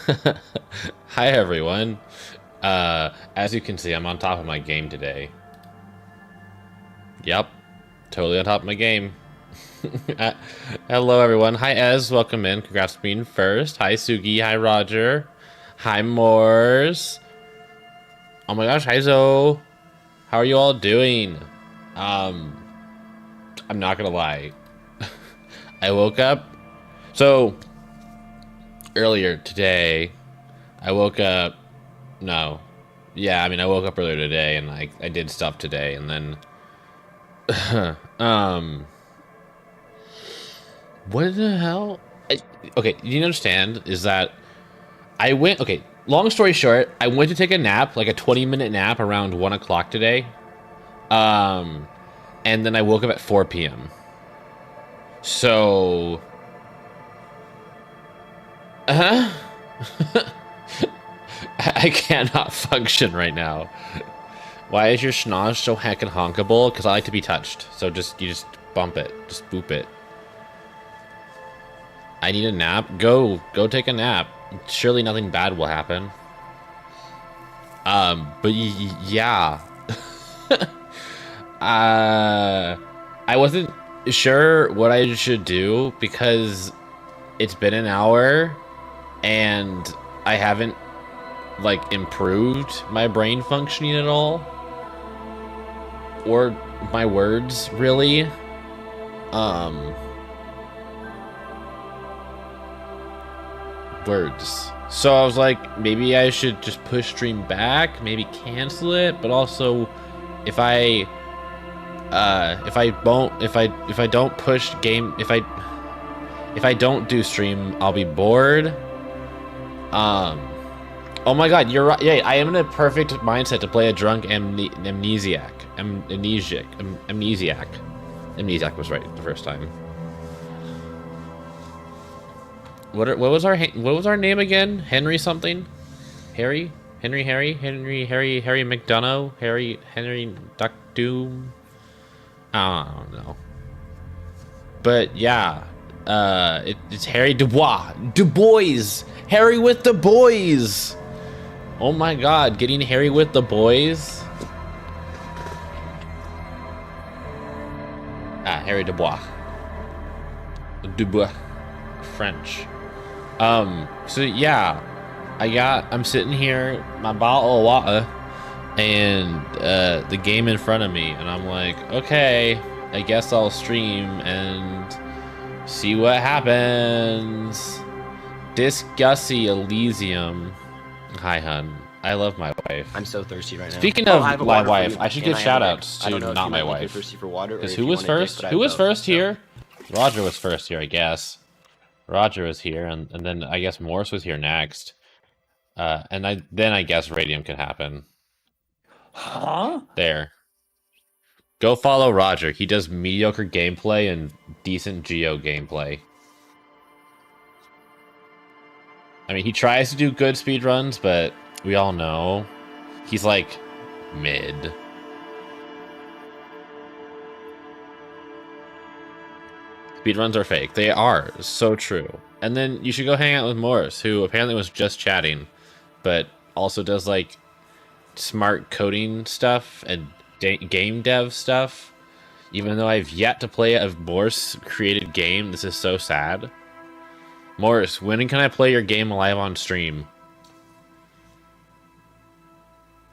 Hi everyone. As you can see, I'm on top of my game today. Yep, totally on top of my game. Uh, Hello everyone. Hi Ez, welcome in. Congrats on being first. Hi Sugi. Hi Roger. Hi Moors. Oh my gosh. Hi Zoe. How are you all doing? Um, I'm not gonna lie. I woke up. So earlier today, I woke up. No, yeah, I mean, I woke up earlier today and I did stuff today, and then um, what the hell? Okay, you understand is that I went. Okay, long story short, I went to take a nap, like a 20-minute nap, around 1 o'clock today. Um, and then I woke up at 4 p.m. So, uh, I cannot function right now. Why is your schnoz so heckin' honkable? Because I like to be touched. So you just bump it, just boop it. I need a nap. Go take a nap. Surely nothing bad will happen. But yeah. I wasn't sure what I should do because it's been an hour and I haven't like improved my brain functioning at all or my words really. Words. So I was like, maybe I should just push stream back, maybe cancel it, but also if I don't push game, if I don't do stream, I'll be bored. Oh my god, you're right. Yeah, I am in a perfect mindset to play a drunk amnesiac. Amnesiac was right the first time. What was our name again? Henry something? Harry McDonough? Henry Duck Doom? I don't know. But yeah, it's Harry Dubois. Harry with the boys. Oh my god, getting Harry with the boys. Harry Dubois. French. So yeah, I'm sitting here, my bottle of water, and the game in front of me, and I'm like, okay, I guess I'll stream and see what happens. Discussy Elysium. Hi, hun. I love my wife. I'm so thirsty right now. Speaking of my wife, I should give shout-outs to not my wife. Because who was first? Who was first here? Roger was first here, I guess. Roger was here, and then I guess Morse was here next. And then I guess Radium can happen. Huh? There. Go follow Roger. He does mediocre gameplay and decent Geo gameplay. I mean, he tries to do good speedruns, but we all know he's like mid. Speedruns are fake. They are. So true. And then you should go hang out with Morris, who apparently was just chatting, but also does like smart coding stuff and game dev stuff. Even though I've yet to play a Morris created game, this is so sad. Morris, when can I play your game live on stream?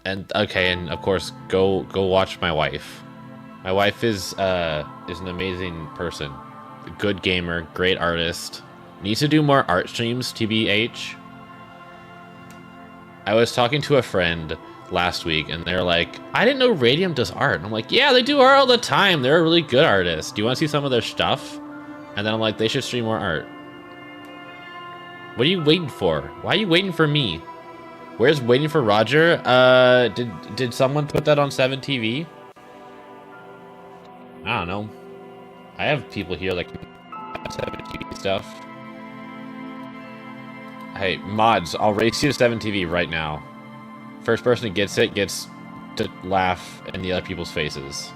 And okay, and of course, go watch my wife. My wife is an amazing person. Good gamer, great artist. Needs to do more art streams, TBH. I was talking to a friend last week, and they're like, I didn't know Radium does art. And I'm like, yeah, they do art all the time. They're a really good artist. Do you want to see some of their stuff? And then I'm like, they should stream more art. What are you waiting for? Why are you waiting for me? Where's waiting for Roger? Did someone put that on 7TV? I don't know. I have people here like 7TV stuff. Hey, mods, I'll race you to 7TV right now. First person who gets it gets to laugh in the other people's faces.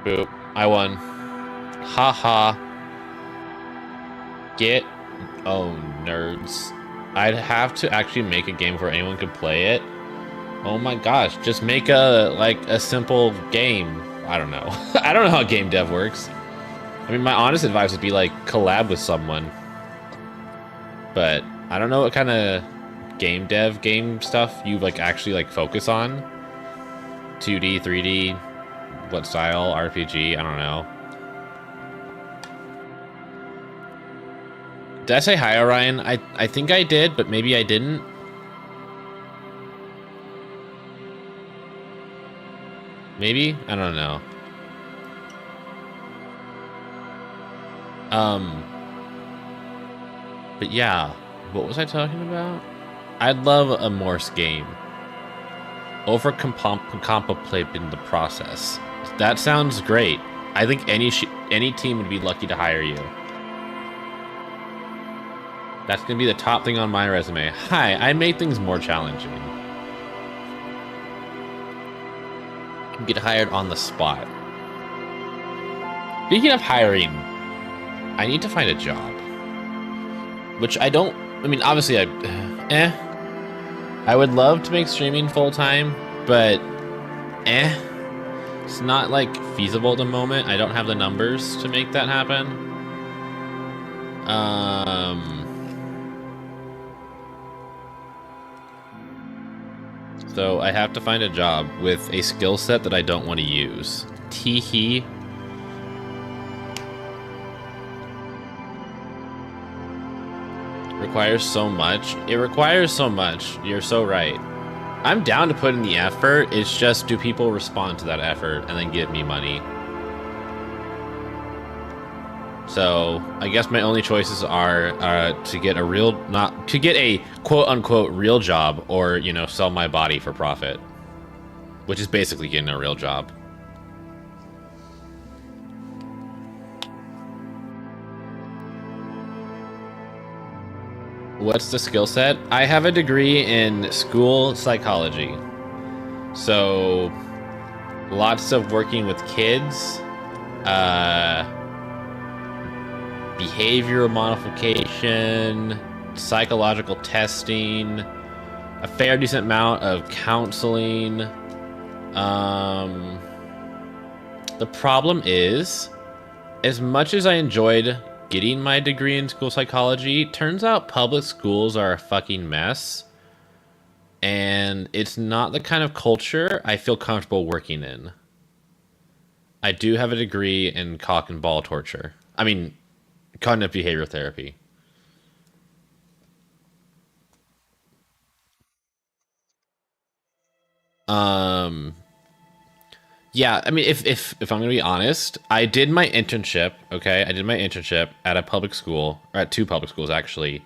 Boop. I won. Ha ha. Get... Oh, nerds. I'd have to actually make a game where anyone could play it. Oh my gosh. Just make a simple game. I don't know. I don't know how game dev works. I mean, my honest advice would be, like, collab with someone. But I don't know what kind of game dev, game stuff you, like, actually, like, focus on. 2D, 3D, what style, RPG, I don't know. Did I say hi, Orion? I think I did, but maybe I didn't. Maybe? I don't know. But yeah, what was I talking about? I'd love a Morse game. Over-contemplating the process. That sounds great. I think any team would be lucky to hire you. That's gonna be the top thing on my resume. Hi, I made things more challenging. Get hired on the spot. Speaking of hiring, I need to find a job. Which I don't... I mean, obviously, I would love to make streaming full-time, but... It's not, like, feasible at the moment. I don't have the numbers to make that happen. So I have to find a job with a skill set that I don't want to use. Teehee. Requires so much. It requires so much. You're so right. I'm down to put in the effort. It's just, do people respond to that effort and then give me money? So I guess my only choices are to get a quote unquote real job, or, you know, sell my body for profit, which is basically getting a real job. What's the skill set? I have a degree in school psychology. So lots of working with kids, behavioral modification, psychological testing, a fair decent amount of counseling. The problem is, as much as I enjoyed getting my degree in school psychology, turns out public schools are a fucking mess. And it's not the kind of culture I feel comfortable working in. I do have a degree in cock and ball torture. I mean, cognitive behavioral therapy. Yeah, I mean, if I'm gonna be honest, I did my internship, okay? I did my internship at a public school, or at two public schools, actually.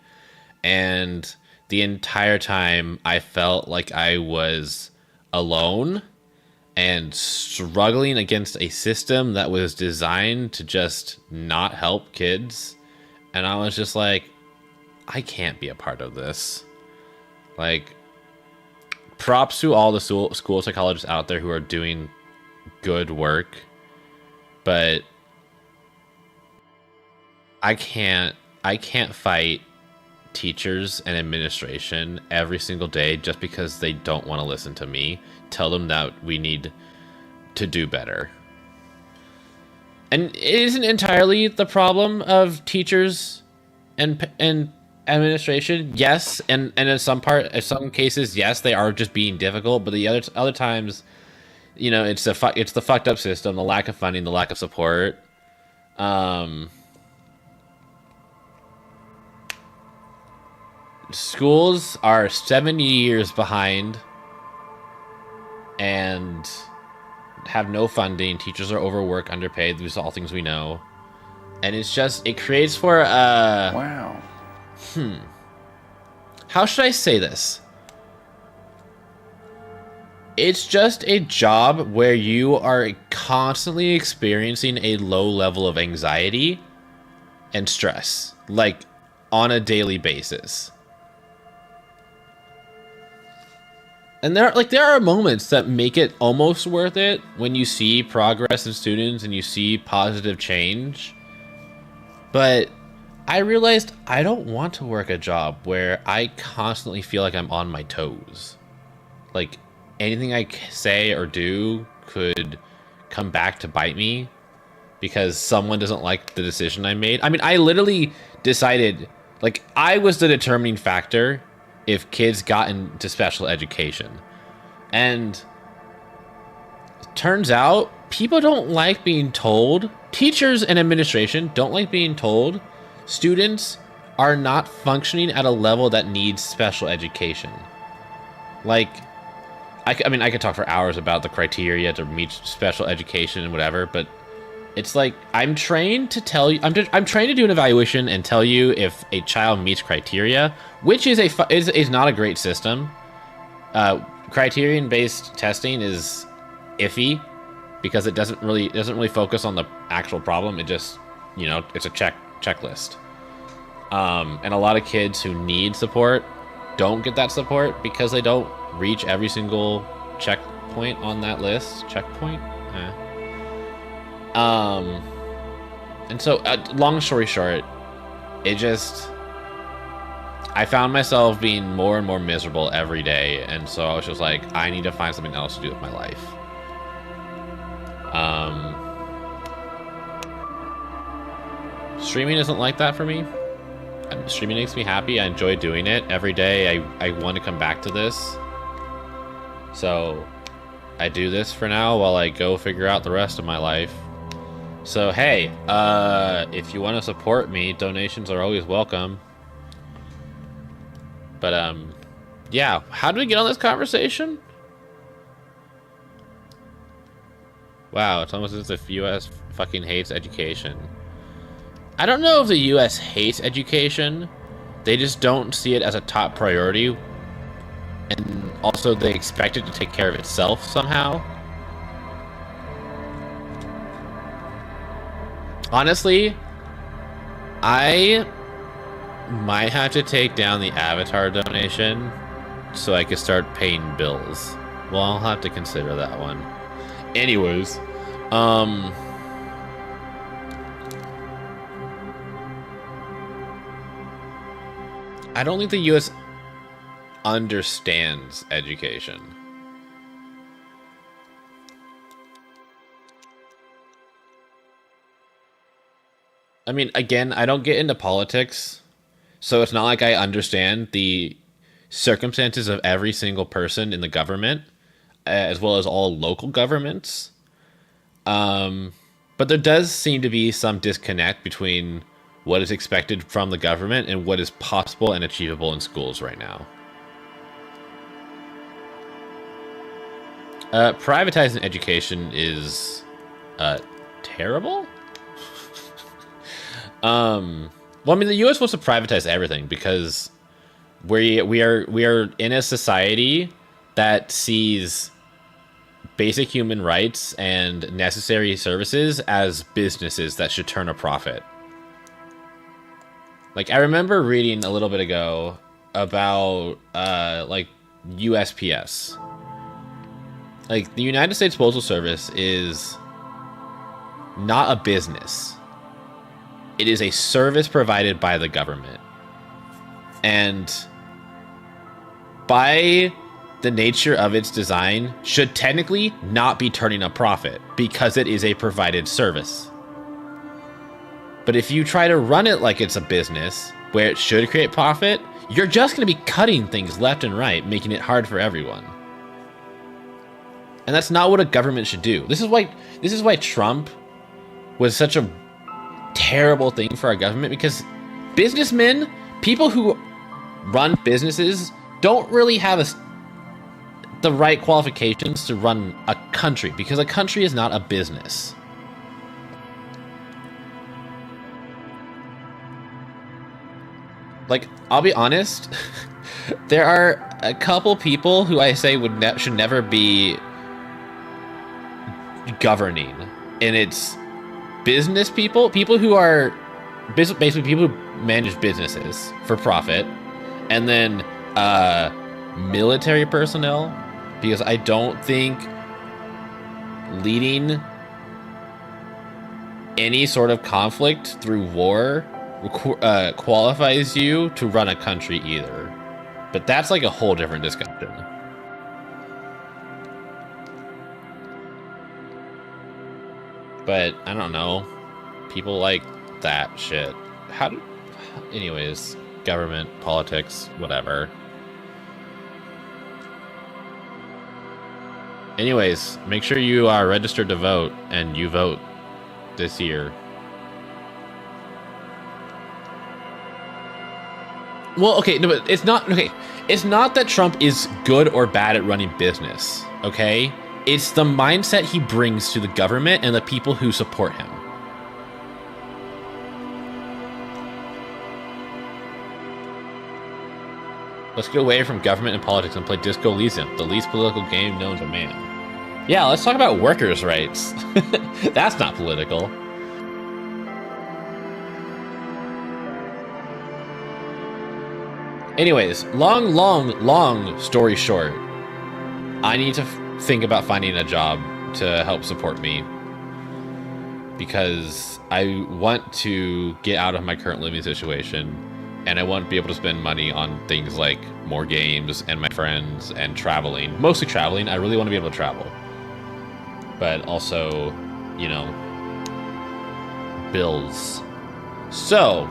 And the entire time, I felt like I was alone and struggling against a system that was designed to just not help kids. And I was just like, I can't be a part of this. Like, props to all the school psychologists out there who are doing good work, but I can't fight teachers and administration every single day just because they don't want to listen to me. Tell them that we need to do better. And it isn't entirely the problem of teachers and administration. Yes, and in some cases, yes, they are just being difficult, but the other times, you know, it's the fucked up system, the lack of funding, the lack of support. Schools are 70 years behind and have no funding. Teachers are overworked, underpaid. These are all things we know. And it's just, it creates for a... Wow. How should I say this? It's just a job where you are constantly experiencing a low level of anxiety and stress, like, on a daily basis. And there are moments that make it almost worth it when you see progress in students and you see positive change. But I realized I don't want to work a job where I constantly feel like I'm on my toes. Like anything I say or do could come back to bite me because someone doesn't like the decision I made. I mean, I literally decided, like, I was the determining factor if kids got into special education. And turns out people don't like being told, teachers and administration don't like being told students are not functioning at a level that needs special education. Like, I mean, I could talk for hours about the criteria to meet special education and whatever, but it's like, I'm trained to tell you, I'm trained to do an evaluation and tell you if a child meets criteria, which is not a great system. Criterion-based testing is iffy because it doesn't really focus on the actual problem. It just, you know, it's a checklist. And a lot of kids who need support don't get that support because they don't reach every single checkpoint on that list. Checkpoint? And so, long story short, I found myself being more and more miserable every day, and so I was just like, I need to find something else to do with my life. Streaming isn't like that for me. Streaming makes me happy. I enjoy doing it. Every day I want to come back to this. So I do this for now while I go figure out the rest of my life. So hey, if you want to support me, donations are always welcome. But yeah, how did we get on this conversation? Wow, it's almost as if US fucking hates education. I don't know if the US hates education. They just don't see it as a top priority. And also they expect it to take care of itself somehow. Honestly, I might have to take down the Avatar donation so I can start paying bills. Well, I'll have to consider that one. Anyways, I don't think the US understands education. I mean, again, I don't get into politics, so it's not like I understand the circumstances of every single person in the government, as well as all local governments. But there does seem to be some disconnect between what is expected from the government and what is possible and achievable in schools right now. Privatizing education is terrible. Well, I mean, the U.S. wants to privatize everything because we are in a society that sees basic human rights and necessary services as businesses that should turn a profit. Like, I remember reading a little bit ago about like USPS. Like, the United States Postal Service is not a business. It is a service provided by the government. And by the nature of its design, should technically not be turning a profit because it is a provided service. But if you try to run it like it's a business where it should create profit, you're just going to be cutting things left and right, making it hard for everyone. And that's not what a government should do. This is why Trump was such a terrible thing for our government, because businessmen, people who run businesses, don't really have the right qualifications to run a country, because a country is not a business. Like, I'll be honest, there are a couple people who I say should never be governing, and it's business people who are basically people who manage businesses for profit, and then military personnel Because I don't think leading any sort of conflict through war qualifies you to run a country either. But that's like a whole different discussion. But I don't know. People like that shit. Anyways, government, politics, whatever. Anyways, make sure you are registered to vote and you vote this year. Well, okay, no, but it's not okay. It's not that Trump is good or bad at running business, okay? It's the mindset he brings to the government and the people who support him. Let's get away from government and politics and play Disco Elysium, the least political game known to man. Yeah, let's talk about workers' rights. That's not political. Anyways, long story short, I need to think about finding a job to help support me because I want to get out of my current living situation and I want to be able to spend money on things like more games and my friends and traveling. Mostly traveling. I really want to be able to travel. But also, you know, bills. So,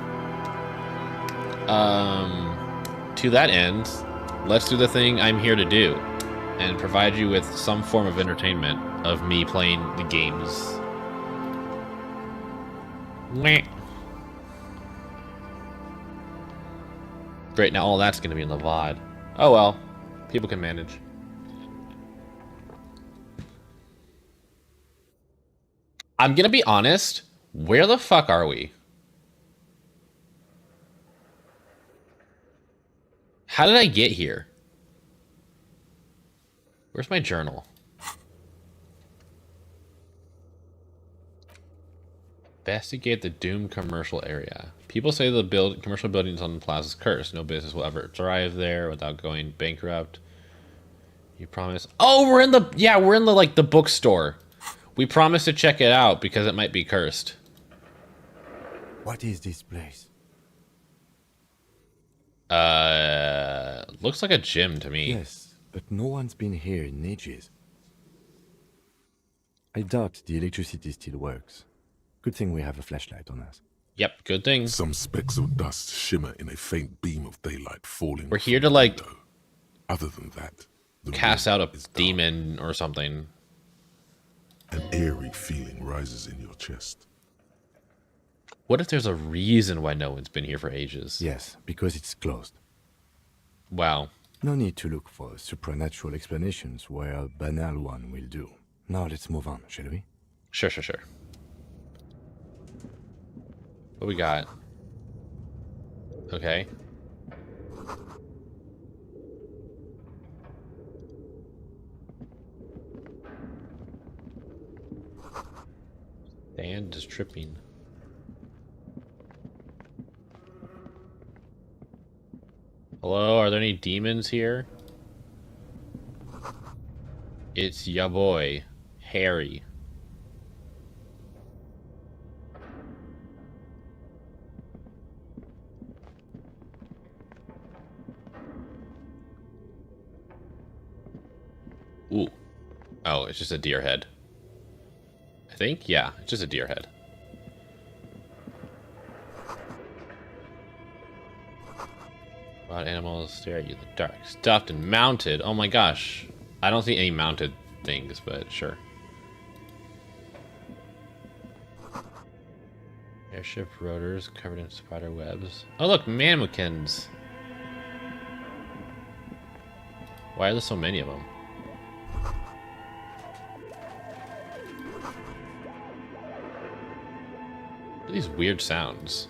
to that end, let's do the thing I'm here to do and provide you with some form of entertainment of me playing the games. Meh. Great, now all that's going to be in the VOD. Oh well, people can manage. I'm going to be honest, where the fuck are we? How did I get here? Where's my journal? Investigate the doomed commercial area. People say the commercial buildings on the plaza is cursed. No business will ever thrive there without going bankrupt. You promise? Oh, we're in the like the bookstore. We promised to check it out because it might be cursed. What is this place? Looks like a gym to me. Yes, but no one's been here in ages. I doubt the electricity still works. Good thing we have a flashlight on us. Yep, good thing. Some specks of dust shimmer in a faint beam of daylight falling. We're here to like window. Other than that, the cast out a is demon or something. An eerie feeling rises in your chest. What if there's a reason why no one's been here for ages? Yes, because it's closed. Wow. No need to look for supernatural explanations where a banal one will do. Now let's move on, shall we? Sure. What we got? Okay. Sand is tripping. Hello, are there any demons here? It's ya boy, Harry. Ooh. Oh, it's just a deer head. I think? Yeah, it's just a deer head. Wild animals stare at you in the dark. Stuffed and mounted. Oh my gosh. I don't see any mounted things, but sure. Airship rotors covered in spider webs. Oh look, mannequins. Why are there so many of them? What are these weird sounds?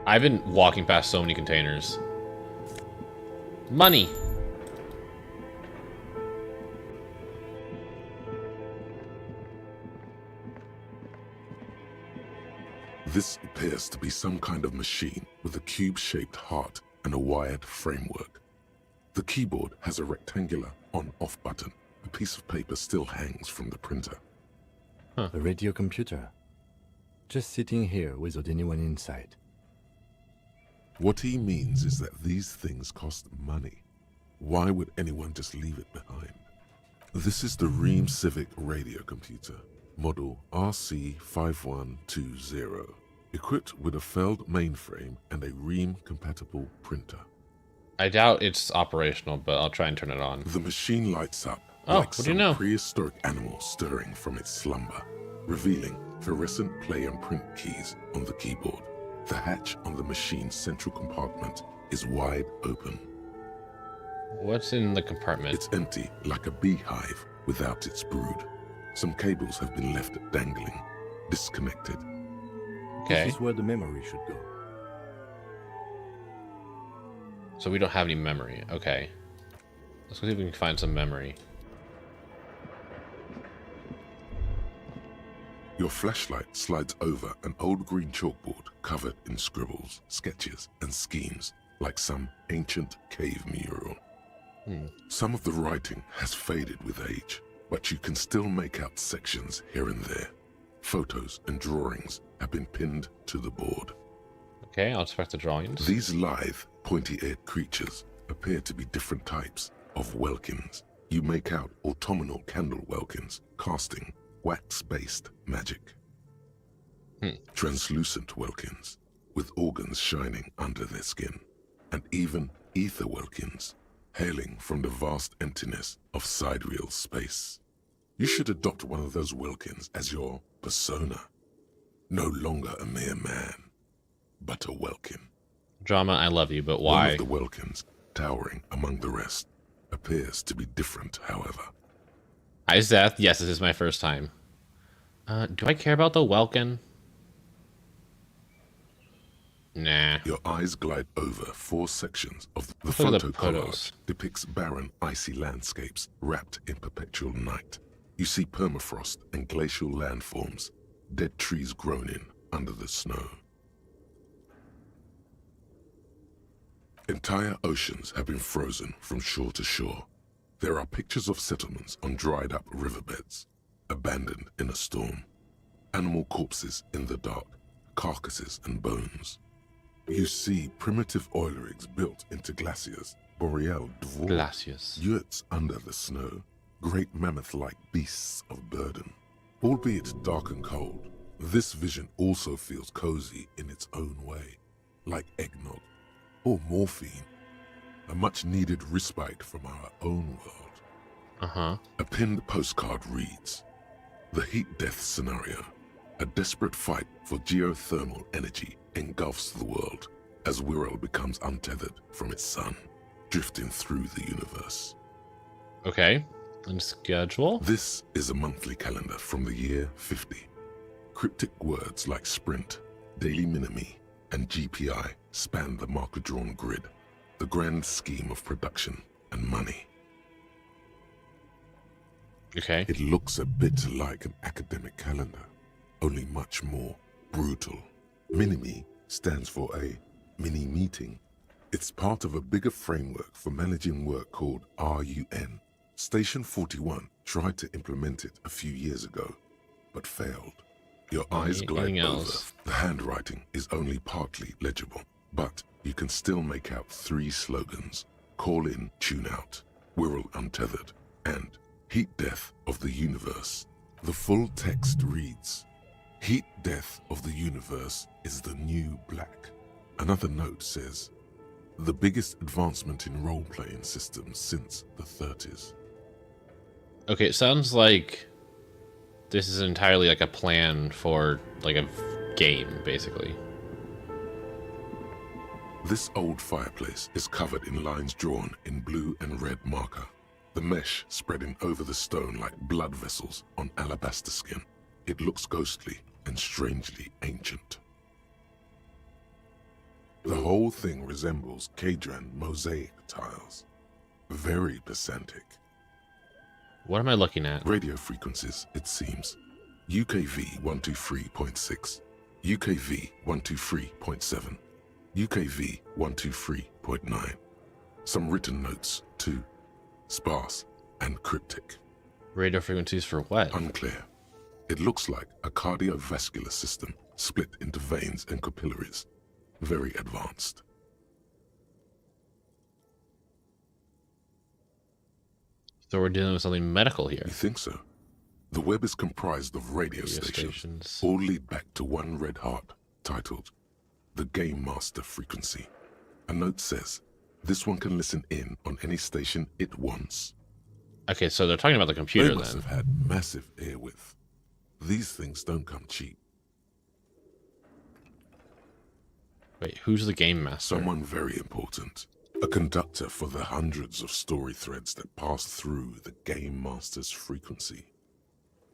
I've been walking past so many containers. Money! This appears to be some kind of machine with a cube-shaped heart and a wired framework. The keyboard has a rectangular on-off button. A piece of paper still hangs from the printer. A radio computer. Just sitting here without anyone inside. What he means is that these things cost money. Why would anyone just leave it behind? This is the Ream Civic radio computer, model RC5120, equipped with a Feld mainframe and a Ream-compatible printer. I doubt it's operational, but I'll try and turn it on. The machine lights up Oh, like what do some you know? prehistoric animal stirring from its slumber, revealing fluorescent play and print keys on the keyboard. The hatch on the machine's central compartment is wide open. What's in the compartment? It's empty, like a beehive without its brood. Some cables have been left dangling, disconnected. Okay. This is where the memory should go. So we don't have any memory. Okay. Let's see if we can find some memory. Your flashlight slides over an old green chalkboard covered in scribbles, sketches, and schemes, like some ancient cave mural. Some of the writing has faded with age, but you can still make out sections here and there. Photos and drawings have been pinned to the board. Okay, I'll inspect the drawings. These lithe, pointy-eared creatures appear to be different types of welkins. You make out autumnal candle welkins casting wax-based magic. Translucent welkins with organs shining under their skin, and even ether welkins hailing from the vast emptiness of sidereal space. You should adopt one of those welkins as your persona. No longer a mere man, but a welkin. Drama, I love you, but One why? of the welkins, towering among the rest, appears to be different, however. Hi, Seth. Yes, this is my first time. Do I care about the Welkin? Nah. Your eyes glide over 4 sections of the Look at the photo photos. collage depicts barren, icy landscapes wrapped in perpetual night. You see permafrost and glacial landforms, dead trees groaning under the snow. Entire oceans have been frozen from shore to shore. There are pictures of settlements on dried-up riverbeds, abandoned in a storm. Animal corpses in the dark, carcasses and bones. You see primitive oil rigs built into glaciers, boreal dwarfs, Glaciers. yurts under the snow, great mammoth-like beasts of burden. Albeit dark and cold, this vision also feels cozy in its own way, like eggnog or morphine, a much-needed respite from our own world. Uh-huh. A pinned postcard reads, "The heat death scenario. A desperate fight for geothermal energy engulfs the world as Wirral becomes untethered from its sun, drifting through the universe." Okay. And schedule? This is a monthly calendar from the year 50. Cryptic words like sprint, daily minimi, and GPI span the marker-drawn grid, the grand scheme of production and money. Okay. It looks a bit like an academic calendar, only much more brutal. Minimi stands for a mini-meeting. It's part of a bigger framework for managing work called RUN. Station 41 tried to implement it a few years ago, but failed. Your eyes glide Anything over. else? The handwriting is only partly legible, but you can still make out 3 slogans: Call in, Tune Out, Wirral Untethered, and Heat Death of the Universe. The full text reads, "Heat Death of the Universe is the new black." Another note says, "The biggest advancement in role-playing systems since the 30s. Okay, it sounds like this is entirely like a plan for like a game, basically. This old fireplace is covered in lines drawn in blue and red marker, the mesh spreading over the stone like blood vessels on alabaster skin. It looks ghostly and strangely ancient. The whole thing resembles Kadran mosaic tiles. Very pesantic. What am I looking at? Radio frequencies, it seems. UKV 123.6, UKV 123.7, UKV 123.9. Some written notes too. Sparse and cryptic. Radio frequencies for what? Unclear. It looks like a cardiovascular system split into veins and capillaries. Very advanced. So we're dealing with something medical here. You think so? The web is comprised of radio stations. All lead back to one red heart, titled the Game Master Frequency. A note says, this one can listen in on any station it wants. Okay, so they're talking about the computer They must then. have had massive air width. These things don't come cheap. Wait, who's the game master? Someone very important. A conductor for the hundreds of story threads that pass through the Game Master's frequency.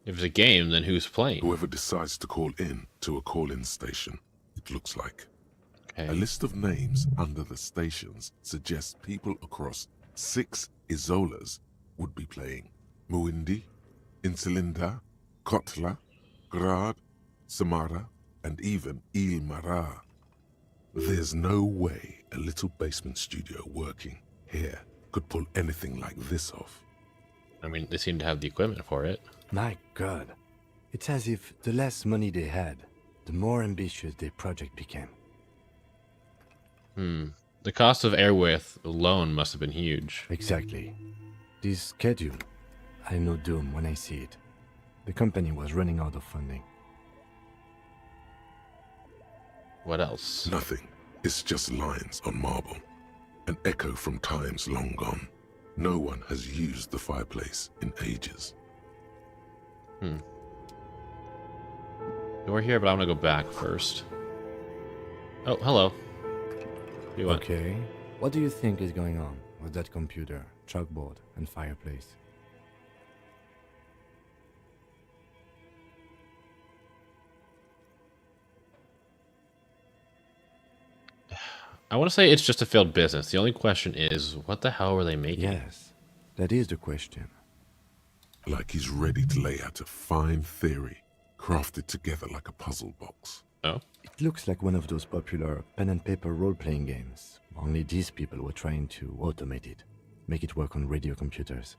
If it's a game, then who's playing? Whoever decides to call in to a call-in station, it looks like. Okay. A list of names under the stations suggests people across 6 Isolas would be playing. Muindi, Insulinda, Kotla, Grad, Samara, and even Il Mara. There's no way a little basement studio working here could pull anything like this off. I mean, they seem to have the equipment for it. My God. It's as if the less money they had, the more ambitious their project became. The cost of air width alone must have been huge. Exactly. This schedule, I know doom when I see it. The company was running out of funding. What else? Nothing. It's just lines on marble. An echo from times long gone. No one has used the fireplace in ages. We're here, but I'm gonna go back first. Oh, hello. What do you want? Okay. What do you think is going on with that computer, chalkboard, and fireplace? I want to say it's just a failed business. The only question is, what the hell were they making? Yes, that is the question. Like he's ready to lay out a fine theory, crafted together like a puzzle box. Oh? It looks like one of those popular pen and paper role-playing games. Only these people were trying to automate it, make it work on radio computers.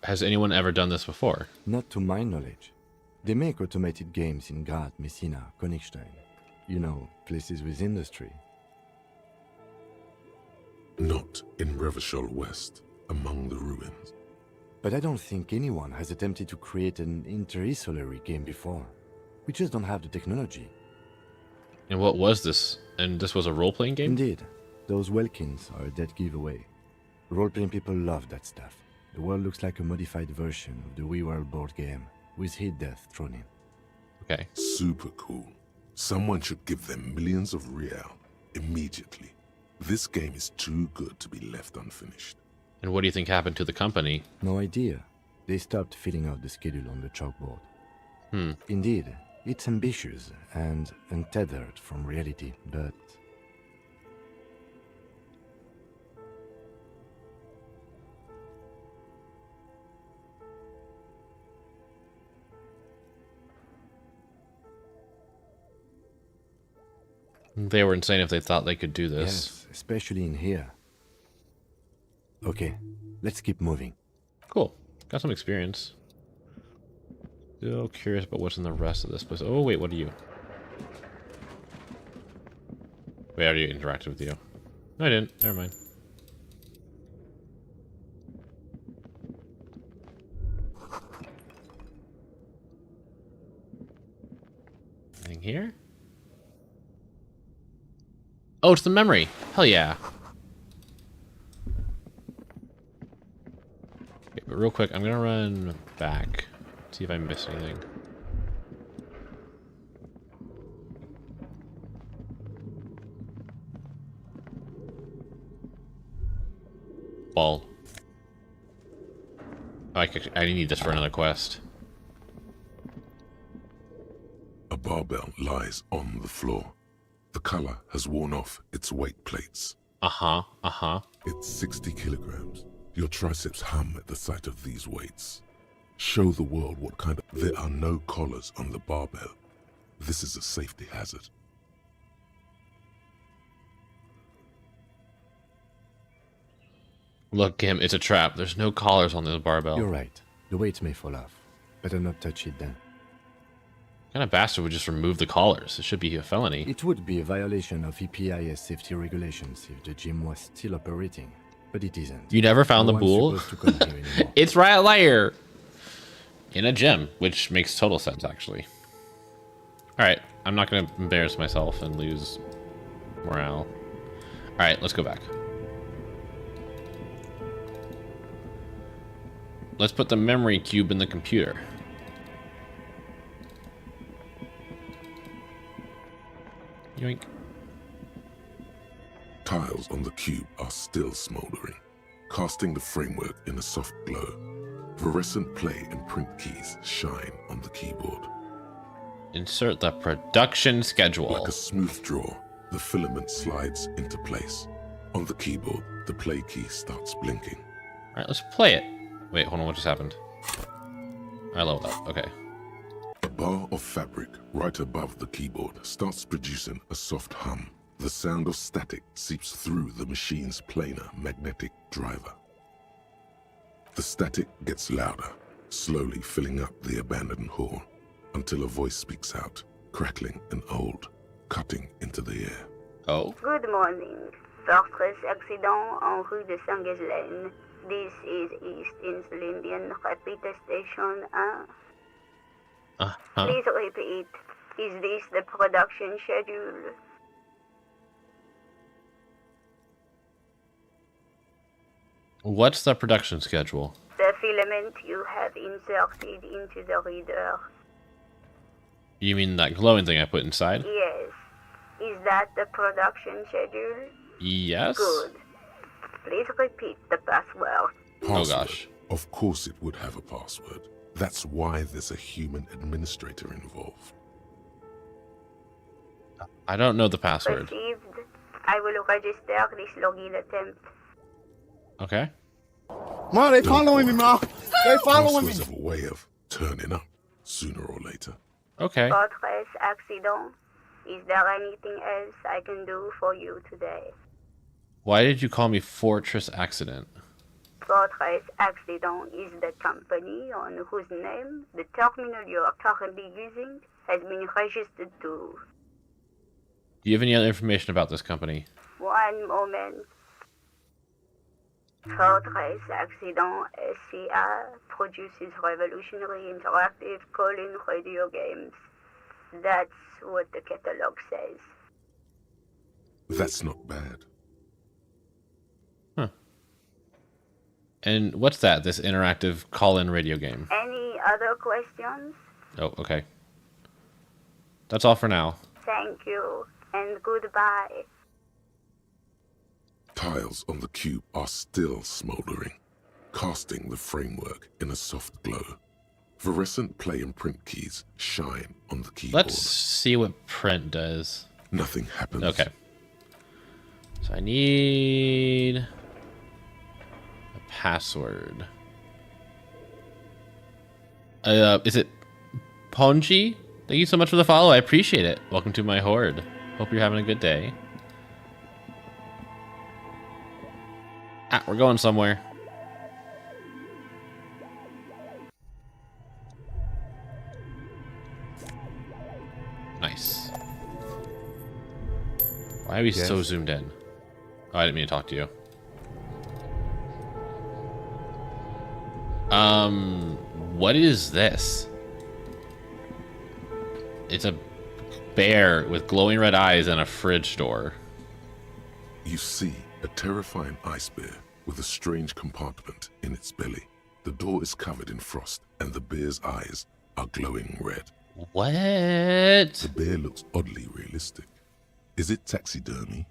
Has anyone ever done this before? Not to my knowledge. They make automated games in Graz, Messina, Königstein. You know, places with industry. Not in Revachol West, among the ruins. But I don't think anyone has attempted to create an inter-isolary game before. We just don't have the technology. And what was this? And this was a role-playing game? Indeed, those Welkins are a dead giveaway. Role-playing people love that stuff. The world looks like a modified version of the WeWorld board game, with hit death thrown in. Okay. Super cool. Someone should give them millions of real immediately. This game is too good to be left unfinished. And what do you think happened to the company? No idea. They stopped filling out the schedule on the chalkboard. Indeed, it's ambitious and untethered from reality, but... They were insane if they thought they could do this. Yes, especially in here. Okay, let's keep moving. Cool. Got some experience. Still curious about what's in the rest of this place. Oh, wait, what are you? Wait, I already interacted with you. No, I didn't. Never mind. Anything here? Oh, it's the memory. Hell yeah. Okay, but real quick, I'm gonna run back. See if I missed anything. Ball. Oh, I need this for another quest. A barbell lies on the floor. The color has worn off its weight plates. Uh-huh, uh-huh. It's 60 kilograms. Your triceps hum at the sight of these weights. Show the world what kind of... There are no collars on the barbell. This is a safety hazard. Look, Kim, it's a trap. There's no collars on the barbell. You're right. The weight may fall off. Better not touch it then. What kind of bastard would just remove the collars? It should be a felony. It would be a violation of EPIS safety regulations if the gym was still operating, but it isn't. You never found No the one's bull? supposed to come here anymore. It's Riot Lair! In a gym, which makes total sense, actually. Alright, I'm not going to embarrass myself and lose morale. Alright, let's go back. Let's put the memory cube in the computer. Yoink. Tiles on the cube are still smoldering, casting the framework in a soft glow. Fluorescent play and print keys shine on the keyboard. Insert the production schedule. Like a smooth draw, the filament slides into place. On the keyboard, the play key starts blinking. Alright, let's play it. Wait, hold on, what just happened? I leveled up, okay. A bar of fabric right above the keyboard starts producing a soft hum. The sound of static seeps through the machine's planar magnetic driver. The static gets louder, slowly filling up the abandoned hall, until a voice speaks out, crackling and old, cutting into the air. Oh. Good morning. Fortress accident en rue de Saint-Ghislaine. This is East Insulindian Repeater Station 1. Please repeat. Is this the production schedule? What's the production schedule? The filament you have inserted into the reader. You mean that glowing thing I put inside? Yes. Is that the production schedule? Yes? Good. Please repeat the password. Oh gosh. Of course it would have a password. That's why there's a human administrator involved. I don't know the password. Received. I will register this login attempt. Okay. Ma, they following me, Ma. They following me. Passwords have a way of turning up sooner or later. Okay. Fortress accident. Is there anything else I can do for you today? Why did you call me Fortress Accident? Fortress Accident is the company on whose name the terminal you are currently using has been registered to. Do you have any other information about this company? One moment. Fortress Accident SCA produces revolutionary interactive call-in radio games. That's what the catalog says. That's not bad. Huh. And what's that, this interactive call-in radio game? Any other questions? Oh, okay. That's all for now. Thank you, and goodbye. Tiles on the cube are still smoldering, casting the framework in a soft glow. Fluorescent play and print keys shine on the keyboard. Let's see what print does. Nothing happens. Okay. So I need a password. Is it Ponji? Thank you so much for the follow. I appreciate it. Welcome to my horde. Hope you're having a good day. Ah, we're going somewhere. Nice. Why are we so Yes? zoomed in? Oh, I didn't mean to talk to you. What is this? It's a bear with glowing red eyes and a fridge door. You see a terrifying ice bear with a strange compartment in its belly. The door is covered in frost, and the bear's eyes are glowing red. What? The bear looks oddly realistic. Is it taxidermy?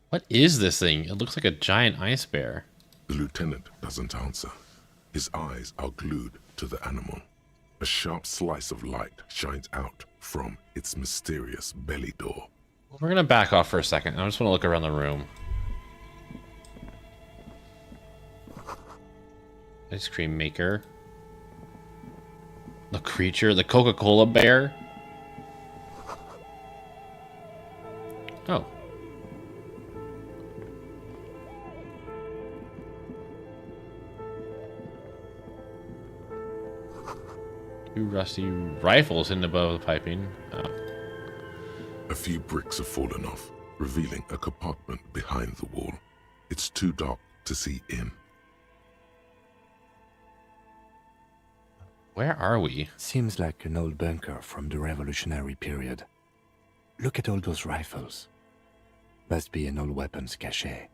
What is this thing? It looks like a giant ice bear. The lieutenant doesn't answer. His eyes are glued to the animal. A sharp slice of light shines out from its mysterious belly door. We're gonna back off for a second. I just want to look around the room. Ice cream maker. The creature, the Coca-Cola bear. Oh. Two rusty rifles hidden above the piping. Oh. A few bricks have fallen off, revealing a compartment behind the wall. It's too dark to see in. Where are we? Seems like an old bunker from the revolutionary period. Look at all those rifles. Must be an old weapons cache.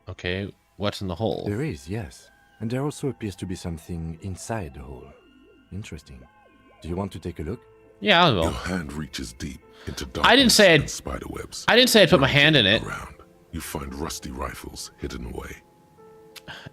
Okay, what's in the hole? There is, yes. And there also appears to be something inside the hole. Interesting. Do you want to take a look? Yeah, I Your will. hand reaches deep into I didn't darkness say and spider webs. I didn't say I'd put my hand in it. Around, you find rusty rifles hidden away.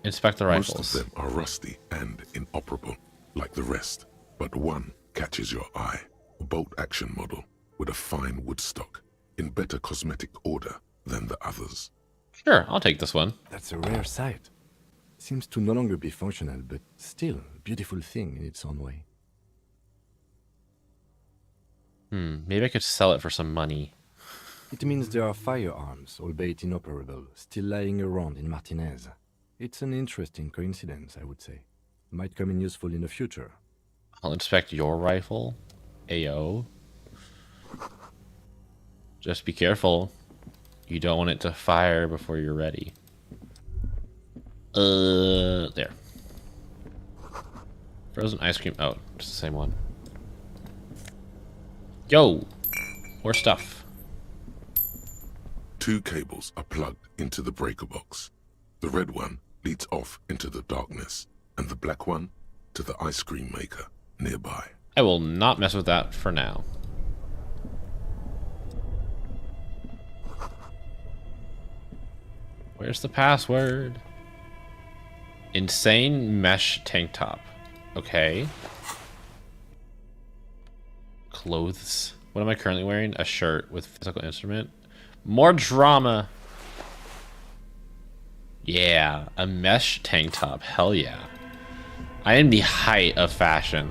Inspect the rifles. Most of them are rusty and inoperable, like the rest. But one catches your eye. A bolt-action model with a fine wood stock, in better cosmetic order than the others. Sure, I'll take this one. That's a rare sight. Seems to no longer be functional, but still a beautiful thing in its own way. Maybe I could sell it for some money. It means there are firearms, albeit inoperable, still lying around in Martinez. It's an interesting coincidence, I would say. Might come in useful in the future. I'll inspect your rifle. Ayo. Just be careful. You don't want it to fire before you're ready. There. Frozen ice cream. Oh, it's the same one. Yo! More stuff. 2 cables are plugged into the breaker box. The red one leads off into the darkness, and the black one to the ice cream maker nearby. I will not mess with that for now. Where's the password? Insane mesh tank top. Okay. Clothes. What am I currently wearing? A shirt with physical instrument. More drama. Yeah, a mesh tank top. Hell yeah. I am the height of fashion.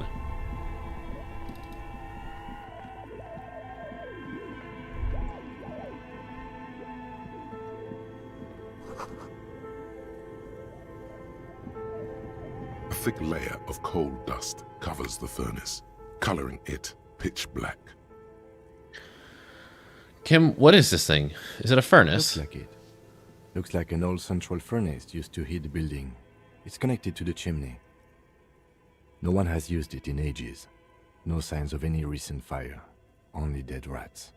A thick layer of coal dust covers the furnace, coloring it pitch black. Kim, what is this thing? Is it a furnace? Looks like it. Looks like an old central furnace used to heat the building. It's connected to the chimney. No one has used it in ages. No signs of any recent fire. Only dead rats.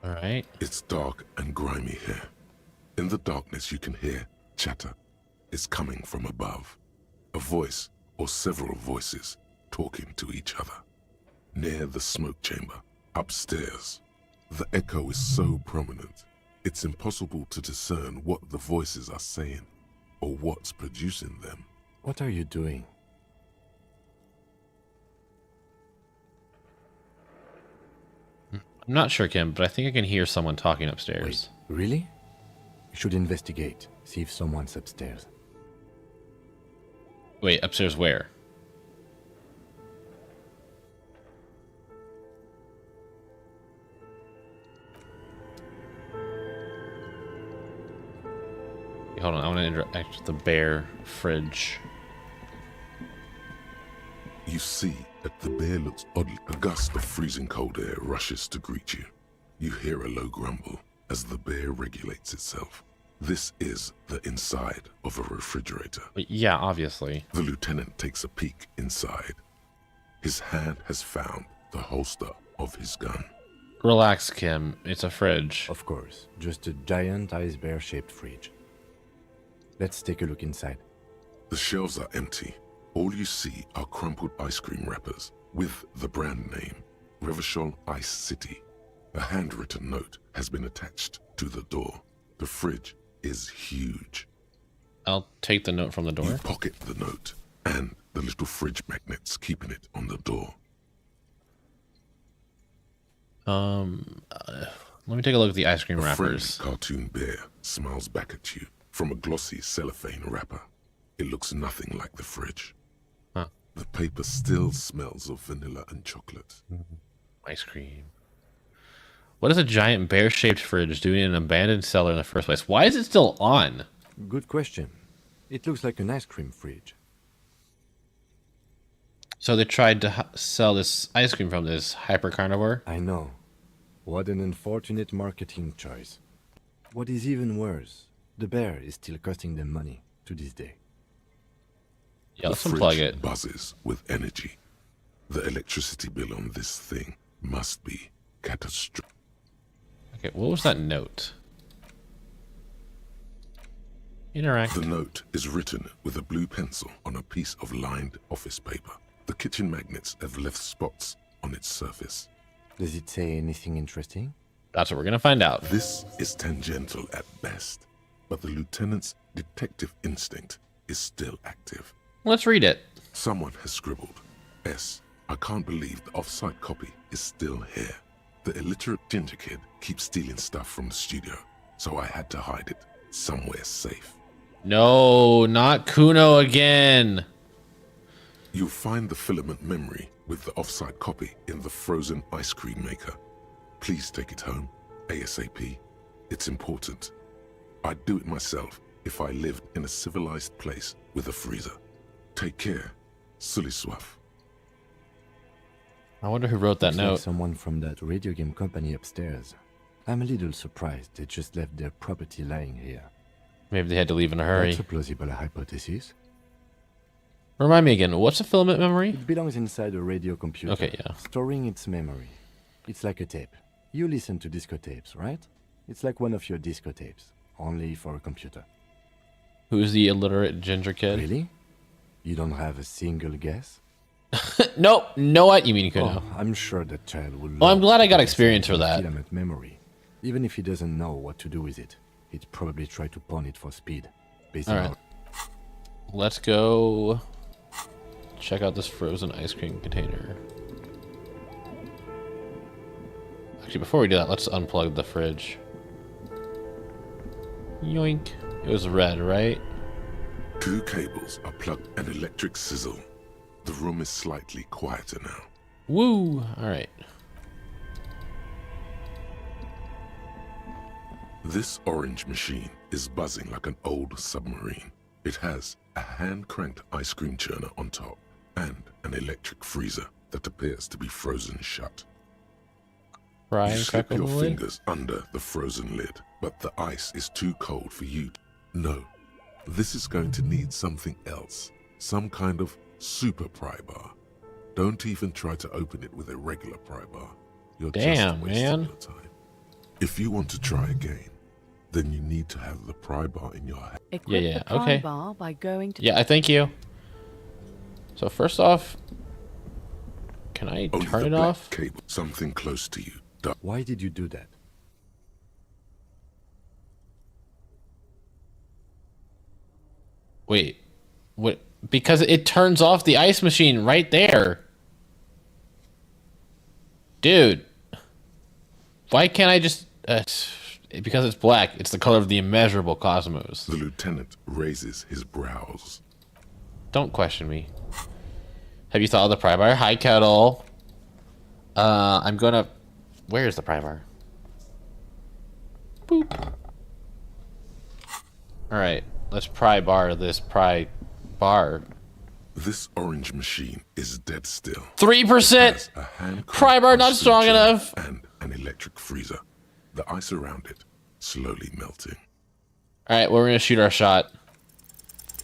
Alright. It's dark and grimy here. In the darkness you can hear chatter. It's coming from above. A voice or several voices talking to each other. Near the smoke chamber, upstairs. The echo is so prominent, it's impossible to discern what the voices are saying or what's producing them. What are you doing? I'm not sure, Kim, but I think I can hear someone talking upstairs. Wait, really? You should investigate. See if someone's upstairs. Wait, upstairs where? Hold on, I want to interact with the bare fridge. You see that the bear looks oddly. A gust of freezing cold air rushes to greet you. You hear a low grumble as the bear regulates itself. This is the inside of a refrigerator. Yeah, obviously. The lieutenant takes a peek inside. His hand has found the holster of his gun. Relax, Kim. It's a fridge. Of course, just a giant ice bear-shaped fridge. Let's take a look inside. The shelves are empty. All you see are crumpled ice cream wrappers with the brand name, Revachol Ice City. A handwritten note has been attached to the door. The fridge is huge. I'll take the note from the door. You pocket the note and the little fridge magnets keeping it on the door. Let me take a look at the ice cream A friendly wrappers. cartoon bear smiles back at you from a glossy cellophane wrapper. It looks nothing like the fridge. Huh. The paper still smells of vanilla and chocolate. Ice cream. What is a giant bear-shaped fridge doing in an abandoned cellar in the first place? Why is it still on? Good question. It looks like an ice cream fridge. So they tried to sell this ice cream from this hyper carnivore? I know. What an unfortunate marketing choice. What is even worse, the bear is still costing them money to this day. Yeah, let's unplug it. Buzzes with energy. The electricity bill on this thing must be catastrophic. Okay, what was that note? Interact. The note is written with a blue pencil on a piece of lined office paper. The kitchen magnets have left spots on its surface. Does it say anything interesting? That's what we're gonna find out. This is tangential at best, but the lieutenant's detective instinct is still active. Let's read it. Someone has scribbled, S. I can't believe the off-site copy is still here. The illiterate ginger kid keeps stealing stuff from the studio, so I had to hide it somewhere safe. No, not Kuno again. You'll find the filament memory with the off-site copy in the frozen ice cream maker. Please take it home, ASAP. It's important. I'd do it myself if I lived in a civilized place with a freezer. Take care, Suliswaf. I wonder who wrote that Looks note. like someone from that radio game company upstairs. I'm a little surprised they just left their property lying here. Maybe they had to leave in a hurry. That's a plausible hypothesis. Remind me again, what's a filament memory? It belongs inside a radio computer. Okay, yeah. Storing its memory. It's like a tape. You listen to disco tapes, right? It's like one of your disco tapes, only for a computer. Who's the illiterate ginger kid? Really? You don't have a single guess? Nope, know what? You mean Kuno. Oh, I'm sure that child will. Well, I'm love glad I got to experience for listen to that. Filament memory. Even if he doesn't know what to do with it, he'd probably try to pawn it for speed. Based on Alright. Let's go check out this frozen ice cream container. Actually, before we do that, let's unplug the fridge. Yoink. It was red, right? 2 cables are plugged and electric sizzle. The room is slightly quieter now. Woo! Alright. This orange machine is buzzing like an old submarine. It has a hand-cranked ice cream churner on top and an electric freezer that appears to be frozen shut. Fry You and slip crackle your the lid. fingers under the frozen lid, but the ice is too cold for you. No, this is going to need something else. Some kind of super pry bar. Don't even try to open it with a regular pry bar. You're Damn, just wasting man. your time. If you want to try again, then you need to have the pry bar in your hand. Equip yeah, the pry okay. bar by going to Yeah, I thank you. So first off, can I Only turn the it black off? cable, something close to you. Why did you do that? Wait, what? Because it turns off the ice machine right there. Dude. Why can't I just... because it's black, it's the color of the immeasurable cosmos. The lieutenant raises his brows. Don't question me. Have you thought of the pry bar? Hi, Kettle. I'm gonna... Where's the pry bar? Boop. Alright, let's pry bar this pry bar. This orange machine is dead still. 3%! A hand Pry bar not strong enough. And an electric freezer. The ice around it slowly melting. Alright, well, we're gonna shoot our shot.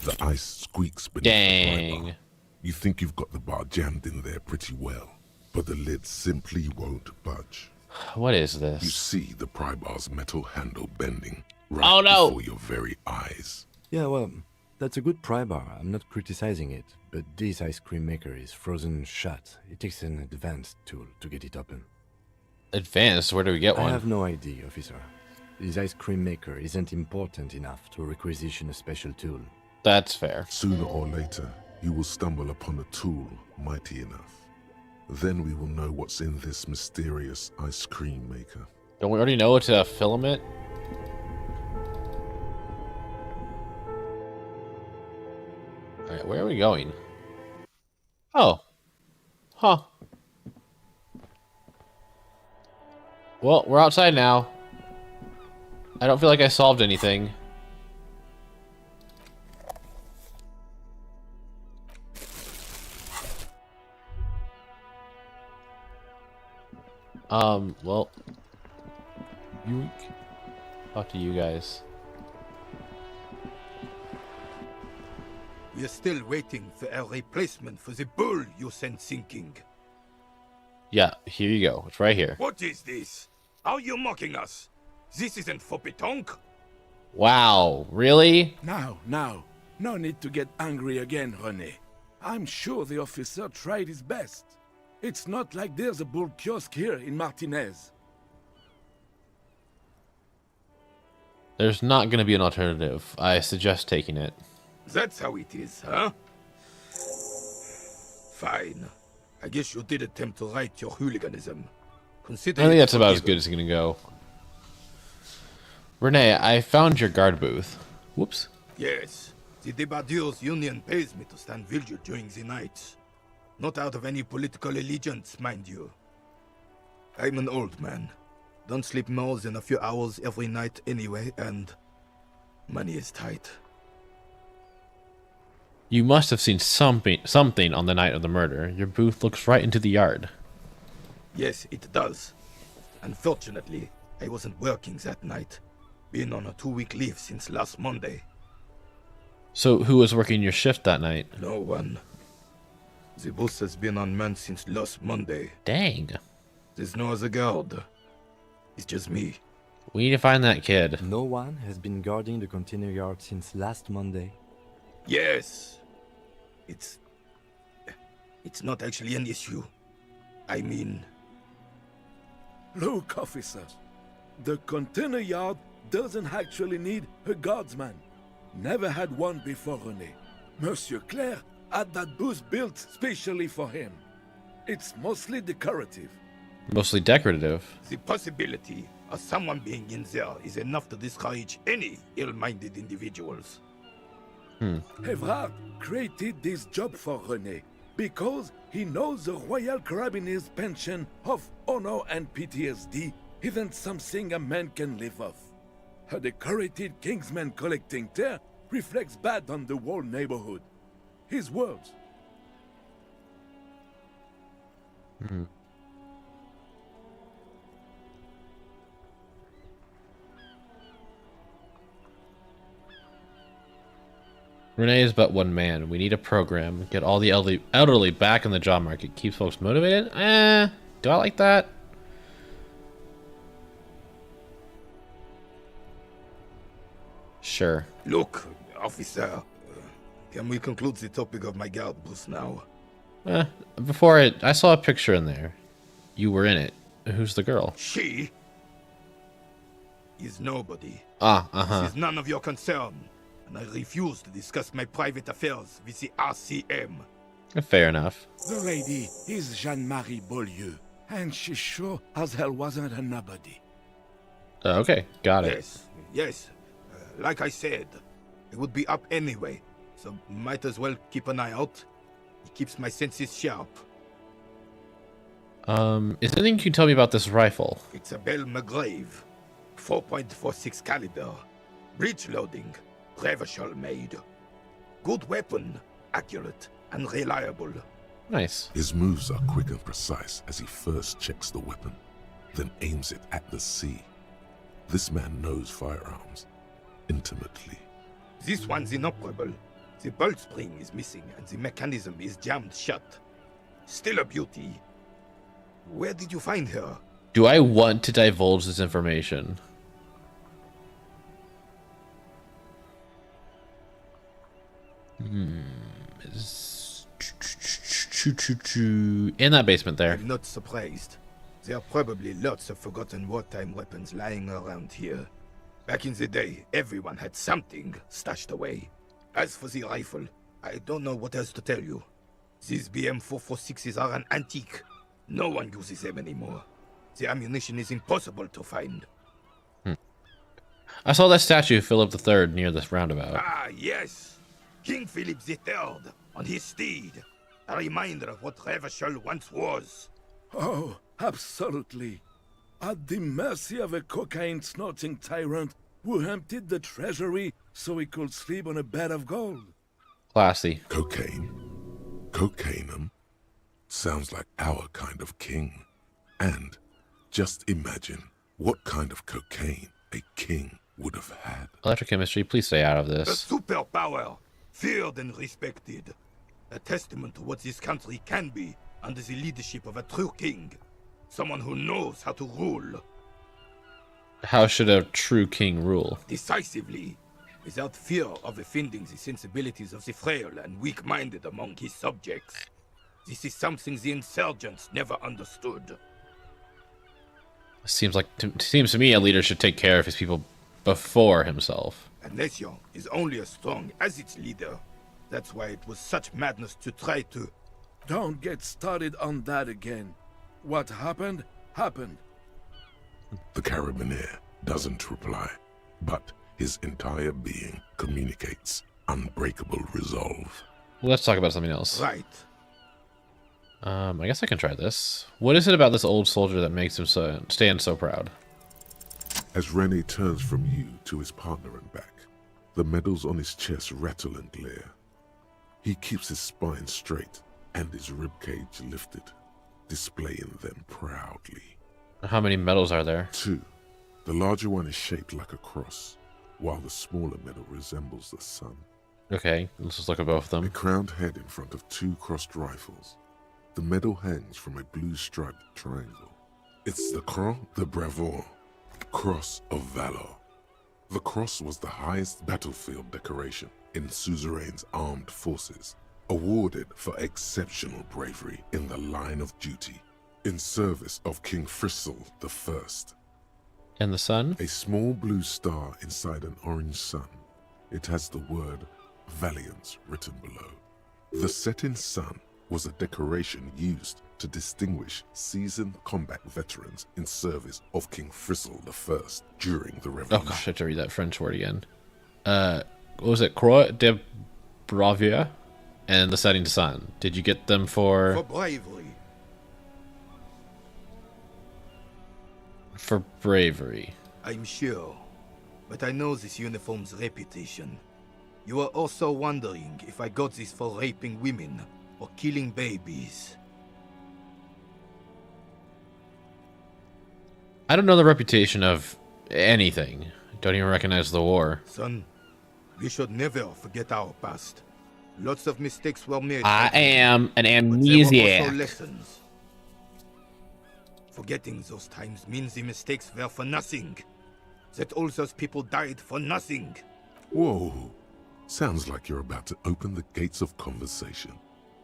The ice squeaks beneath the pry bar. Dang. You think you've got the bar jammed in there pretty well, but the lid simply won't budge. What is You this? see the pry bar's metal handle bending right Oh, no. before your very eyes. Yeah, well, that's a good pry bar. I'm not criticizing it, but this ice cream maker is frozen shut. It takes an advanced tool to get it open. Advanced? Where do we get I one? have no idea, officer. This ice cream maker isn't important enough to requisition a special tool. That's fair. Sooner or later, you will stumble upon a tool mighty enough. Then we will know what's in this mysterious ice cream maker. Don't we already know it's a filament? Alright, where are we going? Oh. Huh. Well, we're outside now. I don't feel like I solved anything. Well, yoink. Talk to you guys. We are still waiting for a replacement for the bull you sent sinking. Yeah, here you go. It's right here. What is this? Are you mocking us? This isn't for pétanque. Wow, really? Now, no need to get angry again, René. I'm sure the officer tried his best. It's not like there's a bull kiosk here in Martinez. There's not going to be an alternative. I suggest taking it. That's how it is, huh? Fine. I guess you did attempt to right your hooliganism. Consider I think it that's about as forgiven. good as it's going to go. Renee, I found your guard booth. Whoops. Yes. The Debardeurs Union pays me to stand vigil during the nights. Not out of any political allegiance, mind you. I'm an old man. Don't sleep more than a few hours every night anyway, and money is tight. You must have seen something on the night of the murder. Your booth looks right into the yard. Yes, it does. Unfortunately, I wasn't working that night. Been on a 2-week leave since last Monday. So who was working your shift that night? No one. The booth has been unmanned since last Monday. Dang. There's no other guard. It's just me. We need to find that kid. No one has been guarding the container yard since last Monday. Yes. It's not actually an issue. I mean... Look, officer. The container yard doesn't actually need a guardsman. Never had one before, René. Monsieur Claire had that booth built specially for him. It's mostly decorative. Mostly decorative. The possibility of someone being in there is enough to discourage any ill-minded individuals. Evrard created this job for René because he knows the Royal Carabiniers' pension of honor and PTSD isn't something a man can live off. A decorated Kingsman collecting tear reflects bad on the whole neighborhood. His words. Renee is but one man. We need a program. Get all the elderly back in the job market. Keep folks motivated? Do I like that? Sure. Look, officer, can we conclude the topic of my guard booth now? Before I saw a picture in there. You were in it. Who's the girl? She is nobody. Uh-huh. This is none of your concern, and I refuse to discuss my private affairs with the RCM. Fair enough. The lady is Jeanne-Marie Beaulieu, and she sure as hell wasn't a nobody. Okay, got it. Yes. Like I said, it would be up anyway, so might as well keep an eye out. It keeps my senses sharp. Is there anything you can tell me about this rifle? It's a Bell McGrave, 4.46 caliber, breech loading, Revachol made. Good weapon, accurate and reliable. Nice. His moves are quick and precise as he first checks the weapon, then aims it at the sea. This man knows firearms intimately. This one's inoperable. The bolt spring is missing and the mechanism is jammed shut. Still a beauty. Where did you find her? Do I want to divulge this information? In that basement there. I'm not surprised. There are probably lots of forgotten wartime weapons lying around here. Back in the day, everyone had something stashed away. As for the rifle, I don't know what else to tell you. These BM-446s are an antique. No one uses them anymore. The ammunition is impossible to find. I saw that statue of Philip III near this roundabout. Ah, yes. King Philip III on his steed. A reminder of what Revachol once was. Oh, absolutely. at the mercy of a cocaine-snorting tyrant who emptied the treasury so he could sleep on a bed of gold. Classy. Cocaine? Cocainum? Sounds like our kind of king. And just imagine what kind of cocaine a king would have had. Electrochemistry, please stay out of A this. superpower, feared and respected. A testament to what this country can be under the leadership of a true king. Someone who knows how to rule. How should a true king rule? Decisively, without fear of offending the sensibilities of the frail and weak-minded among his subjects. This is something the insurgents never understood. Seems to me a leader should take care of his people before himself. A nation is only as strong as its leader. That's why it was such madness to try to... Don't get started on that again. What happened, happened. The carabiner doesn't reply, but his entire being communicates unbreakable resolve. Let's talk about something else. Right. I guess I can try this. What is it about this old soldier that makes him stand so proud? As Rene turns from you to his partner and back, the medals on his chest rattle and glare. He keeps his spine straight and his ribcage lifted, displaying them proudly. How many medals are there? 2. The larger one is shaped like a cross, while the smaller medal resembles the sun. Okay, let's just look at both of A them. crowned head in front of 2 crossed rifles. The medal hangs from a blue striped triangle. It's the Croix de Bravoure, Cross of Valor. The cross was the highest battlefield decoration in suzerain's armed forces, awarded for exceptional bravery in the line of duty, in service of King Frizzle I. And the sun? A small blue star inside an orange sun. It has the word Valiance written below. The setting sun was a decoration used to distinguish seasoned combat veterans in service of King Frizzle I during the Revolution. Oh gosh, I have to read that French word again. What was it? Croix de Bravoure and the setting sun. Did you get them For bravery. for bravery? I'm sure. But I know this uniform's reputation. You are also wondering if I got this for raping women or killing babies. I don't know the reputation of anything. Don't even recognize the war. Son, we should never forget our past. Lots of mistakes were made. I am an but there were also amnesiac. lessons. Forgetting those times means the mistakes were for nothing. That all those people died for nothing. Whoa. Sounds like you're about to open the gates of conversation.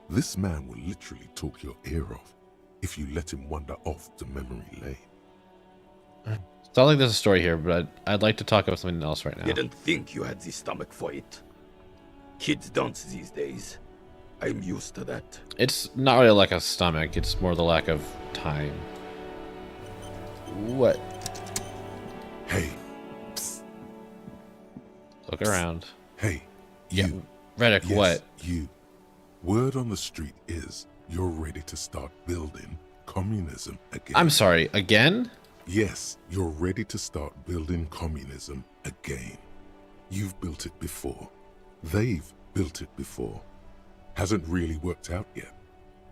This man will literally talk your ear off if you let him wander off to memory lane. It's not like there's a story here, but I'd like to talk about something else right now. Didn't think you had the stomach for it. Kids don't these days. I'm used to that. It's not really like a stomach, it's more the lack of time. What? Hey. Psst. Look around. Hey. Yeah. You. Reddick, Yes, what? You. Word on the street is you're ready to start building communism again. I'm sorry, again? Yes, you're ready to start building communism again. You've built it before. They've built it before. Hasn't really worked out yet.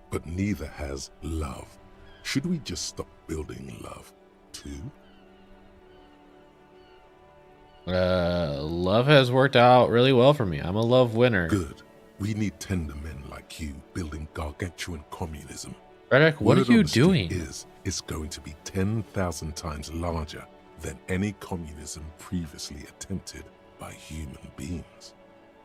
But neither has love. Should we just stop building love, too? Love has worked out really well for me. I'm a love winner. Good. We need tender men like you building gargantuan communism. Reddick, what Word are you on the street doing? is it's going to be 10,000 times larger than any communism previously attempted by human beings.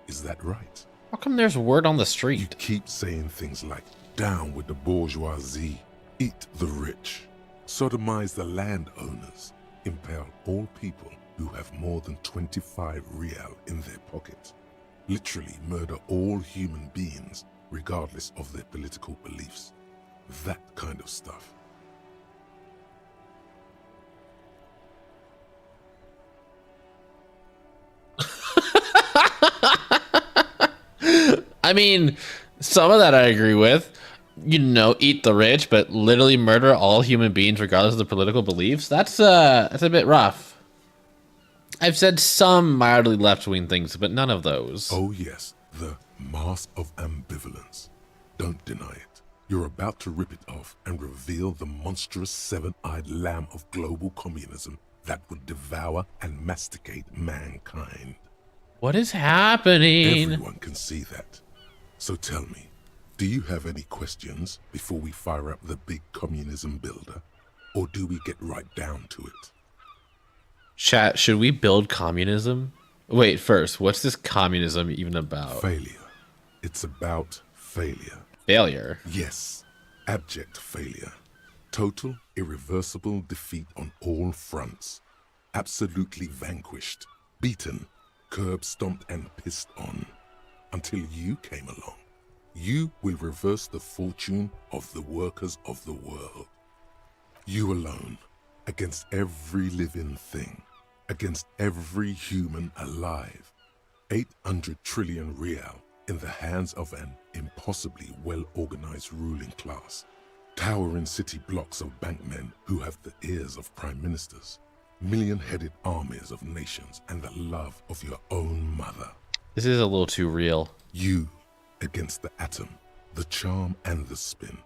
Is that right? How come there's word on the You street? keep saying things like, down with the bourgeoisie, eat the rich, sodomize the landowners, impale all people who have more than 25 real in their pocket, literally murder all human beings regardless of their political beliefs. That kind of stuff. I mean, some of that I agree with. you know, eat the rich, but literally murder all human beings regardless of their political beliefs. That's a bit rough. I've said some mildly left-wing things, but none of those. Oh yes, the mask of ambivalence. Don't deny it. You're about to rip it off and reveal the monstrous seven-eyed lamb of global communism that would devour and masticate mankind. What is happening? Everyone can see that. So tell me, do you have any questions before we fire up the big communism builder? Or do we get right down to it? Chat, should we build communism? Wait, first, what's this communism even about? Failure. It's about failure. Failure? Yes, abject failure. Total, irreversible defeat on all fronts. Absolutely vanquished, beaten, curb-stomped and pissed on. Until you came along. You will reverse the fortune of the workers of the world. You alone, against every living thing, against every human alive. 800 trillion real in the hands of an impossibly well-organized ruling class. Towering city blocks of bankmen who have the ears of prime ministers. Million-headed armies of nations and the love of your own mother. This is a little too real. You against the atom, the charm and the spin,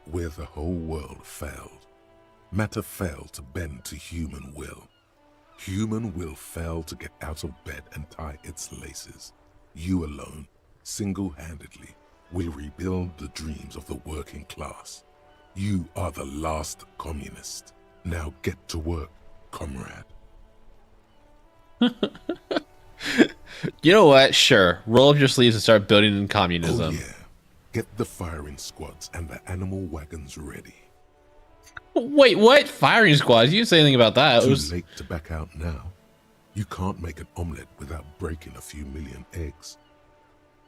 where the whole world failed. Matter failed to bend to human will. Human will failed to get out of bed and tie its laces. You alone, single-handedly, will rebuild the dreams of the working class. You are the last communist. Now get to work, comrade. You know what? Sure. Roll up your sleeves and start building in communism. Oh yeah. Get the firing squads and the animal wagons ready. Wait, what? Firing squads? You didn't say anything about that. Too late to back out now. You can't make an omelet without breaking a few million eggs.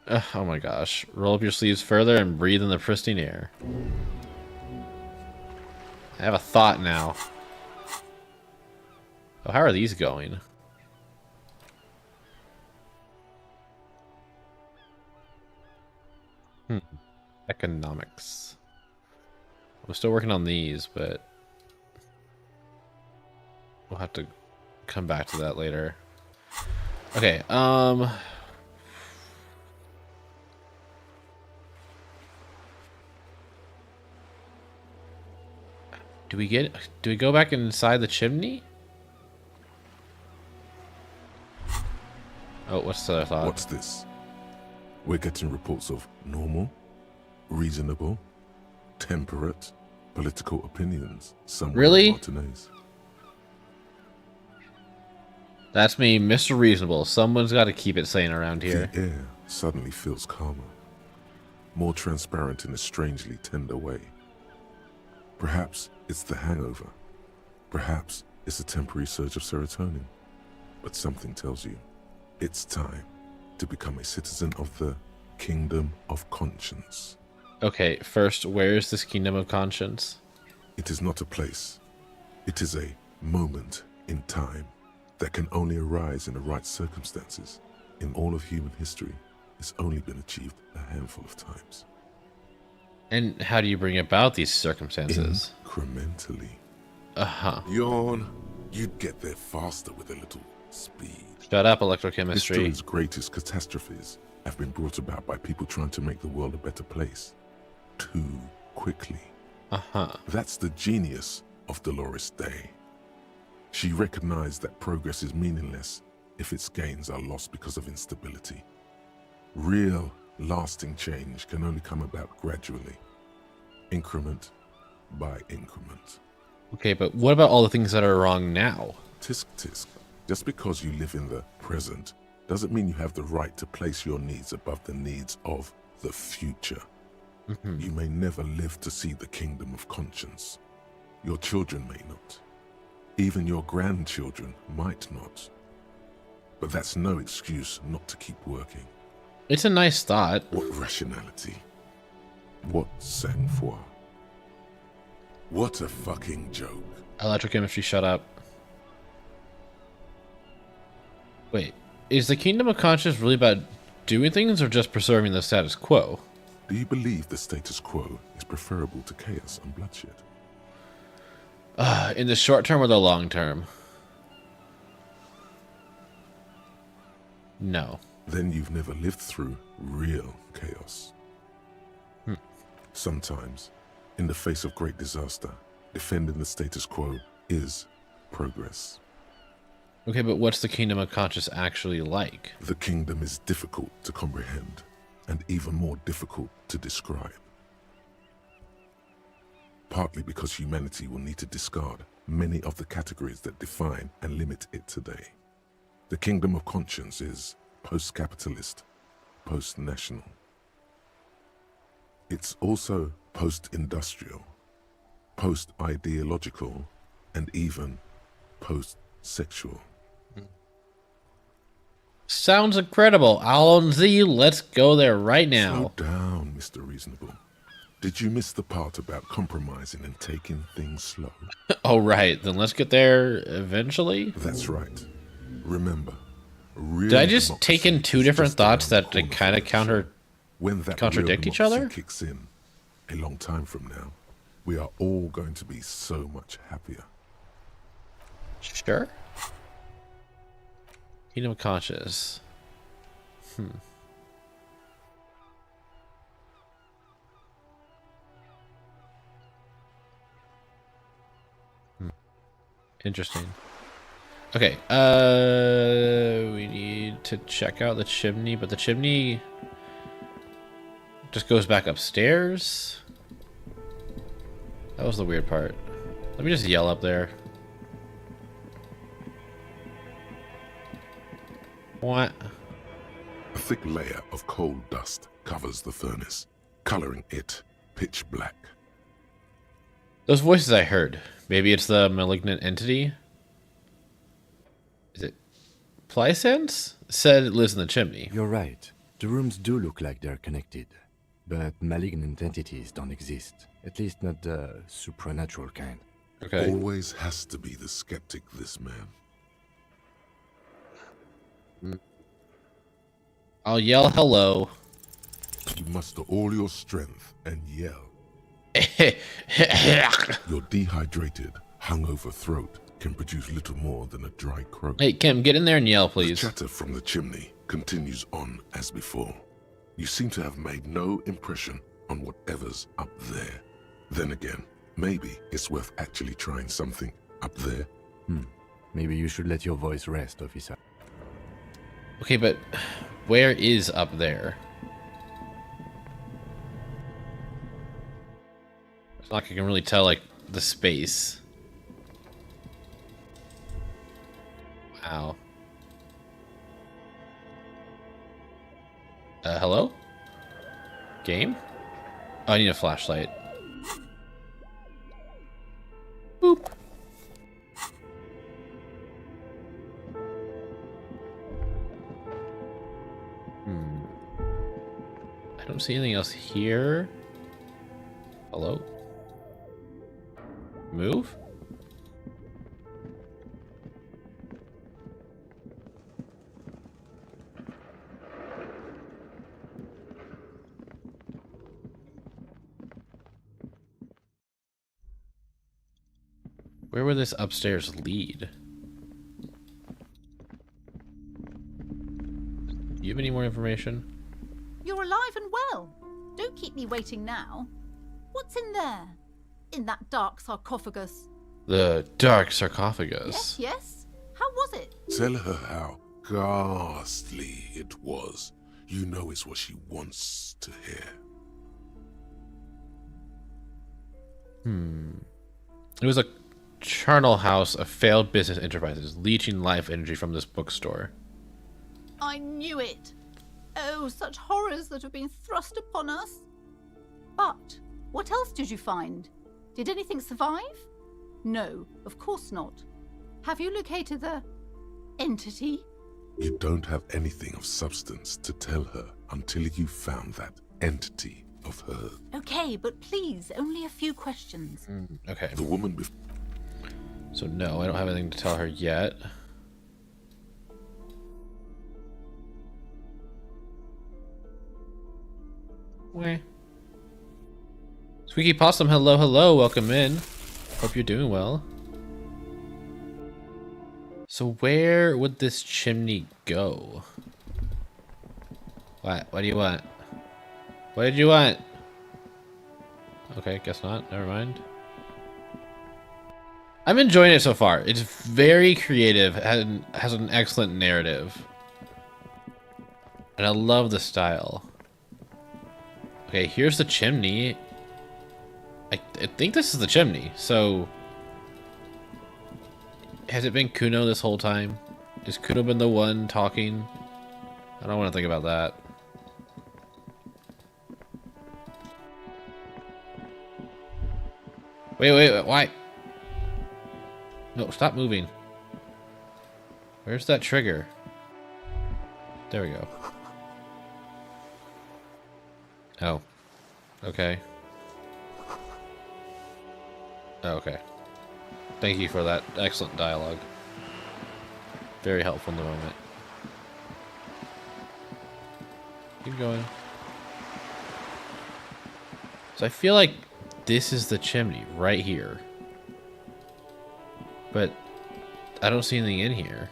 Oh my gosh. Roll up your sleeves further and breathe in the pristine air. I have a thought now. Oh, how are these going? Economics. I'm still working on these, but we'll have to come back to that later. Okay, do we go back inside the chimney? Oh, what's the other thought? What's this? We're getting reports of normal, reasonable, temperate, political opinions. Really? Martinez. That's me, Mr. Reasonable. Someone's got to keep it sane around here. The air suddenly feels calmer, more transparent in a strangely tender way. Perhaps it's the hangover. Perhaps it's a temporary surge of serotonin. But something tells you it's time to become a citizen of the Kingdom of Conscience. Okay, first, where is this Kingdom of Conscience? It is not a place. It is a moment in time that can only arise in the right circumstances. In all of human history, it's only been achieved a handful of times. And how do you bring about these circumstances? Incrementally. Uh-huh. Yawn. You'd get there faster with a little speed. Shut up, electrochemistry. History's greatest catastrophes have been brought about by people trying to make the world a better place. Too quickly. Uh-huh. That's the genius of Dolores Day. She recognized that progress is meaningless if its gains are lost because of instability. Real, lasting change can only come about gradually, increment by increment. Okay, but what about all the things that are wrong now? Tisk tisk. Just because you live in the present doesn't mean you have the right to place your needs above the needs of the future. Mm-hmm. You may never live to see the Kingdom of Conscience. Your children may not. Even your grandchildren might not. But that's no excuse not to keep working. It's a nice thought. What rationality? What sang-froid? What a fucking joke. Electrochemistry, shut up. Wait, is the Kingdom of Conscience really about doing things or just preserving the status quo? Do you believe the status quo is preferable to chaos and bloodshed? In the short term or the long term? No. Then you've never lived through real chaos. Sometimes, in the face of great disaster, defending the status quo is progress. Okay, but what's the Kingdom of Conscience actually like? The kingdom is difficult to comprehend, and even more difficult to describe. Partly because humanity will need to discard many of the categories that define and limit it today. The Kingdom of Conscience is post-capitalist, post-national. It's also post-industrial, post-ideological, and even post-sexual. Sounds incredible. Alan Z, let's go there right now. Slow down, Mr. Reasonable. Did you miss the part about compromising and taking things slow? Oh, right. Then let's get there eventually. That's right. Remember, did I just take in two different thoughts that kind of contradict each other? Kicks in a long time from now, we are all going to be so much happier. Sure. Kingdom of Conscious. Interesting. Okay, we need to check out the chimney, but the chimney just goes back upstairs. That was the weird part. Let me just yell up there. What? A thick layer of coal dust covers the furnace, coloring it pitch black. Those voices I heard. Maybe it's the malignant entity? Is it Plysense? Said it lives in the chimney. You're right. The rooms do look like they're connected. But malignant entities don't exist. At least not the supernatural kind. Okay. Always has to be the skeptic, this man. I'll yell hello. You muster all your strength and yell. Your dehydrated, hungover throat can produce little more than a dry croak. Hey, Kim, get in there and yell, please. The chatter from the chimney continues on as before. You seem to have made no impression on whatever's up there. Then again, maybe it's worth actually trying something up there. Maybe you should let your voice rest, officer. Okay, but where is up there? It's not like I can really tell, like, the space. Wow. Hello? Game? Oh, I need a flashlight. Boop. I don't see anything else here. Hello? Move? Where would this upstairs lead? Do you have any more information? You're alive and well. Don't keep me waiting now. What's in there? In that dark sarcophagus? The dark sarcophagus. Yes, yes. How was it? Tell her how ghastly it was. You know it's what she wants to hear. It was a charnel house of failed business enterprises, leeching life energy from this bookstore. I knew it. Oh, such horrors that have been thrust upon us. But what else did you find? Did anything survive? No, of course not. Have you located the entity? You don't have anything of substance to tell her until you found that entity of hers. Okay, but please, only a few questions. Okay. The woman before. So no, I don't have anything to tell her yet. Where? Squeaky Possum, hello, hello, welcome in. Hope you're doing well. So where would this chimney go? What? What do you want? What did you want? Okay, guess not. Never mind. I'm enjoying it so far. It's very creative and has an excellent narrative. And I love the style. Okay, here's the chimney. I think this is the chimney, so... Has it been Kuno this whole time? Has Kuno been the one talking? I don't want to think about that. Wait, why? No, stop moving. Where's that trigger? There we go. Oh. Okay. Oh, okay. Thank you for that excellent dialogue. Very helpful in the moment. Keep going. So I feel like this is the chimney right here. But I don't see anything in here.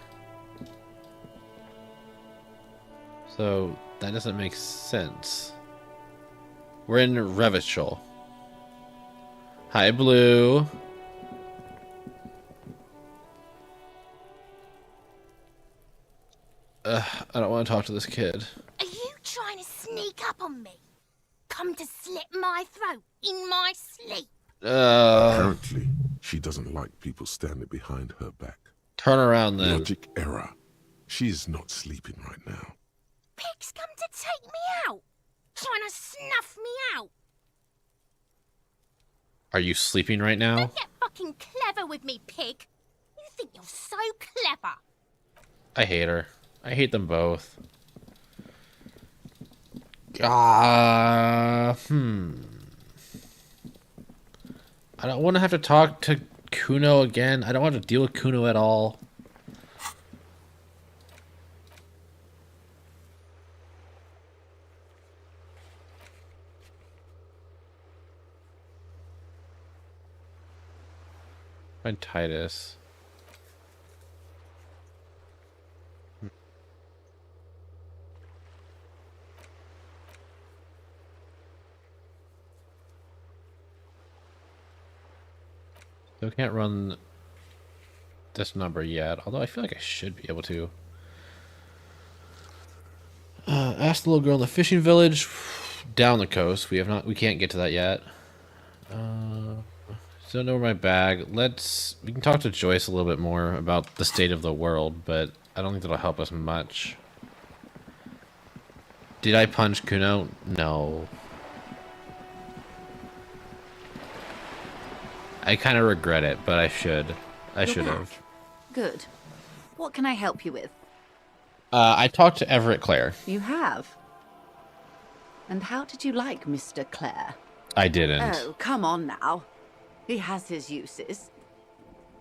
So that doesn't make sense. We're in Revachol. Hi, Blue. I don't want to talk to this kid. Are you trying to sneak up on me? Come to slit my throat in my sleep? Apparently, she doesn't like people standing behind her back. Turn around then. Logic error. She's not sleeping right now. Pig's come to take me out. Trying to snuff me out. Are you sleeping right now? Don't get fucking clever with me, pig. You think you're so clever. I hate her. I hate them both. I don't want to have to talk to Kuno again. I don't want to deal with Kuno at all. Find Titus. Still can't run this number yet, although I feel like I should be able to. Ask the little girl in the fishing village down the coast. We can't get to that yet. Still know my bag. We can talk to Joyce a little bit more about the state of the world, but I don't think that'll help us much. Did I punch Kuno? No. I kind of regret it, but I should. I should have. Good. What can I help you with? I talked to Everett Clare. You have? And how did you like Mr. Clare? I didn't. Oh, come on now. He has his uses.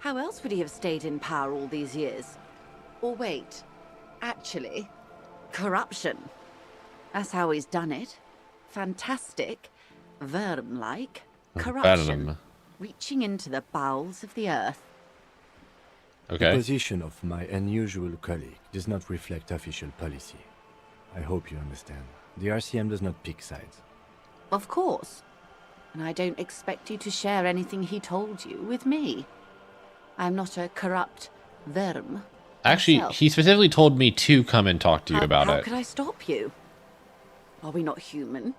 How else would he have stayed in power all these years? Or wait, actually, corruption. That's how he's done it. Fantastic, Verm-like corruption. Reaching into the bowels of the earth. Okay. The position of my unusual colleague does not reflect official policy. I hope you understand. The RCM does not pick sides. Of course. And I don't expect you to share anything he told you with me. I'm not a corrupt Verm. Actually, myself. he specifically told me to come and talk to you about it. How could I stop you? Are we not human?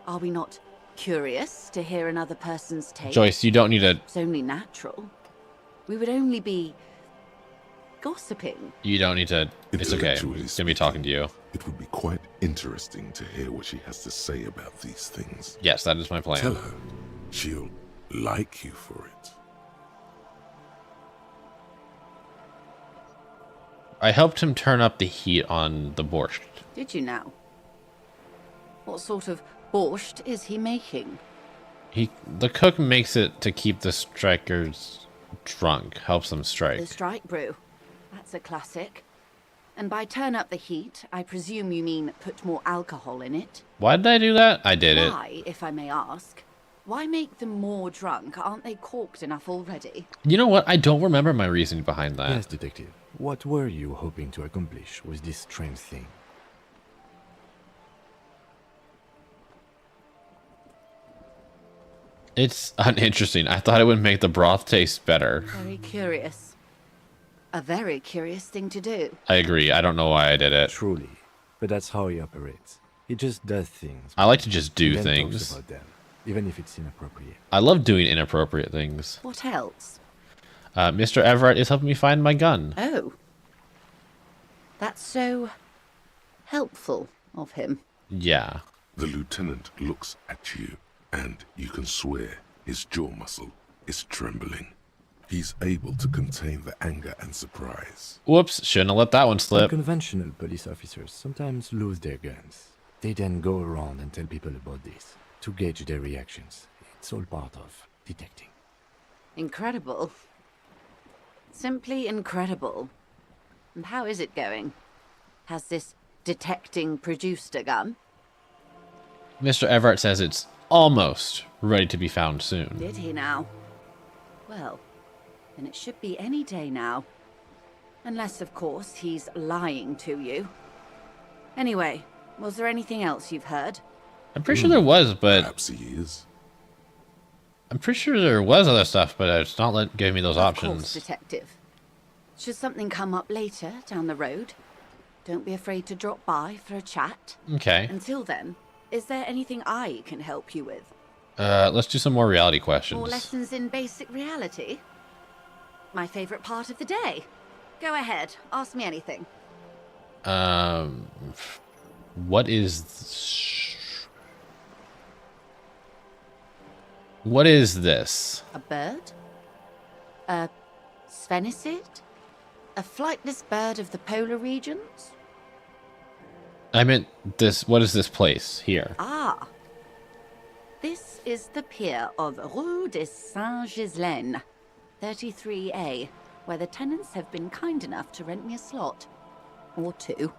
Are we not curious to hear another person's take? Joyce, you don't need to... It's only natural. We would only be gossiping. You don't need to... It's okay. I'm going to be talking to you. It would be quite interesting to hear what she has to say about these things. Yes, that is my plan. Tell her she'll like you for it. I helped him turn up the heat on the borscht. Did you now? What sort of borscht is he making? The cook makes it to keep the strikers drunk, helps them strike. The strike brew. That's a classic. And by turn up the heat, I presume you mean put more alcohol in it? Why did I do that? I did it. Why, if I may ask? Why make them more drunk? Aren't they corked enough already? You know what? I don't remember my reasoning behind that. Yes, Detective. What were you hoping to accomplish with this strange thing? It's uninteresting. I thought it would make the broth taste better. Very curious. A very curious thing to do. I agree. I don't know why I did it. Truly. But that's how he operates. He just does things. I like to just do and then things. talks about them, even if it's inappropriate. I love doing inappropriate things. What else? Mr. Everett is helping me find my gun. Oh. That's so helpful of him. Yeah. The lieutenant looks at you, and you can swear his jaw muscle is trembling. He's able to contain the anger and surprise. Whoops, shouldn't have let that one slip. Conventional police officers sometimes lose their guns. They then go around and tell people about this, to gauge their reactions. It's all part of detecting. Incredible. Simply incredible. And how is it going? Has this detecting produced a gun? Mr. Everett says it's almost ready to be found soon. Did he now? Well, then it should be any day now. Unless, of course, he's lying to you. Anyway, was there anything else you've heard? I'm pretty sure there was, but... Perhaps he is. I'm pretty sure there was other stuff, but it's not giving me those options. Of course, Detective. Should something come up later, down the road, don't be afraid to drop by for a chat. Okay. Until then, is there anything I can help you with? Let's do some more reality questions. More lessons in basic reality? My favorite part of the day. Go ahead, ask me anything. What is this? A bird? A sphenicid? A flightless bird of the polar regions? I meant this. What is this place here? Ah. This is the pier of Rue de Saint-Ghislain, 33A, where the tenants have been kind enough to rent me a slot. Or two.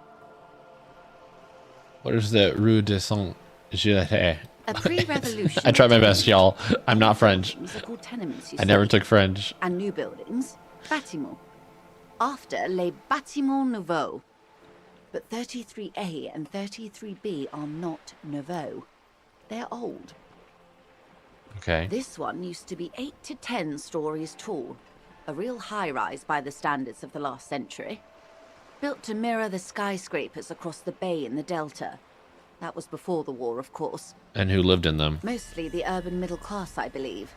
What is the Rue de Saint-Ghislain? A pre-revolution. I tried my best, y'all. I'm not French. Are called tenements, you I never see. took French. And new buildings, bâtiments. After les bâtiments nouveaux. But 33A and 33B are not nouveaux. They're old. Okay. This one used to be 8 to 10 stories tall. A real high-rise by the standards of the last century. Built to mirror the skyscrapers across the bay in the Delta. That was before the war, of course. And who lived in them? Mostly the urban middle class, I believe.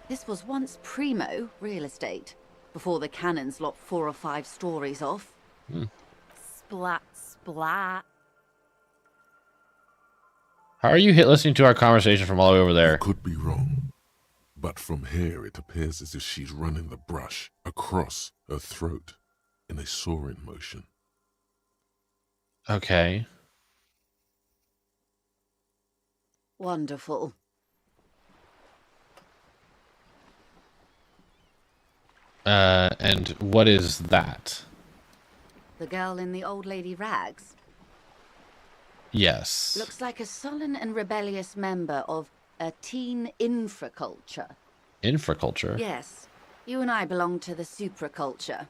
This was once primo real estate, before the cannons lopped 4 or 5 stories off. Splat, splat. How are you listening to our conversation from all the way over there? Could be wrong, but from here it appears as if she's running the brush across her throat in a soaring motion. Okay. Wonderful. And what is that? The girl in the old lady rags. Yes. Looks like a sullen and rebellious member of a teen infraculture. Infraculture? Yes. You and I belong to the supraculture.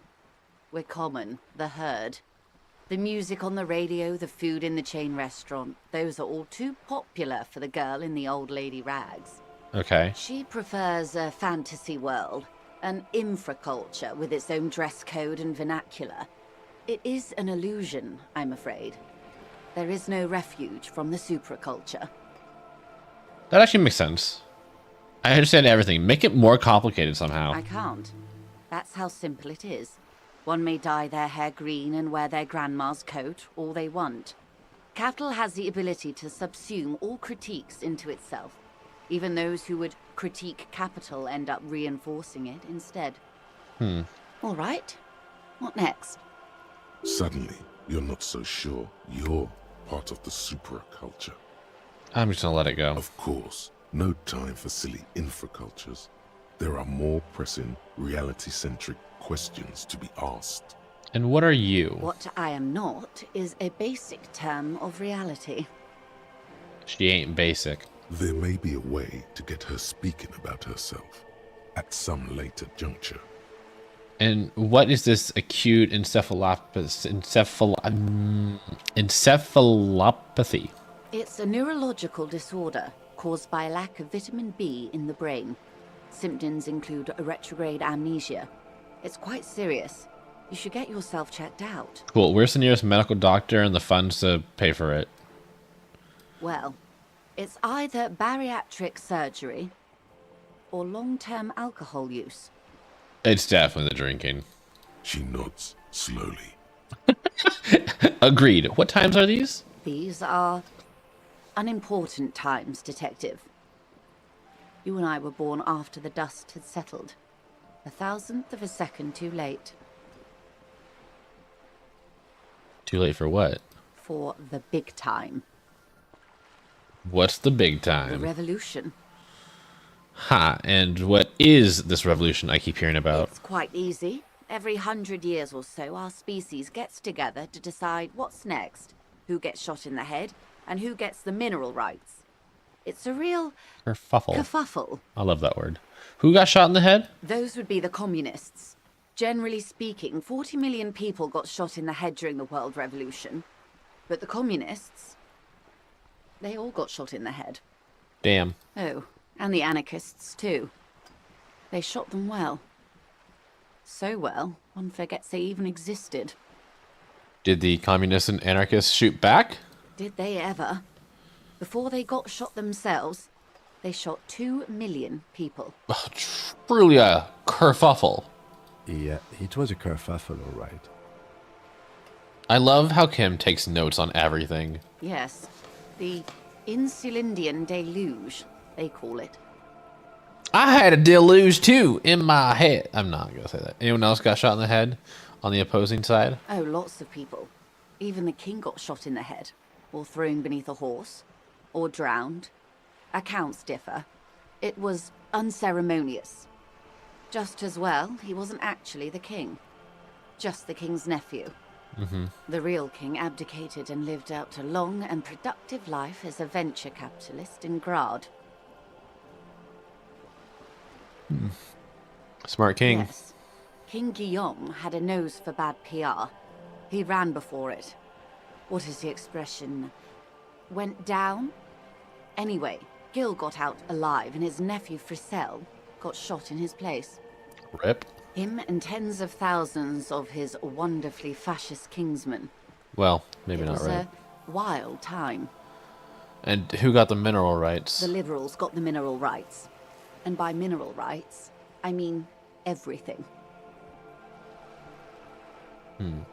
We're common, the herd. The music on the radio, the food in the chain restaurant, those are all too popular for the girl in the old lady rags. Okay. She prefers a fantasy world, an infraculture with its own dress code and vernacular. It is an illusion, I'm afraid. There is no refuge from the supraculture. That actually makes sense. I understand everything. Make it more complicated somehow. I can't. That's how simple it is. One may dye their hair green and wear their grandma's coat all they want. Capital has the ability to subsume all critiques into itself. Even those who would critique capital end up reinforcing it instead. All right. What next? Suddenly, you're not so sure you're part of the supraculture. I'm just gonna let it go. Of course, no time for silly infracultures. There are more pressing, reality-centric questions to be asked. And what are you? What I am not is a basic term of reality. She ain't basic. There may be a way to get her speaking about herself at some later juncture. And what is this acute encephalopathy? It's a neurological disorder caused by a lack of vitamin B in the brain. Symptoms include a retrograde amnesia. It's quite serious. You should get yourself checked out. Cool. Where's the nearest medical doctor and the funds to pay for it? Well, it's either bariatric surgery or long-term alcohol use. It's definitely the drinking. She nods slowly. Agreed. What times are these? These are unimportant times, Detective. You and I were born after the dust had settled. 1,000th of a second too late. Too late for what? For the big time. What's the big The time? revolution. Ha, and what is this revolution I keep hearing about? It's quite easy. Every 100 years or so, our species gets together to decide what's next, who gets shot in the head, and who gets the mineral rights. It's a real kerfuffle. I love that word. Who got shot in the head? Those would be the communists. Generally speaking, 40 million people got shot in the head during the World Revolution. But the communists, they all got shot in the head. Damn. Oh, and the anarchists too. They shot them well. So well, one forgets they even existed. Did the communists and anarchists shoot back? Did they ever? Before they got shot themselves, they shot 2 million people. Truly a kerfuffle. Yeah, it was a kerfuffle, all right. I love how Kim takes notes on everything. Yes, the Insulindian deluge, they call it. I had a deluge too in my head. I'm not gonna say that. Anyone else got shot in the head on the opposing side? Oh, lots of people. Even the king got shot in the head, or thrown beneath a horse, or drowned. Accounts differ. It was unceremonious. Just as well, he wasn't actually the king. Just the king's nephew. The real king abdicated and lived out a long and productive life as a venture capitalist in Grad. Smart king. Yes. King Guillaume had a nose for bad PR. He ran before it. What is the expression? Went down? Anyway, Gil got out alive and his nephew Frisell got shot in his place. Rip. Him and tens of thousands of his wonderfully fascist kingsmen. Well, maybe not right. It was a wild time. And who got the mineral rights? The liberals got the mineral rights. And by mineral rights, I mean everything.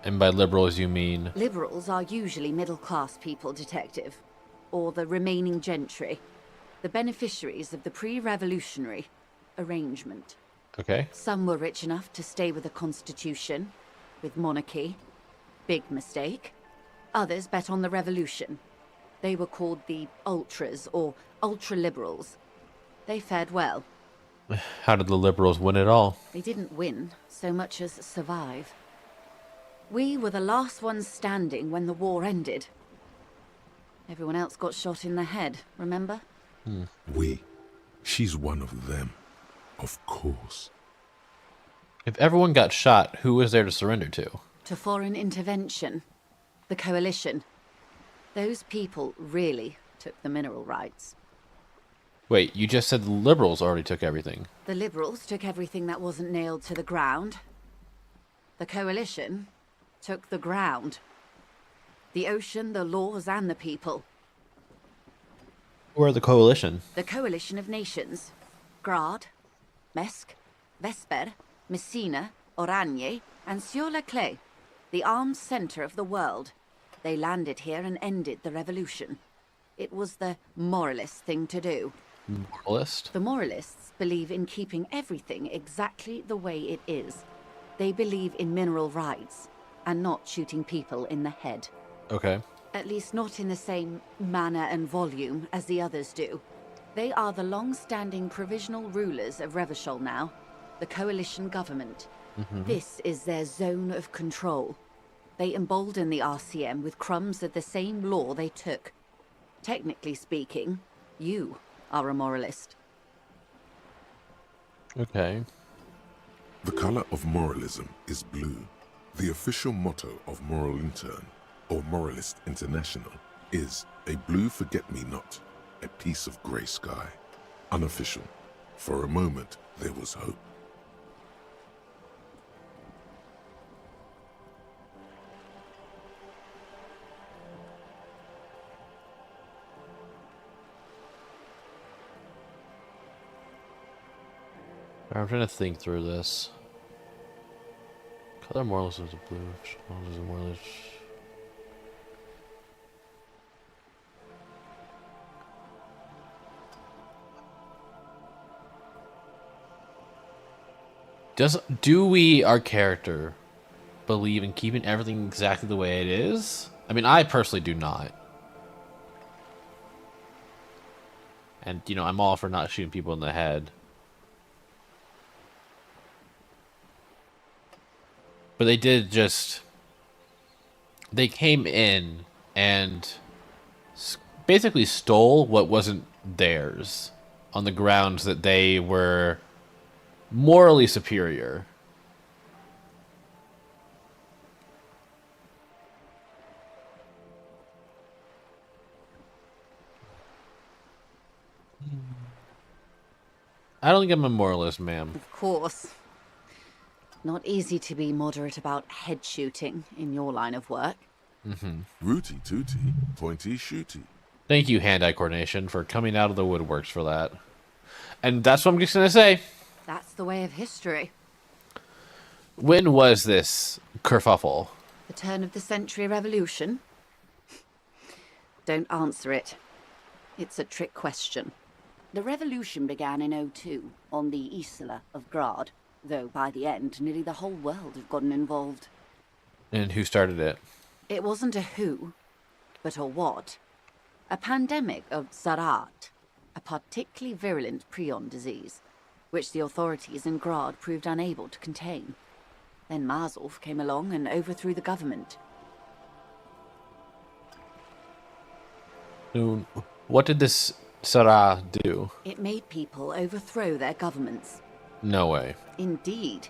And by liberals, you mean? Liberals are usually middle-class people, Detective. Or the remaining gentry. The beneficiaries of the pre-revolutionary arrangement. Okay. Some were rich enough to stay with the Constitution, with monarchy. Big mistake. Others bet on the revolution. They were called the ultras, or ultra-liberals. They fared well. How did the liberals win it all? They didn't win so much as survive. We were the last ones standing when the war ended. Everyone else got shot in the head, remember? She's one of them. Of course. If everyone got shot, who was there to surrender to? To foreign intervention. The coalition. Those people really took the mineral rights. Wait, you just said the liberals already took everything. The liberals took everything that wasn't nailed to the ground. The coalition took the ground. The ocean, the laws, and the people. Who are the coalition? The coalition of nations. Grad, Mesk, Vesper, Messina, Oranje, and Sur-la-Clay, the armed center of the world. They landed here and ended the revolution. It was the moralist thing to do. Moralist? The moralists believe in keeping everything exactly the way it is. They believe in mineral rights, and not shooting people in the head. Okay. At least not in the same manner and volume as the others do. They are the long-standing provisional rulers of Revachol now, the coalition government. This is their zone of control. They embolden the RCM with crumbs of the same law they took. Technically speaking, you are a moralist. Okay. The color of moralism is blue. The official motto of Moral Intern, or Moralist International, is a blue forget-me-not, a piece of grey sky. Unofficial. For a moment, there was hope. I'm trying to think through this. Color moralism is blue. Moralism, moralist. Do we, our character, believe in keeping everything exactly the way it is? I mean, I personally do not. And, you know, I'm all for not shooting people in the head. But they did just... They came in and basically stole what wasn't theirs on the grounds that they were morally superior. I don't think I'm a moralist, ma'am. Of course. Not easy to be moderate about head shooting in your line of work. Rooty tooty, pointy shooty. Thank you, hand-eye coordination, for coming out of the woodworks for that. And that's what I'm just going to say. That's the way of history. When was this kerfuffle? The turn of the century revolution? Don't answer it. It's a trick question. The revolution began in '02 on the Isla of Grad, though by the end, nearly the whole world had gotten involved. And who started it? It wasn't a who, but a what. A pandemic of Zarat, a particularly virulent prion disease, which the authorities in Grad proved unable to contain. Then Marzolf came along and overthrew the government. What did this Sarah do? It made people overthrow their governments. No way. Indeed.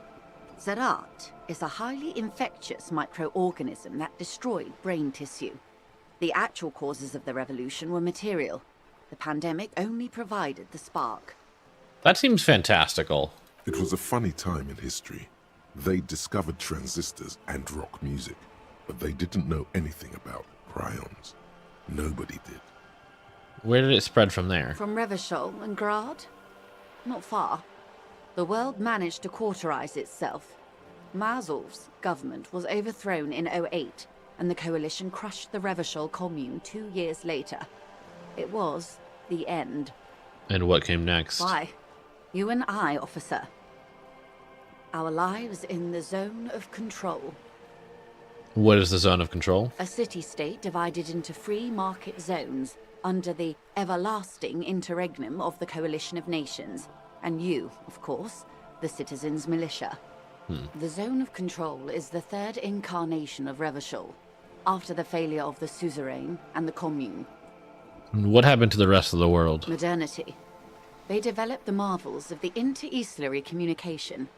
Zarat is a highly infectious microorganism that destroyed brain tissue. The actual causes of the revolution were material. The pandemic only provided the spark. That seems fantastical. It was a funny time in history. They discovered transistors and rock music, but they didn't know anything about prions. Nobody did. Where did it spread from there? From Revachol and Grad? Not far. The world managed to cauterize itself. Marzolf's government was overthrown in '08, and the coalition crushed the Revachol commune 2 years later. It was the end. And what came next? Why? You and I, officer. Our lives in the zone of control. What is the zone of control? A city-state divided into free market zones under the everlasting interregnum of the Coalition of Nations. And you, of course, the citizens' militia. The zone of control is the third incarnation of Revachol, after the failure of the suzerain and the commune. What happened to the rest of the world? Modernity. They developed the marvels of the inter-eastlery communication.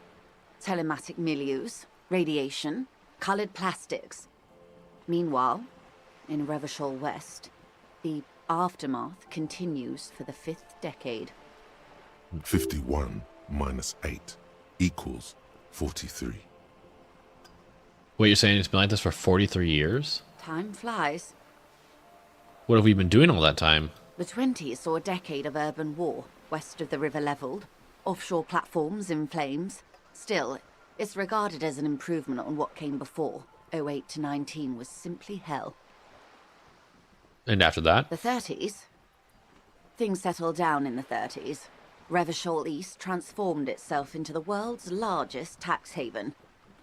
Telematic milieus, radiation, colored plastics. Meanwhile, in Revachol West, the aftermath continues for the 5th decade. 51 minus 8 equals 43. What you're saying, it's been like this for 43 years? Time flies. What have we been doing all that time? The 20s saw a decade of urban war, west of the river leveled, offshore platforms in flames. Still, it's regarded as an improvement on what came before. '08 to '19 was simply hell. And after that? The 30s? Things settled down in the 30s. Revachol East transformed itself into the world's largest tax haven,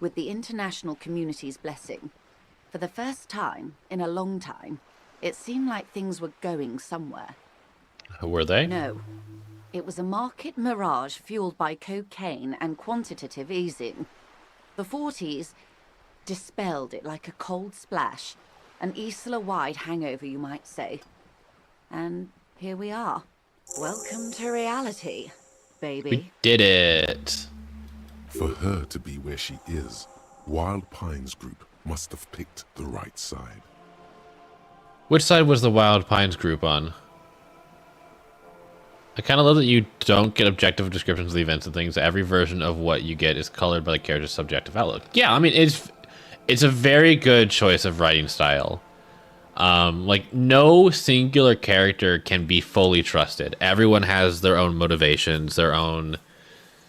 with the international community's blessing. For the first time in a long time, it seemed like things were going somewhere. Were they? No. It was a market mirage fueled by cocaine and quantitative easing. The 40s dispelled it like a cold splash, an Isla-wide hangover, you might say. And here we are, Welcome to reality, baby. We did it. For her to be where she is, Wild Pines Group must have picked the right side. Which side was the Wild Pines Group on? I kind of love that you don't get objective descriptions of the events and things. Every version of what you get is colored by the character's subjective outlook. Yeah, I mean, it's a very good choice of writing style. Like, no singular character can be fully trusted. Everyone has their own motivations, their own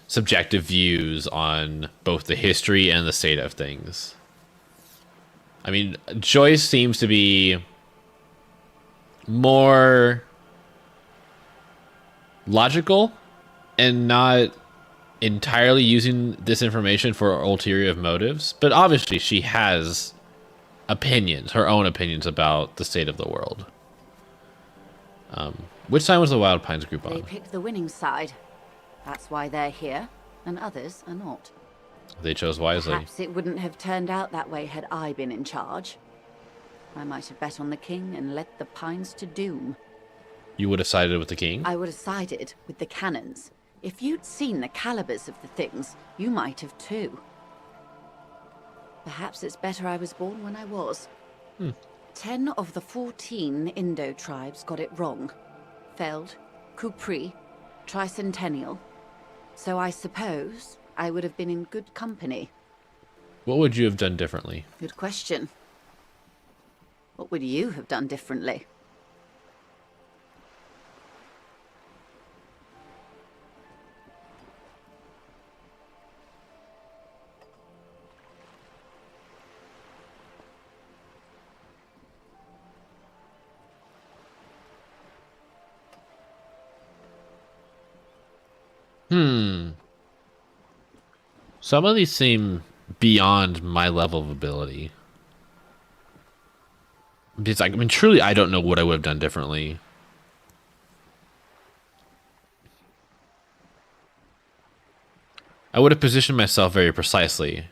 subjective views on both the history and the state of things. I mean, Joyce seems to be more logical and not entirely using this information for ulterior motives, but obviously she has opinions, her own opinions about the state of the world. Which side was the Wild Pines Group on? They picked the winning side. That's why they're here, and others are not. They chose wisely. Perhaps it wouldn't have turned out that way had I been in charge. I might have bet on the king and led the Pines to doom. You would have sided with the king? I would have sided with the cannons. If you'd seen the calibers of the things, you might have too. Perhaps it's better I was born when I was. 10 of the 14 Indo tribes got it wrong. Feld, Kupri, Tricentennial. So I suppose I would have been in good company. What would you have done differently? Good question. What would you have done differently? Some of these seem beyond my level of ability. It's like, I mean, truly, I don't know what I would have done differently. I would have positioned myself very precisely.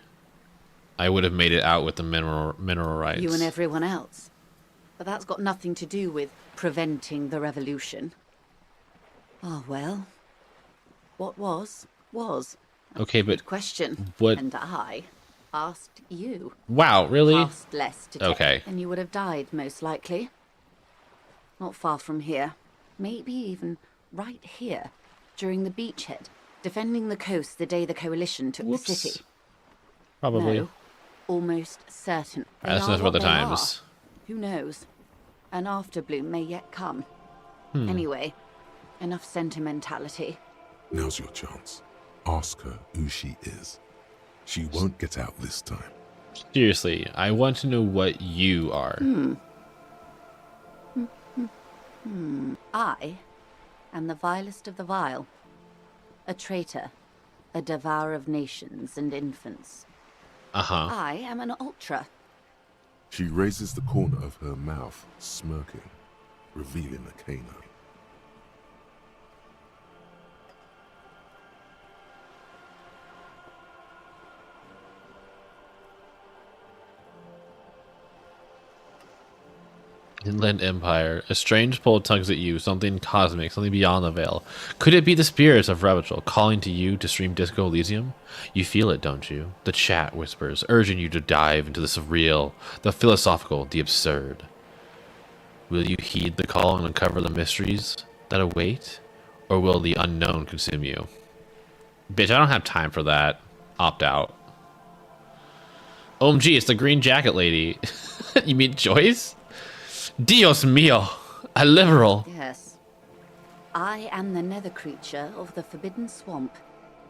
I would have made it out with the mineral rights. You and everyone else. But that's got nothing to do with preventing the revolution. Oh, well. What was, was. Okay, but good question. What? And I asked you. Wow, really? Asked less to okay. And you would have died, most likely. Not far from here. Maybe even right here, during the beachhead, defending the coast the day the coalition took the city. Probably. No, almost certain. That's not about the times. Who knows? An afterbloom may yet come. Anyway, enough sentimentality. Now's your chance. Ask her who she is. She won't get out this time. Seriously, I want to know what you are. I am the vilest of the vile. A traitor. A devourer of nations and infants. I am an ultra. She raises the corner of her mouth, smirking, revealing a canine. Inland Empire. A strange pull tugs at you. Something cosmic. Something beyond the veil. Could it be the spirits of Revachol calling to you to stream Disco Elysium? You feel it, don't you? The chat whispers, urging you to dive into the surreal, the philosophical, the absurd. Will you heed the call and uncover the mysteries that await? Or will the unknown consume you? Bitch, I don't have time for that. Opt out. OMG, it's the green jacket lady. You mean Joyce? Dios mío, a liberal. Yes. I am the nether creature of the Forbidden Swamp.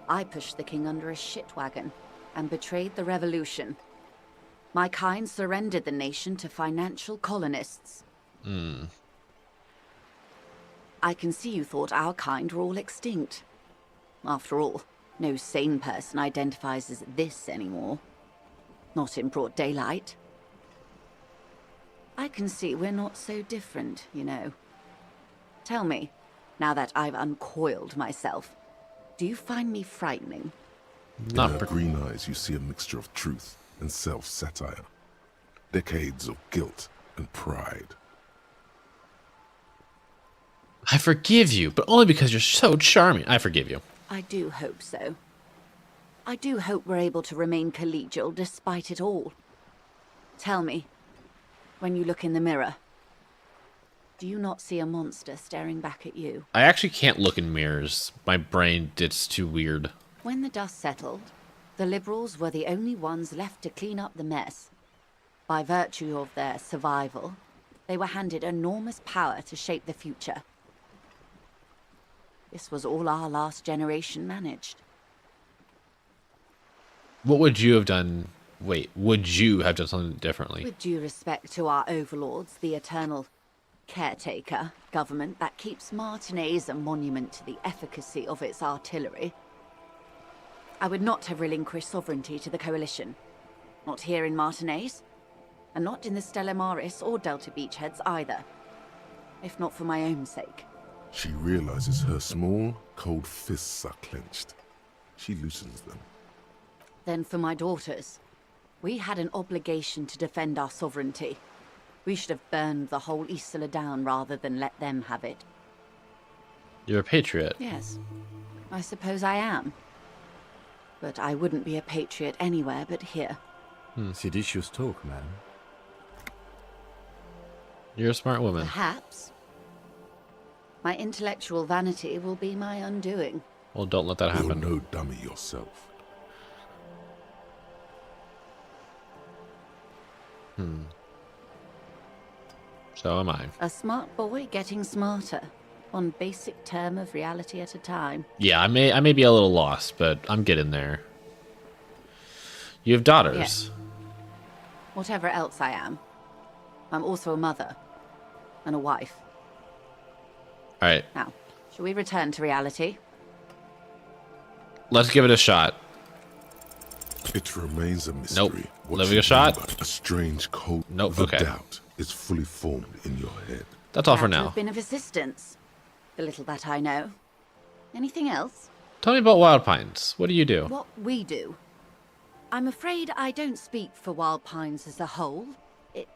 I pushed the king under a shit wagon and betrayed the revolution. My kind surrendered the nation to financial colonists. I can see you thought our kind were all extinct. After all, no sane person identifies as this anymore. Not in broad daylight. I can see we're not so different, you know. Tell me, now that I've uncoiled myself, do you find me frightening? In her green eyes, you see a mixture of truth and self-satire. Decades of guilt and pride. I forgive you, but only because you're so charming. I forgive you. I do hope so. I do hope we're able to remain collegial despite it all. Tell me, when you look in the mirror, do you not see a monster staring back at you? I actually can't look in mirrors. My brain, it's too weird. When the dust settled, the Liberals were the only ones left to clean up the mess. By virtue of their survival, they were handed enormous power to shape the future. This was all our last generation managed. What would you have done? Wait, would you have done something differently? With due respect to our overlords, the eternal caretaker government that keeps Martinez a monument to the efficacy of its artillery, I would not have relinquished sovereignty to the Coalition. Not here in Martinez, and not in the Stella Maris or Delta Beachheads either. If not for my own sake. She realizes her small, cold fists are clenched. She loosens them. Then for my daughters. We had an obligation to defend our sovereignty. We should have burned the whole Isla down rather than let them have it. You're a patriot. Yes, I suppose I am. But I wouldn't be a patriot anywhere but here. Seditious talk, man. You're a smart woman. Perhaps. My intellectual vanity will be my undoing. Well, don't let that happen. You're no dummy yourself. So am I. A smart boy getting smarter. One basic term of reality at a time. Yeah, I may be a little lost, but I'm getting there. You have daughters. Yes. Whatever else I am, I'm also a mother. And a wife. Alright. Now, shall we return to reality? Let's give it a shot. It remains a mystery. Nope. What Living you a shot? mean by a strange cold Nope. of Okay. doubt is fully formed in your head. That's all for Glad to now. have been of assistance. The little that I know. Anything else? Tell me about Wild Pines. What do you do? What we do. I'm afraid I don't speak for Wild Pines as a whole.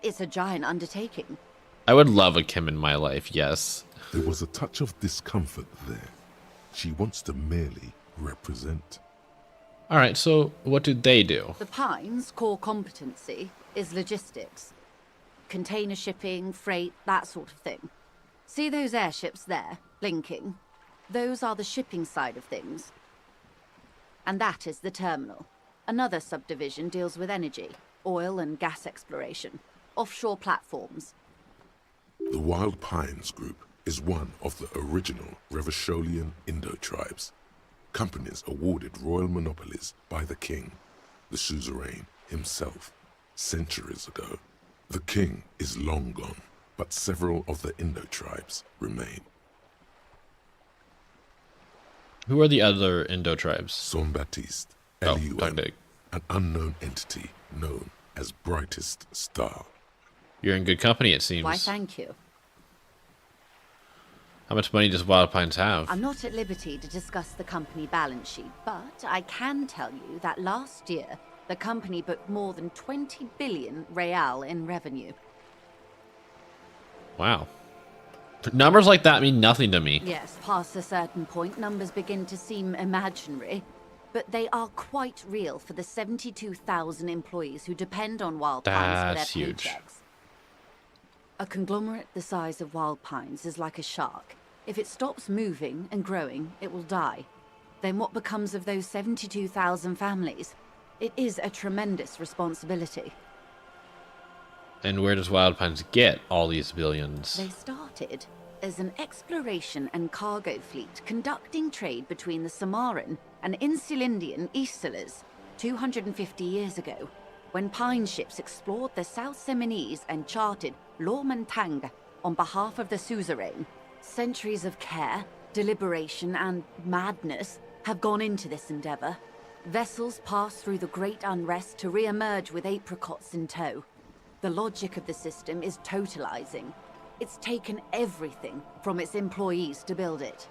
It's a giant undertaking. I would love a Kim in my life, yes. There was a touch of discomfort there. She wants to merely represent. Alright, so what do they do? The Pines' core competency is logistics. Container shipping, freight, that sort of thing. See those airships there, blinking? Those are the shipping side of things. And that is the terminal. Another subdivision deals with energy, oil and gas exploration, offshore platforms. The Wild Pines Group is one of the original Revacholian Indo-tribes. Companies awarded royal monopolies by the king, the suzerain himself, centuries ago. The king is long gone, but several of the Indo-tribes remain. Who are the other Indo-tribes? Saint-Baptiste, Oh, Elysium, Tactic. an unknown entity known as Brightest Star. You're in good company, it seems. Why, thank you. How much money does Wild Pines have? I'm not at liberty to discuss the company balance sheet, but I can tell you that last year, the company booked more than 20 billion real in revenue. Wow. Numbers like that mean nothing to me. Yes, past a certain point, numbers begin to seem imaginary, but they are quite real for the 72,000 employees who depend on Wild Pines for That's their huge. paychecks. A conglomerate the size of Wild Pines is like a shark. If it stops moving and growing, it will die. Then what becomes of those 72,000 families? It is a tremendous responsibility. And where does Wild Pines get all these billions? They started as an exploration and cargo fleet conducting trade between the Samaran and Insulindian Islas 250 years ago, when pine ships explored the South Seminese and charted Lomantang on behalf of the suzerain. Centuries of care, deliberation, and madness have gone into this endeavor. Vessels pass through the great unrest to re-emerge with apricots in tow. The logic of the system is totalizing. It's taken everything from its employees to build it.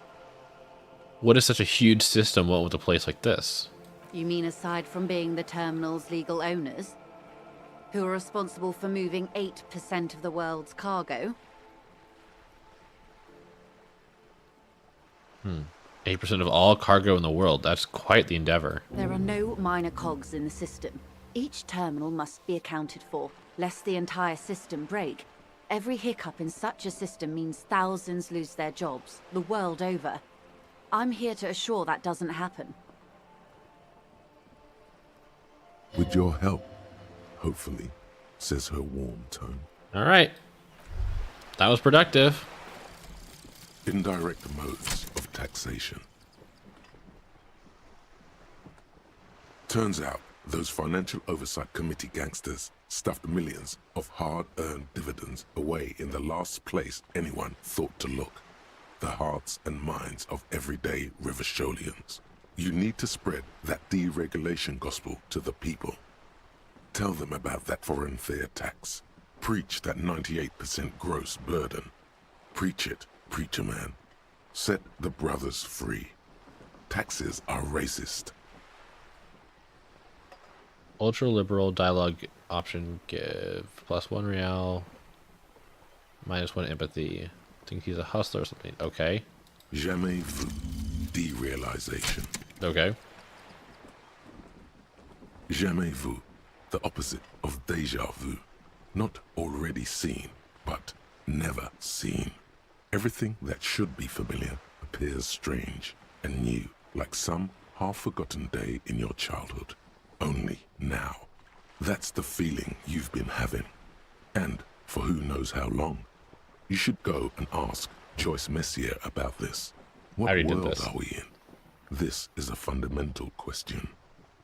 What is such a huge system want with a place like this? You mean aside from being the terminal's legal owners, who are responsible for moving 8% of the world's cargo? 8% of all cargo in the world. That's quite the endeavor. There are no minor cogs in the system. Each terminal must be accounted for, lest the entire system break. Every hiccup in such a system means thousands lose their jobs, the world over. I'm here to assure that doesn't happen. With your help, hopefully, says her warm tone. All right. That was productive. Indirect modes of taxation. Turns out, those Financial Oversight Committee gangsters stuffed millions of hard-earned dividends away in the last place anyone thought to look. The hearts and minds of everyday Rivasholians. You need to spread that deregulation gospel to the people. Tell them about that foreign fare tax. Preach that 98% gross burden. Preach it, preacher man. Set the brothers free. Taxes are racist. Ultra-liberal dialogue option give +1 real, -1 empathy. Think he's a hustler or something. Okay. Jamais vu. Derealization. Okay. Jamais vu. The opposite of déjà vu. Not already seen, but never seen. Everything that should be familiar appears strange and new, like some half-forgotten day in your childhood. Only now. That's the feeling you've been having. And for who knows how long. You should go and ask Joyce Messier about this. What world are we in? This is a fundamental question.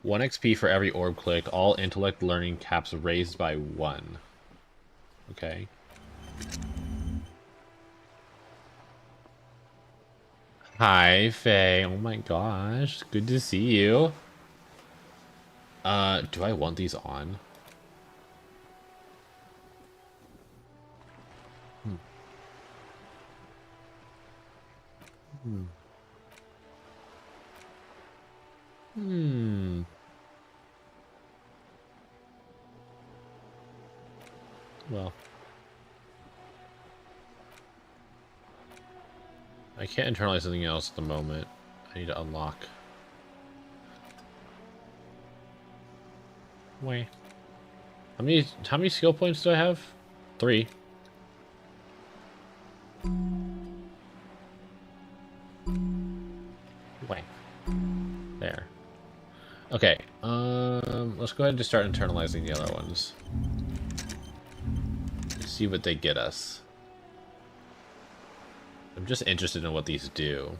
1 XP for every orb clicked. All intellect learning caps raised by 1. Okay. Hi, Faye. Oh my gosh. Good to see you. Do I want these on? Well. I can't internalize anything else at the moment. I need to unlock. Wait. How many skill points do I have? 3. Wait. There. Okay. Let's go ahead and just start internalizing the other ones. See what they get us. I'm just interested in what these do.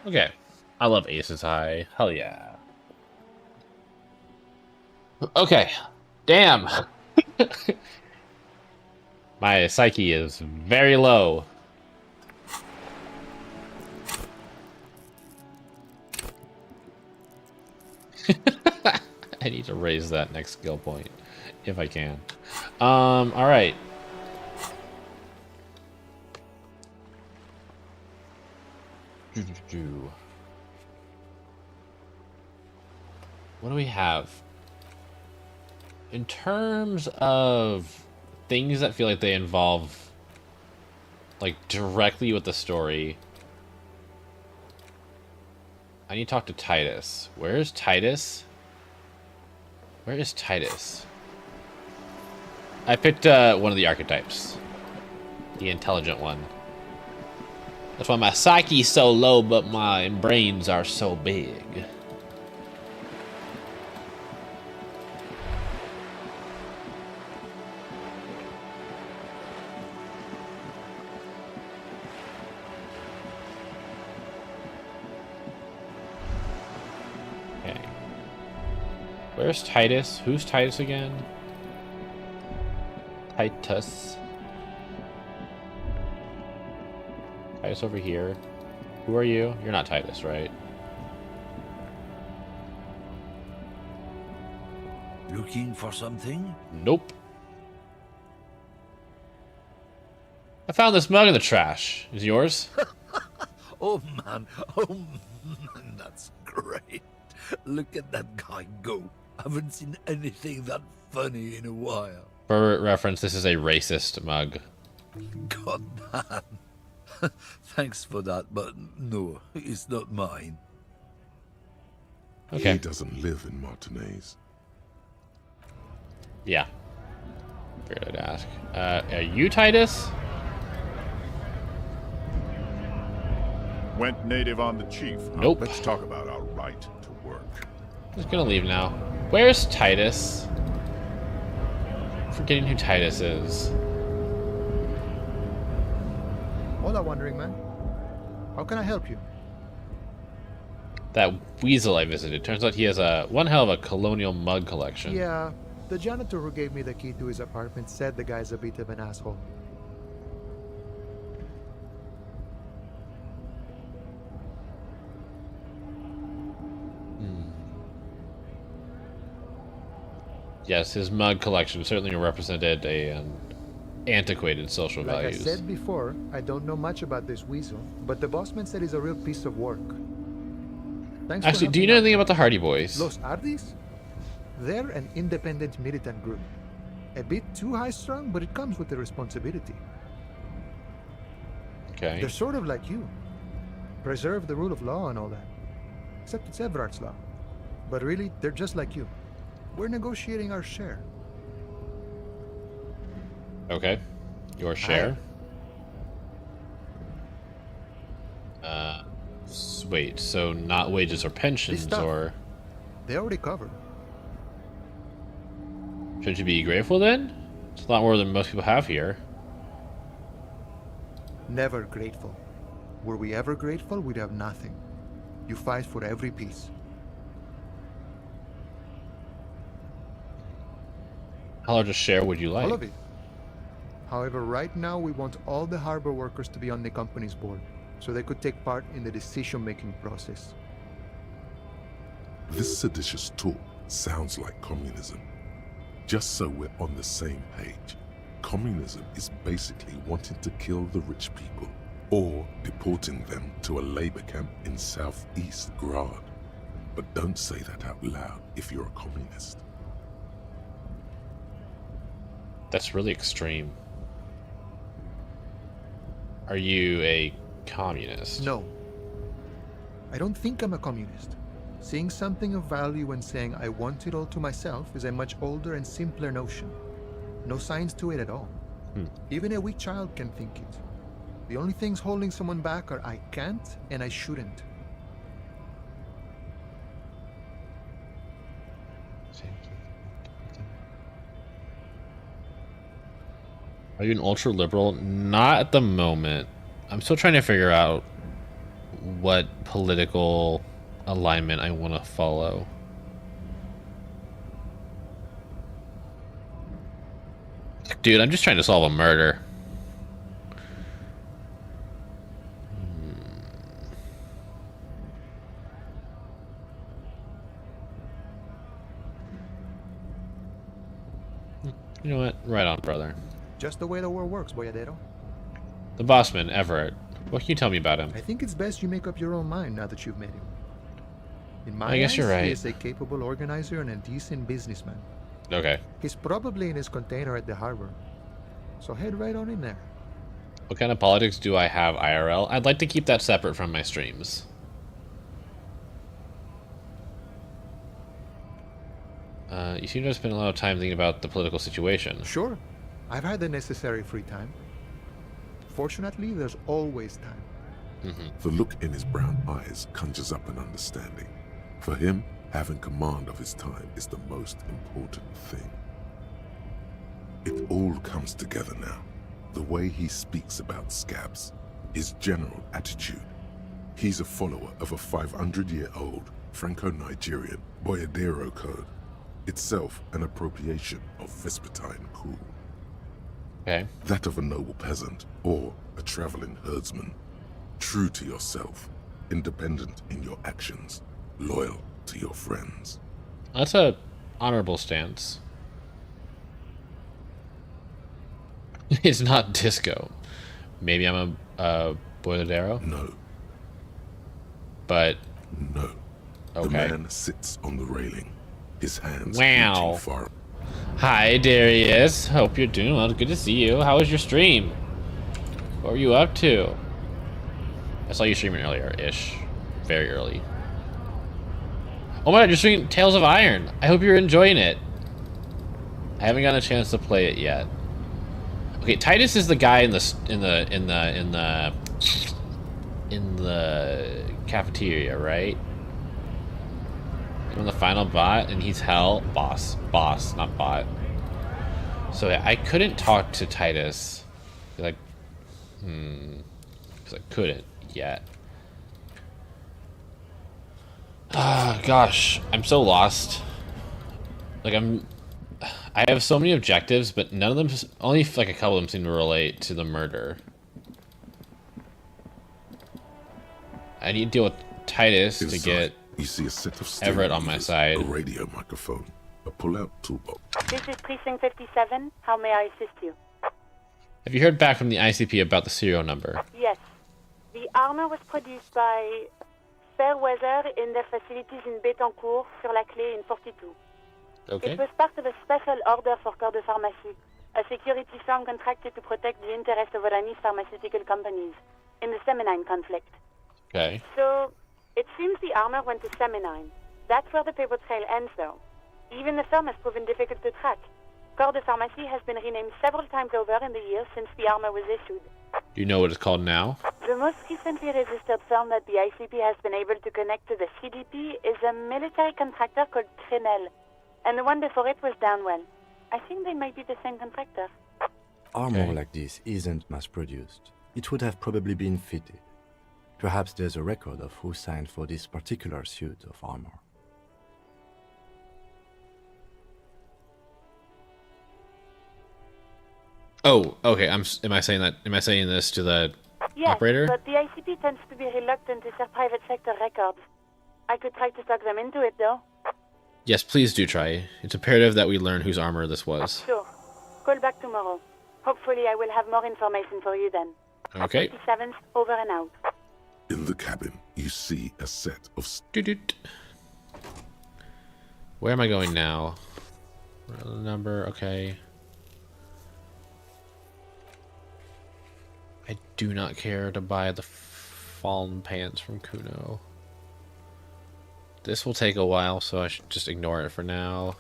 Okay. I love Aces High. Hell yeah. Okay. Damn. My psyche is very low. I need to raise that next skill point if I can. All right. What do we have? In terms of things that feel like they involve like directly with the story, I need to talk to Titus. Where's Titus? Where is Titus? I picked one of the archetypes. The intelligent one. That's why my psyche's so low, but my brains are so big. Okay. Where's Titus? Who's Titus again? Titus. Titus over here. Who are you? You're not Titus, right? Looking for something? Nope. I found this mug in the trash. Is it yours? Oh man, that's great. Look at that guy go. Haven't seen anything that funny in a while. For reference, this is a racist mug. God damn. Thanks for that, but no, it's not mine. Okay. He doesn't live in Martinez. Yeah. Figured I'd ask. Are you Titus? Went native on the chief. Huh? Nope. Let's talk about our right to work. Just gonna leave now. Where's Titus? I'm forgetting who Titus is. Hola, wandering man. How can I help you? That weasel I visited. Turns out he has one hell of a colonial mug collection. Yeah, the janitor who gave me the key to his apartment said the guy's a bit of an asshole. Yes, his mug collection certainly represented an antiquated social values. Like I said before, I don't know much about this weasel, but the bossman said he's a real piece of work. Thanks. Actually, do you know anything about the Hardy Boys? Los Ardis? They're an independent militant group. A bit too high-strung, but it comes with the responsibility. Okay. They're sort of like you. Preserve the rule of law and all that. Except it's Everard's law. But really, they're just like you. We're negotiating our share. Okay. Your share? Wait, so not wages or pensions, or... They already covered. Shouldn't you be grateful then? It's a lot more than most people have here. Never grateful. Were we ever grateful, we'd have nothing. You fight for every piece. How large a share would you like? All of it. However, right now we want all the harbor workers to be on the company's board, so they could take part in the decision-making process. This seditious talk sounds like communism. Just so we're on the same page, communism is basically wanting to kill the rich people, or deporting them to a labor camp in southeast Grad. But don't say that out loud if you're a communist. That's really extreme. Are you a communist? No. I don't think I'm a communist. Seeing something of value and saying I want it all to myself is a much older and simpler notion. No science to it at all. Even a weak child can think it. The only things holding someone back are I can't and I shouldn't. Are you an ultra-liberal? Not at the moment. I'm still trying to figure out what political alignment I want to follow. Dude, I'm just trying to solve a murder. You know what? Right on, brother. Just the way the world works, Boyadero. The bossman, Everett. What can you tell me about him? I think it's best you make up your own mind now that you've met him. In my I guess eyes, you're right. He is a capable organizer and a decent businessman. Okay. He's probably in his container at the harbor. So head right on in there. What kind of politics do I have IRL? I'd like to keep that separate from my streams. You seem to have spent a lot of time thinking about the political situation. Sure. I've had the necessary free time. Fortunately, there's always time. The look in his brown eyes conjures up an understanding. For him, having command of his time is the most important thing. It all comes together now. The way he speaks about scabs, his general attitude. He's a follower of a 500-year-old Franco-Nigerian Boyadero code, itself an appropriation of Vespertine cool. Okay. That of a noble peasant or a traveling herdsman. True to yourself, independent in your actions, loyal to your friends. That's a honorable stance. It's not disco. Maybe I'm a boiladero? No. But... No. The man sits on the railing, his hands Wow. reaching far. Hi, Darius. Hope you're doing well. Good to see you. How was your stream? What were you up to? I saw you streaming earlier-ish. Very early. Oh my god, you're streaming Tales of Iron. I hope you're enjoying it. I haven't gotten a chance to play it yet. Okay, Titus is the guy in the cafeteria, right? On the final bot, and he's hell boss, not bot. So yeah, I couldn't talk to Titus, like, because I couldn't yet. Ah, gosh, I'm so lost. Like I have so many objectives, but none of them, only like a couple of them seem to relate to the murder. I need to deal with Titus to get you see a set of Everett on my side. A radio microphone, a pull-out toolbox. This is Precinct 57. How may I assist you? Have you heard back from the ICP about the serial number? Yes. The armor was produced by Fairweather in their facilities in Betancourt, sur la Clé in 42. Okay. It was part of a special order for Corps de Pharmacie, a security firm contracted to protect the interests of Oranese pharmaceutical companies in the Seminine conflict. Okay. So, it seems the armor went to Seminine. That's where the paper trail ends, though. Even the firm has proven difficult to track. Corps de Pharmacie has been renamed several times over in the years since the armor was issued. Do you know what it's called now? The most recently registered firm that the ICP has been able to connect to the CDP is a military contractor called Trinell, and the one before it was Downwell. I think they might be the same contractor. Armor like this isn't mass-produced. It would have probably been fitted. Perhaps there's a record of who signed for this particular suit of armor. Oh, okay. Am I saying that? Am I saying this to the operator? Yes, but the ICP tends to be reluctant to share private sector records. I could try to talk them into it, though. Yes, please do try. It's imperative that we learn whose armor this was. Sure. Call back tomorrow. Hopefully I will have more information for you then. Okay. 57th, over and out. In the cabin, you see a set of... Where am I going now? Number, okay. I do not care to buy the fallen pants from Kuno. This will take a while, so I should just ignore it for now.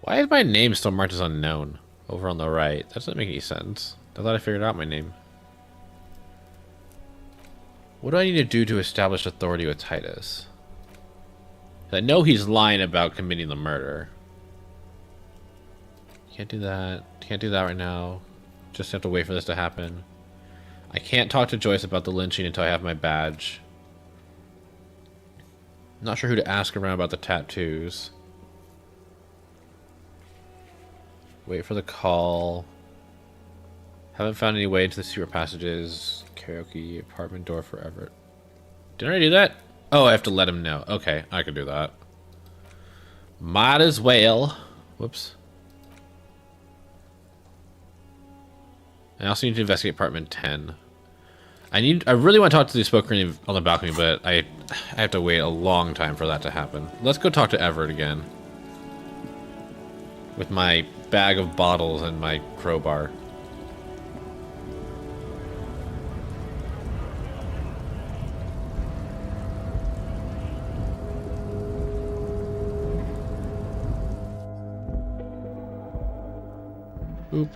Why is my name still marked as unknown over on the right? That doesn't make any sense. I thought I figured out my name. What do I need to do to establish authority with Titus? I know he's lying about committing the murder. Can't do that. Can't do that right now. Just have to wait for this to happen. I can't talk to Joyce about the lynching until I have my badge. Not sure who to ask around about the tattoos. Wait for the call. Haven't found any way into the sewer passages. Karaoke, apartment door for Everett. Didn't I do that? Oh, I have to let him know. Okay, I can do that. Might as well. Whoops. I also need to investigate apartment 10. I really want to talk to the spoken on the balcony, but I have to wait a long time for that to happen. Let's go talk to Everett again. With my bag of bottles and my crowbar. Oop.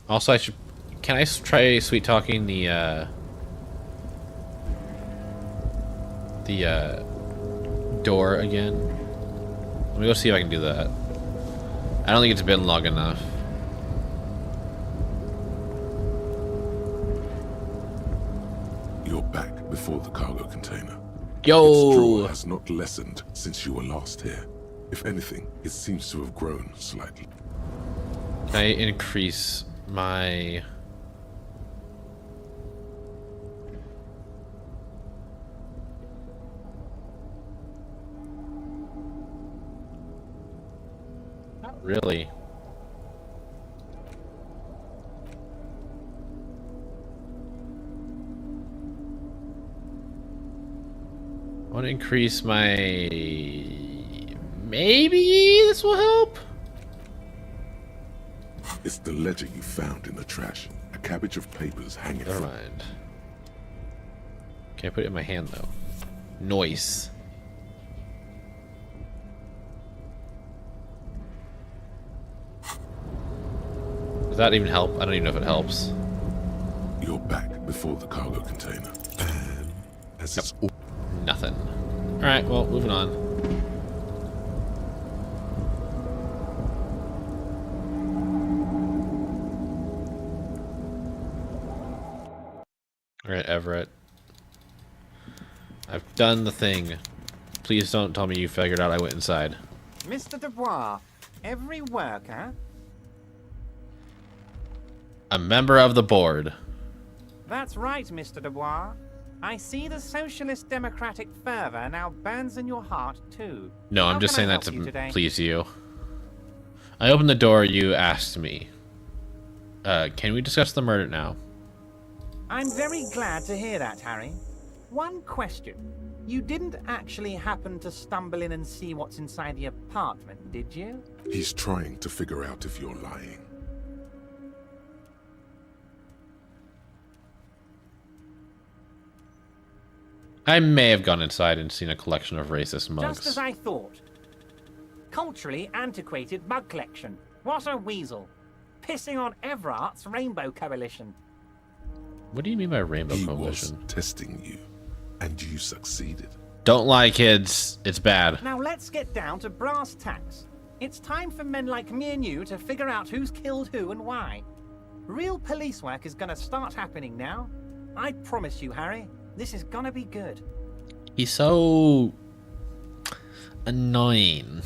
Also, I should... Can I try sweet talking the door again? Let me go see if I can do that. I don't think it's been long enough. You're back before the cargo container. Yo! Its draw has not lessened since you were last here. If anything, it seems to have grown slightly. Can I increase my... Not really. want to increase my... Maybe this will help? It's the ledger you found in the trash. A cabbage of papers hanging. Never mind. Can I put it in my hand though? Noise. Does that even help? I don't even know if it helps. You're back before the cargo container. As it's all... Nothing. Alright, well, moving on. Alright, Everett. I've done the thing. Please don't tell me you figured out I went inside. Mr. Dubois, every worker... A member of the board. That's right, Mr. Dubois. I see the socialist democratic fervor now burns in your heart, too. No, I'm How just can saying I that help you to today? please you. I opened the door, you asked me. Can we discuss the murder now? I'm very glad to hear that, Harry. One question. You didn't actually happen to stumble in and see what's inside the apartment, did you? He's trying to figure out if you're lying. I may have gone inside and seen a collection of racist mugs. Just as I thought. Culturally antiquated mug collection. What a weasel. Pissing on Everart's Rainbow Coalition. What do you mean by Rainbow He Coalition? was testing you, and you succeeded. Don't lie, kids. It's bad. Now let's get down to brass tacks. It's time for men like me and you to figure out who's killed who and why. Real police work is gonna start happening now. I promise you, Harry, this is gonna be good. He's so... annoying.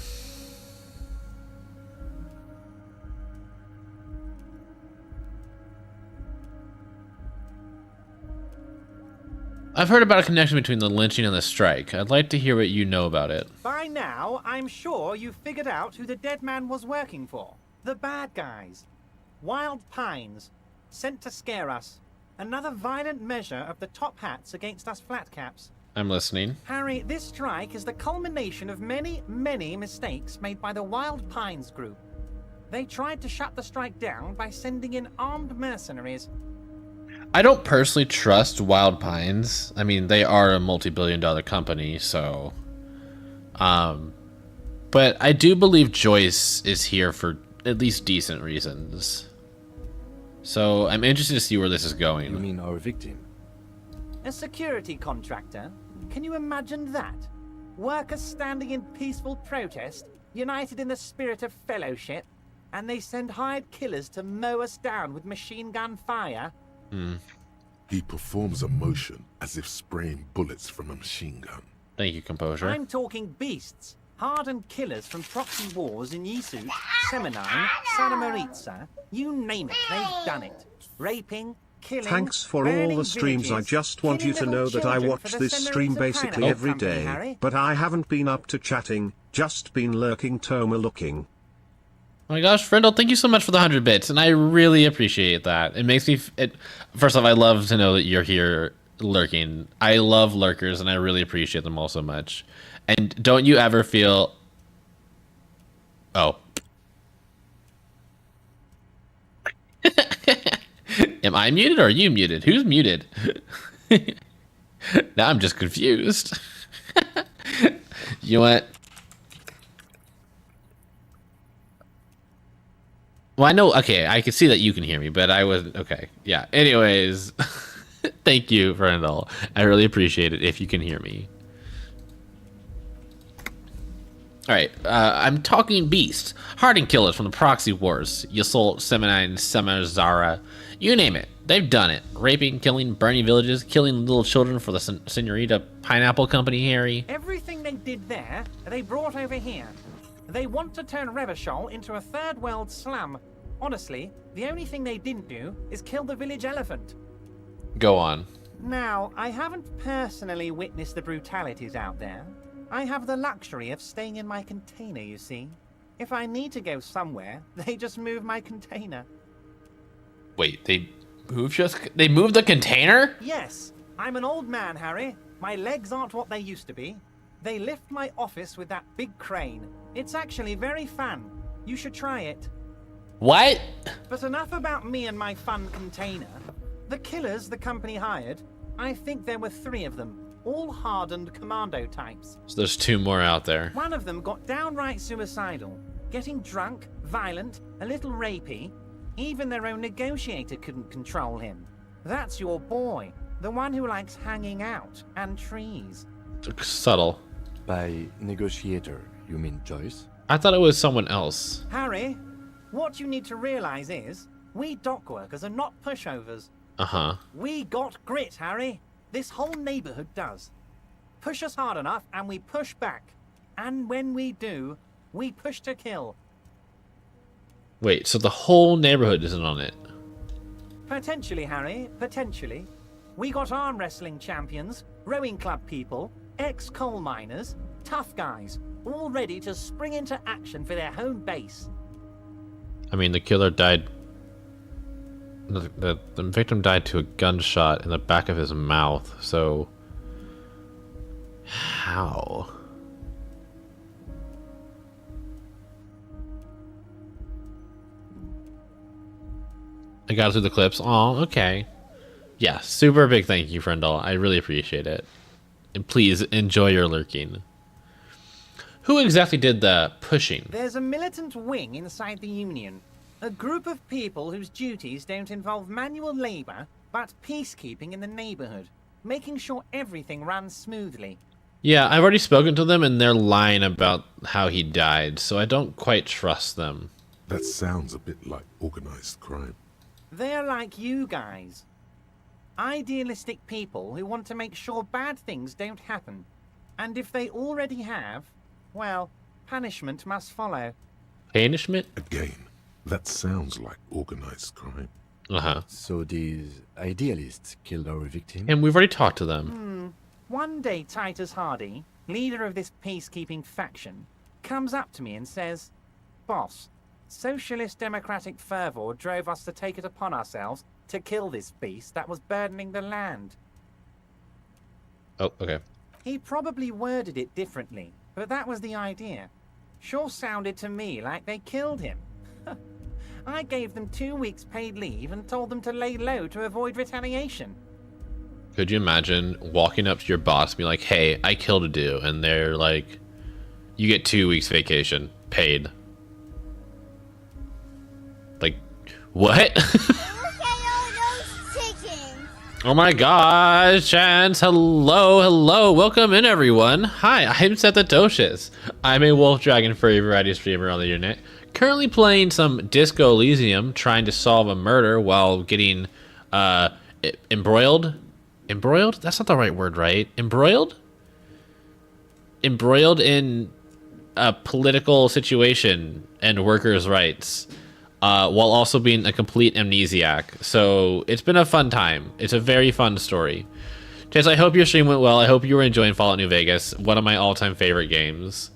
I've heard about a connection between the lynching and the strike. I'd like to hear what you know about it. By now, I'm sure you've figured out who the dead man was working for. The bad guys. Wild Pines. Sent to scare us. Another violent measure of the top hats against us flatcaps. I'm listening. Harry, this strike is the culmination of many, many mistakes made by the Wild Pines group. They tried to shut the strike down by sending in armed mercenaries. I don't personally trust Wild Pines. I mean, they are a multi-billion-dollar company, so... But I do believe Joyce is here for at least decent reasons. So I'm interested to see where this is going. You mean our victim? A security contractor? Can you imagine that? Workers standing in peaceful protest, united in the spirit of fellowship, and they send hired killers to mow us down with machine gun fire? He performs a motion as if spraying bullets from a machine gun. Thank you, Composure. I'm talking beasts. Hardened killers from proxy wars in Yisu, Seminine, Santa Maritza. You name it, they've done it. Raping, killing, Thanks for all the streams. villages, I just want you to know that I watch this stream basically every day, but I haven't been up to chatting, just been lurking Toma looking. Oh my gosh, Frindle, thank you so much for the 100 bits, and I really appreciate that. It makes me... First off, I love to know that you're here lurking. I love lurkers, and I really appreciate them all so much. And don't you ever feel... Oh. Am I muted or are you muted? Who's muted? Now I'm just confused. You know what? Well, I know, okay, I can see that you can hear me, but I wasn't, okay, yeah. Anyways, thank you, Frindle. I really appreciate it if you can hear me. Alright, I'm talking beasts. Hardened killers from the proxy wars. Yasult, Seminine, Semazara, you name it. They've done it. Raping, killing, burning villages, killing little children for the Senorita Pineapple Company, Harry. Everything they did there, they brought over here. They want to turn Revachol into a third world slum. Honestly, the only thing they didn't do is kill the village elephant. Go on. Now, I haven't personally witnessed the brutalities out there. I have the luxury of staying in my container, you see. If I need to go somewhere, they just move my container. Wait, they moved the container? Yes, I'm an old man, Harry. My legs aren't what they used to be. They lift my office with that big crane. It's actually very fun. You should try it. What? But enough about me and my fun container. The killers the company hired, I think there were 3 of them, all hardened commando types. So there's 2 more out there. One of them got downright suicidal, getting drunk, violent, a little rapey. Even their own negotiator couldn't control him. That's your boy, the one who likes hanging out and trees. Subtle. By negotiator, you mean Joyce? I thought it was someone else. Harry, what you need to realize is, we dock workers are not pushovers. Uh-huh. We got grit, Harry. This whole neighborhood does. Push us hard enough and we push back. And when we do, we push to kill. Wait, so the whole neighborhood isn't on it? Potentially, Harry, potentially. We got arm wrestling champions, rowing club people, ex-coal miners, tough guys, all ready to spring into action for their home base. I mean, the killer died... The victim died to a gunshot in the back of his mouth, so... How? I got through the clips. Oh, okay. Yeah, super big thank you, Friendall. I really appreciate it. And please enjoy your lurking. Who exactly did the pushing? There's a militant wing inside the Union. A group of people whose duties don't involve manual labor, but peacekeeping in the neighborhood, making sure everything runs smoothly. Yeah, I've already spoken to them and they're lying about how he died, so I don't quite trust them. That sounds a bit like organized crime. They're like you guys. Idealistic people who want to make sure bad things don't happen. And if they already have, well, punishment must follow. Punishment? Again, that sounds like organized crime. Uh-huh. So these idealists killed our victim? And we've already talked to them. One day Titus Hardy, leader of this peacekeeping faction, comes up to me and says, "Boss, socialist democratic fervor drove us to take it upon ourselves to kill this beast that was burdening the land." Oh, okay. He probably worded it differently, but that was the idea. Sure sounded to me like they killed him. I gave them 2 weeks paid leave and told them to lay low to avoid retaliation. Could you imagine walking up to your boss and be like, "Hey, I killed a dude," and they're like, "You get 2 weeks vacation, paid." Like, what? Oh my gosh, Chance, hello, welcome in everyone. Hi, I'm Sethatocious. I'm a wolf dragon furry variety streamer on the internet, currently playing some Disco Elysium, trying to solve a murder while getting embroiled? That's not the right word, right? Embroiled in a political situation and workers' rights. While also being a complete amnesiac. So it's been a fun time. It's a very fun story. Chase, I hope your stream went well. I hope you were enjoying Fallout New Vegas, one of my all-time favorite games.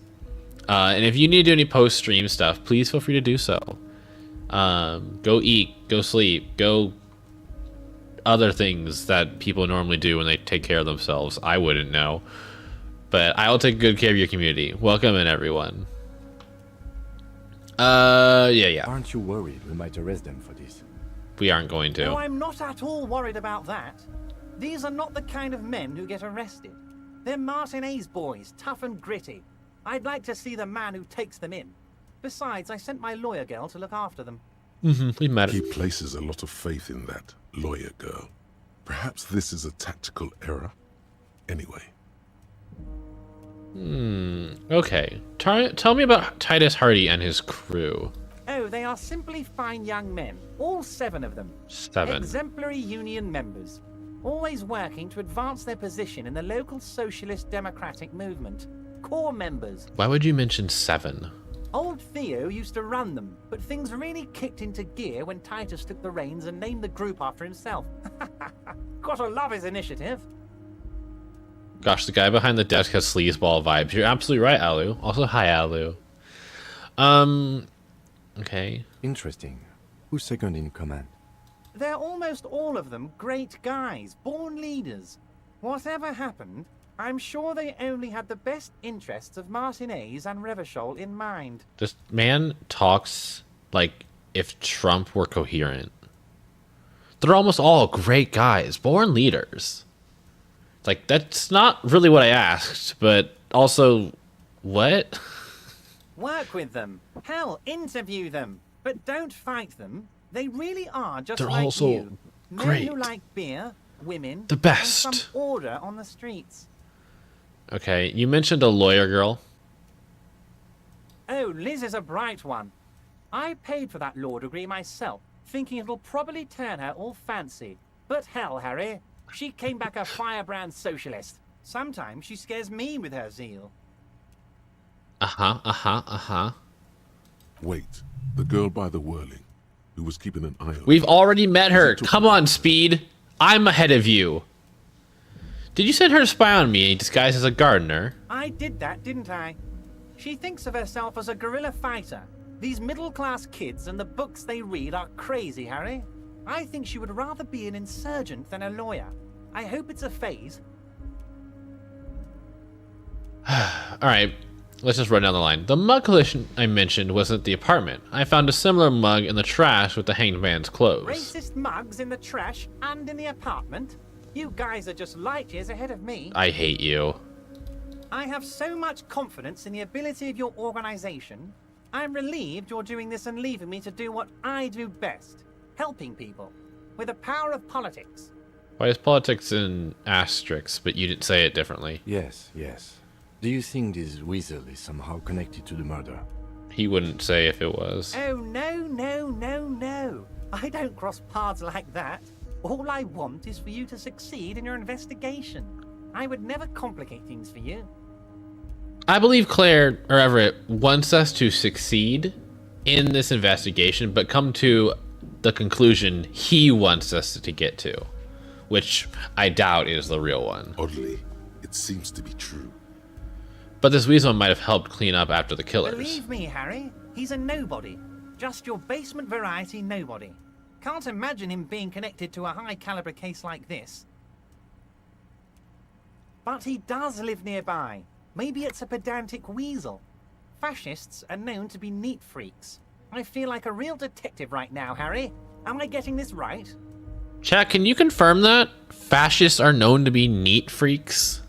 And if you need to do any post-stream stuff, please feel free to do so. Go eat, go sleep, go other things that people normally do when they take care of themselves. I wouldn't know. But I will take good care of your community. Welcome in, everyone. Yeah. Aren't you worried we might arrest them for this? We aren't going to. No, I'm not at all worried about that. These are not the kind of men who get arrested. They're Martinez boys, tough and gritty. I'd like to see the man who takes them in. Besides, I sent my lawyer girl to look after them. We met. He places a lot of faith in that lawyer girl. Perhaps this is a tactical error. Anyway. Okay. Tell me about Titus Hardy and his crew. Oh, they are simply fine young men. All 7 of them. 7. Exemplary union members. Always working to advance their position in the local socialist democratic movement. Core members. Why would you mention 7? Old Theo used to run them, but things really kicked into gear when Titus took the reins and named the group after himself. Gotta love his initiative. Gosh, the guy behind the desk has sleazeball vibes. You're absolutely right, Alu. Also, hi, Alu. Okay. Interesting. Who's second in command? They're almost all of them great guys, born leaders. Whatever happened, I'm sure they only had the best interests of Martinez and Revachol in mind. This man talks like if Trump were coherent. They're almost all great guys, born leaders. It's like, that's not really what I asked, but also, what? Work with them. Hell, interview them. But don't fight them. They really are just They're like also you. great. Men who like beer, women, The best. and some order on the streets. Okay, you mentioned a lawyer girl. Oh, Liz is a bright one. I paid for that law degree myself, thinking it'll probably turn her all fancy. But hell, Harry, she came back a firebrand socialist. Sometimes she scares me with her zeal. Wait, the girl by the whirling, who was keeping an eye on... We've already met her. Come on, Speed. I'm ahead of you. Did you send her to spy on me disguised as a gardener? I did that, didn't I? She thinks of herself as a guerrilla fighter. These middle-class kids and the books they read are crazy, Harry. I think she would rather be an insurgent than a lawyer. I hope it's a phase. Alright, let's just run down the line. The mug collection I mentioned wasn't the apartment. I found a similar mug in the trash with the hanged man's clothes. Racist mugs in the trash and in the apartment? You guys are just light years ahead of me. I hate you. I have so much confidence in the ability of your organization. I'm relieved you're doing this and leaving me to do what I do best. Helping people. With the power of politics. Why is politics in asterisks, but you didn't say it differently? Yes, yes. Do you think this weasel is somehow connected to the murder? He wouldn't say if it was. Oh, no. I don't cross paths like that. All I want is for you to succeed in your investigation. I would never complicate things for you. I believe Claire, or Everett, wants us to succeed in this investigation, but come to the conclusion he wants us to get to, which I doubt is the real one. Oddly, it seems to be true. But this weasel might have helped clean up after the killers. Believe me, Harry, he's a nobody. Just your basement variety nobody. Can't imagine him being connected to a high-caliber case like this. But he does live nearby. Maybe it's a pedantic weasel. Fascists are known to be neat freaks. I feel like a real detective right now, Harry. Am I getting this right? Chat, can you confirm that? Fascists are known to be neat freaks?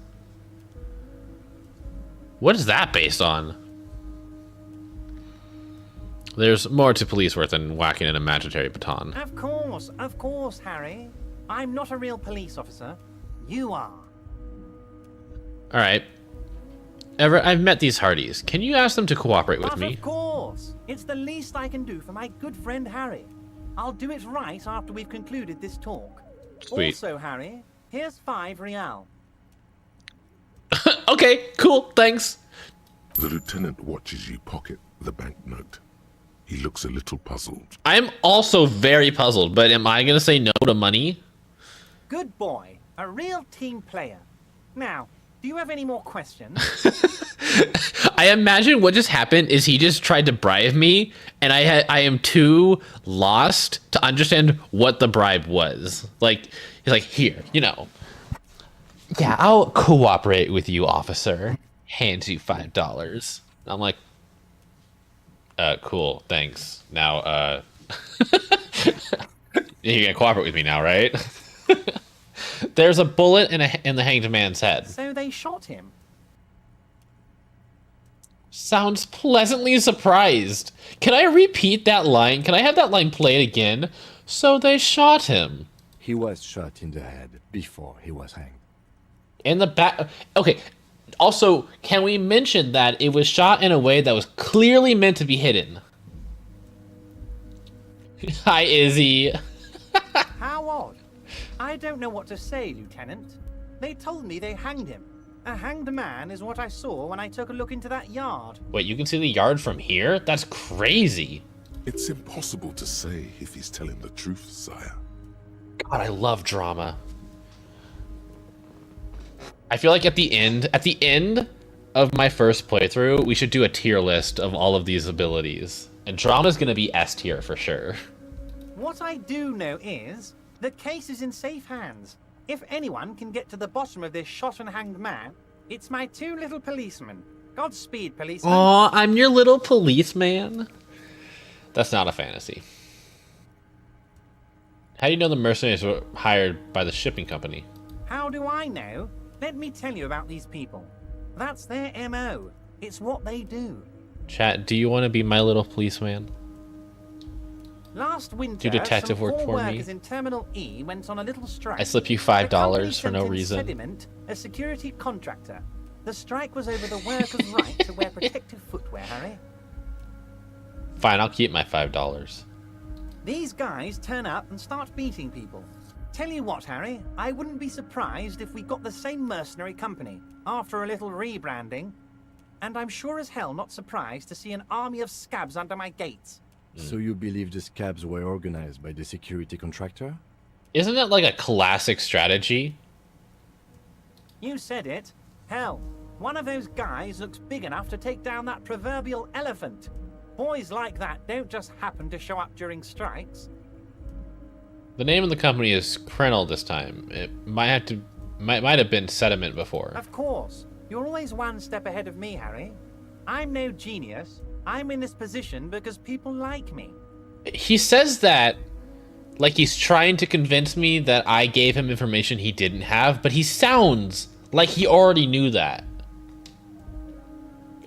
What is that based on? There's more to police work than whacking an imaginary baton. Of course, Harry. I'm not a real police officer. You are. Alright. Everett, I've met these Hardys. Can you ask them to cooperate with me? Of course. It's the least I can do for my good friend Harry. I'll do it right after we've concluded this talk. Sweet. Also, Harry, here's 5 real. Okay, cool, thanks. The lieutenant watches you pocket the banknote. He looks a little puzzled. I'm also very puzzled, but am I going to say no to money? Good boy. A real team player. Now, do you have any more questions? I imagine what just happened is he just tried to bribe me, and I am too lost to understand what the bribe was. Like, he's like, here, you know. Yeah, I'll cooperate with you, officer. Hands you $5. I'm like, cool, thanks. Now, you're gonna cooperate with me now, right? There's a bullet in the hanged man's head. So they shot him. Sounds pleasantly surprised. Can I repeat that line? Can I have that line played again? So they shot him. He was shot in the head before he was hanged. In the back. Okay. Also, can we mention that it was shot in a way that was clearly meant to be hidden? Hi, Izzy. How odd. I don't know what to say, Lieutenant. They told me they hanged him. A hanged man is what I saw when I took a look into that yard. Wait, you can see the yard from here? That's crazy. It's impossible to say if he's telling the truth, sire. God, I love drama. I feel like at the end of my first playthrough, we should do a tier list of all of these abilities. And drama's gonna be S tier for sure. What I do know is, the case is in safe hands. If anyone can get to the bottom of this shot and hanged man, it's my two little policemen. Godspeed, policeman. Aw, I'm your little policeman. That's not a fantasy. How do you know the mercenaries were hired by the shipping company? How do I know? Let me tell you about these people. That's their MO. It's what they do. Chat, do you want to be my little policeman? Last winter, do detective some work poor for workers me? in Terminal E went on a little strike. I slip you The company $5 for no sent in reason. Sediment, a security contractor. The strike was over the workers' right to wear protective footwear, Harry. Fine, I'll keep my $5. These guys turn up and start beating people. Tell you what, Harry, I wouldn't be surprised if we got the same mercenary company after a little rebranding. And I'm sure as hell not surprised to see an army of scabs under my gates. So you believe the scabs were organized by the security contractor? Isn't that like a classic strategy? You said it. Hell, one of those guys looks big enough to take down that proverbial elephant. Boys like that don't just happen to show up during strikes. The name of the company is Krenel this time. It might have been Sediment before. Of course. You're always one step ahead of me, Harry. I'm no genius. I'm in this position because people like me. He says that like he's trying to convince me that I gave him information he didn't have, but he sounds like he already knew that.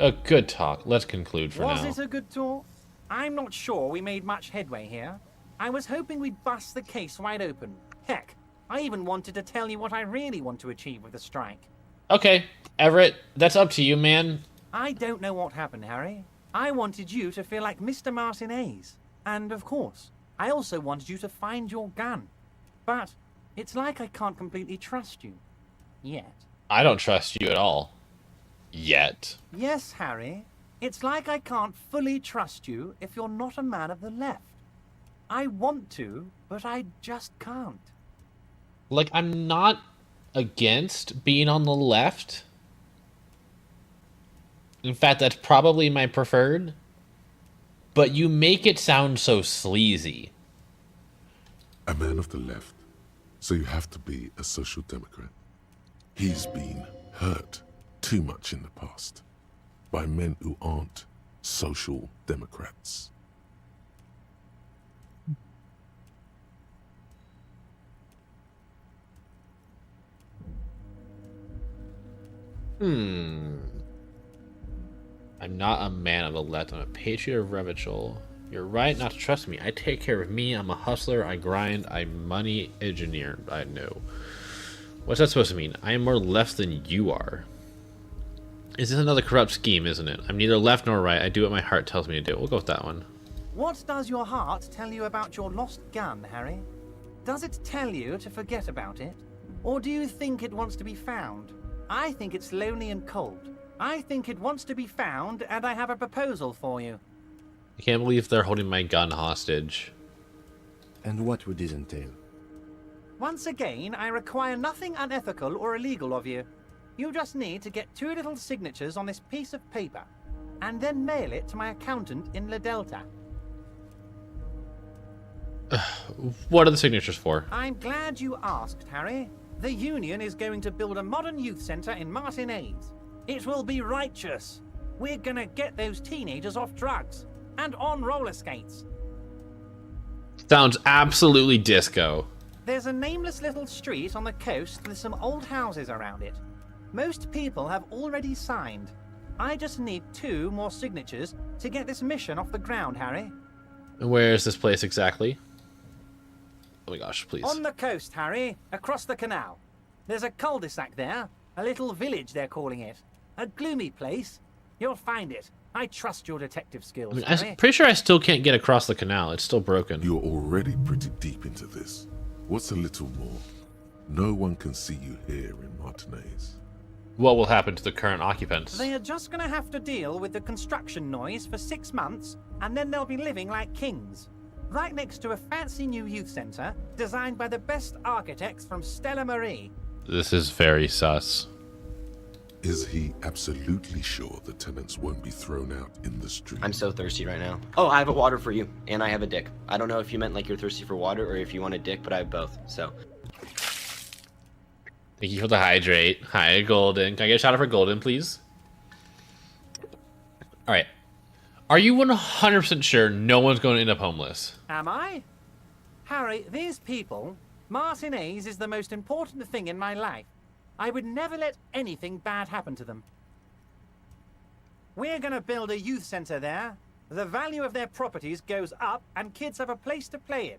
A good talk. Let's conclude for now. Was it a good talk? I'm not sure we made much headway here. I was hoping we'd bust the case wide open. Heck, I even wanted to tell you what I really want to achieve with the strike. Okay, Everett, that's up to you, man. I don't know what happened, Harry. I wanted you to feel like Mr. Martinez. And of course, I also wanted you to find your gun. But it's like I can't completely trust you. Yet. I don't trust you at all. Yet. Yes, Harry. It's like I can't fully trust you if you're not a man of the left. I want to, but I just can't. Like, I'm not against being on the left. In fact, that's probably my preferred. But you make it sound so sleazy. A man of the left, so you have to be a social democrat. He's been hurt too much in the past by men who aren't social democrats. I'm not a man of the left. I'm a patriot of Revachol. You're right not to trust me. I take care of me. I'm a hustler. I grind. I'm money engineer. I know. What's that supposed to mean? I am more left than you are. Is this another corrupt scheme, isn't it? I'm neither left nor right. I do what my heart tells me to do. We'll go with that one. What does your heart tell you about your lost gun, Harry? Does it tell you to forget about it? Or do you think it wants to be found? I think it's lonely and cold. I think it wants to be found, and I have a proposal for you. I can't believe they're holding my gun hostage. And what would this entail? Once again, I require nothing unethical or illegal of you. You just need to get 2 little signatures on this piece of paper, and then mail it to my accountant in La Delta. What are the signatures for? I'm glad you asked, Harry. The Union is going to build a modern youth centre in Martinez. It will be righteous. We're gonna get those teenagers off drugs and on roller skates. Sounds absolutely disco. There's a nameless little street on the coast with some old houses around it. Most people have already signed. I just need 2 more signatures to get this mission off the ground, Harry. And where is this place exactly? Oh my gosh, please. On the coast, Harry, across the canal. There's a cul-de-sac there, a little village they're calling it. A gloomy place. You'll find it. I trust your detective skills, I mean, Harry. I'm pretty sure I still can't get across the canal. It's still broken. You're already pretty deep into this. What's a little more? No one can see you here in Martinez. What will happen to the current occupants? They are just going to have to deal with the construction noise for 6 months, and then they'll be living like kings. Right next to a fancy new youth centre, designed by the best architects from Stella Marie. This is very sus. Is he absolutely sure the tenants won't be thrown out in the street? I'm so thirsty right now. Oh, I have a water for you, and I have a dick. I don't know if you meant like you're thirsty for water or if you want a dick, but I have both, so. Thank you for the hydrate. Hi, Golden. Can I get a shout out for Golden, please? All right. Are you 100% sure no one's going to end up homeless? Am I? Harry, these people, Martinez is the most important thing in my life. I would never let anything bad happen to them. We're going to build a youth center there. The value of their properties goes up and kids have a place to play in.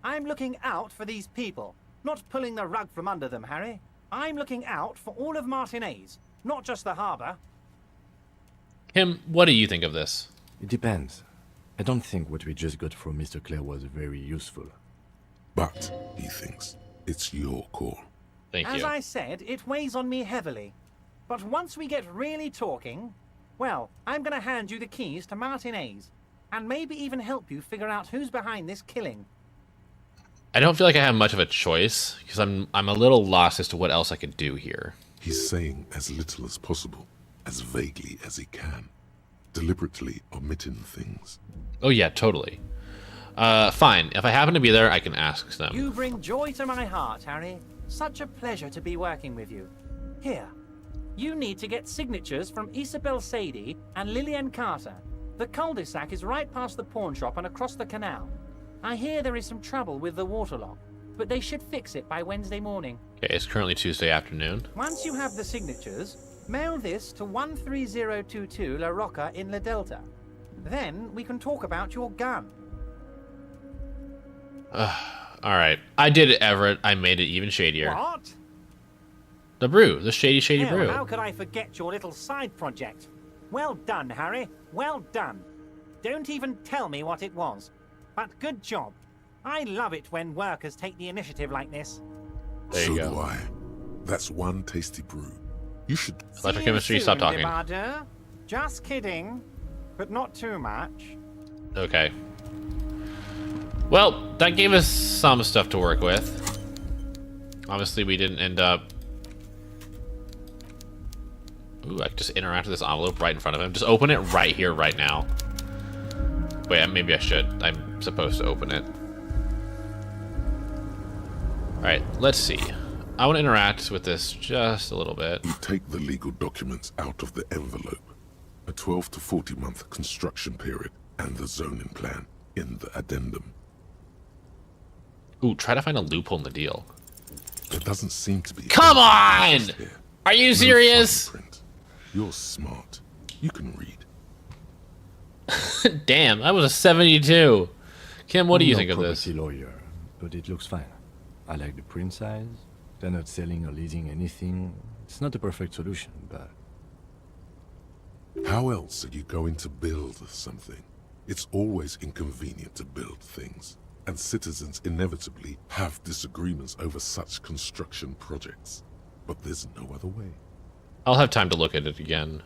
I'm looking out for these people, not pulling the rug from under them, Harry. I'm looking out for all of Martinez, not just the harbour. Kim, what do you think of this? It depends. I don't think what we just got from Mr. Clare was very useful. But, he thinks, it's your call. Thank you. As I said, it weighs on me heavily. But once we get really talking, well, I'm going to hand you the keys to Martinez, and maybe even help you figure out who's behind this killing. I don't feel like I have much of a choice, because I'm a little lost as to what else I could do here. He's saying as little as possible, as vaguely as he can, deliberately omitting things. Oh yeah, totally. Fine. If I happen to be there, I can ask them. You bring joy to my heart, Harry. Such a pleasure to be working with you. Here, you need to get signatures from Isabel Sadie and Lillian Carter. The cul-de-sac is right past the pawn shop and across the canal. I hear there is some trouble with the waterlock, but they should fix it by Wednesday morning. Okay, it's currently Tuesday afternoon. Once you have the signatures, mail this to 13022 La Rocca in La Delta. Then we can talk about your gun. Alright. I did it, Everett. I made it even shadier. What? The brew. The shady Hell, brew. How could I forget your little side project? Well done, Harry. Well done. Don't even tell me what it was. But good job. I love it when workers take the initiative like this. There you go. So do I. That's one tasty brew. You should... Electrochemistry, stop talking. Debardeur. Just kidding. But not too much. Okay. Well, that gave us some stuff to work with. Obviously, we didn't end up... Ooh, I could just interact with this envelope right in front of him. Just open it right here, right now. Wait, maybe I should. I'm supposed to open it. Alright, let's see. I want to interact with this just a little bit. You take the legal documents out of the envelope. A 12 to 40 month construction period and the zoning plan in the addendum. Ooh, try to find a loophole in the deal. There doesn't seem to be... Come on! Are you serious? You're smart. You can read. Damn, I was a 72. Kim, what do you think of this? I'm no property lawyer, but it looks fine. I like the print size. They're not selling or leasing anything. It's not a perfect solution, but... How else are you going to build something? It's always inconvenient to build things, and citizens inevitably have disagreements over such construction projects. But there's no other way. I'll have time to look at it again.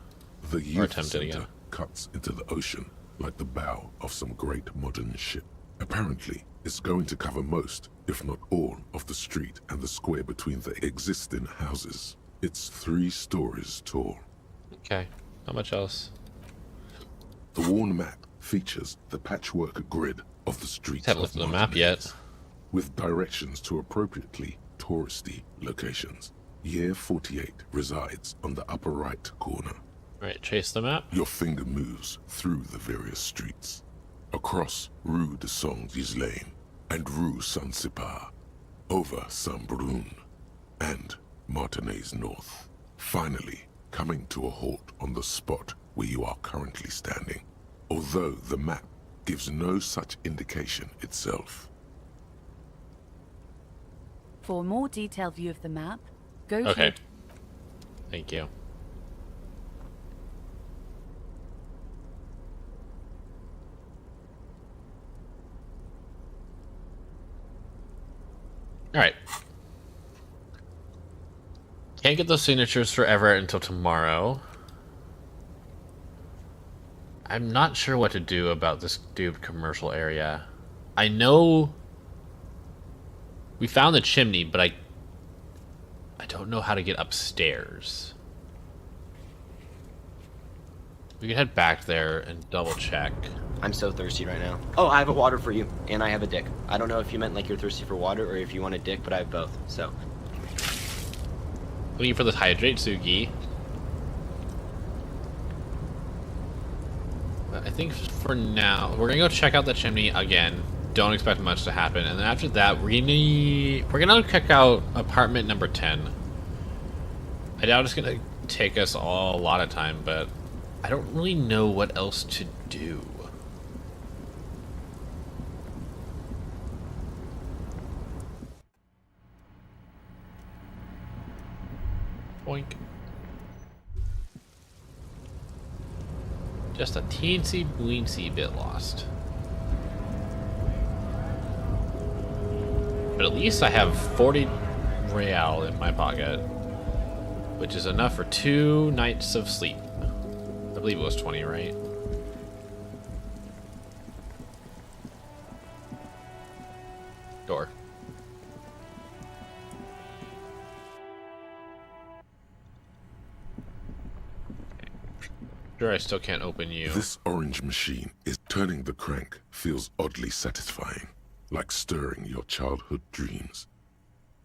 The youth attempt it again. Cuts into the ocean like the bow of some great modern ship. Apparently, it's going to cover most, if not all, of the street and the square between the existing houses. It's 3 stories tall. Okay, how much else? The worn map features the patchwork grid of the streets Haven't of looked at the map yet. with directions to appropriately touristy locations. Year 48 resides on the upper right corner. Right, chase the map. Your finger moves through the various streets, across Rue de Saint-Ghislain and Rue Saint-Sipar, over Saint-Brun and Martinez North, finally coming to a halt on the spot where you are currently standing, although the map gives no such indication itself. For a more detailed view of the map, go Okay. to... Thank you. Alright. Can't get those signatures forever until tomorrow. I'm not sure what to do about this duped commercial area. I know we found the chimney, but I don't know how to get upstairs. We could head back there and double check. I'm so thirsty right now. Oh, I have a water for you, and I have a dick. I don't know if you meant like you're thirsty for water or if you want a dick, but I have both, so. Thank you for the hydrate, Sugi. I think for now, we're gonna go check out the chimney again. Don't expect much to happen, and then after that, we're gonna check out apartment number 10. I doubt it's gonna take us a lot of time, but I don't really know what else to do. Boink. Just a teensy weensy bit lost. But at least I have 40 real in my pocket, which is enough for 2 nights of sleep. I believe it was 20, right? Door. Sure, I still can't open you. This orange machine is turning the crank feels oddly satisfying, like stirring your childhood dreams.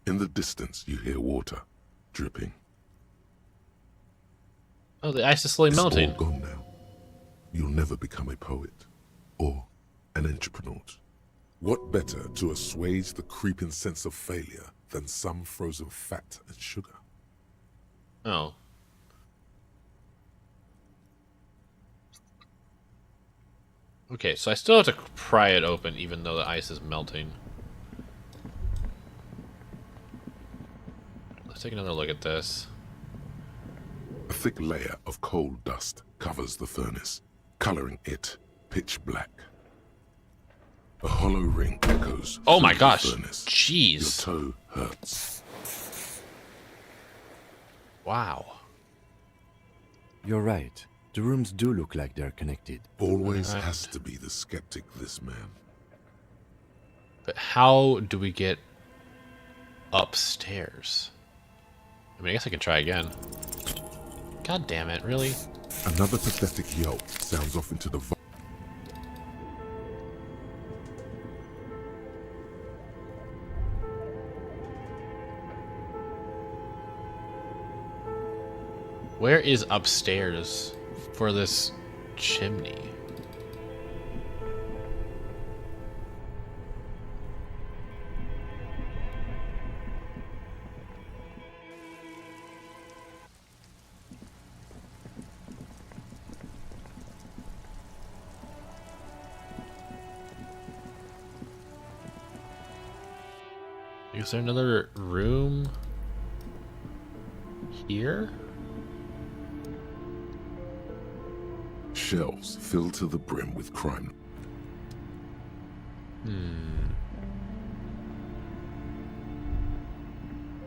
In the distance, you hear water dripping. Oh, the ice is slowly melting. It's all gone now. You'll never become a poet or an entrepreneur. What better to assuage the creeping sense of failure than some frozen fat and sugar? Oh. Okay, so I still have to pry it open even though the ice is melting. Let's take another look at this. A thick layer of coal dust covers the furnace, coloring it pitch black. A hollow ring echoes. Oh my through gosh. the furnace. Jeez. Your toe hurts. Wow. You're right. The rooms do look like they're connected. Always has to be the skeptic, this man. But how do we get upstairs? I mean, I guess I can try again. God damn it, really? Another pathetic yelp sounds off into the Where is upstairs for this chimney? Is there another room here? Shelves filled to the brim with crime.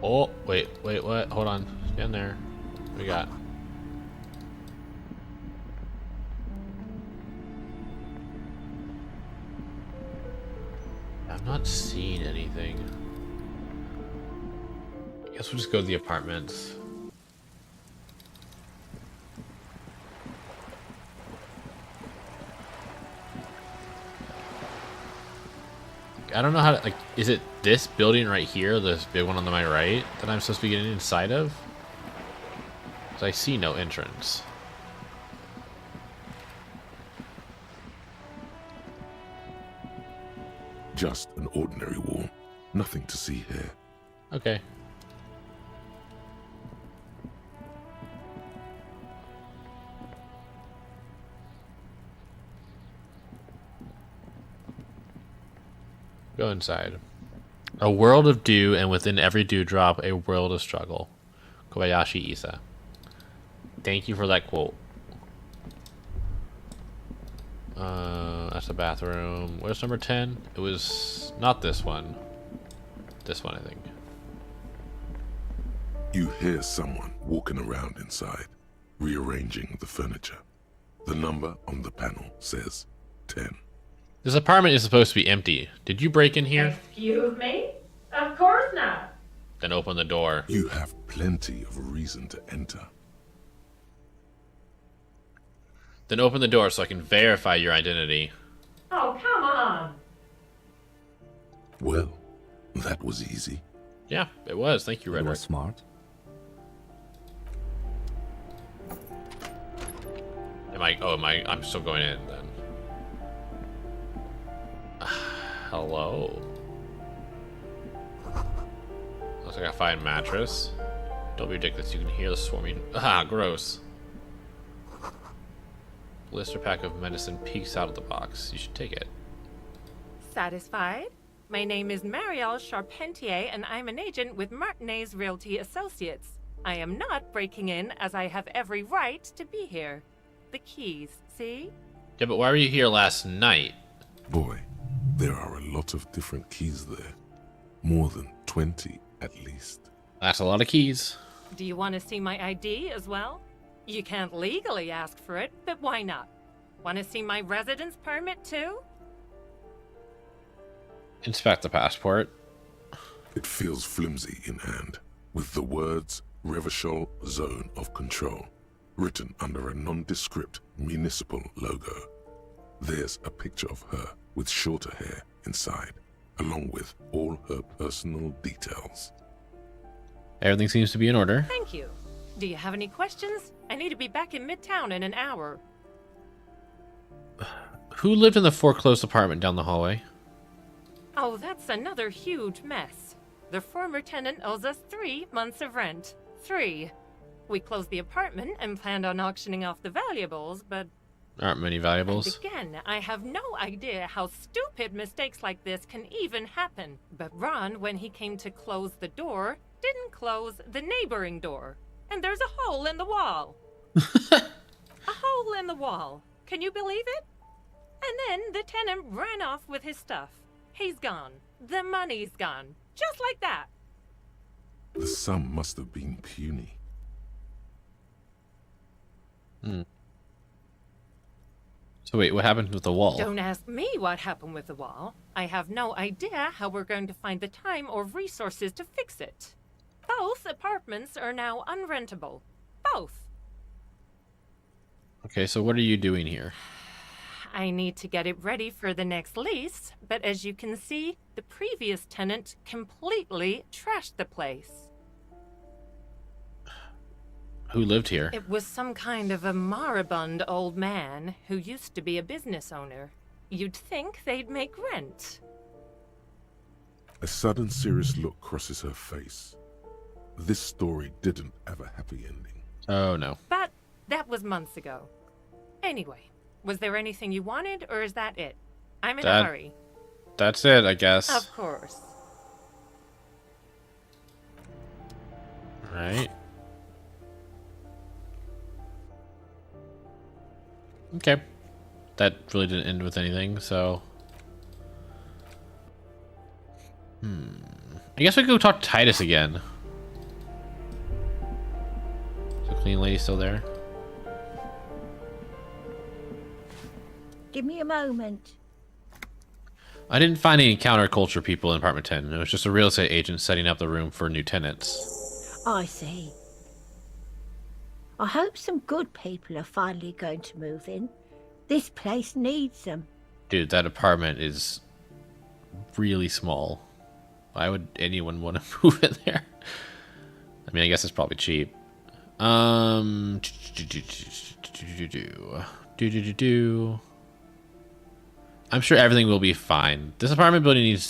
Oh, wait, what? Hold on. Stand there. What we got? I'm not seeing anything. I guess we'll just go to the apartments. I don't know how to, like, is it this building right here, this big one on my right, that I'm supposed to be getting inside of? Because I see no entrance. Just an ordinary wall. Nothing to see here. Okay. Go inside. A world of dew, and within every dewdrop, a world of struggle. Kobayashi Isa. Thank you for that quote. That's the bathroom. Where's number 10? It was not this one. This one, I think. You hear someone walking around inside, rearranging the furniture. The number on the panel says 10. This apartment is supposed to be empty. Did you break in here? Excuse me? Of course not. Then open the door. You have plenty of reason to enter. Then open the door so I can verify your identity. Oh, come on. Well, that was easy. Yeah, it was. Thank you, You Redrick. were smart. I'm still going in then. Hello. Looks like I find mattress. Don't be ridiculous, you can hear the swarming. Ah, gross. Blister pack of medicine peeks out of the box. You should take it. Satisfied? My name is Marielle Charpentier, and I'm an agent with Martinez Realty Associates. I am not breaking in, as I have every right to be here. The keys, see? Yeah, but why were you here last night? Boy, there are a lot of different keys there. More than 20, at least. That's a lot of keys. Do you want to see my ID as well? You can't legally ask for it, but why not? Want to see my residence permit too? Inspect the passport. It feels flimsy in hand, with the words Revachol Zone of Control written under a nondescript municipal logo. There's a picture of her with shorter hair inside, along with all her personal details. Everything seems to be in order. Thank you. Do you have any questions? I need to be back in Midtown in an hour. Who lived in the foreclosed apartment down the hallway? Oh, that's another huge mess. The former tenant owes us 3 months of rent. 3. We closed the apartment and planned on auctioning off the valuables, but... Aren't many valuables. And again, I have no idea how stupid mistakes like this can even happen. But Ron, when he came to close the door, didn't close the neighboring door. And there's a hole in the wall. A hole in the wall. Can you believe it? And then the tenant ran off with his stuff. He's gone. The money's gone. Just like that. The sum must have been puny. So wait, what happened with the wall? Don't ask me what happened with the wall. I have no idea how we're going to find the time or resources to fix it. Both apartments are now unrentable. Both. Okay, so what are you doing here? I need to get it ready for the next lease, but as you can see, the previous tenant completely trashed the place. Who lived here? It was some kind of a moribund old man who used to be a business owner. You'd think they'd make rent. A sudden serious look crosses her face. This story didn't have a happy ending. Oh no. But that was months ago. Anyway, was there anything you wanted, or is that it? I'm in a hurry. That's it, I guess. Of course. Alright. Okay. That really didn't end with anything, so... I guess we could go talk to Titus again. Is the clean lady still there? Give me a moment. I didn't find any counterculture people in apartment 10. It was just a real estate agent setting up the room for new tenants. I see. I hope some good people are finally going to move in. This place needs them. Dude, that apartment is really small. Why would anyone want to move in there? I mean, I guess it's probably cheap. I'm sure everything will be fine. This apartment building needs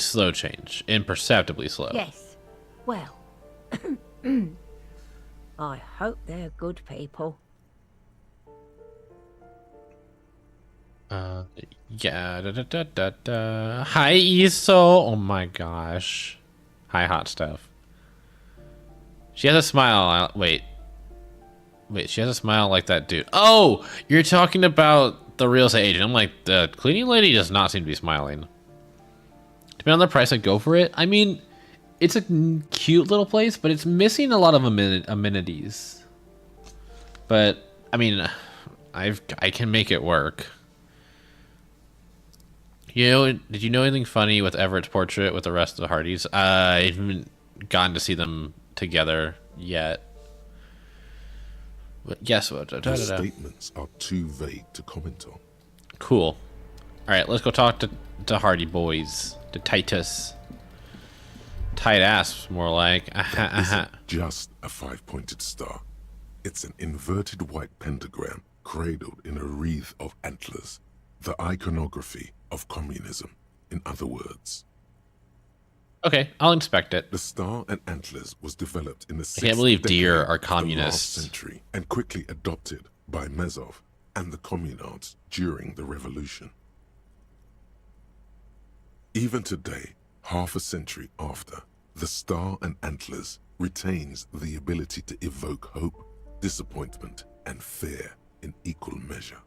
slow change, imperceptibly slow. Yes. Well, I hope they're good people. Yeah. Hi, Iso. Oh my gosh. Hi, hot stuff. She has a smile. Wait, she has a smile like that dude. Oh, you're talking about the real estate agent. I'm like, the cleaning lady does not seem to be smiling. Depending on the price, I'd go for it. I mean, it's a cute little place, but it's missing a lot of amenities. But, I mean, I can make it work. You know, did you know anything funny with Everett's portrait with the rest of the Hardys? I haven't gotten to see them together yet. But guess what? The statements are too vague to comment on. Cool. All right, let's go talk to Hardy boys. To Titus. Tight ass, more like. It isn't just a 5-pointed star. It's an inverted white pentagram cradled in a wreath of antlers, the iconography of communism, in other words. Okay, I'll inspect it. The star and antlers was developed in the 6th I can't believe deer are decade of the communists. last century and quickly adopted by Mazov and the communards during the revolution. Even today, half a century after, the star and antlers retains the ability to evoke hope, disappointment, and fear in equal measure.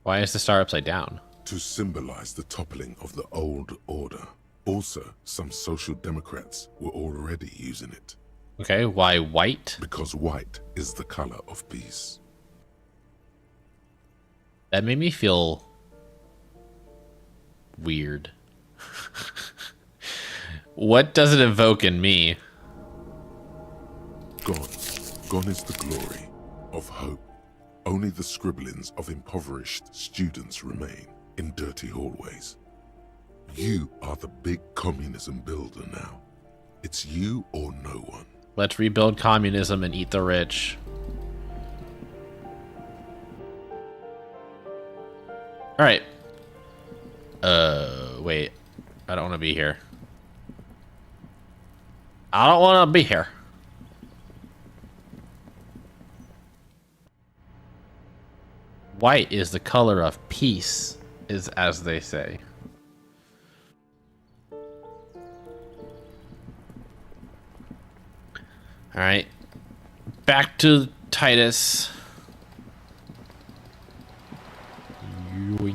Why is the star upside down? To symbolize the toppling of the old order. Also, some social democrats were already using it. Okay, why white? Because white is the color of peace. That made me feel weird. What does it evoke in me? Gone. Gone is the glory of hope. Only the scribblings of impoverished students remain in dirty hallways. You are the big communism builder now. It's you or no one. Let's rebuild communism and eat the rich. Alright. Wait. I don't want to be here. I don't want to be here. White is the color of peace, is as they say. Alright. Back to Titus. Yoink.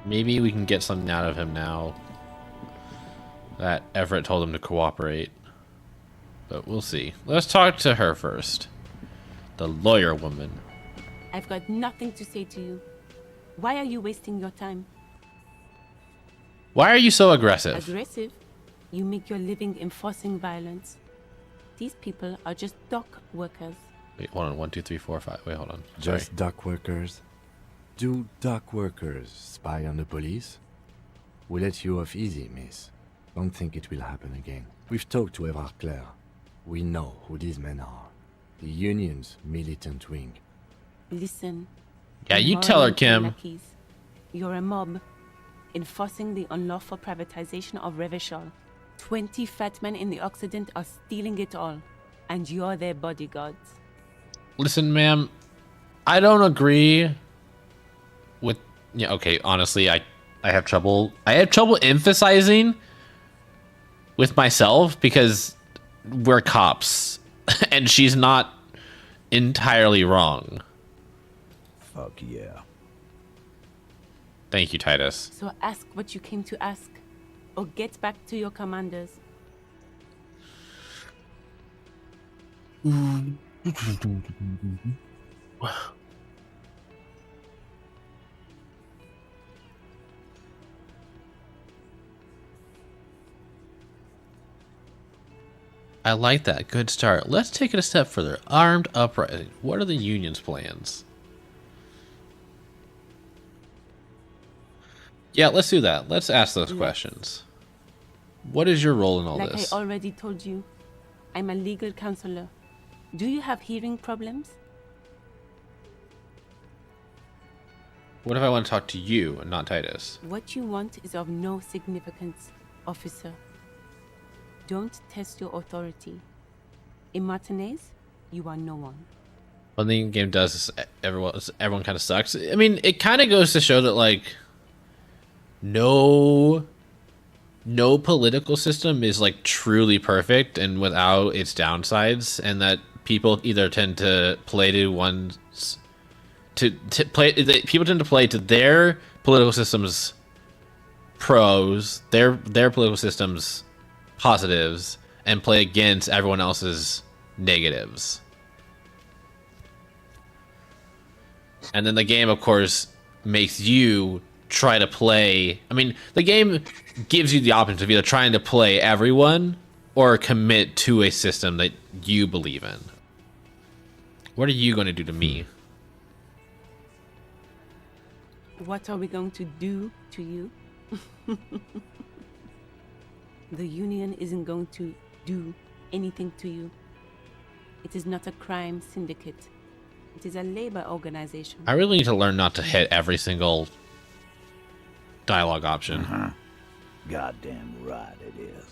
Maybe we can get something out of him now that Everett told him to cooperate. But we'll see. Let's talk to her first. The lawyer woman. I've got nothing to say to you. Why are you wasting your time? Why are you so aggressive? Aggressive? You make your living enforcing violence. These people are just dock workers. Wait, hold on. 1, 2, 3, 4, 5. Wait, hold on. Just Sorry. dock workers? Do dock workers spy on the police? We let you off easy, miss. Don't think it will happen again. We've talked to Everard Clare. We know who these men are. The Union's militant wing. Listen. Yeah, you tell her, Kim. Lackeys. You're a mob, enforcing the unlawful privatization of Revachol. 20 fat men in the Occident are stealing it all, and you're their bodyguards. Listen, ma'am, I don't agree with... Yeah, okay, honestly, I have trouble emphasizing with myself because we're cops, and she's not entirely wrong. Fuck yeah. Thank you, Titus. So ask what you came to ask, or get back to your commanders. I like that. Good start. Let's take it a step further. Armed uprising. What are the Union's plans? Yeah, let's do that. Let's ask those questions. What is your role in all Like this? I already told you, I'm a legal counselor. Do you have hearing problems? What if I want to talk to you and not Titus? What you want is of no significance, officer. Don't test your authority. In Martinez, you are no one. One thing the game does is everyone kind of sucks. I mean, it kind of goes to show that, like, no political system is, like, truly perfect and without its downsides, and that people either tend to play to one's... people tend to play to their political system's pros, their political system's positives, and play against everyone else's negatives. And then the game, of course, makes you try to play... I mean, the game gives you the option of either trying to play everyone or commit to a system that you believe in. What are you going to do to me? What are we going to do to you? The Union isn't going to do anything to you. It is not a crime syndicate. It is a labor organization. I really need to learn not to hit every single dialogue option. Goddamn right it is.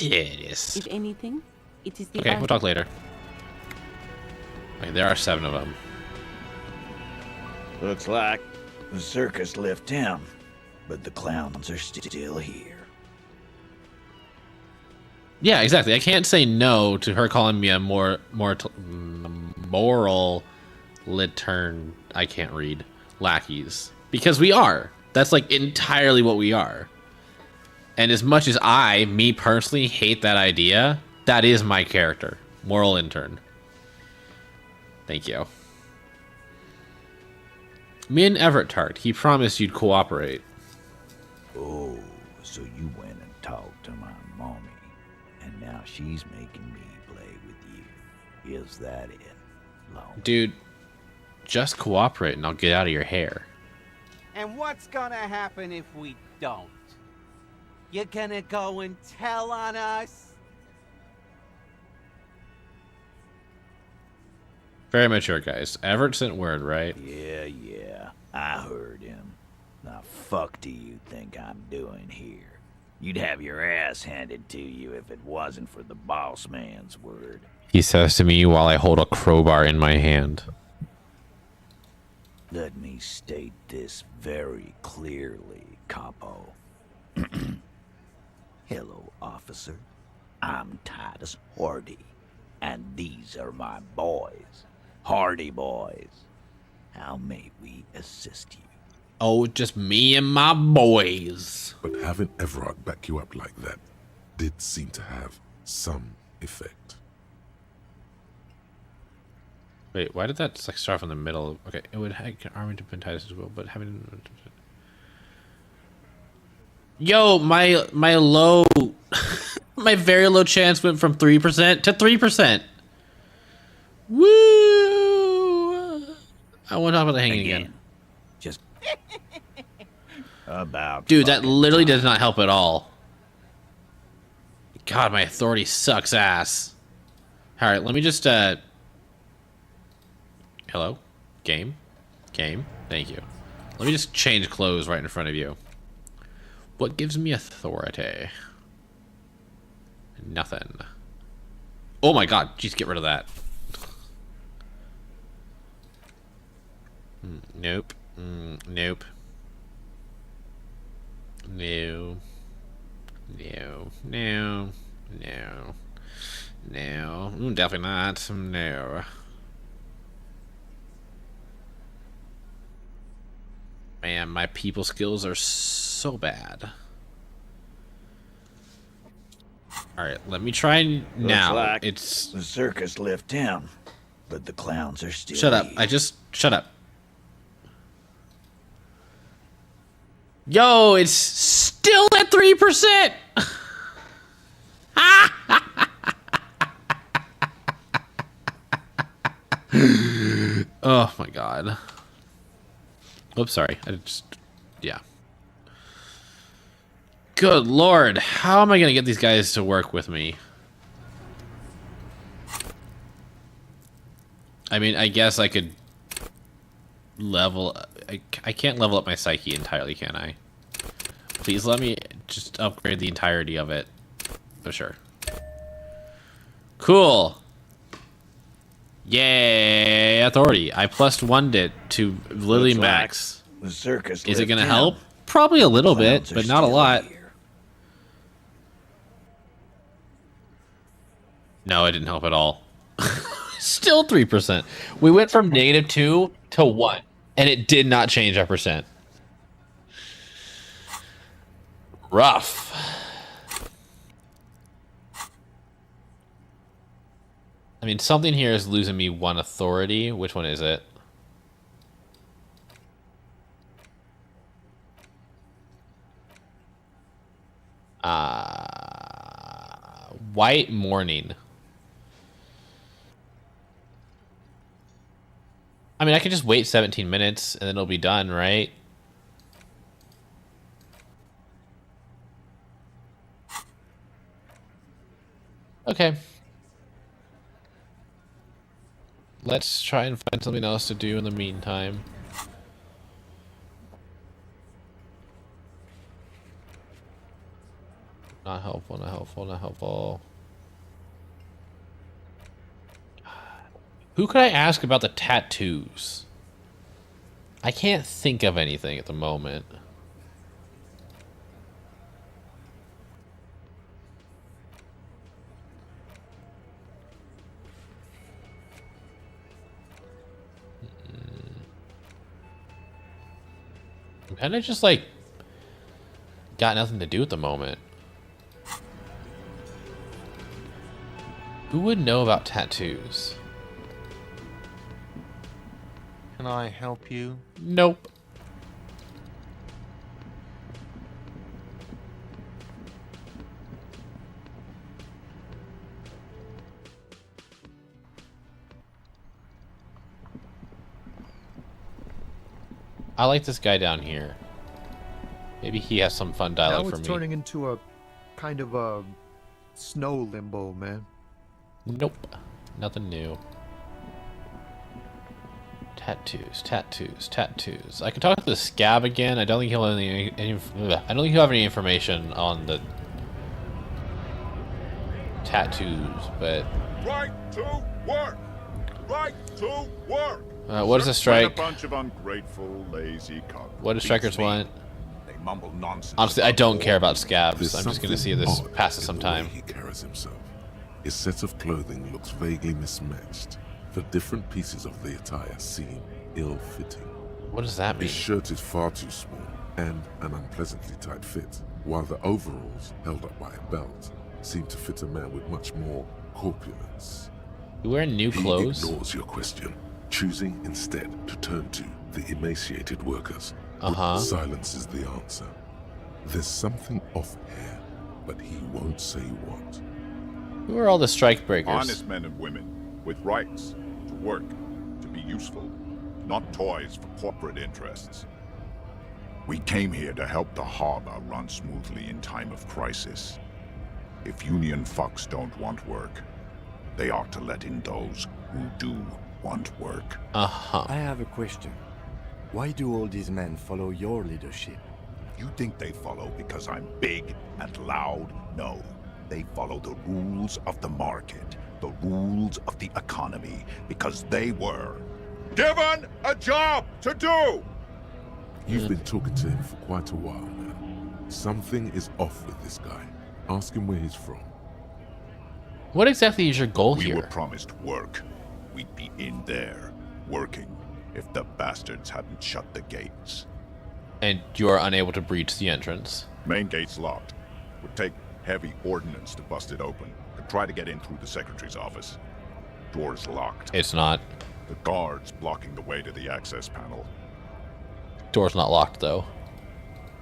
It is. If anything, it is the Okay, we'll talk later. Okay, there are 7 of them. Looks like the circus left town, but the clowns are still here. Yeah, exactly. I can't say no to her calling me a moral lantern. I can't read lackeys because we are. That's like entirely what we are. And as much as me personally, hate that idea, that is my character, moral intern. Thank you. Me and Everett talked. He promised you'd cooperate. Oh, so you went and talked to my mommy, and now she's making me play with you. Is that it, Long? Dude, just cooperate and I'll get out of your hair. And what's gonna happen if we don't? You're gonna go and tell on us? Very mature, guys. Everett sent word, right? Yeah, I heard him. The fuck do you think I'm doing here? You'd have your ass handed to you if it wasn't for the boss man's word. He says to me while I hold a crowbar in my hand. Let me state this very clearly, Capo. Hello, officer. I'm Titus Hardy, and these are my boys. Hardy boys. How may we assist you? Oh, just me and my boys. But having Everard back you up like that did seem to have some effect. Wait, why did that like start from the middle? Okay, it would have army to Titus as well, but having... Yo, my low... my very low chance went from 3% to 3%. Woo! I want to talk about the hanging again. Just about. Dude, that literally does not help at all. God, my authority sucks ass. All right, let me just hello, game. Thank you. Let me just change clothes right in front of you. What gives me authority? Nothing. Oh my God, jeez, get rid of that. Nope. Nope. No. Definitely not. No. Man, my people skills are so bad. Alright, let me try now. Looks like it's the circus left town, but the clowns are still Shut up. here. Shut up. Yo, it's still at 3%. Oh my God. Oops, sorry. Yeah. Good Lord. How am I going to get these guys to work with me? I mean, I guess I could level... I can't level up my psyche entirely, can I? Please let me just upgrade the entirety of it. Oh, sure. Cool. Yay, authority. I +1'd it to literally Looks max. like the circus Is it left going to town. help? Probably a little bit, Clowns are but not a still lot. here. No, it didn't help at all. Still 3%. We went from -2 to 1, and it did not change our percent. Rough. I mean, something here is losing me 1 authority. Which one is it? White Morning. I mean, I could just wait 17 minutes and then it'll be done, right? Okay. Let's try and find something else to do in the meantime. Not helpful, not helpful, not helpful. Who could I ask about the tattoos? I can't think of anything at the moment. I'm kind of just like got nothing to do at the moment. Who would know about tattoos? Can I help you? Nope. I like this guy down here. Maybe he has some fun dialogue now for me. It's turning into a kind of a snow limbo, man. Nope. Nothing new. Tattoos, tattoos, tattoos. I can talk to the scab again. I don't think he'll have any I don't think he'll have any information on the tattoos, but Right to work. Right to work. what does a strike? A bunch of ungrateful, lazy cocks. What do strikers want? They mumble nonsense. Honestly, I don't care about scabs. There's I'm just gonna see if something this odd passes in some the way time. he carries himself. His set of clothing looks vaguely mismatched. The different pieces of the attire seem ill-fitting. What does that mean? His shirt is far too small and an unpleasantly tight fit, while the overalls, held up by a belt, seem to fit a man with much more corpulence. You wearing new clothes? He ignores your question, choosing instead to turn to the emaciated workers. Silence is the answer. There's something off here, but he won't say what. Who are all the strike breakers? Honest men and women with rights to work, to be useful, not toys for corporate interests. We came here to help the harbor run smoothly in time of crisis. If Union fucks don't want work, they ought to let in those who do want work. I have a question. Why do all these men follow your leadership? You think they follow because I'm big and loud? No. They follow the rules of the market, the rules of the economy, because they were given a job to do! You've been talking to him for quite a while now. Something is off with this guy. Ask him where he's from. What exactly is your goal We here? were promised work. We'd be in there, working, if the bastards hadn't shut the gates. And you are unable to breach the entrance. Main gate's locked. Would take heavy ordnance to bust it open. Could try to get in through the secretary's office. Door's locked. It's not. The guard's blocking the way to the access panel. Door's not locked, though.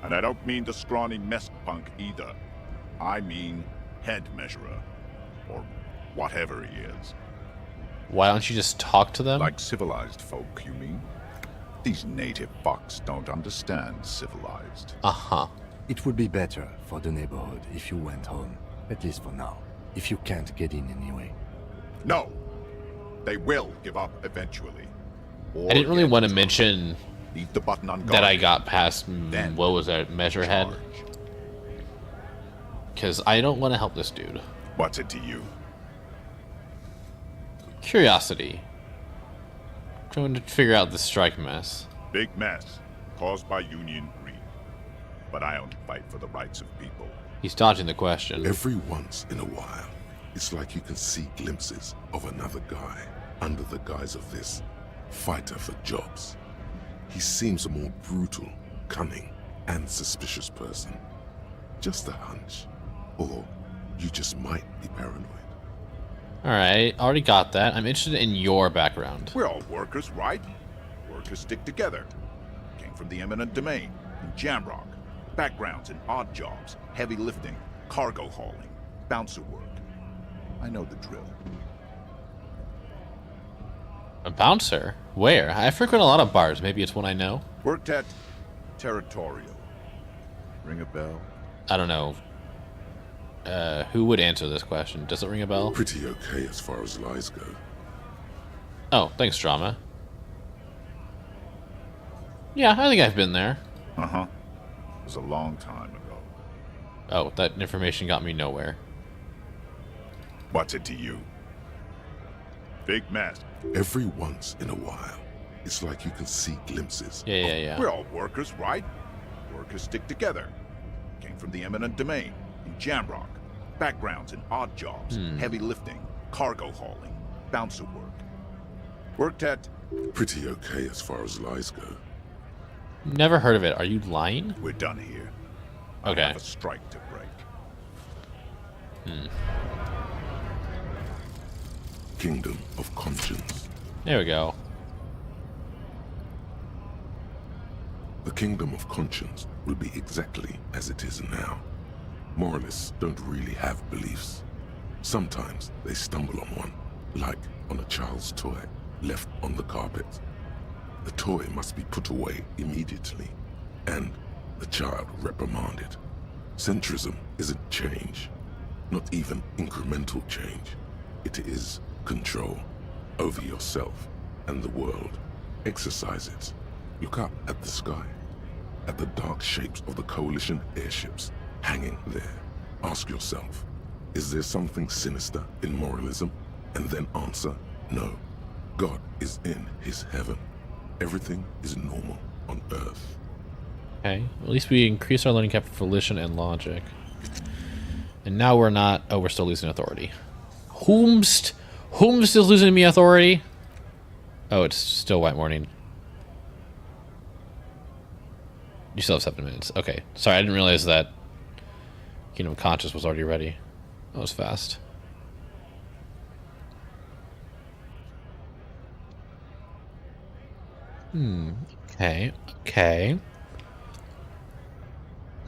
And I don't mean the scrawny mess punk either. I mean head measurer. Or whatever he is. Why don't you just talk to them? Like civilized folk, you mean? These native fucks don't understand civilized. It would be better for the neighborhood if you went home, at least for now, if you can't get in anyway. No! They will give up eventually. I didn't really want to mention Leave the button on that I got past, what was that, Measurehead? Because I don't want to help this dude. What's it to you? Curiosity. Trying to figure out this strike mess. Big mess, caused by union greed. But I only fight for the rights of people. He's dodging the question. Every once in a while, it's like you can see glimpses of another guy under the guise of this fighter for jobs. He seems a more brutal, cunning, and suspicious person. Just a hunch. Or you just might be paranoid. Alright, already got that. I'm interested in your background. We're all workers, right? Workers stick together. Came from the eminent domain, in Jamrock. Backgrounds in odd jobs, heavy lifting, cargo hauling, bouncer work. I know the drill. A bouncer? Where? I frequent a lot of bars. Maybe it's one I know. Worked at Territorial. Ring a bell? I don't know. Who would answer this question? Does it ring a bell? Pretty okay as far as lies go. Oh, thanks, Drama. Yeah, I think I've been there. Uh-huh. It was a long time ago. Oh, that information got me nowhere. What's it to you? Big mess. Every once in a while, it's like you can see glimpses. Yeah. We're all workers, right? Workers stick together. Came from the eminent domain in Jamrock. Backgrounds in odd jobs, heavy lifting, cargo hauling, bouncer work. Worked at... Pretty okay as far as lies go. Never heard of it. Are you lying? We're done here. Okay. I have a strike to break. Kingdom of Conscience. There we go. The Kingdom of Conscience will be exactly as it is now. Moralists don't really have beliefs. Sometimes they stumble on one, like on a child's toy left on the carpet. The toy must be put away immediately, and the child reprimanded. Centrism isn't change, not even incremental change. It is control over yourself and the world. Exercise it. Look up at the sky, at the dark shapes of the Coalition airships hanging there. Ask yourself, is there something sinister in moralism? And then answer, no. God is in his heaven. Everything is normal on Earth. Okay, at least we increased our learning cap for volition and logic. And now we're not... Oh, we're still losing authority. Whomst is losing me authority? Oh, it's still White Morning. You still have 7 minutes. Okay, sorry, I didn't realize that Kingdom of Conscience was already ready. That was fast. Okay.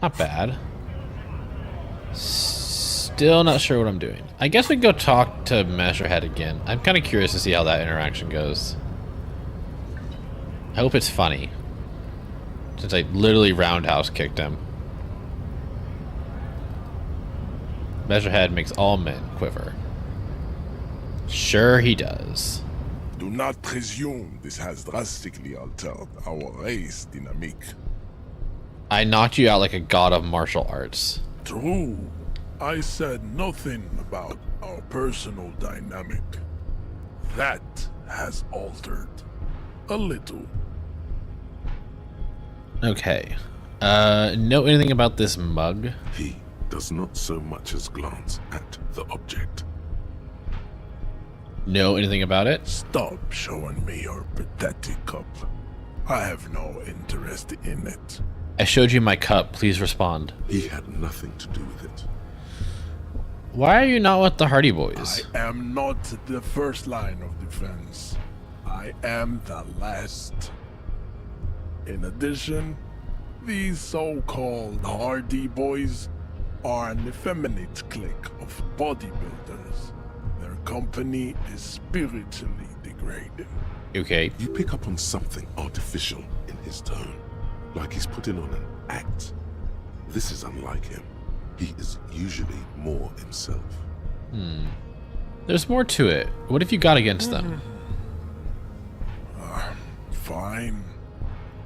Not bad. Still not sure what I'm doing. I guess we can go talk to Measurehead again. I'm kind of curious to see how that interaction goes. I hope it's funny. Since I literally roundhouse kicked him. Measurehead makes all men quiver. Sure he does. Do not presume this has drastically altered our race dynamic. I knocked you out like a god of martial arts. True. I said nothing about our personal dynamic. That has altered. A little. Okay. Know anything about this mug? He does not so much as glance at the object. Know anything about it? Stop showing me your pathetic cup. I have no interest in it. I showed you my cup. Please respond. He had nothing to do with it. Why are you not with the Hardy Boys? I am not the first line of defense. I am the last. In addition, these so-called Hardy Boys are an effeminate clique of bodybuilders. Their company is spiritually degrading. Okay. You pick up on something artificial in his tone, like he's putting on an act. This is unlike him. He is usually more himself. There's more to it. What have you got against them? Fine.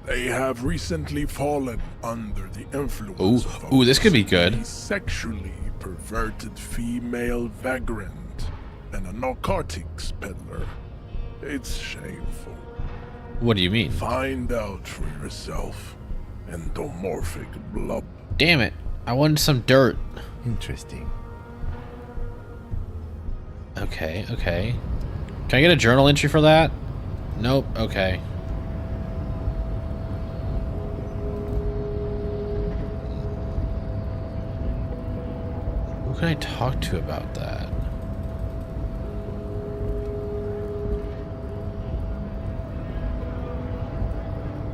They have recently fallen under the influence Ooh, this could be good. A sexually perverted female vagrant and a narcotics peddler. It's shameful. What do you mean? Find out for yourself. Endomorphic blub. Damn it. I wanted some dirt. Interesting. Okay. Can I get a journal entry for that? Nope. Okay. Who can I talk to about that?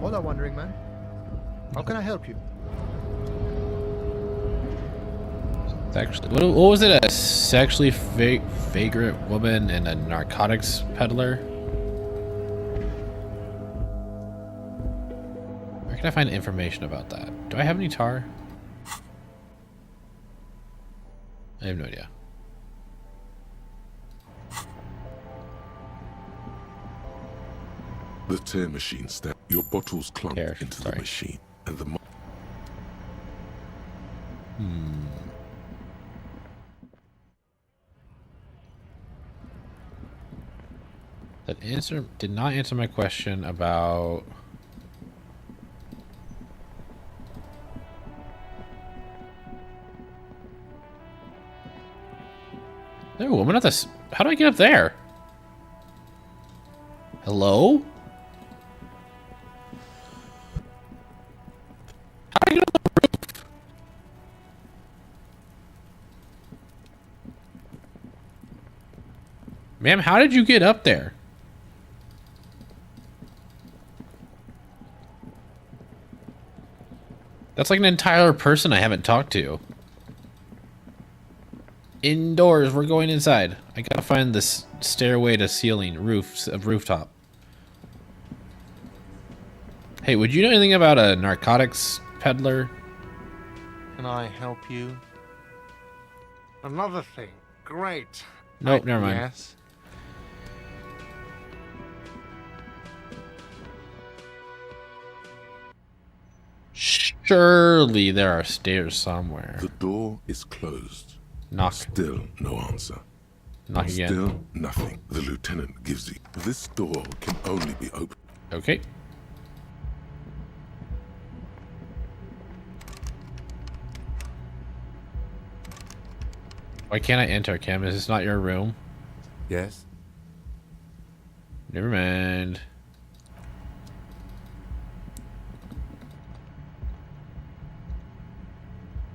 Hola, Wandering Man. How can I help you? Actually, what was it? A sexually vagrant woman and a narcotics peddler? Where can I find information about that? Do I have any tar? I have no idea. The tear machine step. Your bottles clump into the machine, and the That answer did not answer my question about. There, woman at this. How do I get up there? Hello? How do I get up the roof? Ma'am, how did you get up there? That's like an entire person I haven't talked to. Indoors, we're going inside. I gotta find this stairway to ceiling, rooftop. Hey, would you know anything about a narcotics peddler? Can I help you? Another thing. Great. Nope, never mind. Yes. Surely there are stairs somewhere. The door is closed. Knock. Still no answer. Knock again. Still nothing. The lieutenant gives you. This door can only be opened. Okay. Why can't I enter, Cam? Is this not your room? Yes. Never mind.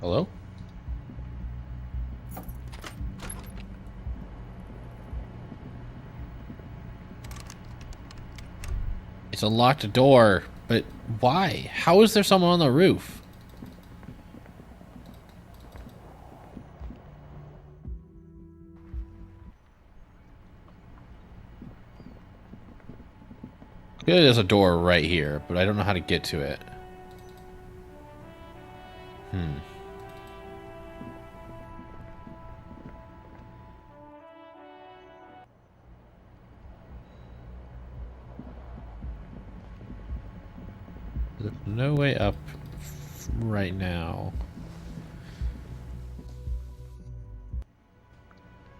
Hello? It's a locked door, but why? How is there someone on the roof? Clearly there's a door right here, but I don't know how to get to it. There's no way up right now.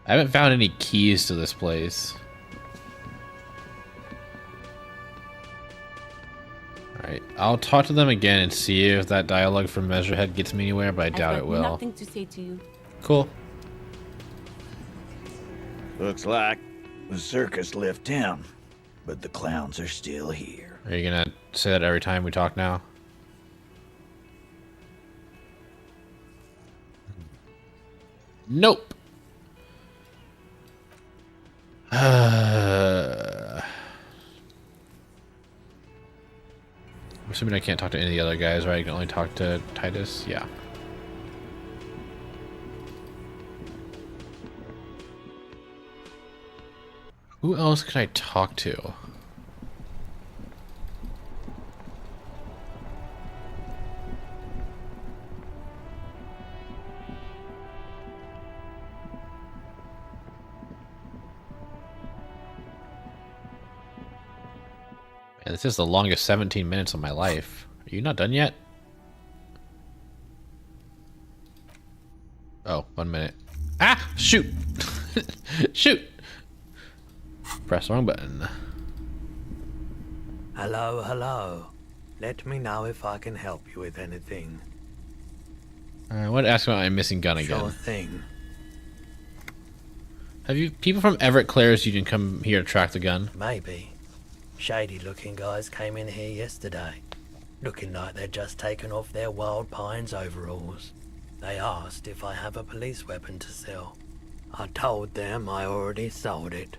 I haven't found any keys to this place. Alright, I'll talk to them again and see if that dialogue from Measurehead gets me anywhere, but I doubt it will. Nothing to say to you. Cool. Looks like the circus left town, but the clowns are still here. Are you gonna say that every time we talk now? Nope. I'm assuming I can't talk to any of the other guys, right? I can only talk to Titus? Yeah. Who else can I talk to? Man, this is the longest 17 minutes of my life. Are you not done yet? Oh, 1 minute. Ah! Shoot! Shoot! Press the wrong button. Hello, hello. Let me know if I can help you with anything. I want to ask about my missing gun again. Sure thing. Have you people from Everett Clares Union come here to track the gun? Maybe. Shady looking guys came in here yesterday, looking like they'd just taken off their Wild Pines overalls. They asked if I have a police weapon to sell. I told them I already sold it.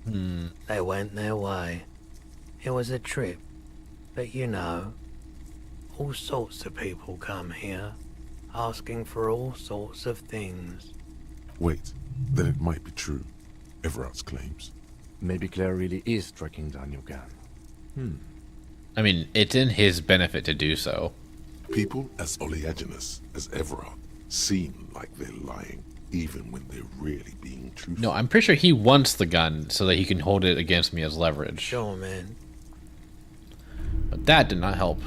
They went their way. It was a trip, but you know, all sorts of people come here, asking for all sorts of things. Wait, then it might be true. Everett's claims. Maybe Claire really is tracking down your gun. I mean, it's in his benefit to do so. People as oleaginous as Everett seem like they're lying, even when they're really being truthful. No, I'm pretty sure he wants the gun so that he can hold it against me as leverage. Sure, man. But that did not help.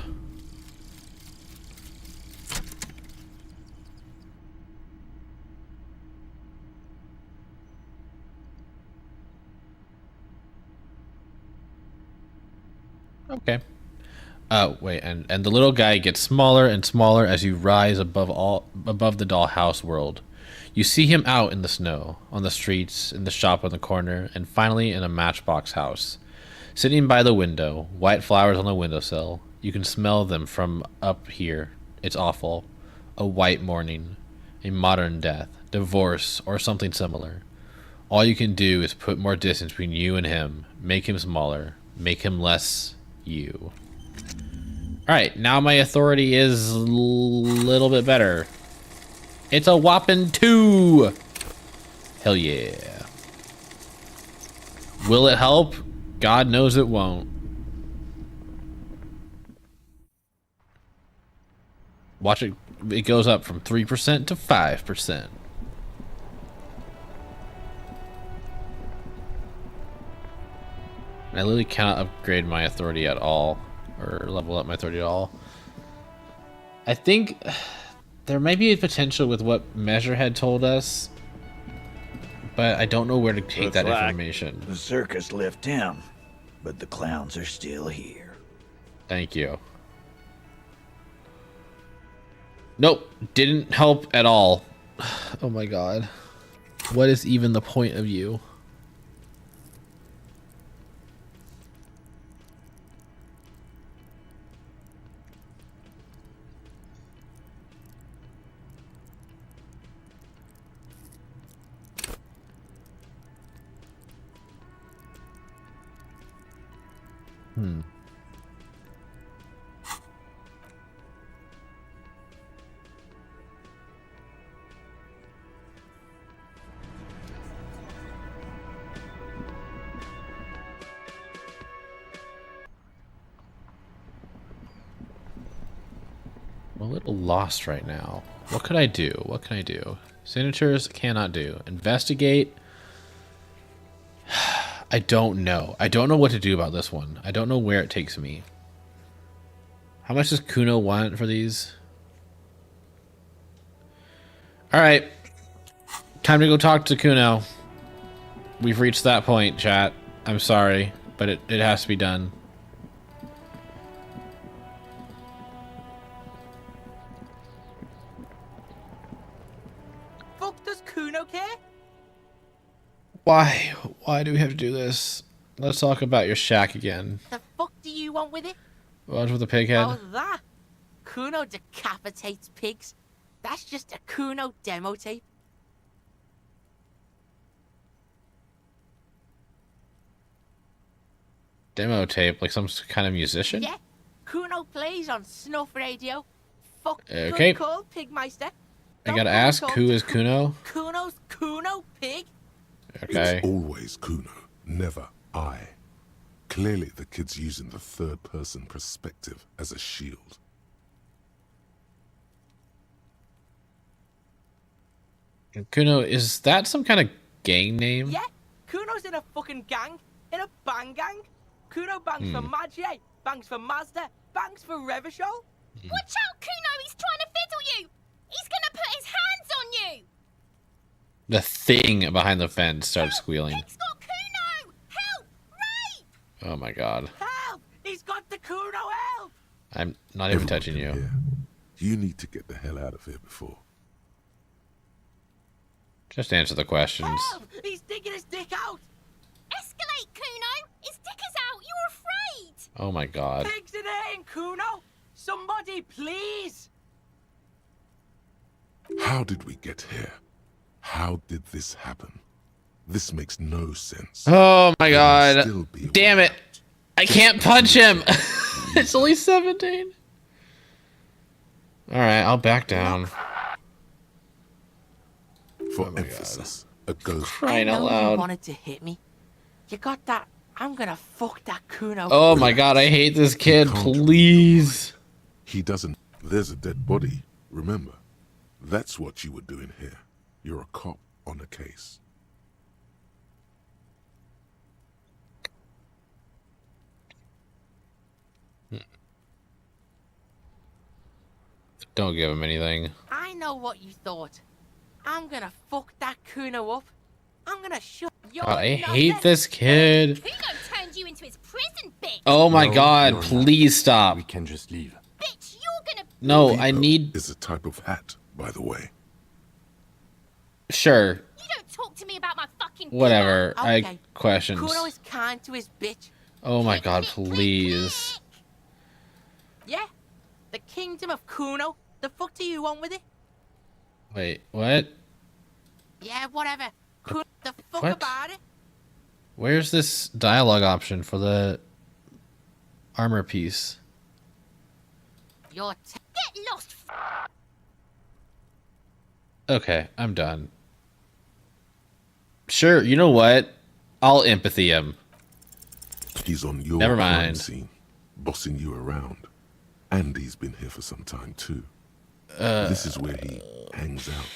Okay. Wait, and the little guy gets smaller and smaller as you rise above the dollhouse world. You see him out in the snow, on the streets, in the shop on the corner, and finally in a matchbox house. Sitting by the window, white flowers on the windowsill. You can smell them from up here. It's awful. A white morning, a modern death, divorce, or something similar. All you can do is put more distance between you and him, make him smaller, make him less you. Alright, now my authority is a little bit better. It's a whopping 2! Hell yeah. Will it help? God knows it won't. Watch it. It goes up from 3% to 5%. I literally cannot upgrade my authority at all, or level up my authority at all. I think there might be a potential with what Measure had told us, but I don't know where to take that information. The circus left town, but the clowns are still here. Thank you. Nope, didn't help at all. Oh my god. What is even the point of you? I'm a little lost right now. What could I do? What can I do? Signatures cannot do. Investigate. I don't know. I don't know what to do about this one. I don't know where it takes me. How much does Kuno want for these? Alright. Time to go talk to Kuno. We've reached that point, chat. I'm sorry, but it has to be done. Fuck does Kuno care? Why? Why do we have to do this? Let's talk about your shack again. The fuck do you want with it? What's with the pig head? Oh, that? Kuno decapitates pigs. That's just a Kuno demo tape. Demo tape? Like some kind of musician? Yeah. Kuno plays on snuff radio. Fuck. Okay. Called Pigmeister. I gotta ask, who is Kuno? Kuno's Kuno Pig? Okay. It's always Kuno, never I. Clearly the kid's using the third-person perspective as a shield. Kuno, is that some kind of gang name? Yeah. Kuno's in a fucking gang. In a bang gang. Kuno bangs for Magie, bangs for Mazda, bangs for Revachol. Watch out, Kuno! He's trying to fiddle you! He's gonna put his hands on you! The thing behind the fence started squealing. He's got Kuno! Help! Rape! Oh my god. Help! He's got the Kuno, help! I'm not even touching you. Here. You need to get the hell out of here before. Just answer the questions. Help! He's digging his dick out! Escalate, Kuno! His dick is out! You're afraid! Oh my god. Pigs in here, Kuno! Somebody, please! How did we get here? How did this happen? This makes no sense. Oh my god. Damn it. I can't punch him. It's only 17. Alright, I'll back down. For emphasis, a ghost. Crying out You loud. wanted to hit me. You got that. I'm gonna fuck that Kuno. Oh my god, I hate this kid. Please. He doesn't. There's a dead body, remember? That's what you were doing here. You're a cop on a case. Don't give him anything. I know what you thought. I'm gonna fuck that Kuno up. I'm gonna shut your God, I nothing. hate this kid. Kuno turned you into his prison, bitch. Oh my No, God, you're please stop. We can just leave. Bitch, you're gonna. No, Peepo I need... is a type of hat, by the way. Sure. You don't talk to me about my fucking. Whatever. Okay. I questions. Kuno is kind to his bitch. Oh my God, please. Yeah? The kingdom of Kuno? The fuck do you want with it? Wait, what? Yeah, whatever. Kuno, the fuck What? about it? Where's this dialogue option for the armor piece? You're Get lost. Okay, I'm done. Sure, you know what? I'll empathy him. He's on your Never crime mind. scene, bossing you around. And he's been here for some time too. This is where he hangs out.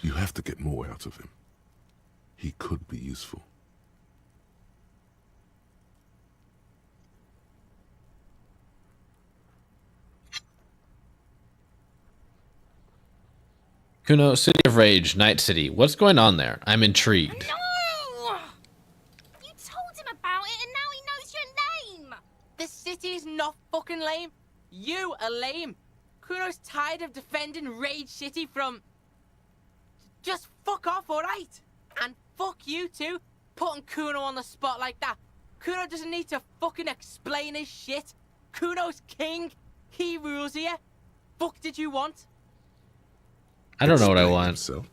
You have to get more out of him. He could be useful. Kuno, City of Rage, Night City. What's going on there? I'm intrigued. No! You told him about it, and now he knows your name. The city's not fucking lame. You are lame. Kuno's tired of defending Rage City from... Just fuck off, alright? And fuck you too, putting Kuno on the spot like that. Kuno doesn't need to fucking explain his shit. Kuno's king. He rules here. Fuck did you want? I don't know what I Explain want. himself,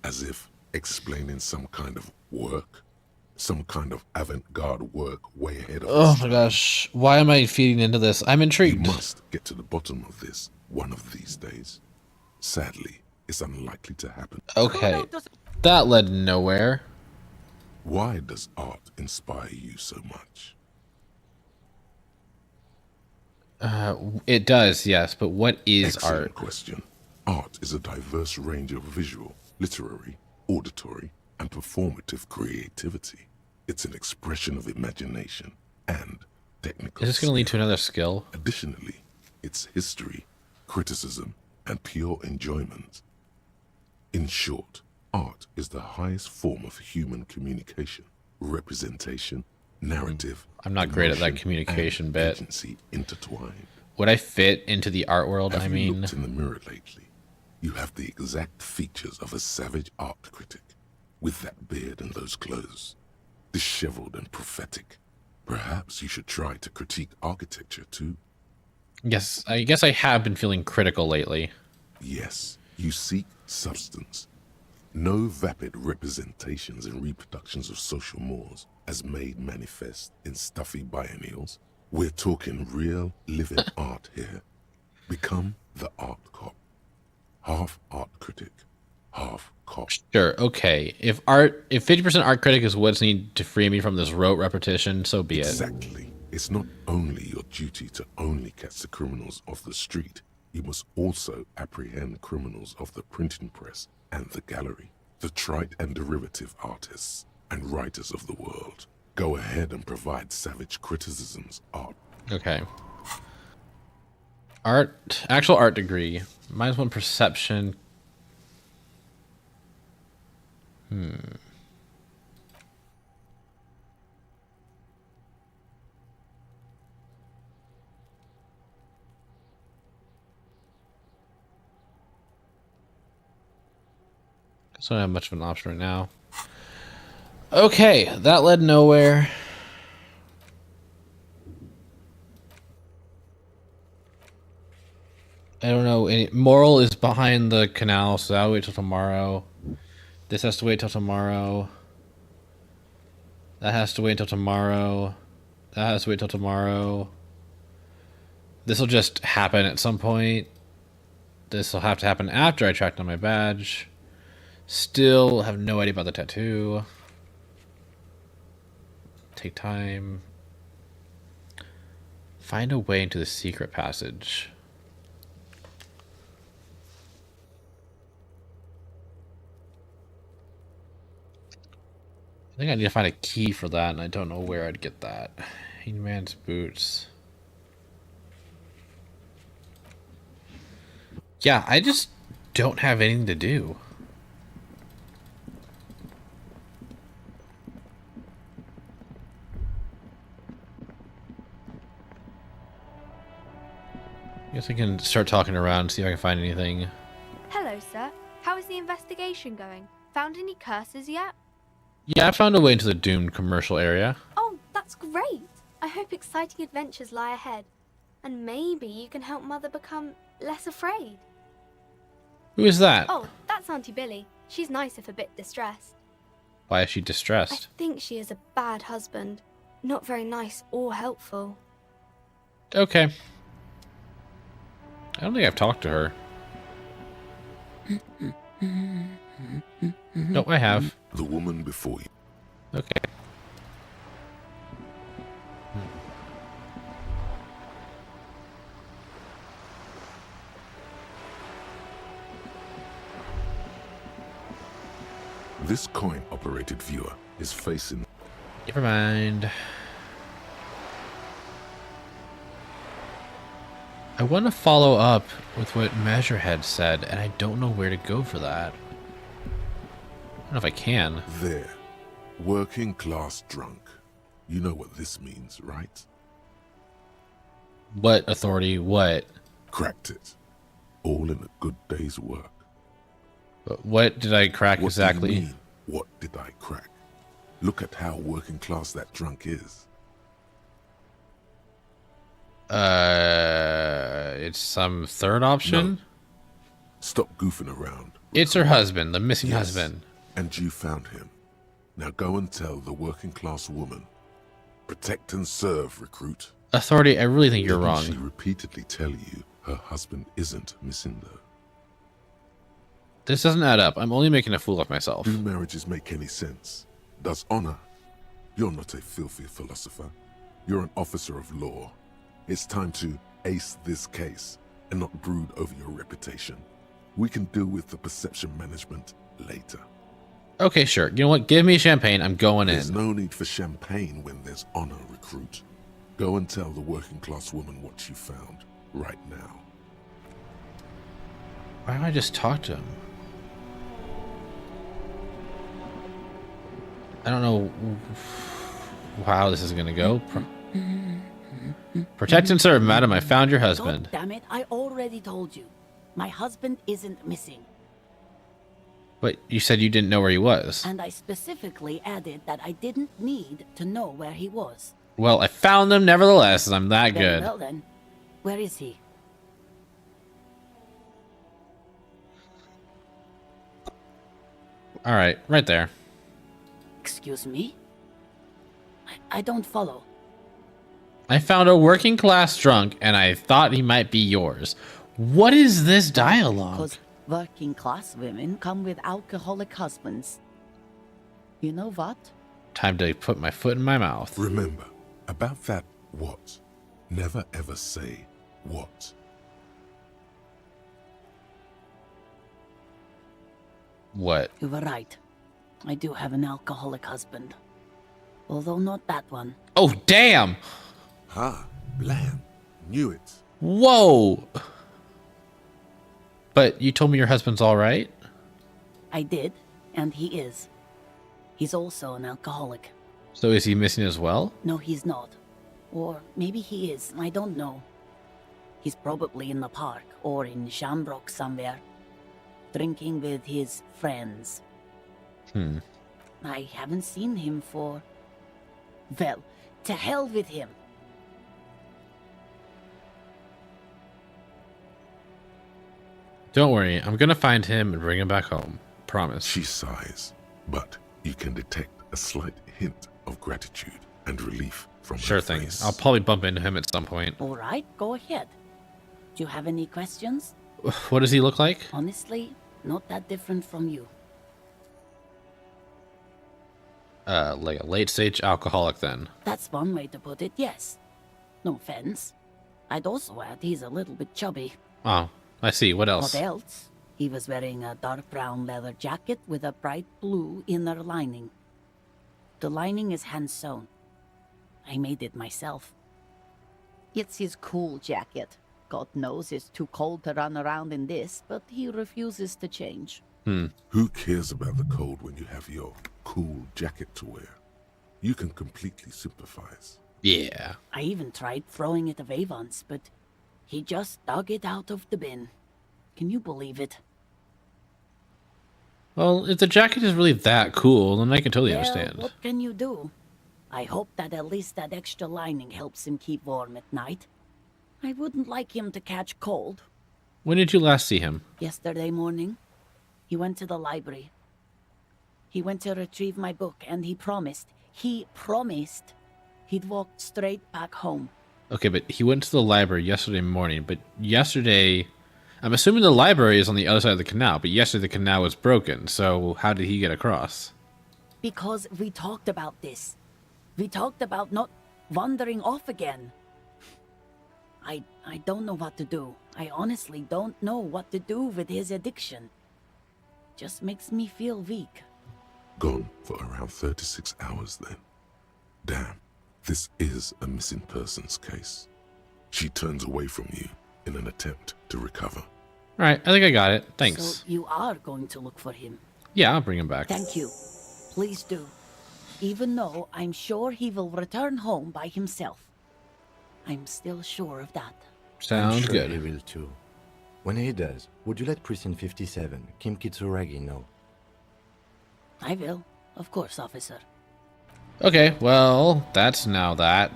as if explaining some kind of work, some kind of avant-garde work way ahead of Oh his my time. gosh. Why am I feeding into this? I'm You intrigued. must get to the bottom of this one of these days. Sadly, it's unlikely to happen. Okay. That led nowhere. Why does art inspire you so much? It does, yes, but what is Excellent art? question. Art is a diverse range of visual, literary, auditory, and performative creativity. It's an expression of imagination and technical Is this going to lead to skill. another skill? Additionally, it's history, criticism, and pure enjoyment. In short, art is the highest form of human communication, representation, narrative. I'm not great at that emotion, communication and bit. agency intertwined. Would I fit into the art world? Have I you mean, looked in the mirror lately? You have the exact features of a savage art critic, with that beard and those clothes, disheveled and prophetic. Perhaps you should try to critique architecture too. yes, I guess I have been feeling critical lately. Yes, you seek substance. No vapid representations and reproductions of social mores as made manifest in stuffy biennials. We're talking real, living art here. Become the art cop. Half art critic, half cop. Sure, okay. If 50% art critic is what's needed to free me from this rote repetition, so be it. Exactly. It's not only your duty to only catch the criminals off the street, you must also apprehend criminals of the printing press and the gallery, the trite and derivative artists and writers of the world. Go ahead and provide savage criticisms, art. Okay. Art, actual art degree. -1 perception. So I don't have much of an option right now. Okay, that led nowhere. I don't know. Moral is behind the canal, so that'll wait till tomorrow. This has to wait till tomorrow. That has to wait till tomorrow. That has to wait till tomorrow. This will just happen at some point. This will have to happen after I track down my badge. Still have no idea about the tattoo. Take time. Find a way into the secret passage. I think I need to find a key for that, and I don't know where I'd get that. Hangman's boots. Yeah, I just don't have anything to do. Guess I can start talking around, see if I can find anything. Hello, sir. How is the investigation going? Found any curses yet? Yeah, I found a way into the doomed commercial area. Oh, that's great. I hope exciting adventures lie ahead. And maybe you can help Mother become less afraid. Who is that? Oh, that's Auntie Billy. She's nice if a bit distressed. Why is she distressed? I think she is a bad husband. Not very nice or helpful. Okay. I don't think I've talked to her. No, I have. The woman before you. Okay. This coin-operated viewer is facing... Never mind. I want to follow up with what Measurehead said, and I don't know where to go for that. I don't know if I can. There. Working class drunk. You know what this means, right? What, Authority? What? Cracked it. All in a good day's work. But what did I crack What exactly? do you mean, what did I crack? Look at how working class that drunk is. It's some third option? No. Stop goofing around. It's her husband, the missing Yes, husband. And you found him. Now go and tell the working class woman. Protect and serve, recruit. Authority, I really think you're Didn't wrong. she repeatedly tell you her husband isn't Missindo? This doesn't add up. I'm only making a fool of myself. Do marriages make any sense? Does honor? You're not a filthy philosopher. You're an officer of law. It's time to ace this case and not brood over your reputation. We can deal with the perception management later. Okay, sure. You know what? Give me champagne. I'm going There's in. no need for champagne when there's honor, recruit. Go and tell the working class woman what you found right now. Why don't I just talk to him? I don't know how this is going to go. Protect and serve, madam. I found your husband. God damn it, I already told you. My husband isn't missing. But you said you didn't know where he was. And I specifically added that I didn't need to know where he was. Well, I found him nevertheless, I'm that Very good. well then. Where is he? Alright, right there. Excuse me? I don't follow. I found a working class drunk and I thought he might be yours. What is this dialogue? Because working class women come with alcoholic husbands. You know what? Time to put my foot in my mouth. Remember, about that what, never ever say what. What? You were right. I do have an alcoholic husband. Although not that one. Oh, damn! Ha, blam. Knew it. Whoa! But you told me your husband's alright? I did, and he is. He's also an alcoholic. So is he missing as well? No, he's not. Or maybe he is, I don't know. He's probably in the park or in Shamrock somewhere, drinking with his friends. I haven't seen him for... Well, to hell with him. Don't worry, I'm gonna find him and bring him back home. Promise. She sighs, but you can detect a slight hint of gratitude and relief from Sure her thing. face. I'll probably bump into him at some point. All right, go ahead. Do you have any questions? What does he look like? Honestly, not that different from you. Like a late-stage alcoholic then. That's one way to put it, yes. No offense. I'd also add he's a little bit chubby. Oh, I see. What else? What else? He was wearing a dark brown leather jacket with a bright blue inner lining. The lining is hand-sewn. I made it myself. It's his cool jacket. God knows it's too cold to run around in this, but he refuses to change. Who cares about the cold when you have your cool jacket to wear? You can completely sympathize. Yeah. I even tried throwing it away once, but he just dug it out of the bin. Can you believe it? Well, if the jacket is really that cool, then I can totally understand. What can you do? I hope that at least that extra lining helps him keep warm at night. I wouldn't like him to catch cold. When did you last see him? Yesterday morning. He went to the library. He went to retrieve my book, and he promised he'd walk straight back home. Okay, but he went to the library yesterday morning, but yesterday... I'm assuming the library is on the other side of the canal, but yesterday the canal was broken, so how did he get across? Because we talked about this. We talked about not wandering off again. I don't know what to do. I honestly don't know what to do with his addiction. Just makes me feel weak. Gone for around 36 hours then. Damn, this is a missing persons case. She turns away from you in an attempt to recover. Alright, I think I got it. Thanks. So you are going to look for him? Yeah, I'll bring him back. Thank you. Please do. Even though I'm sure he will return home by himself. I'm still sure of that. Sounds I'm sure good. He will too. When he does, would you let Precinct 57, Kim Kitsuragi, know? I will. Of course, officer. Okay, well, that's now that.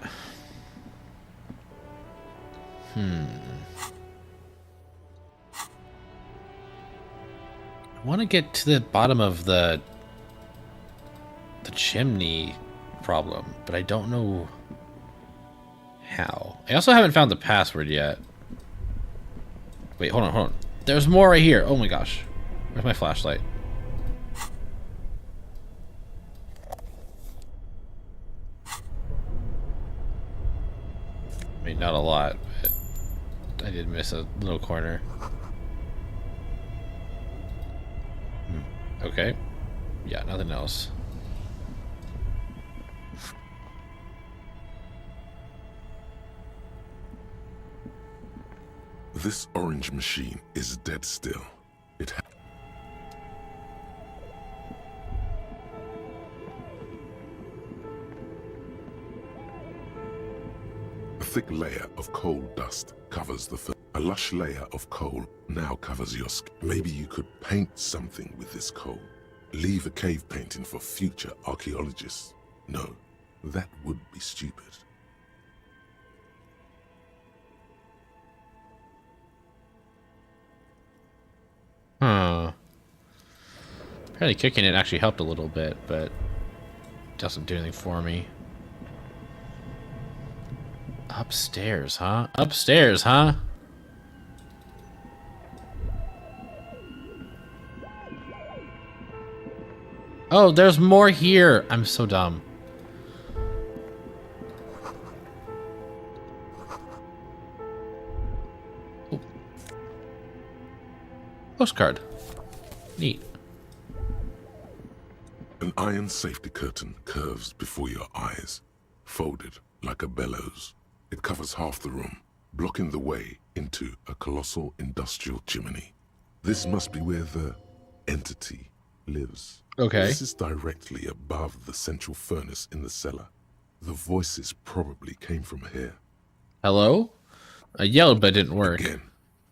I want to get to the bottom of the chimney problem, but I don't know how. I also haven't found the password yet. Wait, hold on. There's more right here. Oh my gosh. Where's my flashlight? I mean, not a lot, but I did miss a little corner. Okay. Yeah, nothing else. This orange machine is dead still. It A thick layer of coal dust covers the A lush layer of coal now covers your skin. Maybe you could paint something with this coal. Leave a cave painting for future archaeologists. No, that would be stupid. Huh. Apparently kicking it actually helped a little bit, but doesn't do anything for me. Upstairs, huh? Upstairs, huh? Oh, there's more here. I'm so dumb. Oh. Postcard. Neat. An iron safety curtain curves before your eyes, folded like a bellows. It covers half the room, blocking the way into a colossal industrial chimney. This must be where the entity lives. Okay. This is directly above the central furnace in the cellar. The voices probably came from here. Hello? I yelled, but it didn't work. Again,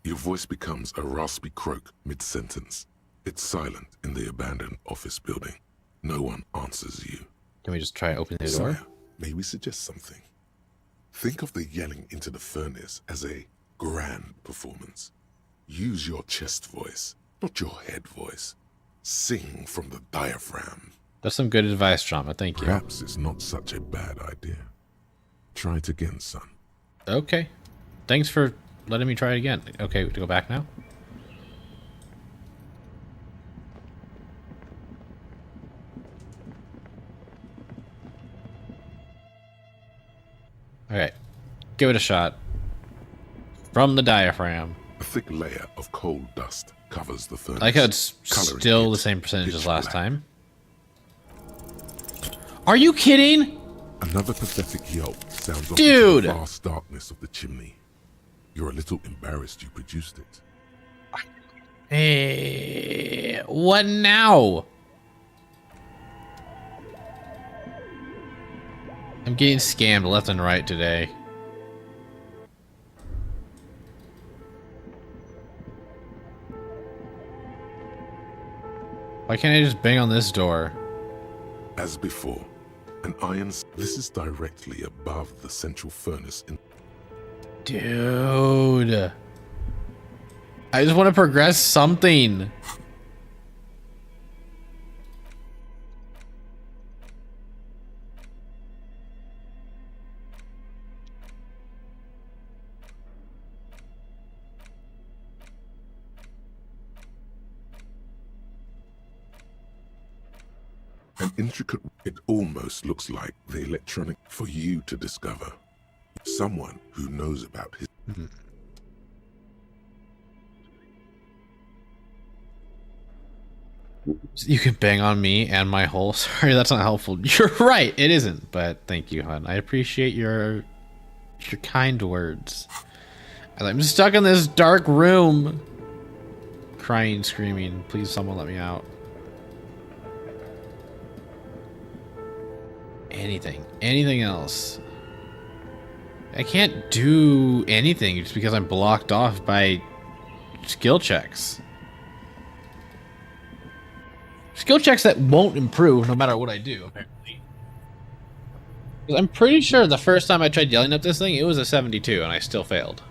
your voice becomes a raspy croak mid-sentence. It's silent in the abandoned office building. No one answers you. Can we just try opening the door? Sire, may we suggest something? Think of the yelling into the furnace as a grand performance. Use your chest voice, not your head voice. Sing from the diaphragm. That's some good advice, Drama. Thank you. Perhaps it's not such a bad idea. Try it again, son. Okay. Thanks for letting me try it again. Okay, we have to go back now? Okay. Give it a shot. From the diaphragm. A thick layer of coal dust covers the furnace. I like how it's still the same percentage as last time. Are you kidding? Another pathetic yelp sounds off Dude! into the vast darkness of the chimney. You're a little embarrassed you produced it. Hey, what now? I'm getting scammed left and right today. Why can't I just bang on this door? As before, an iron... This is directly above the central furnace in... Dude. I just want to progress something. An intricate... It almost looks like the electronic for you to discover. Someone who knows about his... You can bang on me and my hole. Sorry, that's not helpful. You're right, it isn't. But thank you, hon. I appreciate your kind words. I'm stuck in this dark room. Crying, screaming. Please, someone let me out. Anything else? I can't do anything just because I'm blocked off by skill checks. Skill checks that won't improve no matter what I do, apparently. 'Cause I'm pretty sure the first time I tried yelling at this thing, it was a 72 and I still failed.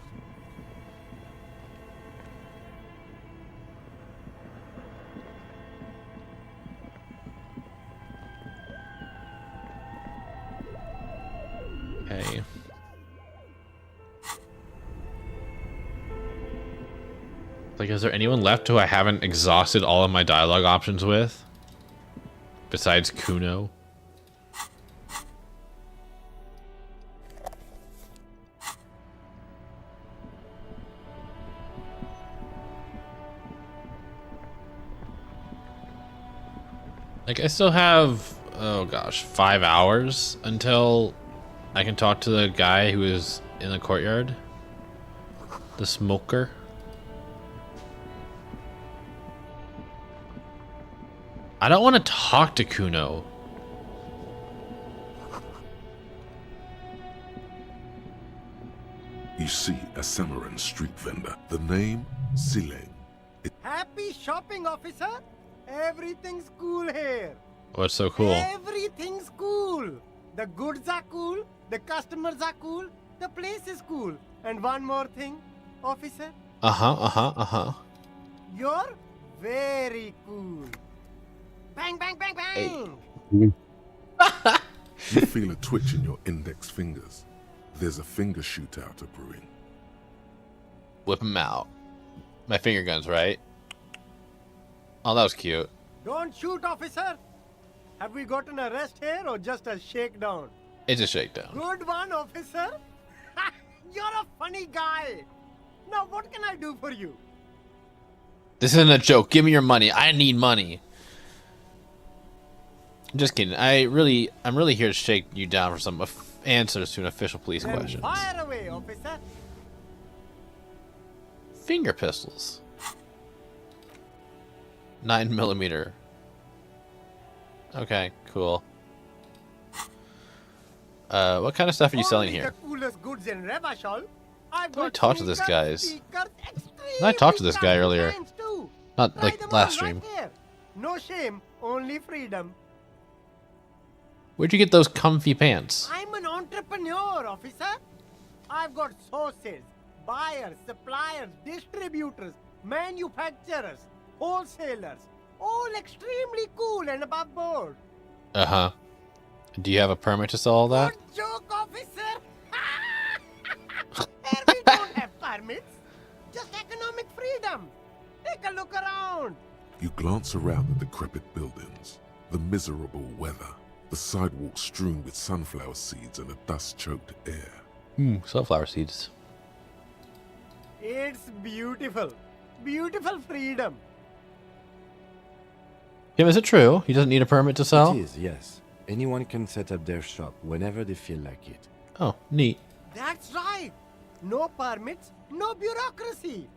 Okay. Like, is there anyone left who I haven't exhausted all of my dialogue options with? Besides Kuno? Like, I still have, oh gosh, 5 hours until I can talk to the guy who is in the courtyard. The smoker. I don't want to talk to Kuno. You see a Samaran street vendor. The name, Sileng. Happy shopping, officer. Everything's cool here. What's so cool? Everything's cool. The goods are cool. The customers are cool. The place is cool. And one more thing, officer. You're very cool. Bang, bang, bang, bang! You feel a twitch in your index fingers. There's a finger shootout brewing. Whip him out. My finger guns, right? Oh, that was cute. Don't shoot, officer. Have we got an arrest here or just a shakedown? It's a shakedown. Good one, officer. You're a funny guy. Now, what can I do for you? This isn't a joke. Give me your money. I need money. I'm just kidding. I'm really here to shake you down for some answers to an official police Then questions. fire away, officer. Finger pistols. 9mm. Okay, cool. What kind of stuff are you selling here? The coolest goods in Revachol. I talked to this guy. I talked to this guy earlier. Not like last stream. No shame, only freedom. Where'd you get those comfy pants? I'm an entrepreneur, officer. I've got sources, buyers, suppliers, distributors, manufacturers, wholesalers, all extremely cool and above board. Uh-huh. Do you have a permit to sell all that? Good joke, officer. Here we don't have permits, just economic freedom. Take a look around. You glance around the decrepit buildings, the miserable weather, the sidewalks strewn with sunflower seeds and a dust-choked air. Sunflower seeds. It's beautiful. Beautiful freedom. Kim, is it true? He doesn't need a permit to sell? It is, yes. Anyone can set up their shop whenever they feel like it. Oh, neat. That's right. No permits, no bureaucracy.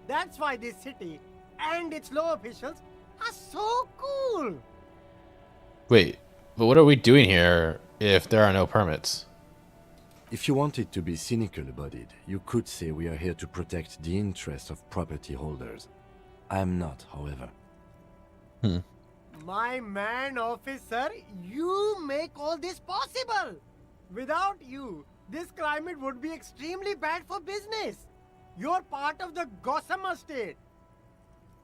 That's why this city and its law officials are so cool. Wait, but what are we doing here if there are no permits? If you wanted to be cynical about it, you could say we are here to protect the interests of property holders. I'm not, however. My man, officer, you make all this possible. Without you, this climate would be extremely bad for business. You're part of the gossamer state.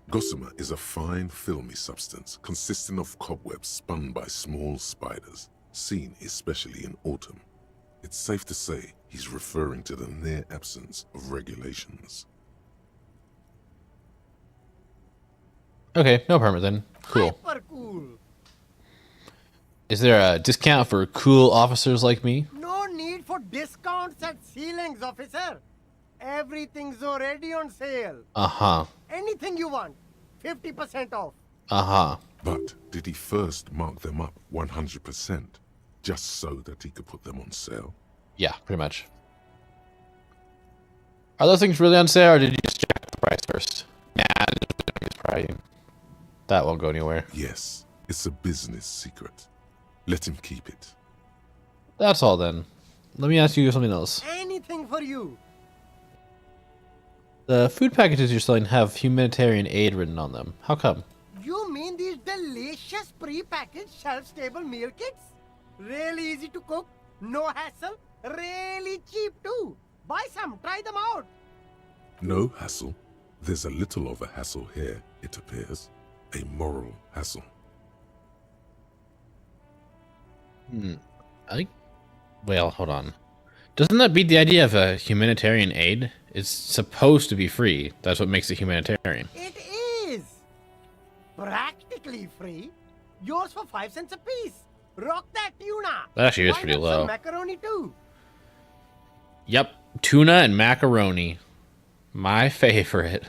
Gossamer is a fine, filmy substance consisting of cobwebs spun by small spiders, seen especially in autumn. It's safe to say he's referring to the near absence of regulations. Okay, no permit then. Cool. Hyper cool. Is there a discount for cool officers like me? No need for discounts at ceilings, officer. Everything's already on sale. Uh-huh. Anything you want, 50% off. Uh-huh. But did he first mark them up 100%, just so that he could put them on sale? Yeah, pretty much. Are those things really on sale, or did you just check the price first? Nah, it's pricing. That won't go anywhere. Yes, it's a business secret. Let him keep it. That's all then. Let me ask you something else. Anything for you. The food packages you're selling have humanitarian aid written on them. How come? You mean these delicious pre-packaged shelf-stable meal kits? Really easy to cook, no hassle, really cheap too. Buy some, try them out. No hassle. There's a little of a hassle here, it appears. A moral hassle. I think... Well, hold on. Doesn't that beat the idea of a humanitarian aid? It's supposed to be free. That's what makes it humanitarian. It is. Practically free. Yours for 5 cents a piece. Rock that tuna. That actually is Why pretty not low. some macaroni too. Yep, tuna and macaroni. My favorite.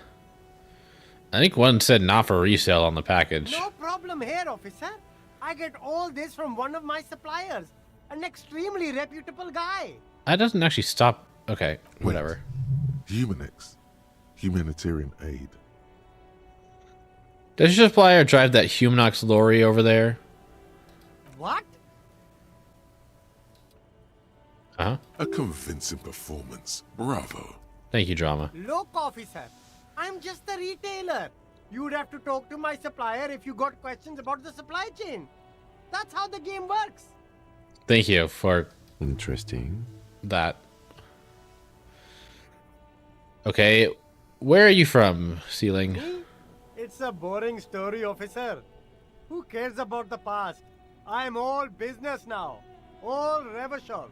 I think one said not for resale on the package. No problem here, officer. I get all this from one of my suppliers. An extremely reputable guy. That doesn't actually stop... Okay, whatever. Humanix. Humanitarian aid. Does your supplier drive that Humanox lorry over there? What? Uh-huh. A convincing performance. Bravo. Thank you, Drama. Look, officer. I'm just a retailer. You'd have to talk to my supplier if you got questions about the supply chain. That's how the game works. Thank you for... Interesting. That. Okay, where are you from, Ceiling? Me? It's a boring story, officer. Who cares about the past? I'm all business now. All Revachol.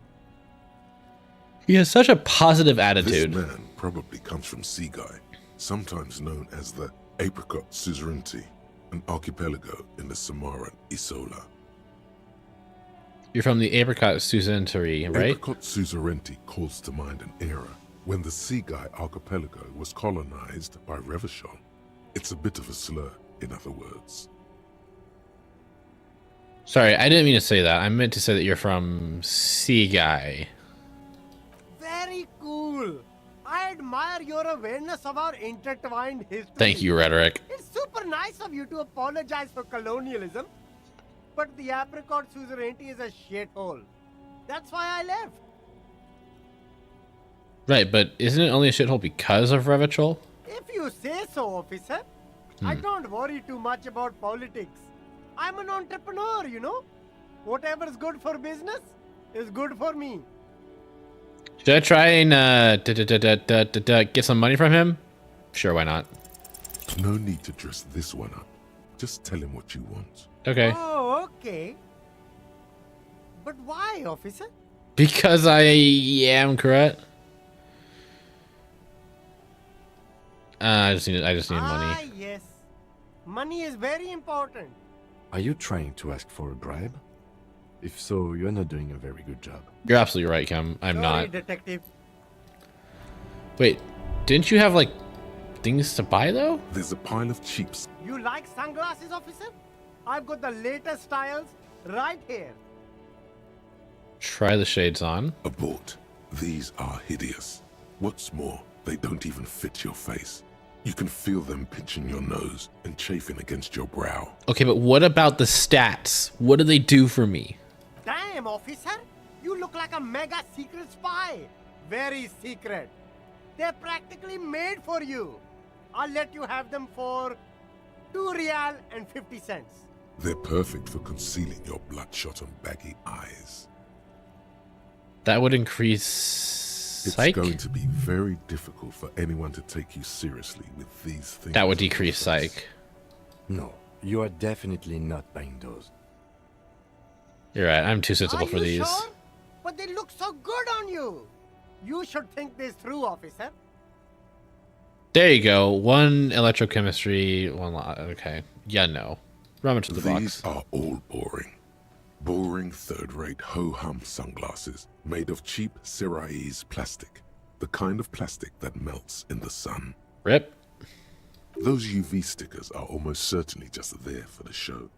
He has such a positive attitude. This man probably comes from Seaguy, sometimes known as the Apricot Suzerainty, an archipelago in the Samaran Isola. You're from the Apricot Suzerainty, right? Apricot Suzerainty calls to mind an era when the Seaguy archipelago was colonized by Revachol. It's a bit of a slur, in other words. Sorry, I didn't mean to say that. I meant to say that you're from Seaguy. Very cool. I admire your awareness of our intertwined history. Thank you, Rhetoric. It's super nice of you to apologize for colonialism. But the Apricot Suzerainty is a shithole. That's why I left. Right, but isn't it only a shithole because of Revachol? If you say so, officer. I don't worry too much about politics. I'm an entrepreneur, you know. Whatever's good for business is good for me. Should I try and get some money from him? Sure, why not? No need to dress this one up. Just tell him what you want. Okay. Oh, okay. But why, officer? Because I am correct. I just need money. Ah, yes. Money is very important. Are you trying to ask for a bribe? If so, you're not doing a very good job. You're absolutely right, Kim. I'm Sorry, not. detective. Wait, didn't you have like things to buy though? There's a pile of cheaps. You like sunglasses, officer? I've got the latest styles right here. try the shades on. Abort. These are hideous. What's more, they don't even fit your face. You can feel them pinching your nose and chafing against your brow. Okay, but what about the stats? What do they do for me? Damn, officer! You look like a mega secret spy. Very secret. They're practically made for you. I'll let you have them for 2 real and 50 cents. They're perfect for concealing your bloodshot and baggy eyes. That would increase psych? It's going to be very difficult for anyone to take you seriously with these things. That would decrease psych. No, you are definitely not buying those. You're right, I'm too sensible Are for you these. Sure? But they look so good on you. You should think this through, officer. There you go. 1 electrochemistry, 1 okay. Yeah, no. Run into the box. These are all boring. Boring third-rate ho-hum sunglasses made of cheap Syrahese plastic. The kind of plastic that melts in the sun. Rip. Those UV stickers are almost certainly just there for the show.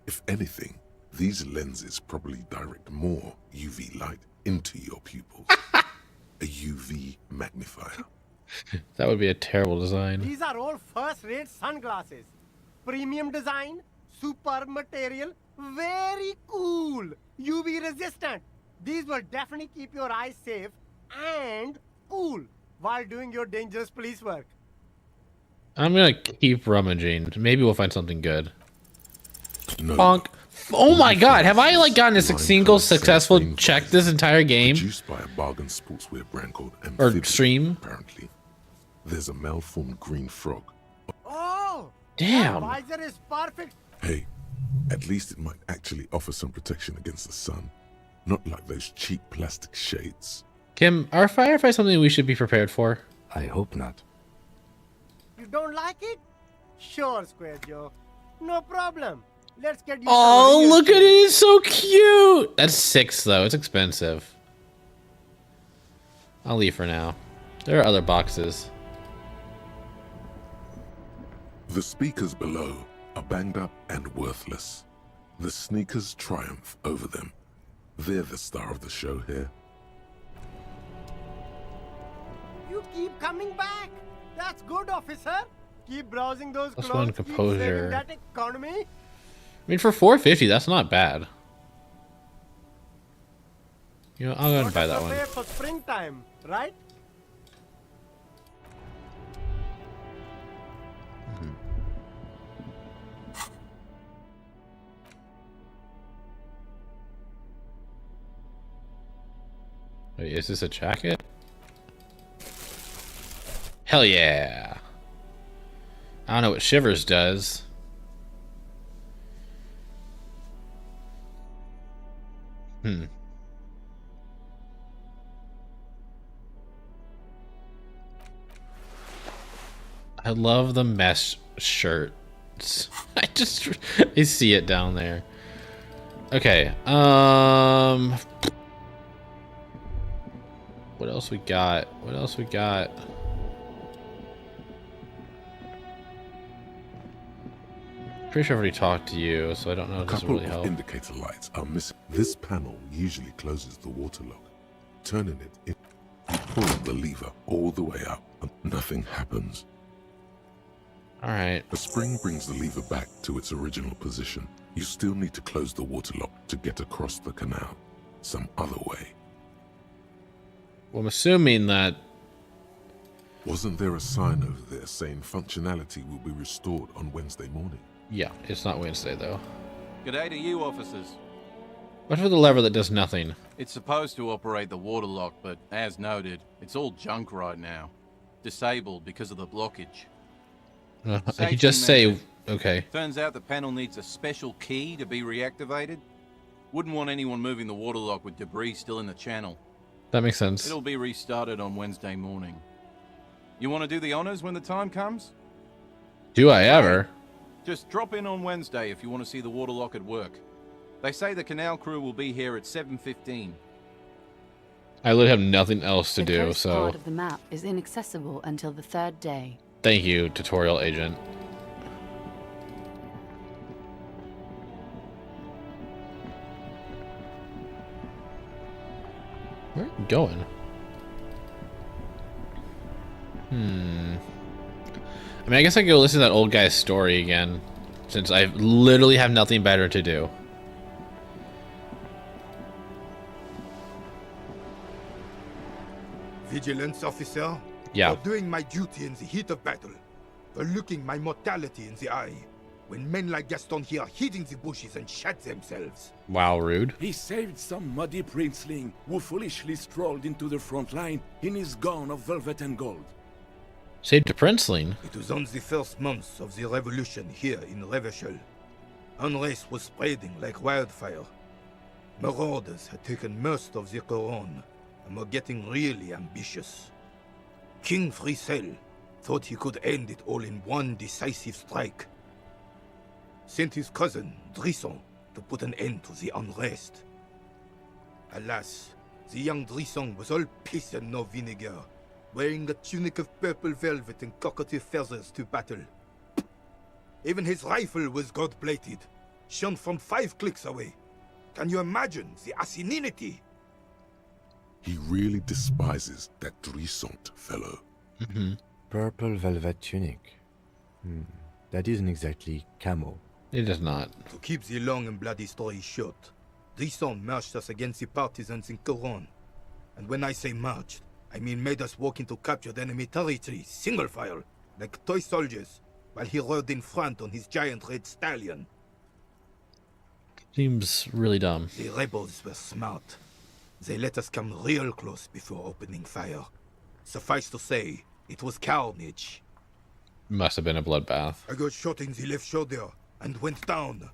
If anything, these lenses probably direct more UV light into your pupils. A UV magnifier. That would be a terrible design. These are all first-rate sunglasses. Premium design, super material, very cool. UV resistant. These will definitely keep your eyes safe and cool while doing your dangerous police work. I'm gonna keep rummaging. Maybe we'll find something good. No. Bonk. Oh my god, have I like gotten a single successful check this entire game? Produced by a bargain sportswear brand called Or Amphibian, stream? apparently. There's a malformed green frog. Oh! Damn. That visor is perfect. Hey, at least it might actually offer some protection against the sun. Not like those cheap plastic shades. Kim, are firefights something we should be prepared for? I hope not. You don't like it? Sure, Square Joe. No problem. Let's get you Oh, some look real at it. It's so cute. That's 6 though. It's expensive. I'll leave for now. There are other boxes. The speakers below are banged up and worthless. The sneakers triumph over them. They're the star of the show here. You keep coming back. That's good, officer. Keep browsing those Plus clothes. 1 Keep composure. saving that economy. I mean, for $4.50, that's not bad. You know, I'll go and buy that one. Prepare for springtime, right? Wait, is this a jacket? Hell yeah. I don't know what Shivers does. I love the mesh shirts. I see it down there. Okay, what else we got? What else we got? Pretty sure I've already talked to you, so I don't know A if this couple really of help. indicator lights are missing. This panel usually closes the water lock. Turning it in, you pull the lever all the way up and nothing happens. Alright. The spring brings the lever back to its original position. You still need to close the water lock to get across the canal. Some other way. Well, I'm assuming that... Wasn't there a sign over there saying functionality will be restored on Wednesday morning? Yeah, it's not Wednesday, though. G'day to you, officers. What's with the lever that does nothing? It's supposed to operate the water lock, but as noted, it's all junk right now. Disabled because of the blockage. You just say... Okay. Turns out the panel needs a special key to be reactivated. Wouldn't want anyone moving the water lock with debris still in the channel. That makes sense. It'll be restarted on Wednesday morning. You want to do the honors when the time comes? Do I ever? Just drop in on Wednesday if you want to see the water lock at work. They say the canal crew will be here at 7:15. I literally have nothing else to The do, coast so... part of the map is inaccessible until the 3rd day. Thank you, tutorial agent. Where are you going? I mean, I guess I could go listen to that old guy's story again, since I literally have nothing better to do. Vigilance officer? Yeah. For doing my duty in the heat of battle. For looking my mortality in the eye. When men like Gaston here hid in the bushes and shot themselves. Wow, rude. He saved some muddy princeling who foolishly strolled into the front line in his gown of velvet and gold. Saved a princeling? It was on the first months of the revolution here in Revachol. Unrest was spreading like wildfire. Marauders had taken most of the Couronne and were getting really ambitious. King Frisel thought he could end it all in one decisive strike. Sent his cousin, Drisson, to put an end to the unrest. Alas, the young Drisson was all piss and no vinegar, wearing a tunic of purple velvet and cockatiel feathers to battle. Even his rifle was gold-plated, shone from 5 clicks away. Can you imagine the asininity? He really despises that Drissant fellow. Purple velvet tunic. That isn't exactly camo. It is not. To keep the long and bloody story short, Drisson marched us against the partisans in Couronne. And when I say marched, I mean made us walk into captured enemy territory, single file, like toy soldiers, while he rode in front on his giant red stallion. Seems really dumb. The rebels were smart. They let us come real close before opening fire. Suffice to say, it was carnage. Must have been a bloodbath. I got shot in the left shoulder and went down.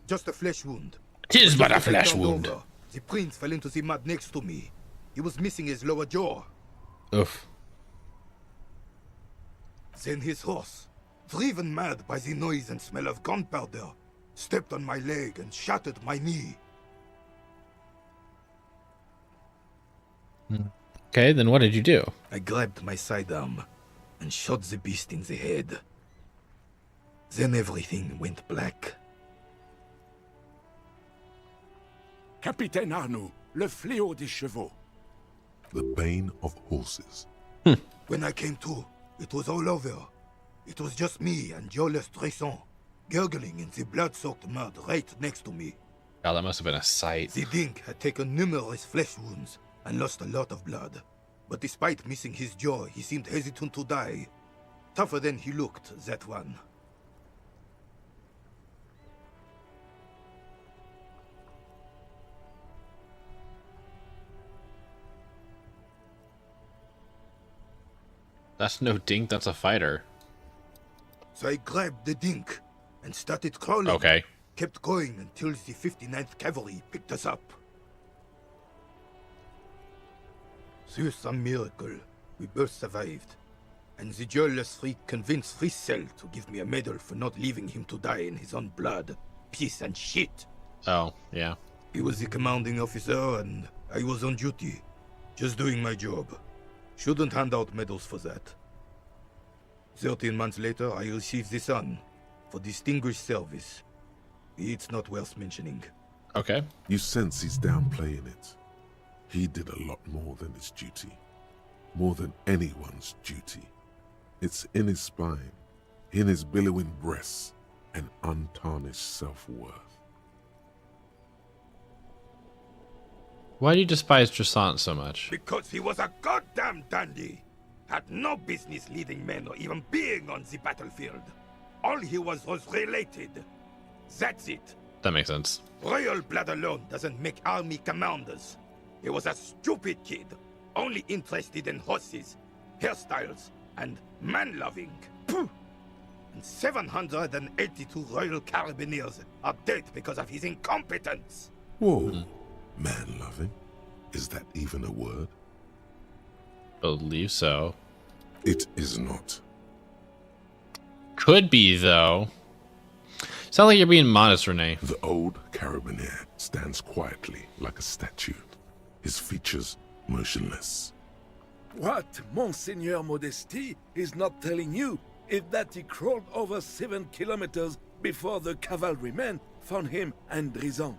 Just a flesh wound. 'Tis but a flesh wound. The prince fell into the mud next to me. He was missing his lower jaw. Oof. Then his horse, driven mad by the noise and smell of gunpowder, stepped on my leg and shattered my knee. Okay, then what did you do? I grabbed my sidearm and shot the beast in the head. Then everything went black. Capitaine Arnoux, le fléau des chevaux. The bane of horses. When I came to, it was all over. It was just me and Jolas Drisson, gurgling in the blood-soaked mud right next to me. Oh, that must have been a sight. The Dink had taken numerous flesh wounds and lost a lot of blood. But despite missing his jaw, he seemed hesitant to die. Tougher than he looked, that one. That's no dink, that's a fighter. So I grabbed the Dink and started crawling. Okay. Kept going until the 59th Cavalry picked us up. Through some miracle, we both survived. And the jealous freak convinced Frisel to give me a medal for not leaving him to die in his own blood, piss and shit. Oh, yeah. He was the commanding officer and I was on duty. Just doing my job. Shouldn't hand out medals for that. 13 months later, I received the Sun for distinguished service. It's not worth mentioning. Okay. You sense he's downplaying it. He did a lot more than his duty. More than anyone's duty. It's in his spine, in his billowing breasts, and untarnished self-worth. Why do you despise Drisant so much? Because he was a goddamn dandy. Had no business leading men or even being on the battlefield. All he was related. That's it. That makes sense. Royal blood alone doesn't make army commanders. He was a stupid kid, only interested in horses, hairstyles, and man-loving. And 782 Royal Carabineers are dead because of his incompetence. Whoa. Man-loving? Is that even a word? Believe so. It is not. Could be, though. Sound like you're being modest, Renee. The old carabinier stands quietly like a statue, his features motionless. What Monseigneur Modesty is not telling you is that he crawled over 7 kilometers before the cavalrymen found him and Drisant.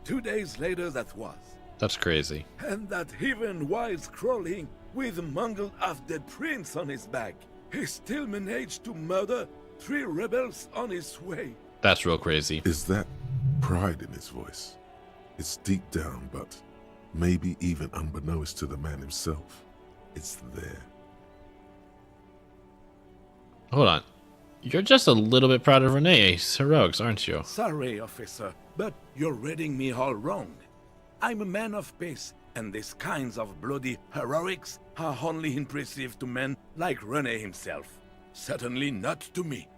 2 days later that was. That's crazy. And that heathen wise crawling with a mangled half-dead prince on his back. He still managed to murder 3 rebels on his way. That's real crazy. Is that pride in his voice? It's deep down, but maybe even unbeknownst to the man himself, it's there. Hold on. You're just a little bit proud of Renee's heroics, aren't you? Sorry, officer, but you're reading me all wrong. I'm a man of peace, and these kinds of bloody heroics are only impressive to men like Rene himself. Certainly not to me.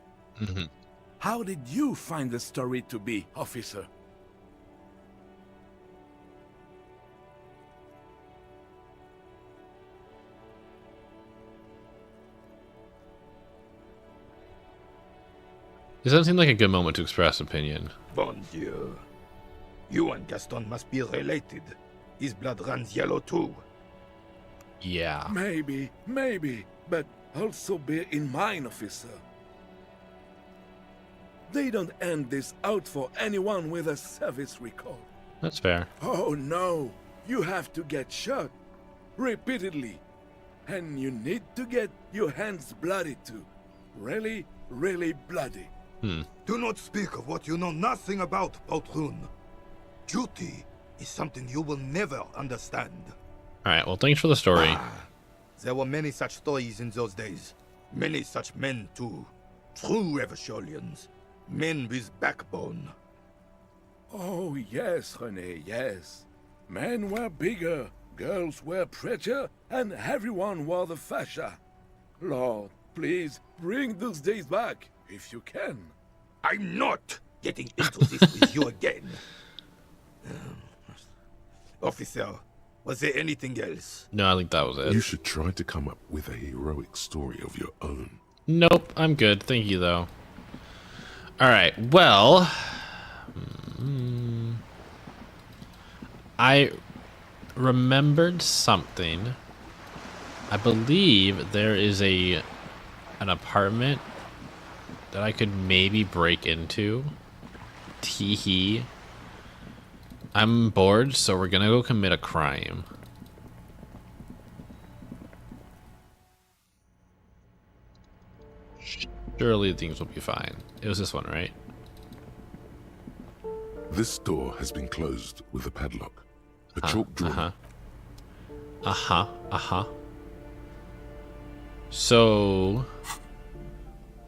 How did you find the story to be, officer? This doesn't seem like a good moment to express opinion. Bon Dieu. You and Gaston must be related. His blood runs yellow too. Yeah. Maybe, but also bear in mind, officer. They don't end this out for anyone with a service record. That's fair. Oh no, you have to get shot. Repeatedly. And you need to get your hands bloody too. Really, really bloody. Do not speak of what you know nothing about, Poltroon. Duty is something you will never understand. Alright, well thanks for the story. There were many such stories in those days. Many such men too. True Revacholians. Men with backbone. Oh yes, René, yes. Men were bigger, girls were prettier, and everyone wore the fascia. Lord, please bring those days back, if you can. I'm not getting into this with you again. Officer, was there anything else? No, I think that was it. You should try to come up with a heroic story of your own. Nope, I'm good. Thank you, though. Alright, well... I remembered something. I believe there is an apartment that I could maybe break into. Teehee. I'm bored, so we're gonna go commit a crime. Surely things will be fine. It was this one, right? This door has been closed with a padlock. A chalk drawing. So,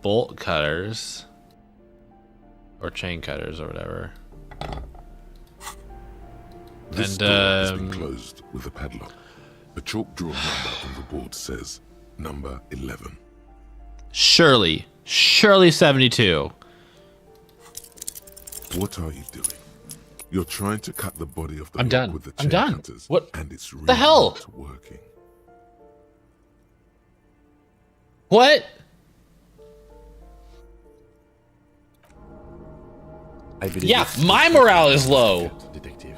bolt cutters, or chain cutters, or whatever. This door has been closed with a padlock. A chalk drawn number on the board says number 11. Surely 72. What are you doing? You're trying to cut the body of the I'm lock done. with the I'm chain done. cutters, What and it's really the hell? not working. What? Yeah, my morale is low. Detective.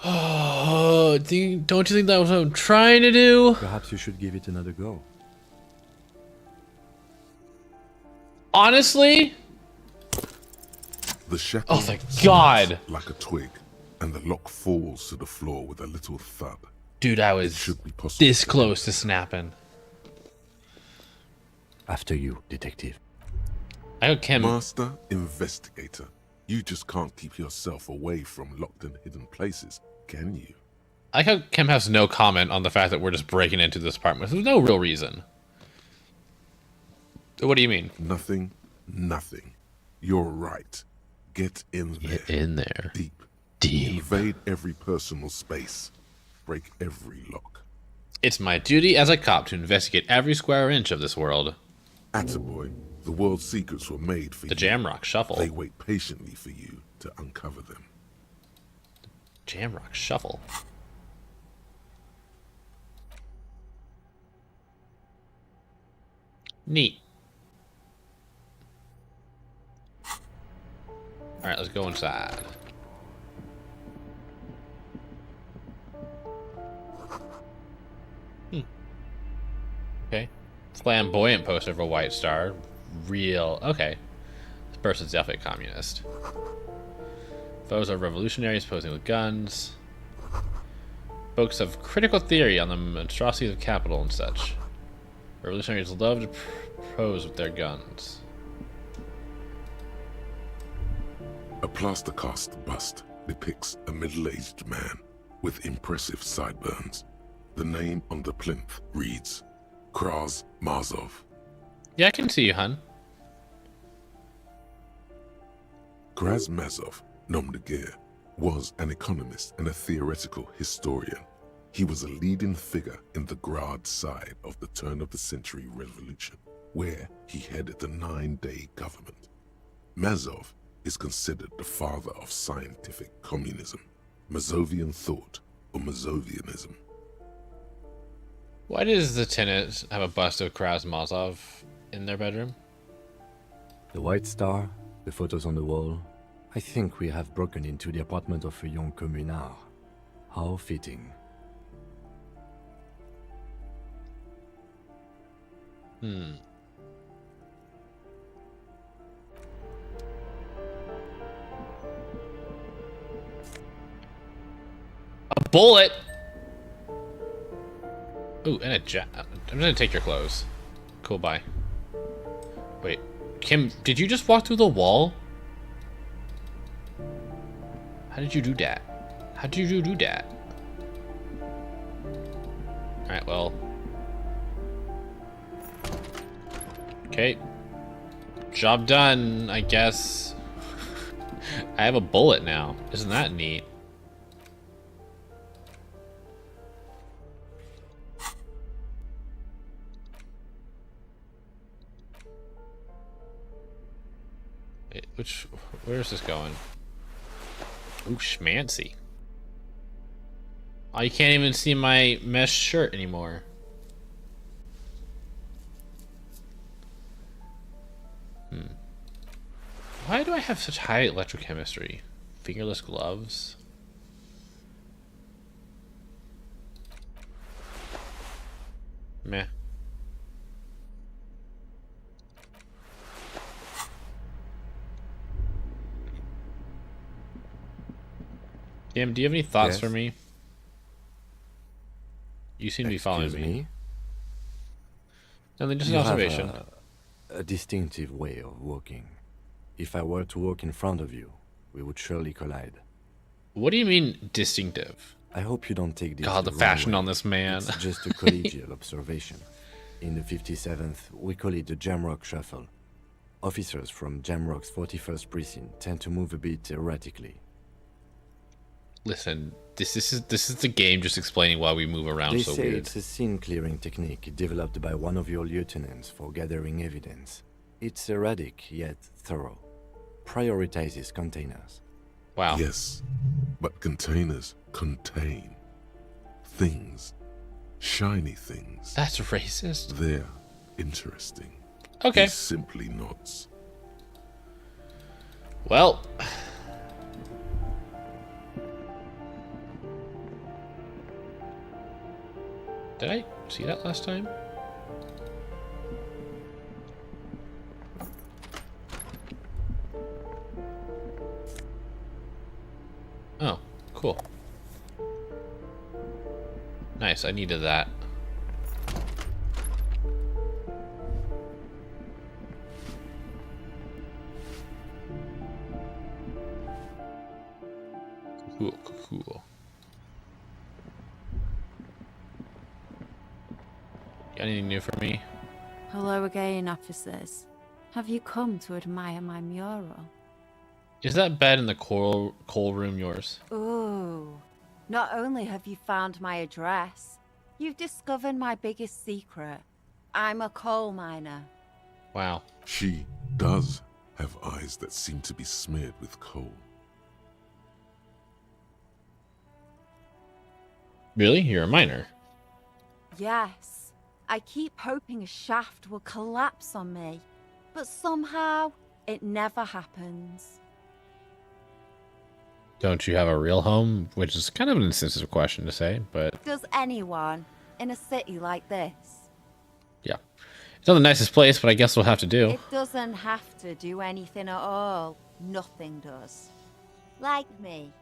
Oh, don't you think that was what I'm trying to do? Perhaps you should give it another go. Honestly? The shackle Oh, thank God. like a twig, and the lock falls to the floor with a little thud. Dude, I was this close to snapping. After you, detective. I got Kim. Master investigator, you just can't keep yourself away from locked and hidden places, can you? I like how Kim has no comment on the fact that we're just breaking into this apartment. There's no real reason. What do you mean? Nothing. You're right. Get in there. Get in there. Deep. Deep. Invade every personal space. Break every lock. It's my duty as a cop to investigate every square inch of this world. Attaboy. The world's secrets were made for you. The Jamrock Shuffle. They wait patiently for you to uncover them. Jamrock Shuffle. Neat. Alright, let's go inside. Okay. Flamboyant poster of a white star. Real. Okay. This person's definitely a communist. Foes are revolutionaries posing with guns. Folks have critical theory on the monstrosities of capital and such. Revolutionaries love to pose with their guns. A plaster cast bust depicts a middle-aged man with impressive sideburns. The name on the plinth reads Kraz Mazov. Yeah, I can see you, hun. Kraz Mazov, nom de guerre, was an economist and a theoretical historian. He was a leading figure in the Grad side of the turn-of-the-century revolution, where he headed the 9-day government. Mazov is considered the father of scientific communism, Mazovian thought, or Mazovianism. Why does the tenant have a bust of Kraz Mazov in their bedroom? The White Star, the photos on the wall. I think we have broken into the apartment of a young communard. How fitting. A bullet! Ooh, and a I'm gonna take your clothes. Cool, bye. Wait, Kim, did you just walk through the wall? How did you do that? How did you do that? Alright, well. Okay. Job done, I guess. I have a bullet now. Isn't that neat? Where's this going? Ooh, schmancy. Oh, you can't even see my mesh shirt anymore. Why do I have such high electrochemistry? Fingerless gloves? Meh. Kim, do you have any thoughts for me? You seem to be following me. Nothing, just an observation. A distinctive way of walking. If I were to walk in front of you, we would surely collide. What do you mean, distinctive? I hope you don't take this. God, the fashion on this man. It's just a collegial observation. In the 57th, we call it the Jamrock Shuffle. Officers from Jamrock's 41st Precinct tend to move a bit erratically. Listen, this is the game just explaining why we move around They so say weird. It's a scene-clearing technique developed by one of your lieutenants for gathering evidence. It's erratic, yet thorough. Prioritizes containers. Wow. Yes, but containers contain things. Shiny things. That's racist. They're interesting. Okay. He's simply nods. Well. Did I see that last time? Oh, cool. Nice, I needed that. Cool. Got anything new for me? Hello again, officers. Have you come to admire my mural? Is that bed in the coal room yours? Ooh. Not only have you found my address, you've discovered my biggest secret. I'm a coal miner. Wow. She does have eyes that seem to be smeared with coal. Really? You're a miner? Yes. I keep hoping a shaft will collapse on me, but somehow it never happens. Don't you have a real home? Which is kind of an insensitive question to say, but... Does anyone in a city like this? Yeah. It's not the nicest place, but I guess we'll have to do. It doesn't have to do anything at all. Nothing does. Like me.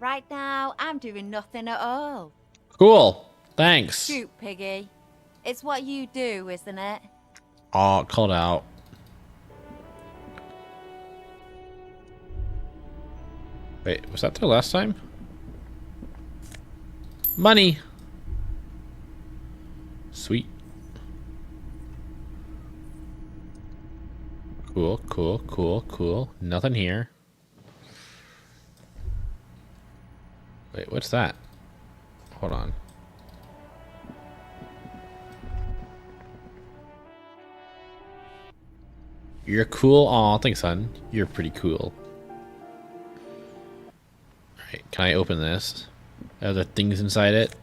Right now, I'm doing nothing at all. Cool. Thanks. Shoot, Piggy. It's what you do, isn't it? Oh, called out. Wait, was that there last time? Money. Sweet. Cool, cool, cool, cool. Nothing here. Wait, what's that? Hold on. You're cool. Aw, thanks, son. You're pretty cool. Alright, can I open this? Are there things inside it?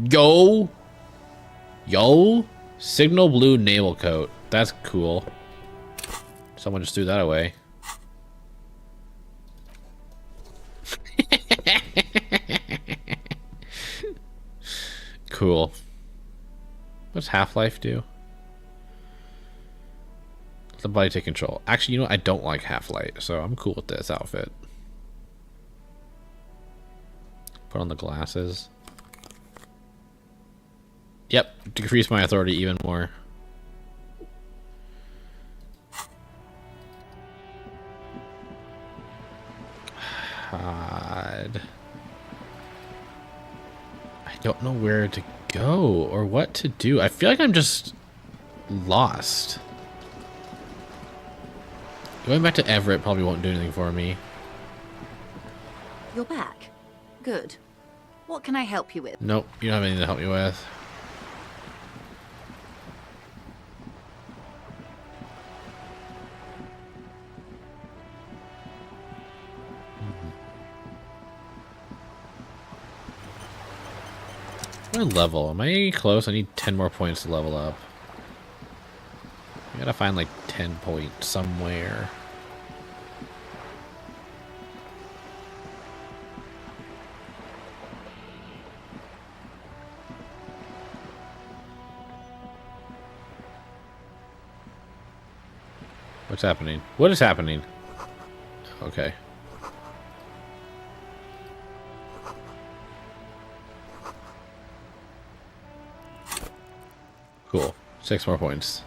Yo! Yo! Signal blue naval coat. That's cool. Someone just threw that away. Cool. What's Half-Life do? Let the body take control. Actually, you know what? I don't like Half-Life, so I'm cool with this outfit. Put on the glasses. Yep, decrease my authority even more. God. I don't know where to go or what to do. I feel like I'm just lost. Going back to Everett probably won't do anything for me. You're back. Good. What can I help you with? Nope, you don't have anything to help me with. What level? Am I close? I need 10 more points to level up. I gotta find like 10 points somewhere. What's happening? What is happening? Okay. Cool. 6 more points.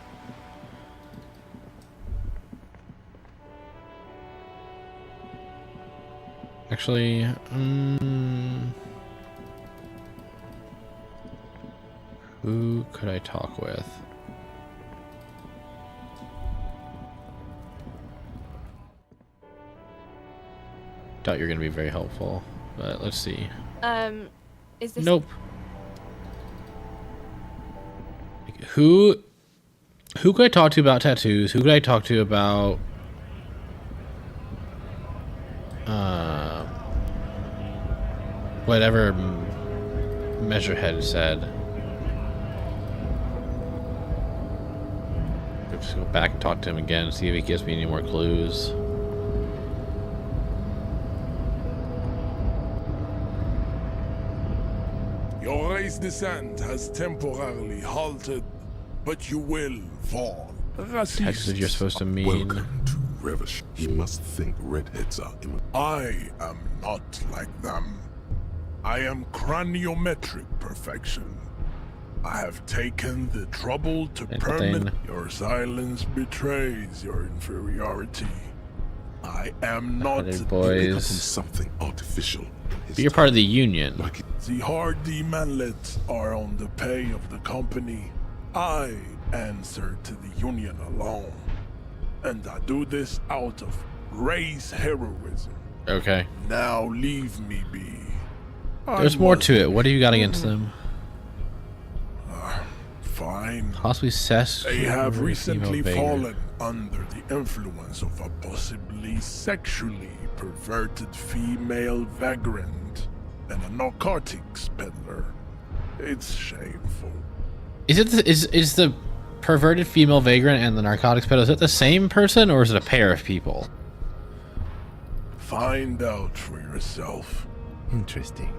Actually, who could I talk with? Doubt you're gonna be very helpful, but let's see. Is this? Nope. Who could I talk to about tattoos? Who could I talk to about whatever Measurehead said? Just go back and talk to him again, see if he gives me any more clues. Your race descent has temporarily halted, but you will fall. Texas, you're supposed to mean. Welcome to Revish. You must think redheads are I am not like them. I am craniometric perfection. I have taken the trouble to permit. Your silence betrays your inferiority. I am not boys. Something artificial. But you're part of the union. The hardy manlets are on the pay of the company. I answer to the union alone. And I do this out of race heroism. Okay. Now leave me be. There's more to it. What do you got against them? Fine. Possibly cess. They have recently fallen under the influence of a possibly sexually perverted female vagrant and a narcotics peddler. It's shameful. Is it is the perverted female vagrant and the narcotics peddler, is it the same person or is it a pair of people? Find out for yourself. Interesting.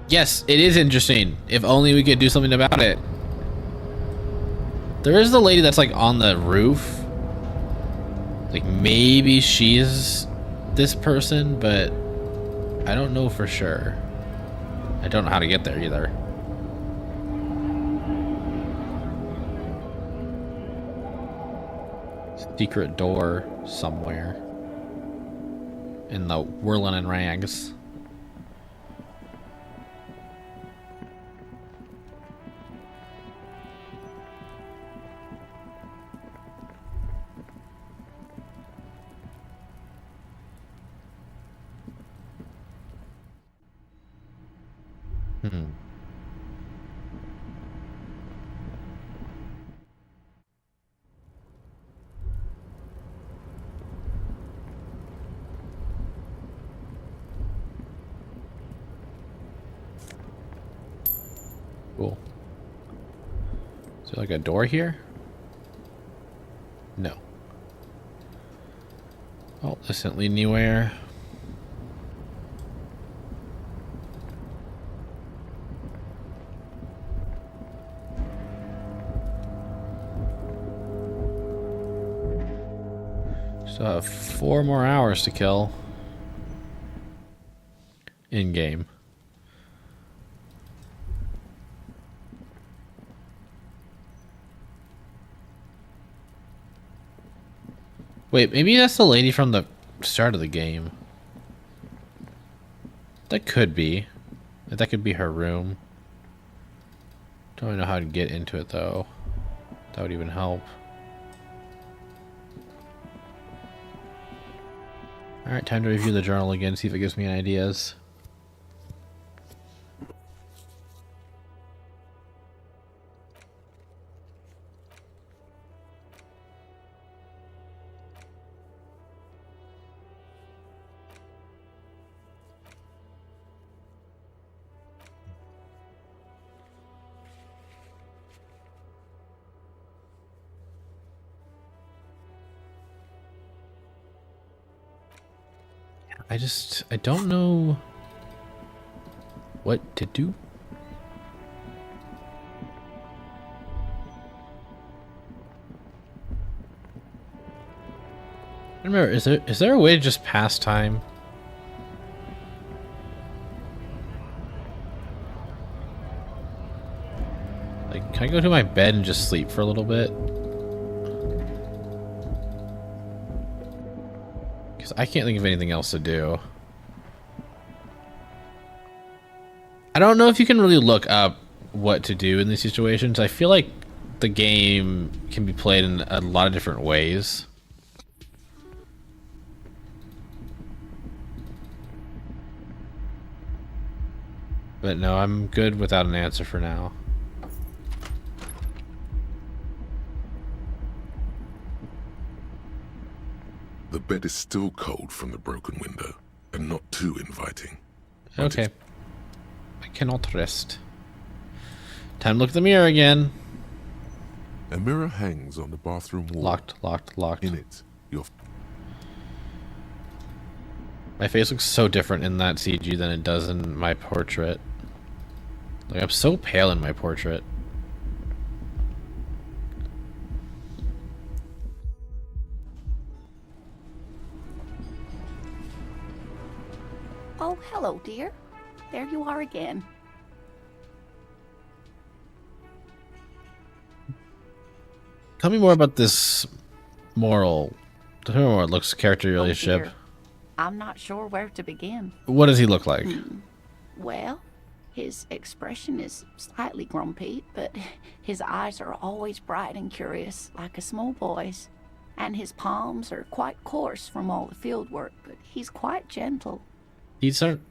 Yes, it is interesting. If only we could do something about it. There is the lady that's like on the roof. Like maybe she's this person, but I don't know for sure. I don't know how to get there either. Secret door somewhere in the whirling and rags. Cool. Is there like a door here? No. Oh, this didn't lead anywhere. Still have 4 more hours to kill in game. Wait, maybe that's the lady from the start of the game. That could be. That could be her room. Don't really know how to get into it though. That would even help. Alright, time to review the journal again, see if it gives me any ideas. I don't know what to do. Remember, is there a way to just pass time? Like, can I go to my bed and just sleep for a little bit? Because I can't think of anything else to do. I don't know if you can really look up what to do in these situations. I feel like the game can be played in a lot of different ways. But no, I'm good without an answer for now. The bed is still cold from the broken window, and not too inviting. Okay. I cannot rest. Time to look at the mirror again. A mirror hangs on the bathroom wall. Locked. In it, your... My face looks so different in that CG than it does in my portrait. Like, I'm so pale in my portrait. Oh, hello, dear. There you are again. Tell me more about this moral. Tell me more about Luke's character relationship. Dear. I'm not sure where to begin. What does he look like? Well, his expression is slightly grumpy, but his eyes are always bright and curious, like a small boy's. And his palms are quite coarse from all the field work, but he's quite gentle. These aren't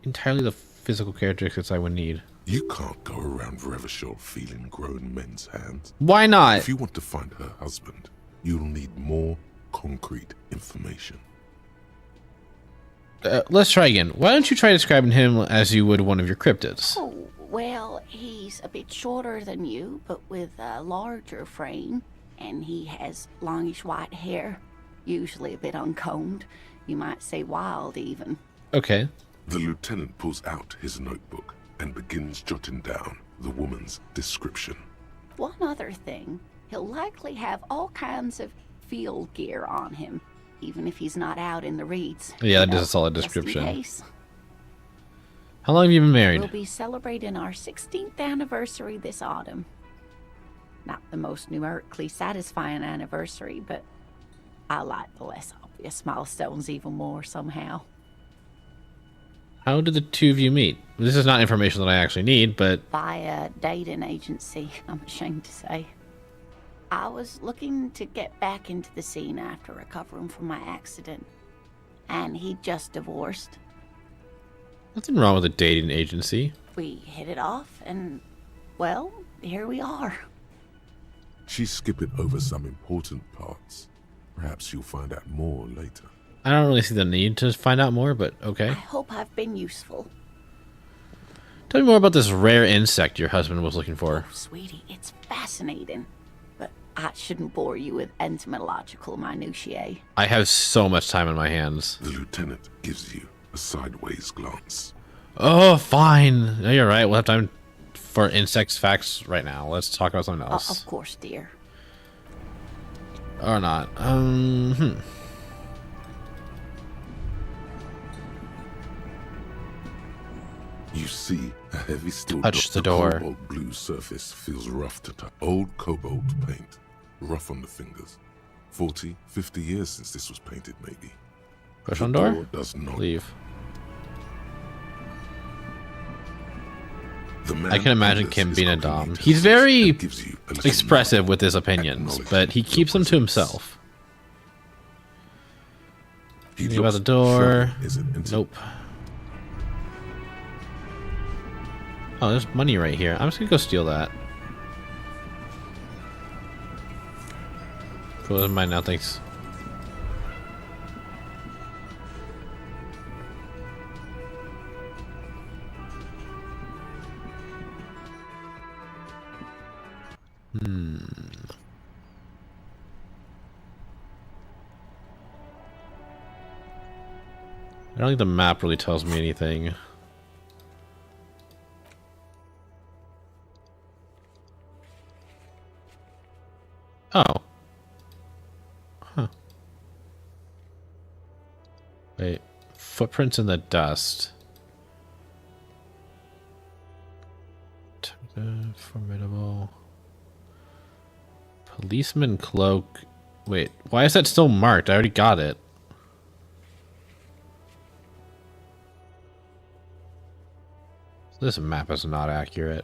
entirely the physical characteristics I would need. You can't go around Revachol feeling grown men's hands. Why not? If you want to find her husband, you'll need more concrete information. Let's try again. Why don't you try describing him as you would one of your cryptids? Oh, well, he's a bit shorter than you, but with a larger frame, and he has longish white hair, usually a bit uncombed. You might say wild, even. Okay. The lieutenant pulls out his notebook and begins jotting down the woman's description. one other thing. He'll likely have all kinds of field gear on him, even if he's not out in the reeds. Yeah, that is a solid description. How long have you been married? We'll be celebrating our 16th anniversary this autumn. Not the most numerically satisfying anniversary, but I like the less obvious milestones even more somehow. How did the two of you meet? This is not information that I actually need, but... By a dating agency, I'm ashamed to say. I was looking to get back into the scene after recovering from my accident, and he just divorced. Nothing wrong with a dating agency. We hit it off, and, well, here we are. She's skipping over some important parts. Perhaps you'll find out more later. I don't really see the need to find out more, but okay. I hope I've been useful. Tell me more about this rare insect your husband was looking for. Oh, sweetie, it's fascinating. But I shouldn't bore you with entomological minutiae. I have so much time on my hands. The lieutenant gives you a sideways glance. Oh, fine. No, you're right. We'll have time for insects facts right now. Let's talk about something else. Of course, dear. Or not. You see a heavy steel Touch the door. Cobalt blue surface feels rough to touch. Old cobalt paint, rough on the fingers. 40, 50 years since this was painted, maybe. Push on door? Does not. Leave. The man I can imagine Kim being a dom. He's very expressive with his opinions, but he keeps them to himself. Anything about the door? Nope. Oh, there's money right here. I'm just gonna go steal that. Cool, doesn't mind now, thanks. I don't think the map really tells me anything. Oh. Huh. Wait. Footprints in the dust. Formidable. Policeman cloak. Wait, why is that still marked? I already got it. This map is not accurate.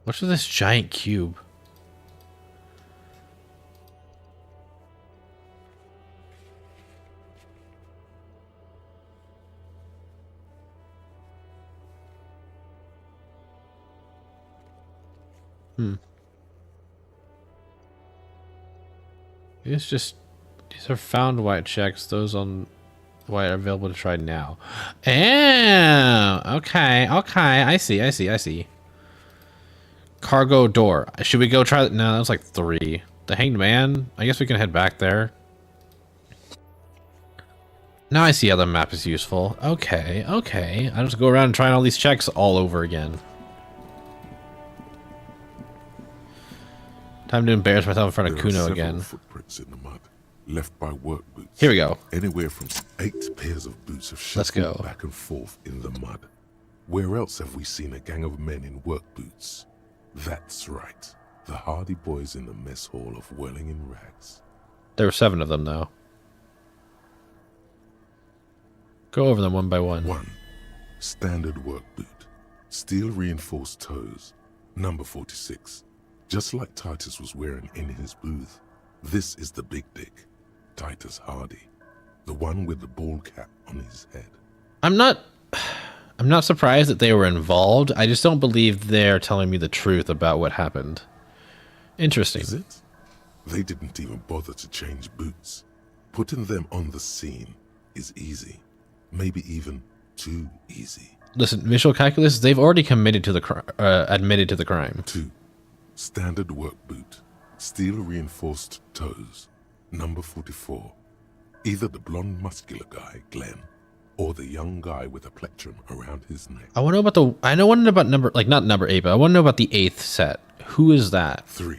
What's with this giant cube? It's just, these are found white checks. Those on white are available to try now. Oh, okay, I see. Cargo door. Should we go try that? No, that was like 3. The Hanged Man. I guess we can head back there. Now I see how the map is useful. Okay. I'll just go around trying all these checks all over again. Time to embarrass myself in front of Kuno again. Footprints in the mud, left by work boots. Here we go. Anywhere from 8 pairs of boots have Let's go. shuffled back and forth in the mud. Where else have we seen a gang of men in work boots? That's right. The hardy boys in the mess hall of Whirling in Rags. There were 7 of them, though. Go over them one by one. 1. Standard work boot. Steel reinforced toes. Number 46. Just like Titus was wearing in his booth. This is the big dick. Titus Hardy. The one with the bald cap on his head. I'm not surprised that they were involved. I just don't believe they're telling me the truth about what happened. Interesting. Is it? They didn't even bother to change boots. Putting them on the scene is easy. Maybe even too easy. Listen, visual calculus, they've already committed to the admitted to the crime. 2. Standard work boot. Steel reinforced toes. Number 44. Either the blonde muscular guy, Glenn, or the young guy with a plectrum around his neck. I want to know about number, like not number 8, but I want to know about the 8th set. Who is that? 3.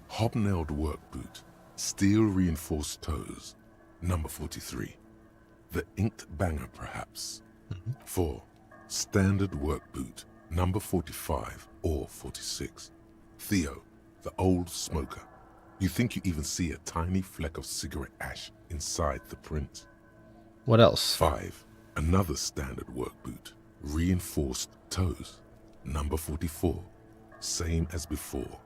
Hobnailed work boot, steel reinforced toes, number 43. The inked banger, perhaps. 4. Standard work boot, number 45 or 46. Theo, the old smoker. You think you even see a tiny fleck of cigarette ash inside the print. What else? 5. Another standard work boot, reinforced toes, number 44. Same as before.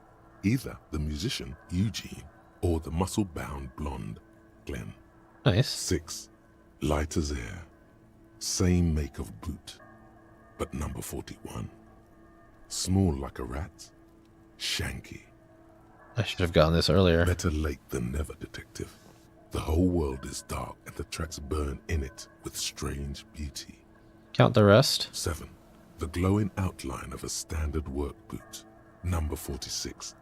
Either the musician, Eugene, or the muscle-bound blonde, Glenn. Nice. 6. Light as air. Same make of boot, but number 41. Small like a rat. Shanky. I should have gotten this earlier. Better late than never, detective. The whole world is dark and the tracks burn in it with strange beauty. Count the rest. 7. The glowing outline of a standard work boot, number 46.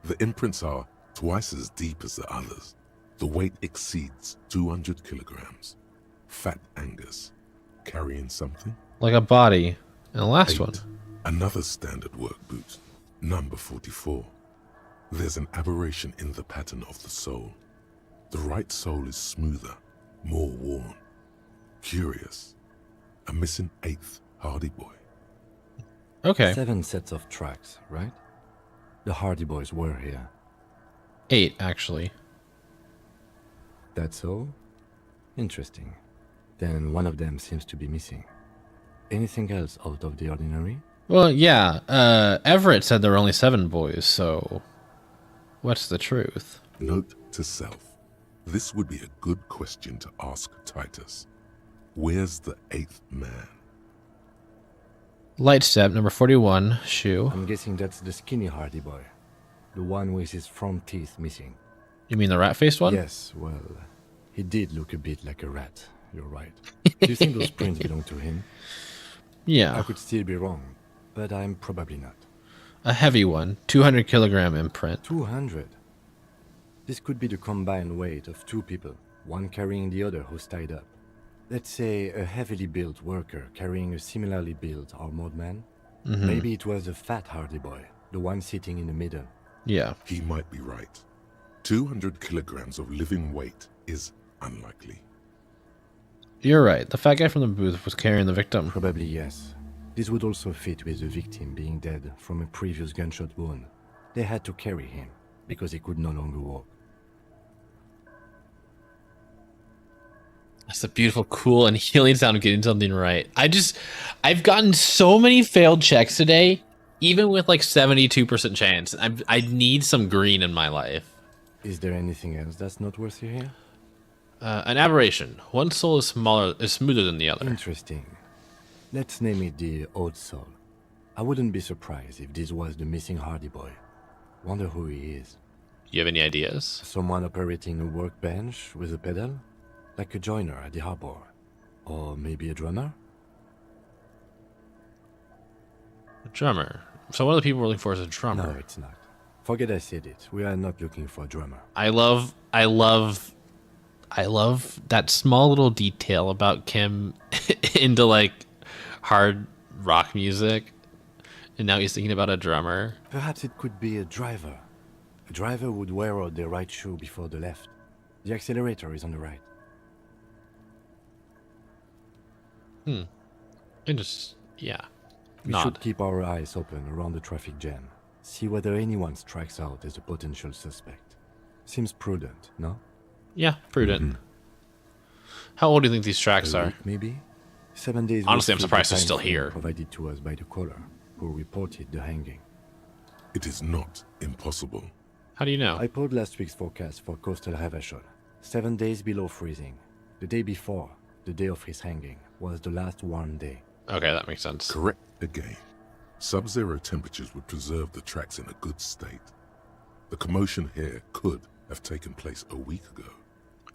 The imprints are twice as deep as the others. The weight exceeds 200 kilograms. Fat Angus. Carrying something? Like a body. And the last 8. one. Another standard work boot, number 44. There's an aberration in the pattern of the sole. The right sole is smoother, more worn. Curious. A missing 8th Hardy Boy. Okay. 7 sets of tracks, right? The Hardy Boys were here. 8, actually. That's all? Interesting. Then one of them seems to be missing. Anything else out of the ordinary? Well, yeah. Everett said there were only 7 boys, so what's the truth? Note to self. This would be a good question to ask Titus. Where's the 8th man? Light step, number 41, shoe. I'm guessing that's the skinny Hardy Boy. The one with his front teeth missing. You mean the rat-faced one? Yes, well, he did look a bit like a rat. You're right. Do you think those prints belong to him? Yeah. I could still be wrong, but I'm probably not. A heavy one, 200 kilogram imprint. 200? This could be the combined weight of 2 people, one carrying the other who's tied up. Let's say a heavily built worker carrying a similarly built armored man. Mm-hmm. Maybe it was a fat Hardy Boy, the one sitting in the middle. Yeah. He might be right. 200 kilograms of living weight is unlikely. You're right. The fat guy from the booth was carrying the victim. Probably yes. This would also fit with the victim being dead from a previous gunshot wound. They had to carry him because he could no longer walk. That's the beautiful, cool, and healing sound of getting something right. I've gotten so many failed checks today, even with like 72% chance. I need some green in my life. Is there anything else that's noteworthy here? An aberration. One soul is smoother than the other. Interesting. Let's name it the Odd Soul. I wouldn't be surprised if this was the missing Hardy Boy. Wonder who he is. You have any ideas? Someone operating a workbench with a pedal? Like a joiner at the harbor. Or maybe a drummer? A drummer. So one of the people we're looking for is a drummer. No, it's not. Forget I said it. We are not looking for a drummer. I love that small little detail about Kim into like hard rock music. And now he's thinking about a drummer. Perhaps it could be a driver. A driver would wear out the right shoe before the left. The accelerator is on the right. Yeah. We should keep our eyes open around the traffic jam. See whether anyone strikes out as a potential suspect. Seems prudent, no? Yeah, prudent. How old do you think these tracks are? Maybe? 7 days. Honestly, I'm surprised they're still here. Provided to us by the caller, who reported the hanging. It is not impossible. How do you know? I pulled last week's forecast for coastal Havashol. 7 days below freezing. The day before, the day of his hanging, was the last warm day. Okay, that makes sense. Correct again. Sub-zero temperatures would preserve the tracks in a good state. The commotion here could have taken place a week ago.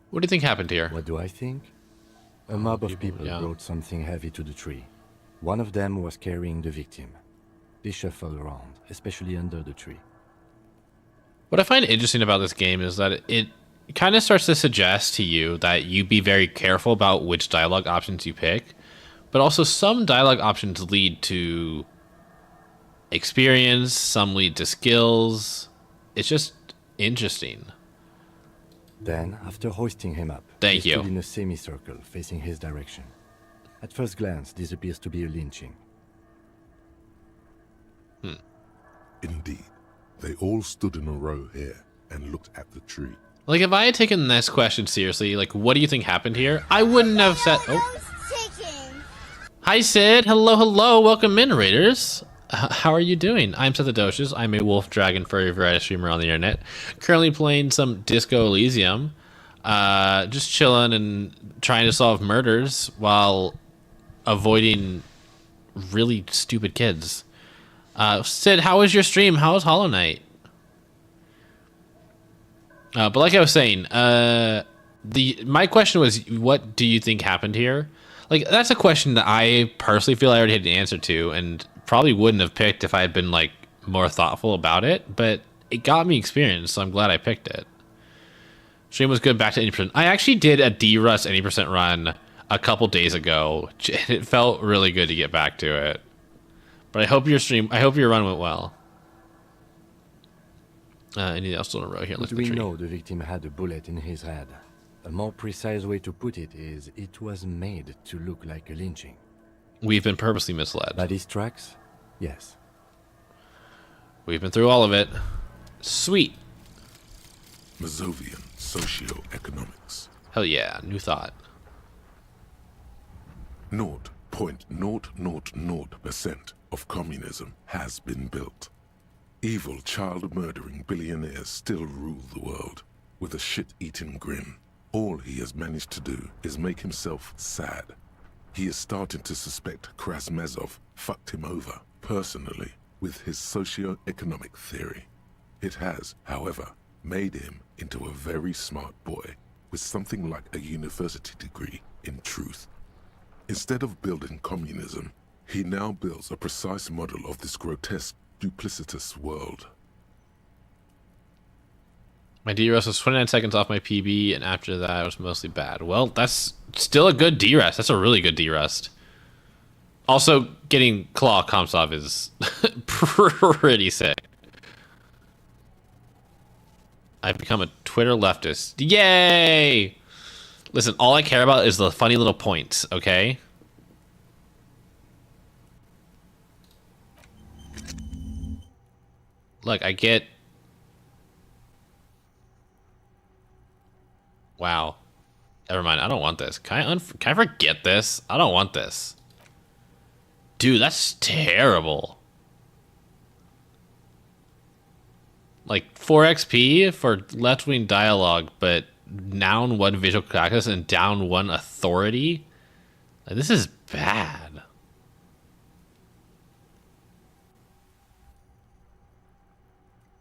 What do you think happened here? What do I think? A mob of people brought something heavy to the tree. One of them was carrying the victim. They shuffled around, especially under the tree. What I find interesting about this game is that kind of starts to suggest to you that you be very careful about which dialogue options you pick, but also some dialogue options lead to experience, some lead to skills. It's just interesting. Then, after hoisting him up, Thank he you. stood in a semicircle facing his direction. At first glance, this appears to be a lynching. Indeed. They all stood in a row here and looked at the tree. Like, if I had taken this question seriously, like, what do you think happened here? I wouldn't have said... Oh. Hi, Sid. Hello, hello. Welcome in, Raiders. How are you doing? I'm Seth Adocious. I'm a wolf dragon furry variety streamer on the internet. Currently playing some Disco Elysium. Just chilling and trying to solve murders while avoiding really stupid kids. Sid, how was your stream? How was Hollow Knight? But like I was saying, my question was, what do you think happened here? Like, that's a question that I personally feel I already had an answer to, and probably wouldn't have picked if I had been like more thoughtful about it. But it got me experience, so I'm glad I picked it. Stream was good. Back to 80%. I actually did a D-Rust 80% run a couple days ago. It felt really good to get back to it. But I hope your run went well. Anything else on a row here? But we know the victim had a bullet in his head. A more precise way to put it is, it was made to look like a lynching. We've been purposely misled. By these tracks? Yes. We've been through all of it. Sweet. Mazovian socio-economics. Hell yeah, new thought. 0.000% of communism has been built. Evil, child-murdering billionaires still rule the world with a shit-eating grin. All he has managed to do is make himself sad. He is starting to suspect Krasmezov fucked him over, personally, with his socio-economic theory. It has, however, made him into a very smart boy with something like a university degree in truth. Instead of building communism, he now builds a precise model of this grotesque, duplicitous world. My D-Rest was 29 seconds off my PB, and after that it was mostly bad. Well, that's still a good D-Rest. That's a really good D-Rest. Also, getting Claw comps off is pretty sick. I've become a Twitter leftist. Yay! Listen, all I care about is the funny little points, okay? Look, I get... Wow. Never mind, I don't want this. Can I forget this? I don't want this. Dude, that's terrible. Like, 4 XP for left-wing dialogue, but down 1 visual practice and down 1 authority? Like, this is bad.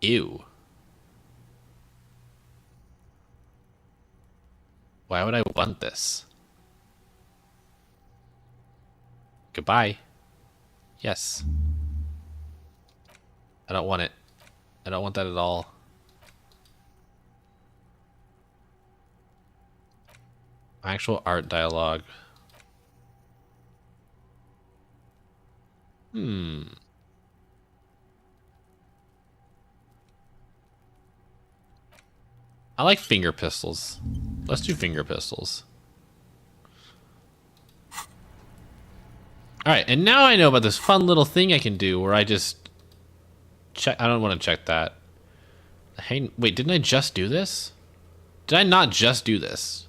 Ew. Why would I want this? Goodbye. Yes. I don't want it. I don't want that at all. Actual art dialogue. I like finger pistols. Let's do finger pistols. Alright, and now I know about this fun little thing I can do where I just check. I don't want to check that. Hey, wait, didn't I just do this? Did I not just do this?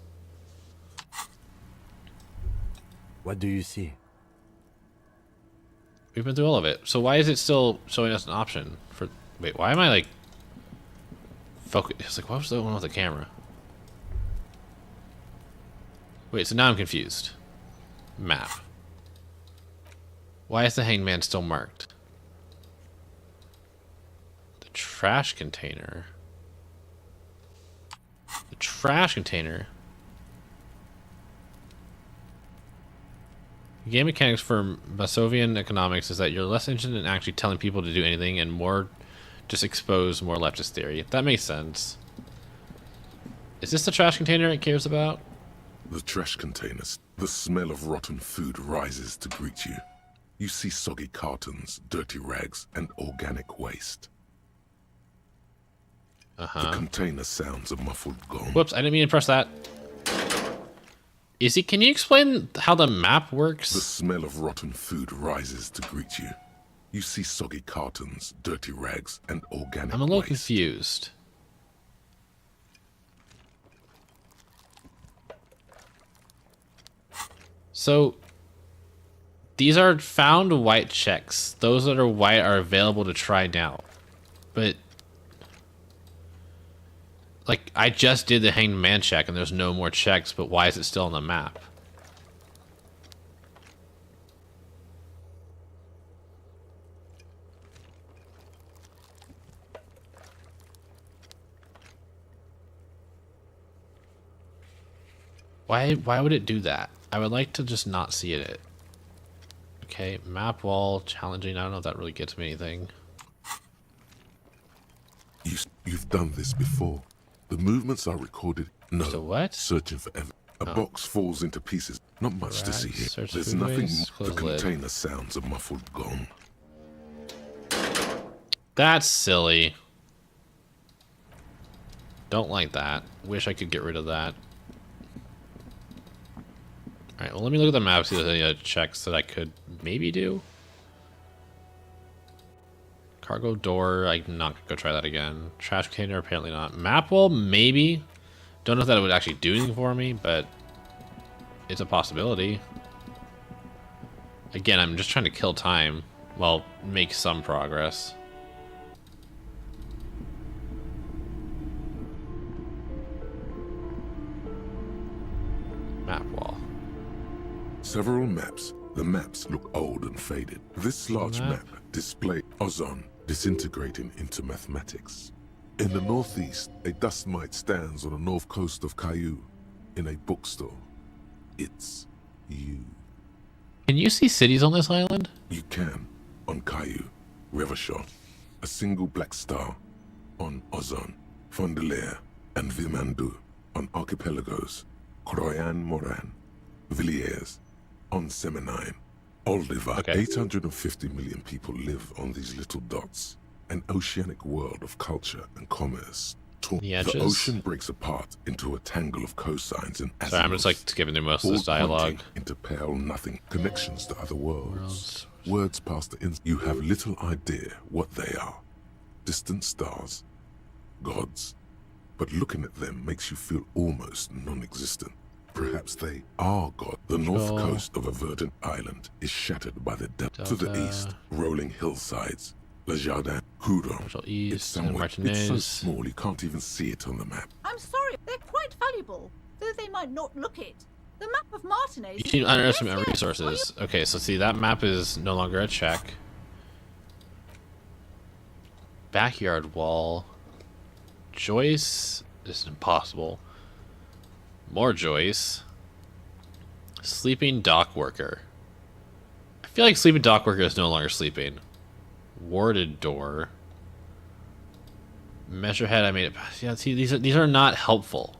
What do you see? We've been through all of it. So why is it still showing us an option for... Wait, why am I like... Focus? It's like, what was the one with the camera? Wait, so now I'm confused. Map. Why is the hanged man still marked? The trash container. The trash container. Game mechanics for Masovian economics is that you're less interested in actually telling people to do anything and more just expose more leftist theory. That makes sense. Is this the trash container it cares about? The trash containers. The smell of rotten food rises to greet you. You see soggy cartons, dirty rags, and organic waste. The container sounds a muffled gong. Whoops, I didn't mean to press that. Can you explain how the map works? The smell of rotten food rises to greet you. You see soggy cartons, dirty rags, and organic I'm a little waste. confused. So, these are found white checks. Those that are white are available to try now. But, like, I just did the hanged man check and there's no more checks, but why is it still on the map? Why would it do that? I would like to just not see it. Okay, map wall, challenging. I don't know if that really gets me anything. You've done this before. The movements are recorded. No. So what? Searching for evidence. A box falls into pieces. Not much to see here. Search There's food nothing waste, more. The close lid. container sounds a muffled gong. That's silly. Don't like that. Wish I could get rid of that. Alright, well, let me look at the map, see if there's any checks that I could maybe do. Cargo door, I'm not gonna go try that again. Trash container, apparently not. Map wall, maybe. Don't know if that would actually do anything for me, but it's a possibility. Again, I'm just trying to kill time while make some progress. Map wall. Several maps. The maps look old and faded. This large map displays ozone disintegrating into mathematics. In the northeast, a dust mite stands on the north coast of Caillou in a bookstore. It's you. Can you see cities on this island? You can. On Caillou, Revachol, a single black star. On Ozone, Fondelaire, and Vilmandu. On archipelagos, Croyan Moran, Villiers, on Semenine, Oldivar. 850 million people live on these little dots. An oceanic world of culture and commerce. The ocean breaks apart into a tangle of cosines and Sorry, I'm just like skipping through most of this dialogue. Into pale nothing. Connections to other worlds. Words past the You have little idea what they are. Distant stars. Gods. But looking at them makes you feel almost non-existent. Perhaps they are God. The north coast of a verdant island is shattered by the depth. To the east, rolling hillsides. Le Jardin, Coudon. It's somewhere. It's so small you can't even see it on the map. I'm sorry, they're quite valuable, though they might not look it. The map of Martinez. You can underestimate resources. Okay, so see, that map is no longer a check. Backyard wall. Joyce is impossible. More Joyce. Sleeping dock worker. I feel like sleeping dock worker is no longer sleeping. Warded door. Measurehead, I made it. Yeah, see, these are not helpful.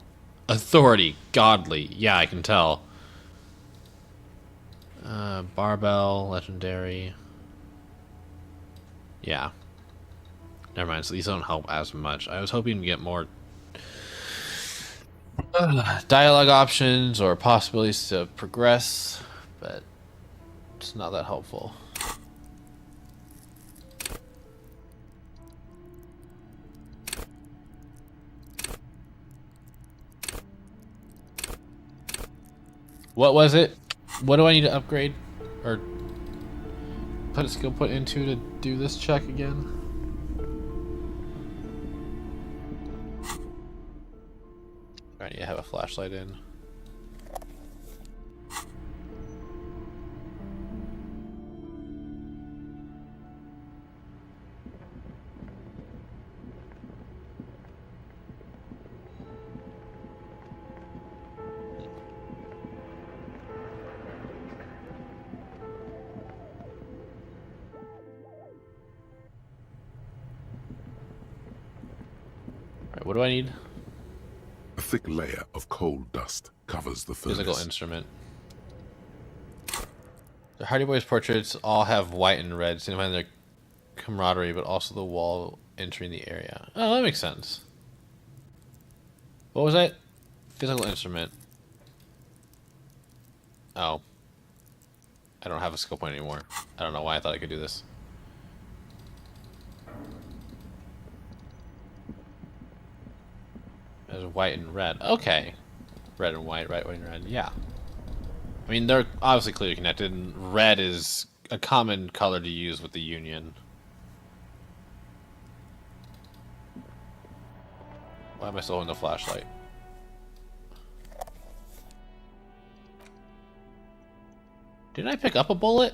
Authority, godly. Yeah, I can tell. Barbell, legendary. Yeah. Never mind. So these don't help as much. I was hoping to get more dialogue options or possibilities to progress, but it's not that helpful. What was it? What do I need to upgrade or put a skill put into to do this check again? I need to have a flashlight in. What do I need? thick layer of coal dust covers the furnace. Musical instrument. The Hardy Boys portraits all have white and red, signifying their camaraderie, but also the wall entering the area. Oh, that makes sense. What was that? Physical instrument. Oh. I don't have a skill point anymore. I don't know why I thought I could do this. There's white and red. Okay. Red and white, white and red. Yeah. I mean, they're obviously clearly connected, and red is a common color to use with the Union. Why am I still holding the flashlight? Didn't I pick up a bullet?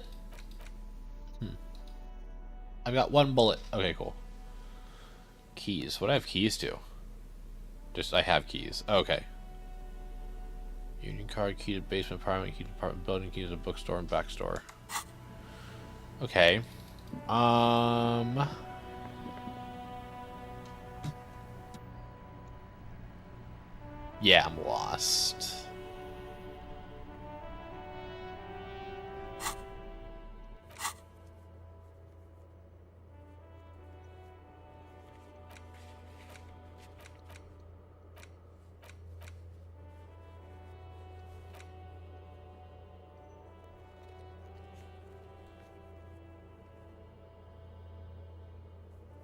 I've got one bullet. Okay, cool. Keys. What do I have keys to? Just, I have keys. Okay. Union card, key to basement apartment, key to apartment building, key to the bookstore and back store. Okay. Yeah, I'm lost.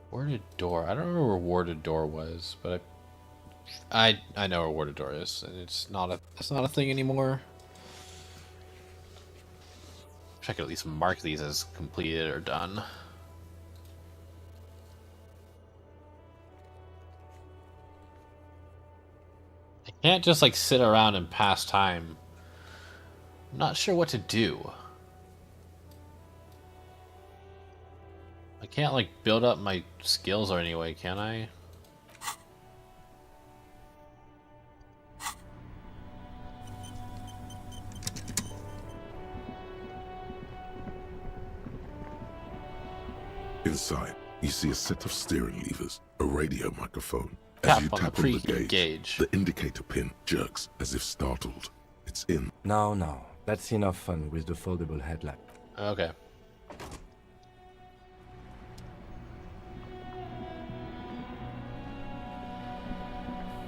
Warded door. I don't know where warded door was, but I know where warded door is, and it's not a thing anymore. Wish I could at least mark these as completed or done. I can't just like sit around and pass time. I'm not sure what to do. I can't like build up my skills or anyway, can I? Inside, you see a set of steering levers, a radio microphone. As you tap on the gauge, the indicator pin jerks as if startled. It's in. No. That's enough fun with the foldable headlamp. Okay.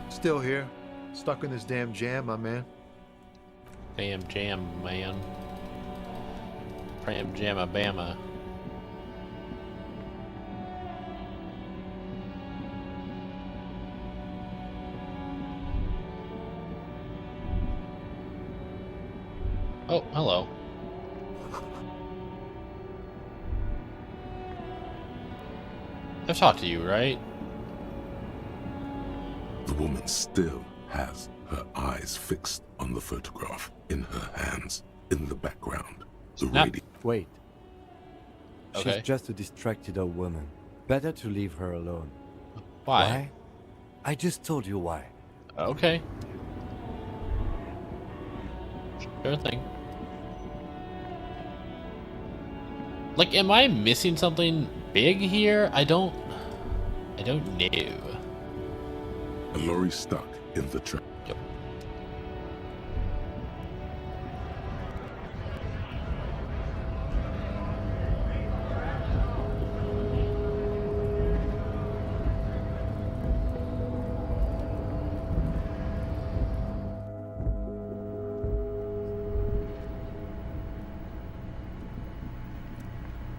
Still here. Stuck in this damn jam, my man. Damn jam, man. Pram jamma bama. Oh, hello. I've talked to you, right? The woman still has her eyes fixed on the photograph in her hands. In the background, the radio. Wait. Okay. She's just a distracted old woman. Better to leave her alone. Why? I just told you why. Okay. Sure thing. Like, am I missing something big here? I don't know. A lorry stuck in the track. Yep.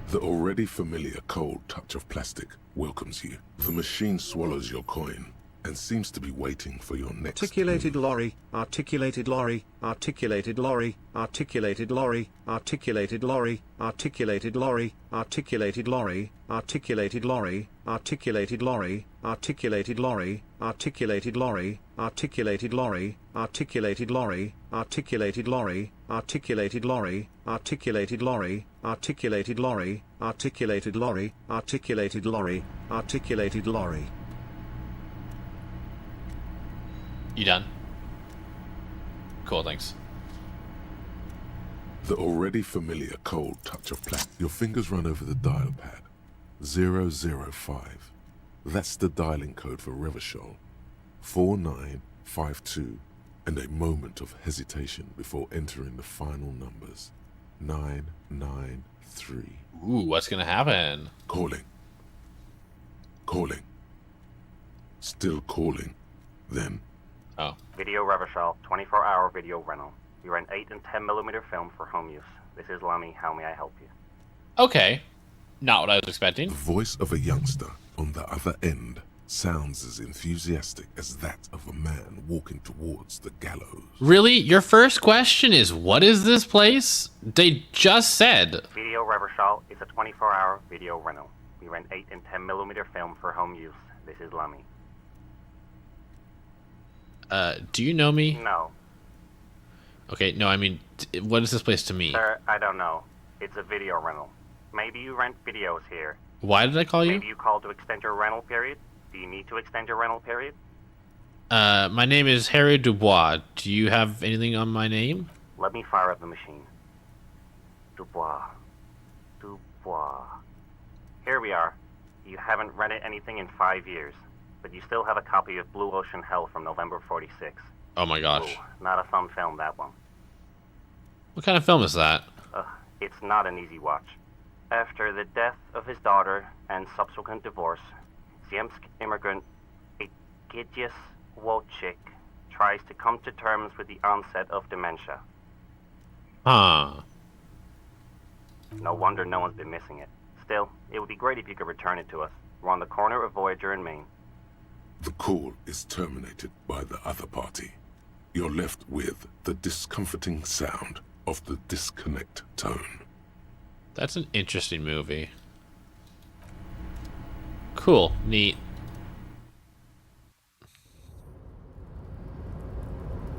The already familiar cold touch of plastic welcomes you. The machine swallows your coin and seems to be waiting for your next Articulated lorry, articulated lorry, articulated lorry, articulated lorry, articulated lorry, articulated lorry, articulated lorry, articulated lorry, articulated lorry, articulated lorry, articulated lorry, articulated lorry, articulated lorry, articulated lorry, articulated lorry, articulated lorry, articulated lorry, articulated lorry, articulated lorry, articulated lorry. You done? Cool, thanks. The already familiar cold touch of plastic. Your fingers run over the dial pad. 005. That's the dialing code for Revachol. 49 5-2, and a moment of hesitation before entering the final numbers. 993. Ooh, what's gonna happen? Calling. Calling. Still calling. Then. Oh. Video Revachol, 24-hour video rental. We rent 8 and 10mm film for home use. This is Lammy. How may I help you? Okay. Not what I was expecting. The voice of a youngster on the other end sounds as enthusiastic as that of a man walking towards the gallows. Really? Your first question is, what is this place? They just said. Video Revachol is a 24-hour video rental. We rent 8 and 10mm film for home use. This is Lammy. Do you know me? No. Okay, no, I mean, what is this place to me? Sir, I don't know. It's a video rental. Maybe you rent videos here. Why did I call you? Maybe you called to extend your rental period? Do you need to extend your rental period? My name is Harry Dubois. Do you have anything on my name? Let me fire up the machine. Dubois. Dubois. Here we are. You haven't rented anything in 5 years, but you still have a copy of Blue Ocean Hell from November '46. Oh my gosh. Ooh, not a fun film, that one. What kind of film is that? It's not an easy watch. After the death of his daughter and subsequent divorce, Ziemsk immigrant Egidius Wojcik tries to come to terms with the onset of dementia. Huh. No wonder no one's been missing it. Still, it would be great if you could return it to us. We're on the corner of Voyager and Main. The call is terminated by the other party. You're left with the discomforting sound of the disconnect tone. That's an interesting movie. Cool. Neat.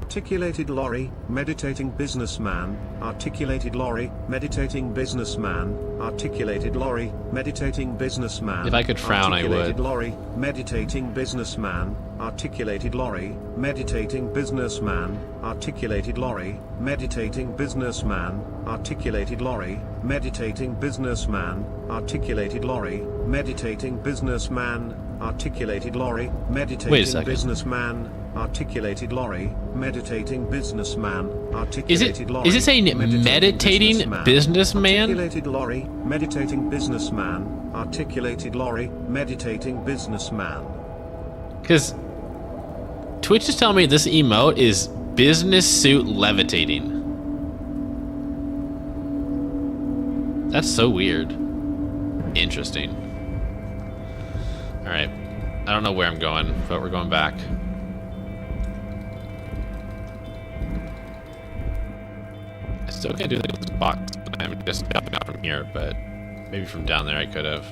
Articulated lorry, meditating businessman, articulated lorry, meditating businessman, articulated lorry, meditating businessman. If I could frown, I would. Articulated lorry, meditating businessman, articulated lorry, meditating businessman, articulated lorry, meditating businessman, articulated lorry, meditating businessman, articulated lorry, meditating businessman, articulated lorry, meditating businessman, articulated lorry, meditating businessman, articulated lorry. Is it saying meditating businessman? Articulated lorry, meditating businessman, articulated lorry, meditating businessman. Because Twitch is telling me this emote is business suit levitating. That's so weird. Interesting. Alright. I don't know where I'm going, but we're going back. I still can't do this box, but I'm just jumping out from here, but maybe from down there I could have.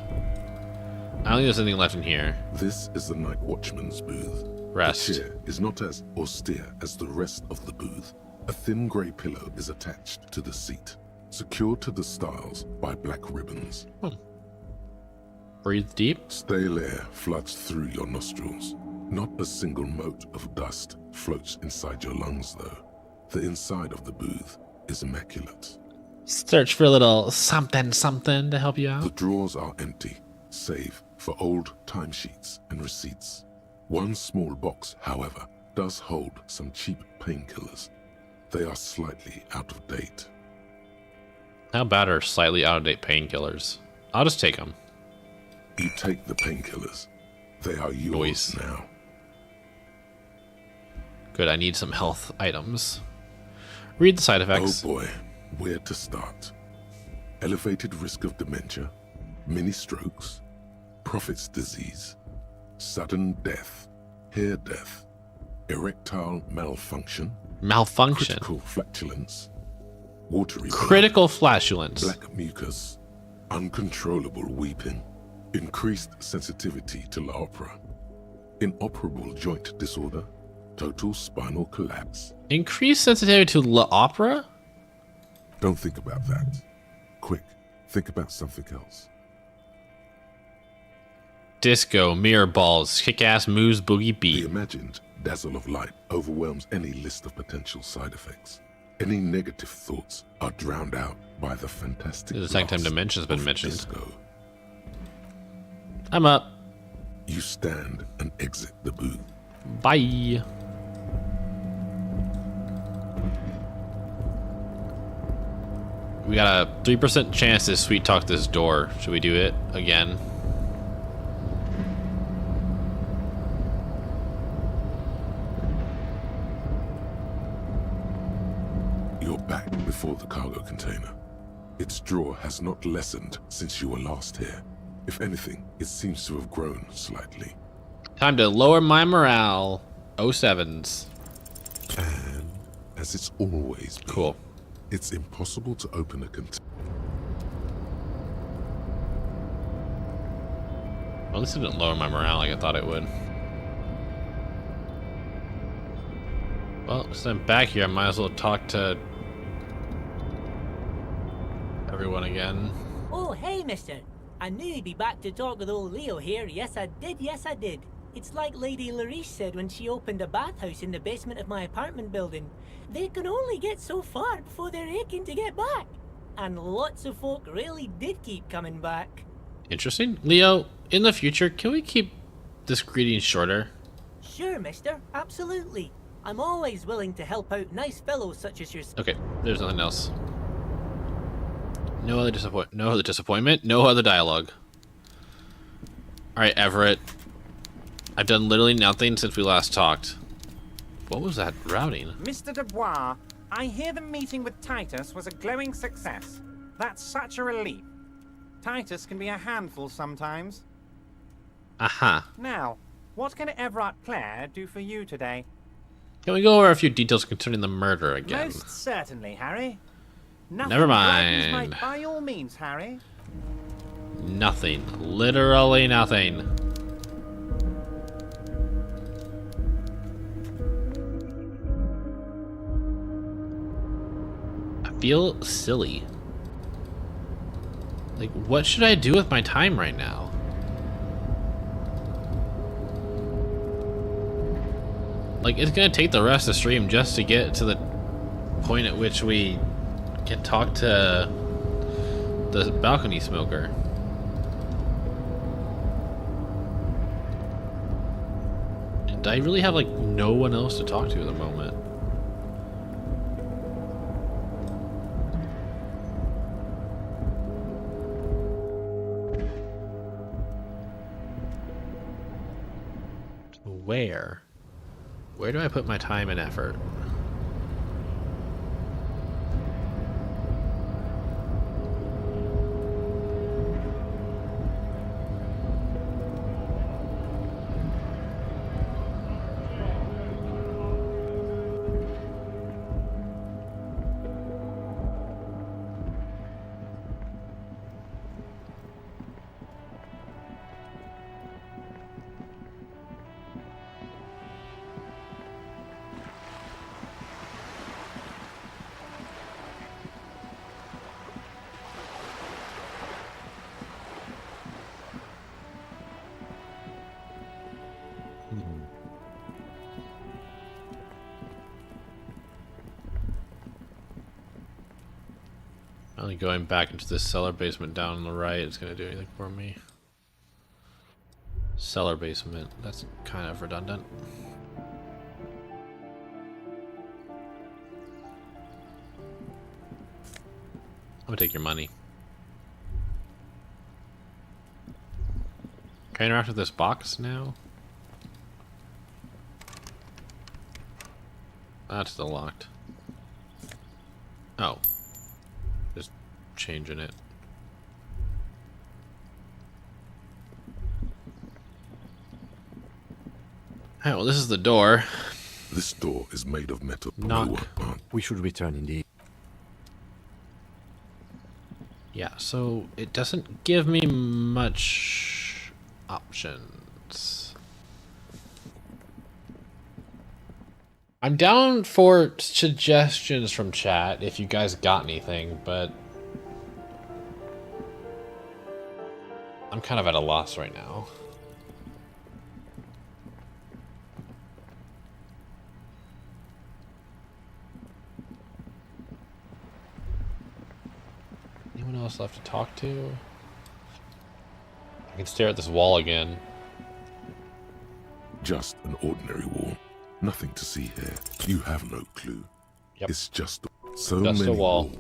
I don't think there's anything left in here. This is the night watchman's booth. Rest. The chair is not as austere as the rest of the booth. A thin grey pillow is attached to the seat, secured to the stiles by black ribbons. Breathe deep. Stale air floods through your nostrils. Not a single mote of dust floats inside your lungs, though. The inside of the booth is immaculate. Search for a little something something to help you out. The drawers are empty, save for old timesheets and receipts. One small box, however, does hold some cheap painkillers. They are slightly out of date. How bad are slightly out of date painkillers? I'll just take them. You take the painkillers. They are yours now. Good, I need some health items. Read the side effects. Oh boy, where to start? Elevated risk of dementia, mini strokes, Prophet's disease, sudden death, hair death, erectile malfunction, critical flatulence, watery critical flatulence, black mucus, uncontrollable weeping, increased sensitivity to La Opera, inoperable joint disorder, total spinal collapse. Increased sensitivity to La Opera? Don't think about that. Quick, think about something else. Disco, mirror balls, kick-ass moves, boogie beat. The imagined dazzle of light overwhelms any list of potential side effects. Any negative thoughts are drowned out by the fantastic. This is the second time dimension's been mentioned. Disco. I'm up. You stand and exit the booth. Bye. got a 3% chance to sweet talk this door. Should we do it again? You're back before the cargo container. Its draw has not lessened since you were last here. If anything, it seems to have grown slightly. Time to lower my morale. 07s. And as it's always been, cool. It's impossible to open a container. Well, this didn't lower my morale like I thought it would. Well, since I'm back here, I might as well talk to everyone again. Oh, hey, mister. I knew you'd be back to talk with old Leo here. Yes, I did. Yes, I did. It's like Lady Larice said when she opened a bathhouse in the basement of my apartment building. They can only get so far before they're aching to get back. And lots of folk really did keep coming back. Interesting. Leo, in the future, can we keep this greeting shorter? Sure, mister. Absolutely. I'm always willing to help out nice fellows such as yourself. Okay, there's nothing else. No other disappointment. No other dialogue. Alright, Everett. I've done literally nothing since we last talked. What was that routing? Mr. Dubois, I hear the meeting with Titus was a glowing success. That's such a relief. Titus can be a handful sometimes. Aha. Now, what can Everett Clare do for you today? Can we go over a few details concerning the murder again? Most certainly, Harry. Nothing Never mind. might by all means, Harry. Nothing. Literally nothing. I feel silly. Like, what should I do with my time right now? Like, it's gonna take the rest of the stream just to get to the point at which we can talk to the balcony smoker. And I really have, like, no one else to talk to at the moment. Where do I put my time and effort? Only going back into this cellar basement down on the right is going to do anything for me. Cellar basement, that's kind of redundant. I'm going to take your money. Can I interact with this box now? That's still locked. Oh. Just changing it. Alright, well, this is the door. This door is made of metal. Knock. We should return indeed. Yeah, so it doesn't give me much options. I'm down for suggestions from chat if you guys got anything, but I'm kind of at a loss right now. Anyone else left to talk to? I can stare at this wall again. Just an ordinary wall. Nothing to see here. You have no clue. Yep. It's just so Just many a wall.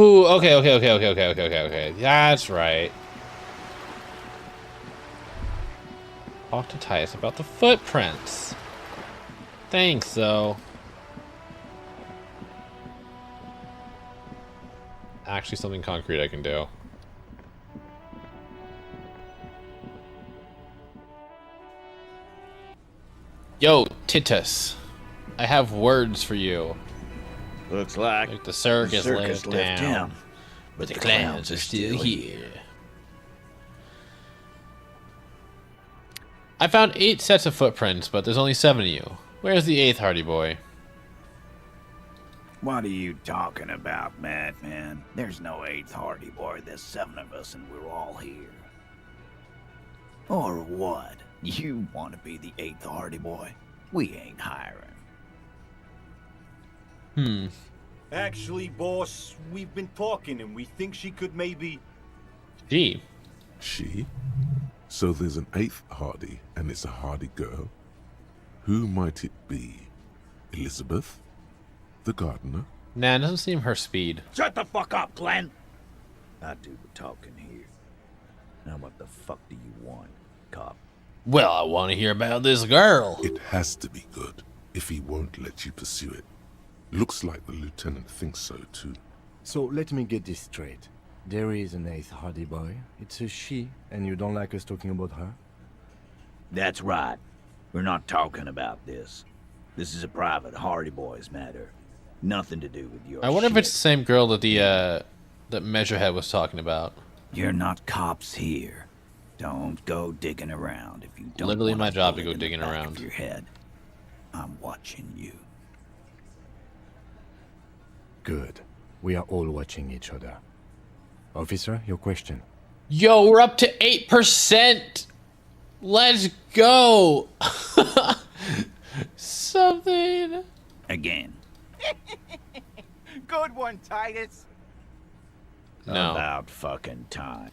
Ooh, okay. That's right. Talk to Titus about the footprints. Thanks, though. Actually, something concrete I can do. Yo, Titus. I have words for you. Looks like the circus left down, town, but the clowns are still here. I found 8 sets of footprints, but there's only 7 of you. Where's the 8th Hardy Boy? What are you talking about, madman? There's no 8th Hardy Boy. There's 7 of us, and we're all here. Or what? You want to be the 8th Hardy Boy? We ain't hiring. Actually, boss, we've been talking, and we think she could maybe... She? She? So there's an 8th Hardy, and it's a Hardy girl? Who might it be? Elizabeth? The gardener? Nah, it doesn't seem her speed. Shut the fuck up, Glenn! I do the talking here. Now what the fuck do you want, cop? Well, I want to hear about this girl. It has to be good, if he won't let you pursue it. Looks like the lieutenant thinks so, too. So let me get this straight. There is an 8th Hardy Boy. It's a she, and you don't like us talking about her? That's right. We're not talking about this. This is a private Hardy Boys matter. Nothing to do with your I wonder shit. if it's the same girl that that Measurehead was talking about. You're not cops here. Don't go digging around if you don't. Literally want my a job to bullet go in the digging back around. of your head. I'm watching you. Good. We are all watching each other. Officer, your question. Yo, we're up to 8%. Let's go. Something. Again. Good one, Titus. No. About fucking time.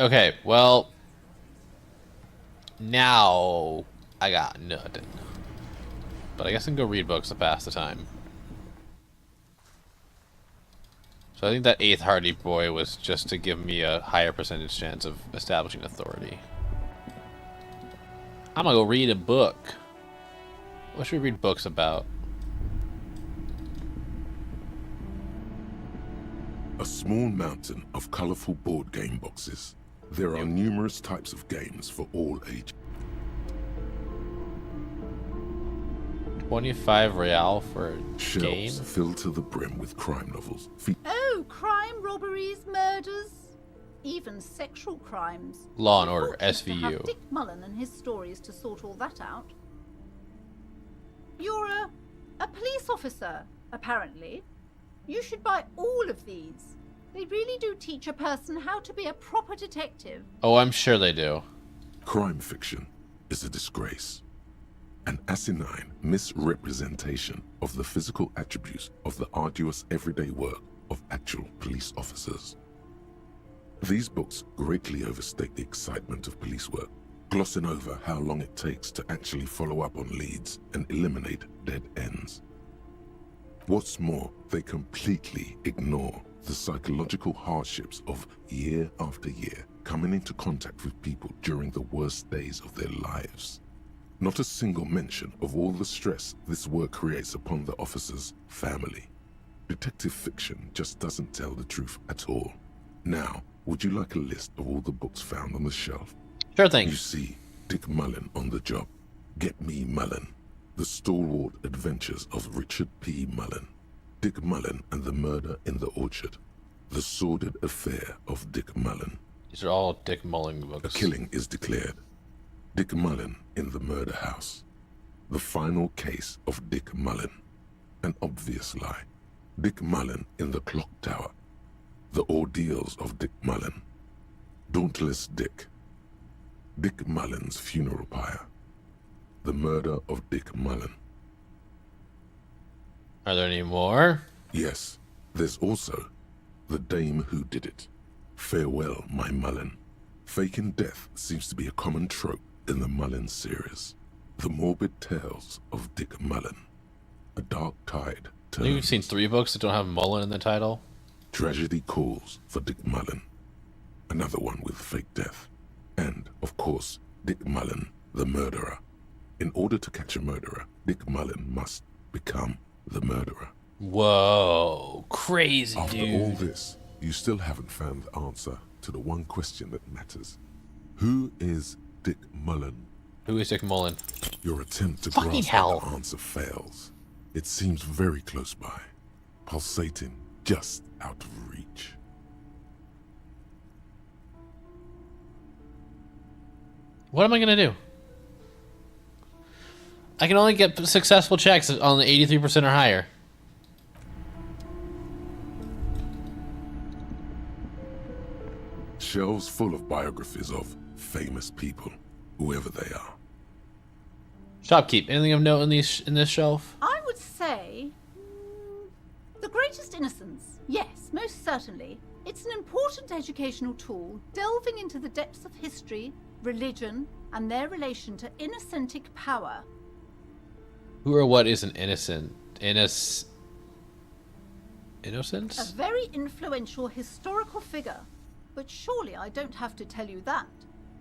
Okay, well, now I got nothing. But I guess I can go read books to pass the time. So I think that 8th Hardy Boy was just to give me a higher percentage chance of establishing authority. I'm gonna go read a book. What should we read books about? A small mountain of colorful board game boxes. There are numerous types of games for all ages. 25 real for a game? Shelves filled to the brim with crime novels. Oh, crime, robberies, murders, even sexual crimes. Law and Order, Fortunate to have SVU. Dick Mullen and his stories to sort all that out. You're a police officer, apparently. You should buy all of these. They really do teach a person how to be a proper detective. Oh, I'm sure they do. Crime fiction is a disgrace. An asinine misrepresentation of the physical attributes of the arduous everyday work of actual police officers. These books greatly overstate the excitement of police work, glossing over how long it takes to actually follow up on leads and eliminate dead ends. What's more, they completely ignore the psychological hardships of year after year coming into contact with people during the worst days of their lives. Not a single mention of all the stress this work creates upon the officer's family. Detective fiction just doesn't tell the truth at all. Now, would you like a list of all the books found on the shelf? Sure thing. You see Dick Mullen on the job. Get Me Mullen. The Stalwart Adventures of Richard P. Mullen. Dick Mullen and the Murder in the Orchard. The Sordid Affair of Dick Mullen. These are all Dick Mullen books. A killing is declared. Dick Mullen in the Murder House. The Final Case of Dick Mullen. An Obvious Lie. Dick Mullen in the Clock Tower. The Ordeals of Dick Mullen. Dauntless Dick. Dick Mullen's Funeral Pyre. The Murder of Dick Mullen. Are there any more? Yes, there's also The Dame Who Did It. Farewell, My Mullen. Faking death seems to be a common trope in the Mullen series. The Morbid Tales of Dick Mullen. A Dark Tide I think we've seen 3 books that don't have Mullen in the title. Tragedy calls for Dick Mullen. Another one with fake death. And, of course, Dick Mullen, the murderer. In order to catch a murderer, Dick Mullen must become the murderer. Whoa, crazy, After dude. all this, you still haven't found the answer to the one question that matters. Who is Dick Mullen? Who is Dick Mullen? Your attempt to Fucking grasp hell. the answer fails. It seems very close by, pulsating just out of reach. What am I gonna do? I can only get successful checks on the 83% or higher. Shelves full of biographies of famous people, whoever they are. Shopkeep. Anything of note in this shelf? I would say The Greatest Innocence. Yes, most certainly. It's an important educational tool, delving into the depths of history, religion, and their relation to innocentic power. Who or what is an innocent? Innocence? A very influential historical figure. But surely I don't have to tell you that.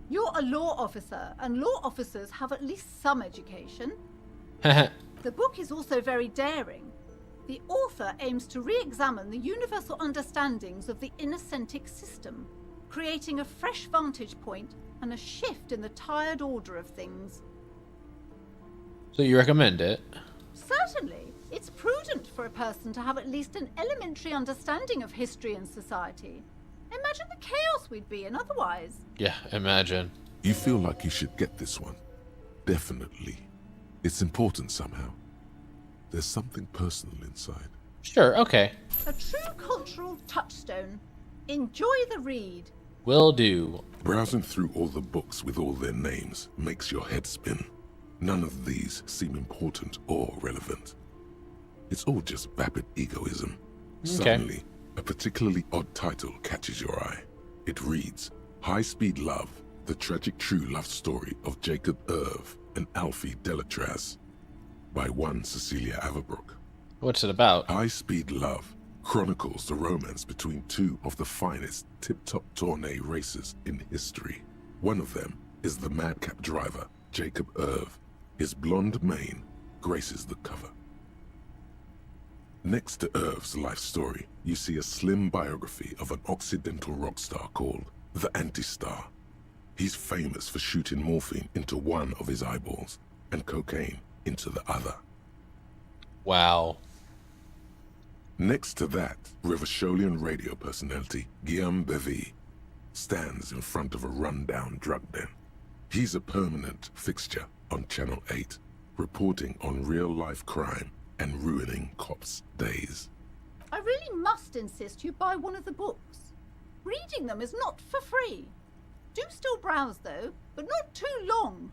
You're a law officer, and law officers have at least some education. The book is also very daring. The author aims to re-examine the universal understandings of the innocentic system, creating a fresh vantage point and a shift in the tired order of things. So you recommend it? Certainly. It's prudent for a person to have at least an elementary understanding of history and society. Imagine the chaos we'd be in otherwise. Yeah, imagine. You feel like you should get this one. Definitely. It's important somehow. There's something personal inside. Sure, okay. A true cultural touchstone. Enjoy the read. Will do. Browsing through all the books with all their names makes your head spin. None of these seem important or relevant. It's all just vapid egoism. Okay. Suddenly, a particularly odd title catches your eye. It reads, High Speed Love, the tragic true love story of Jacob Irv and Alfie Delatraz, by one Cecilia Averbrook. What's it about? High Speed Love chronicles the romance between two of the finest tip-top tourney racers in history. One of them is the madcap driver, Jacob Irv. His blonde mane graces the cover. Next to Irv's life story, you see a slim biography of an Occidental rock star called the Anti-Star. He's famous for shooting morphine into one of his eyeballs and cocaine into the other. Wow. Next to that, Rivasholian radio personality Guillaume Bevy stands in front of a rundown drug den. He's a permanent fixture on Channel 8, reporting on real-life crime and ruining cops' days. I really must insist you buy one of the books. Reading them is not for free. Do still browse though, but not too long.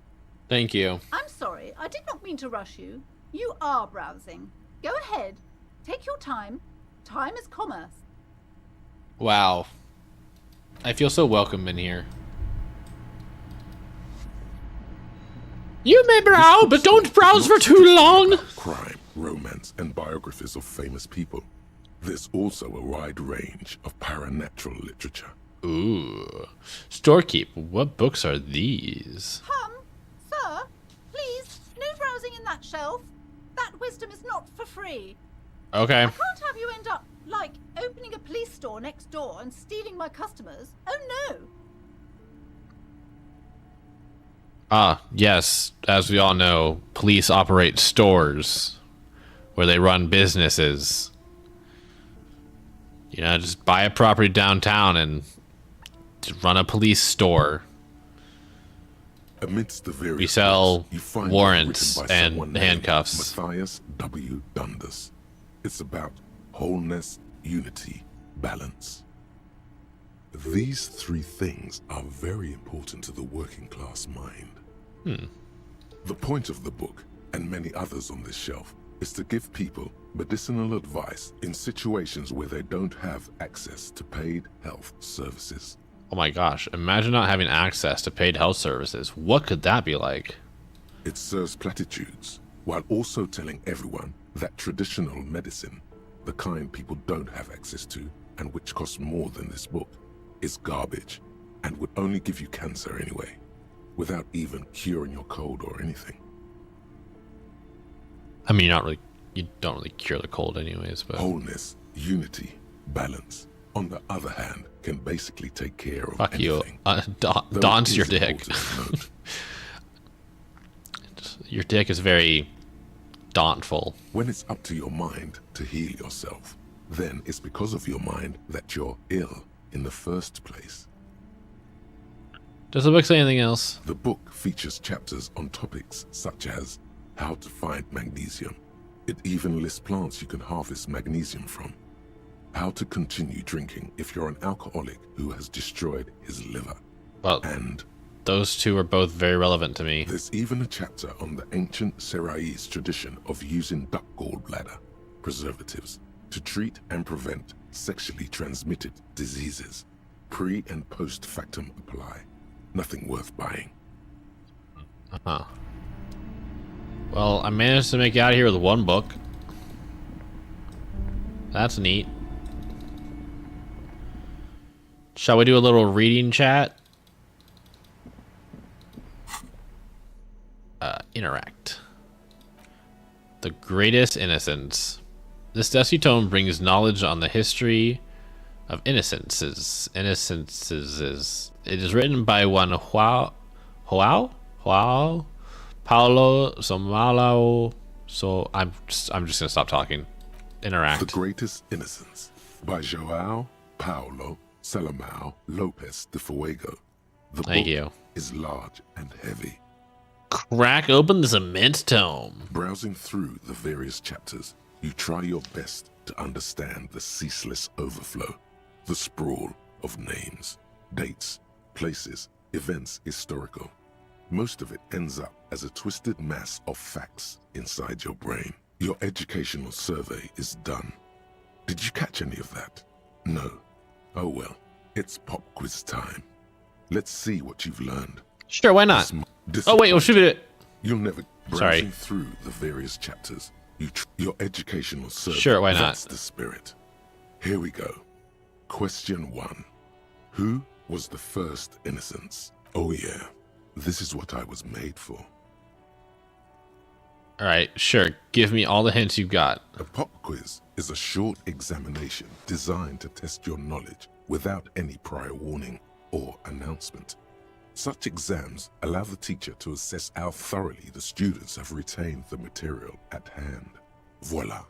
Thank you. I'm sorry, I did not mean to rush you. You are browsing. Go ahead. Take your time. Time is commerce. Wow. I feel so welcome in here. You may browse, but don't browse for too long. Crime, romance, and biographies of famous people. There's also a wide range of paranatural literature. Ooh. Storekeep, what books are these? Sir, please, no browsing in that shelf. That wisdom is not for free. Okay. I can't have you end up, like, opening a police store next door and stealing my customers. Oh no. Ah, yes. As we all know, police operate stores where they run businesses. You know, just buy a property downtown and just run a police store. Amidst the various We sell books, you find warrants one written by and someone named handcuffs. Matthias W. Dundas. It's about wholeness, unity, balance. These three things are very important to the working class mind. The point of the book, and many others on this shelf, is to give people medicinal advice in situations where they don't have access to paid health services. Oh my gosh, imagine not having access to paid health services. What could that be like? It serves platitudes, while also telling everyone that traditional medicine, the kind people don't have access to, and which costs more than this book, is garbage and would only give you cancer anyway, without even curing your cold or anything. I mean, you don't really cure the cold anyways, but... Wholeness, unity, balance, on the other hand, can basically take care of Fuck anything. you. Don's your dick. Your dick is very dauntful. When it's up to your mind to heal yourself, then it's because of your mind that you're ill in the first place. Does the book say anything else? The book features chapters on topics such as how to find magnesium. It even lists plants you can harvest magnesium from. How to continue drinking if you're an alcoholic who has destroyed his liver. Well, and those two are both very relevant to me. There's even a chapter on the ancient Seraïs tradition of using duck gallbladder preservatives to treat and prevent sexually transmitted diseases. Pre and post factum apply. Nothing worth buying. Uh-huh. Well, I managed to make it out of here with one book. That's neat. Shall we do a little reading chat? Interact. The Greatest Innocence. This dusty tome brings knowledge on the history of innocences. It is written by one Paulo Somalo. So I'm just gonna stop talking. Interact. The Greatest Innocence by João Paulo Salomão Lopes de Fuego. The book is large and heavy. Crack open this immense tome. Browsing through the various chapters, you try your best to understand the ceaseless overflow, the sprawl of names, dates, places, events historical. Most of it ends up as a twisted mass of facts inside your brain. Your educational survey is done. Did you catch any of that? No. Oh well, it's pop quiz time. Let's see what you've learned. Sure, why not? Oh wait, we'll shoot it. You'll never browsing through the various chapters. Your educational survey. Sure, why not? That's the spirit. Here we go. Question 1. Who was the first innocence? Oh yeah, this is what I was made for. Alright, sure. Give me all the hints you've got. A pop quiz is a short examination designed to test your knowledge without any prior warning or announcement. Such exams allow the teacher to assess how thoroughly the students have retained the material at hand. Voila.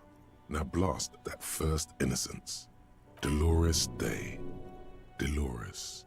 Now blast that first innocence. Dolores Day. Dolores.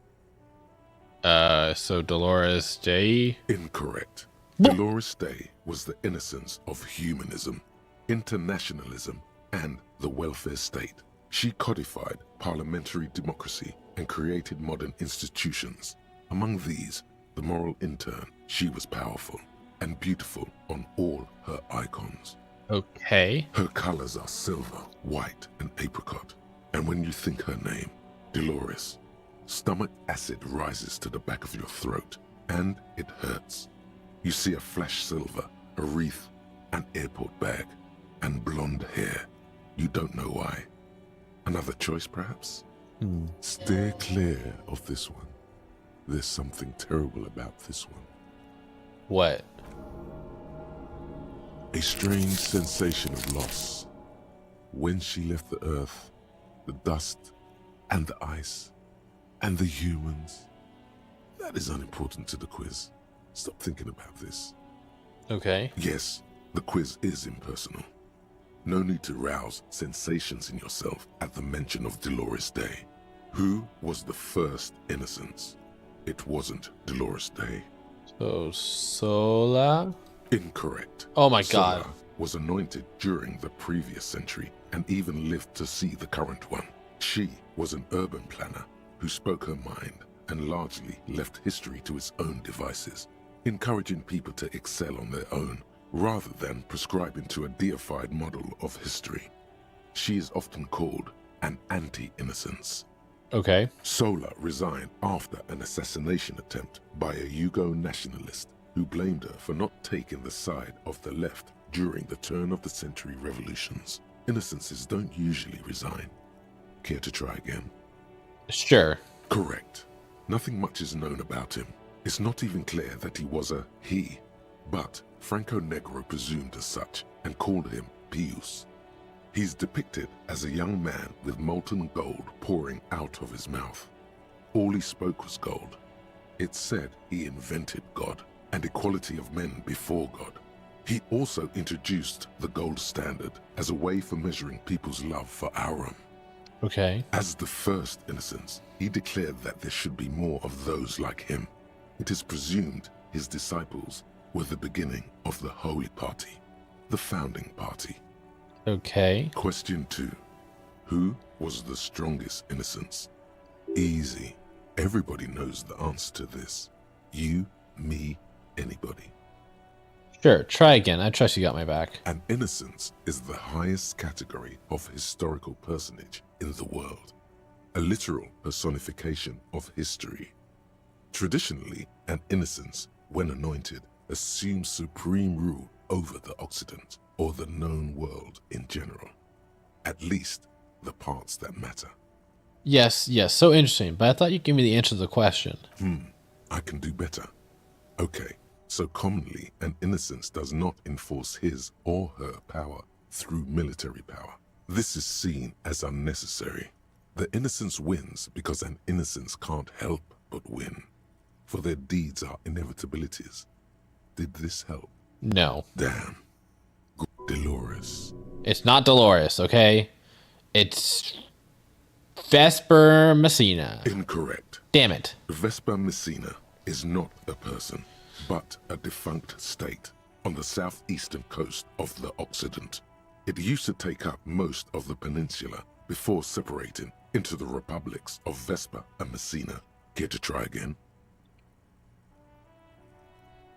So Dolores Day? Incorrect. Dolores Day was the innocence of humanism, internationalism, and the welfare state. She codified parliamentary democracy and created modern institutions. Among these, the moral intern, she was powerful and beautiful on all her icons. Okay. Her colors are silver, white, and apricot. And when you think her name, Dolores, stomach acid rises to the back of your throat, and it hurts. You see a flash silver, a wreath, an airport bag, and blonde hair. You don't know why. Another choice, perhaps? Steer clear of this one. There's something terrible about this one. What? A strange sensation of loss. When she left the earth, the dust, and the ice, and the humans. That is unimportant to the quiz. Stop thinking about this. Okay. Yes, the quiz is impersonal. No need to rouse sensations in yourself at the mention of Dolores Day. Who was the first innocence? It wasn't Dolores Day. So, Sola? Incorrect. Oh my God. Sola was anointed during the previous century and even lived to see the current one. She was an urban planner who spoke her mind and largely left history to its own devices, encouraging people to excel on their own rather than prescribing to a deified model of history. She is often called an anti-innocence. Okay. Sola resigned after an assassination attempt by a Yugo nationalist who blamed her for not taking the side of the left during the turn-of-the-century revolutions. Innocences don't usually resign. Care to try again? Sure. Correct. Nothing much is known about him. It's not even clear that he was a he, but Franco Negro presumed as such and called him Pius. He's depicted as a young man with molten gold pouring out of his mouth. All he spoke was gold. It's said he invented God and equality of men before God. He also introduced the gold standard as a way for measuring people's love for Aurum. Okay. As the first innocence, he declared that there should be more of those like him. It is presumed his disciples were the beginning of the Holy Party, the founding party. Okay. Question 2. Who was the strongest innocence? Easy. Everybody knows the answer to this. You, me, anybody. Sure, try again. I trust you got my back. An innocence is the highest category of historical personage in the world, a literal personification of history. Traditionally, an innocence, when anointed, assumes supreme rule over the Occident or the known world in general, at least the parts that matter. Yes, so interesting, but I thought you'd give me the answer to the question. I can do better. Okay, so commonly an innocence does not enforce his or her power through military power. This is seen as unnecessary. The innocence wins because an innocence can't help but win, for their deeds are inevitabilities. Did this help? No. Damn. Dolores. It's not Dolores, okay? It's Vesper Messina. Incorrect. Damn it. Vesper Messina is not a person, but a defunct state on the southeastern coast of the Occident. It used to take up most of the peninsula before separating into the republics of Vesper and Messina. Care to try again?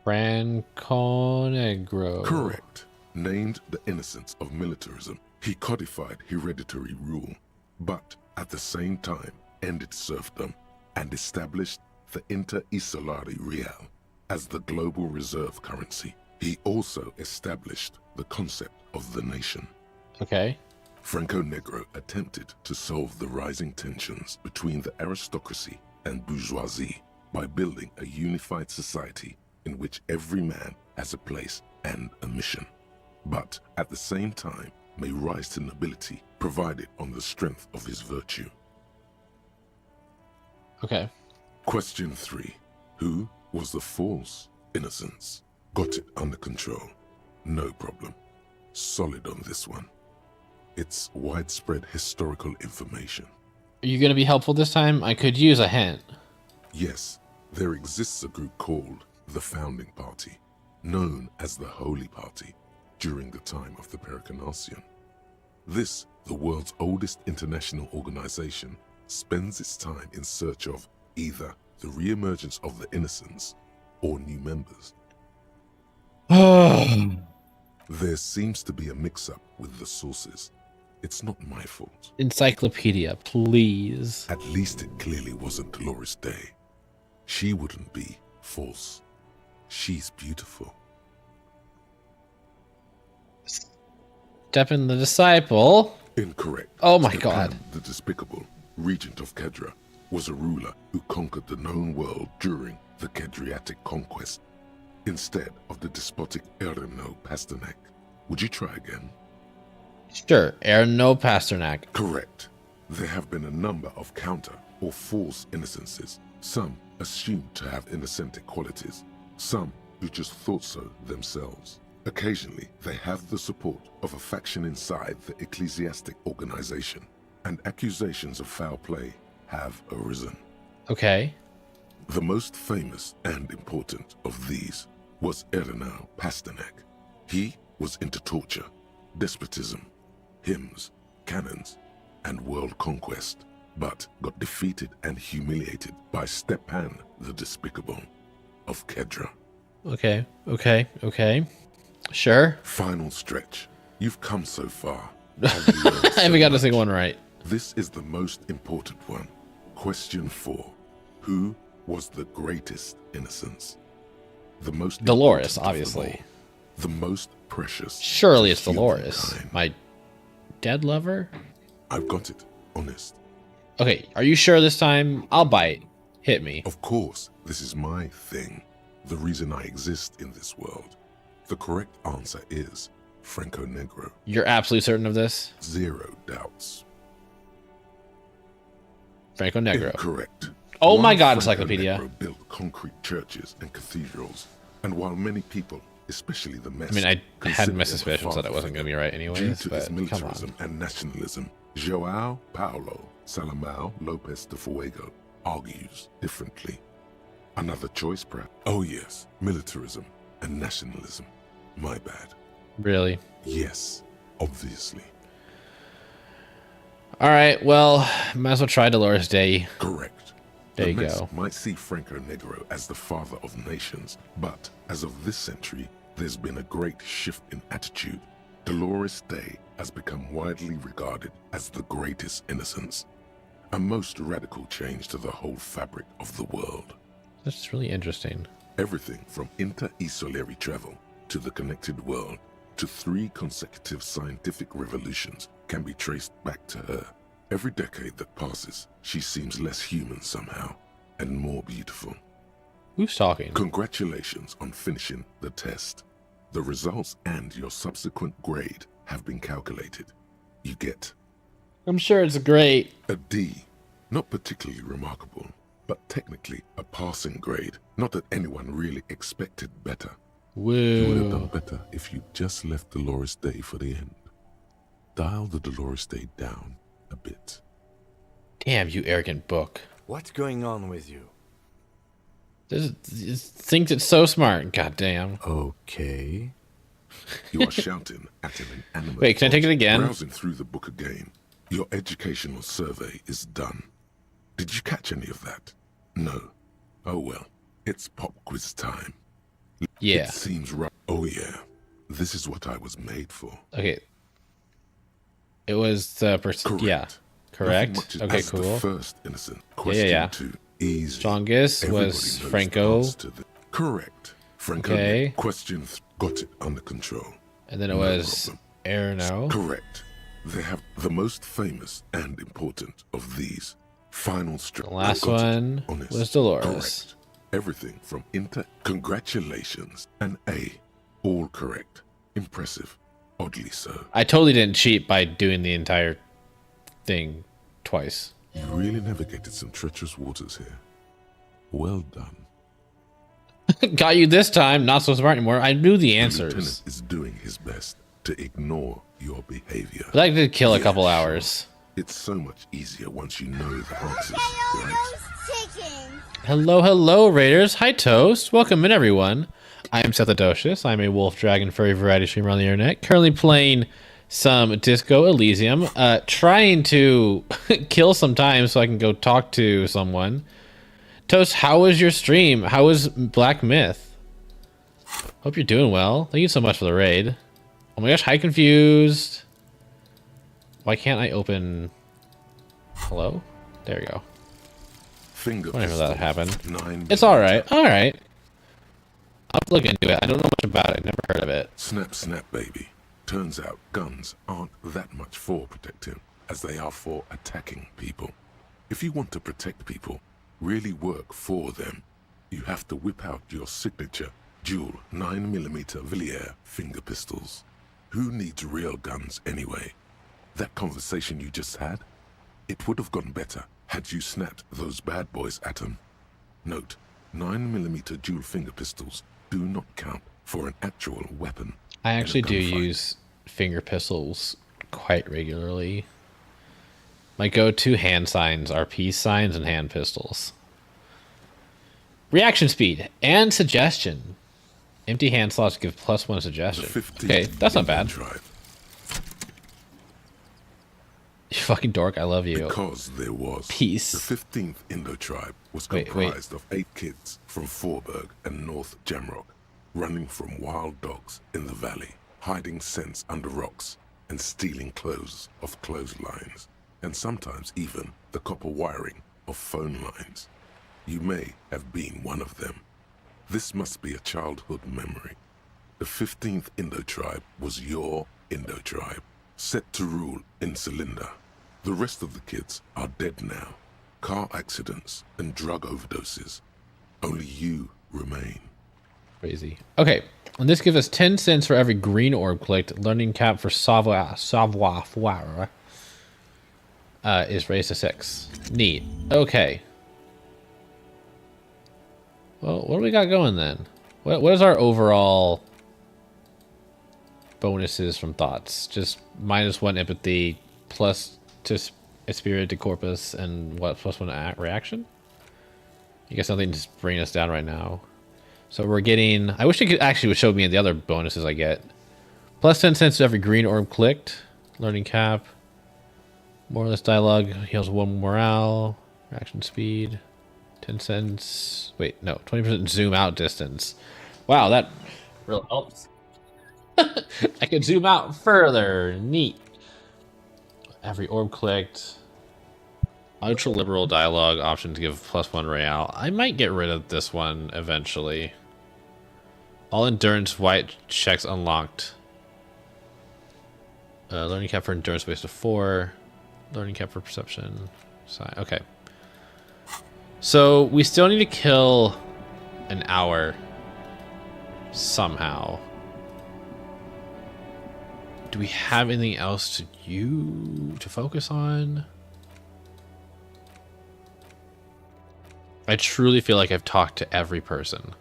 Franco Negro. Correct. Named the innocence of militarism, he codified hereditary rule, but at the same time ended serfdom and established the Inter-Isolari Real as the global reserve currency. He also established the concept of the nation. Okay. Franco Negro attempted to solve the rising tensions between the aristocracy and bourgeoisie by building a unified society in which every man has a place and a mission, but at the same time may rise to nobility provided on the strength of his virtue. Okay. Question 3. Who was the false innocence? Got it under control. No problem. Solid on this one. It's widespread historical information. Are you going to be helpful this time? I could use a hint. Yes, there exists a group called the Founding Party, known as the Holy Party, during the time of the Pericarnacian. This, the world's oldest international organization, spends its time in search of either the re-emergence of the innocents or new members. There seems to be a mix-up with the sources. It's not my fault. Encyclopedia, please. At least it clearly wasn't Dolores Day. She wouldn't be false. She's beautiful. Stephen the Disciple. Incorrect. Oh my Stephen god. the Despicable, regent of Kedra, was a ruler who conquered the known world during the Kedriatic conquest, instead of the despotic Erno Pasternak. Would you try again? Sure, Erno Pasternak. Correct. There have been a number of counter or false innocences, some assumed to have innocentic qualities, some who just thought so themselves. Occasionally, they have the support of a faction inside the ecclesiastic organization, and accusations of foul play have arisen. Okay. The most famous and important of these was Erno Pasternak. He was into torture, despotism, hymns, cannons, and world conquest, but got defeated and humiliated by Stepan the Despicable of Kedra. Okay. Sure. Final stretch. You've come so far. I haven't got a single one right. This is the most important one. Question 4. Who was the greatest innocence? The most Dolores, important of them obviously. all. The most precious. Surely to it's Dolores. humankind. My dead lover? I've got it. honest. Okay, are you sure this time? I'll bite. Hit me. Of course, this is my thing. The reason I exist in this world. The correct answer is Franco Negro. You're absolutely certain of this? 0 doubts. Franco Negro. Incorrect. Oh my While god, Franco encyclopedia. Negro built concrete churches and cathedrals, and while many people, especially the mess, I mean, I had consider my him a suspicions that it father wasn't going to be right due anyways, to but his come militarism on. and nationalism, João Paulo Salomão Lopes de Fuego argues differently. Another choice, perhaps? Oh yes, militarism and nationalism. My bad. Really? Yes, obviously. Alright, well, might as well try Dolores Day. Correct. There you the mess go. might see Franco Negro as the father of nations, but as of this century, there's been a great shift in attitude. Dolores Day has become widely regarded as the greatest innocence, a most radical change to the whole fabric of the world. That's really interesting. Everything from inter-esolary travel to the connected world to 3 consecutive scientific revolutions can be traced back to her. Every decade that passes, she seems less human somehow and more beautiful. Who's talking? Congratulations on finishing the test. The results and your subsequent grade have been calculated. You get... I'm sure it's great. A D. Not particularly remarkable, but technically a passing grade. Not that anyone really expected better. Whoa. You would have done better if you just left Dolores Day for the end. Dial the Dolores Day down a bit. Damn, you arrogant book. What's going on with you? This thinks it's so smart. Goddamn. Okay. You are shouting at an inanimate Wait, can I take it again? Browsing through the book again. Your educational survey is done. Did you catch any of that? No. Oh well. It's pop quiz time. Yeah. It seems right. Oh yeah. This is what I was made for. Okay. It was the Correct. Yeah. Correct. Nothing much Okay, as cool. The first innocent. Question Yeah. 2. Easy. Strongest Everybody was knows the Franco. answer to the- Correct. Franco. Okay. Question got it under control. And then it No was problem. Erno. Correct. They have the most famous and important of these. Final The last one was Dolores. Correct. Everything from Congratulations. An A. All correct. Impressive. Oddly so. I totally didn't cheat by doing the entire thing twice. You really navigated some treacherous waters here. Well done. Got you this time. Not so smart anymore. I knew the The answers. lieutenant is doing his best to ignore your behavior. But that did kill a Yeah, couple sure. hours. It's so much easier once you know the answers, right? Hello, hello, Raiders. Hi, Toast. Welcome in, everyone. I am Seth Adocious. I'm a wolf dragon furry variety streamer on the internet. Currently playing some Disco Elysium. Trying to kill some time so I can go talk to someone. Toast, how was your stream? How was Black Myth? Hope you're doing well. Thank you so much for the raid. Oh my gosh, hi, Confused. Why can't I open... Hello? There we go. Whenever that happened. It's alright. Alright. I'll look into it. I don't know much about it. Never heard of it. Snap, snap, baby. Turns out guns aren't that much for protecting as they are for attacking people. If you want to protect people, really work for them, you have to whip out your signature dual 9mm Villiers finger pistols. Who needs real guns anyway? That conversation you just had? It would have gone better had you snapped those bad boys at them. Note, 9mm dual finger pistols do not count for an actual weapon. I in a actually do gunfight. use finger pistols quite regularly. My go-to hand signs are peace signs and hand pistols. Reaction speed and suggestion. Empty hand slots give +1 suggestion. Okay, that's not bad. You fucking dork, I love you. Because there was. Peace. The 15th Indo tribe was Wait. comprised of 8 kids from Forberg and North Jamrock, running from wild dogs in the valley, hiding scents under rocks, and stealing clothes off clotheslines, and sometimes even the copper wiring of phone lines. You may have been one of them. This must be a childhood memory. The 15th Indo tribe was your Indo tribe, set to rule in Cylinder. The rest of the kids are dead now. Car accidents and drug overdoses. Only you remain. Crazy. Okay, and this gives us 10 cents for every green orb clicked. Learning cap for savoir faire is raised to 6. Neat. Okay. Well, what do we got going then? What is our overall bonuses from thoughts? Just -1 empathy, plus to spirit to corpus, and what, +1 reaction? I guess nothing to bring us down right now. So we're getting, I wish it could actually would show me the other bonuses I get. Plus 10 cents to every green orb clicked. Learning cap. More or less dialogue. Heals 1 morale. Reaction speed. 10 cents. Wait, no. 20% zoom out distance. Wow, that really helps. I can zoom out further. Neat. Every orb clicked. Ultra liberal dialogue option to give +1 real. I might get rid of this one eventually. All endurance white checks unlocked. Learning cap for endurance based to 4. Learning cap for perception. Okay. So we still need to kill an hour somehow. Do we have anything else to focus on? I truly feel like I've talked to every person.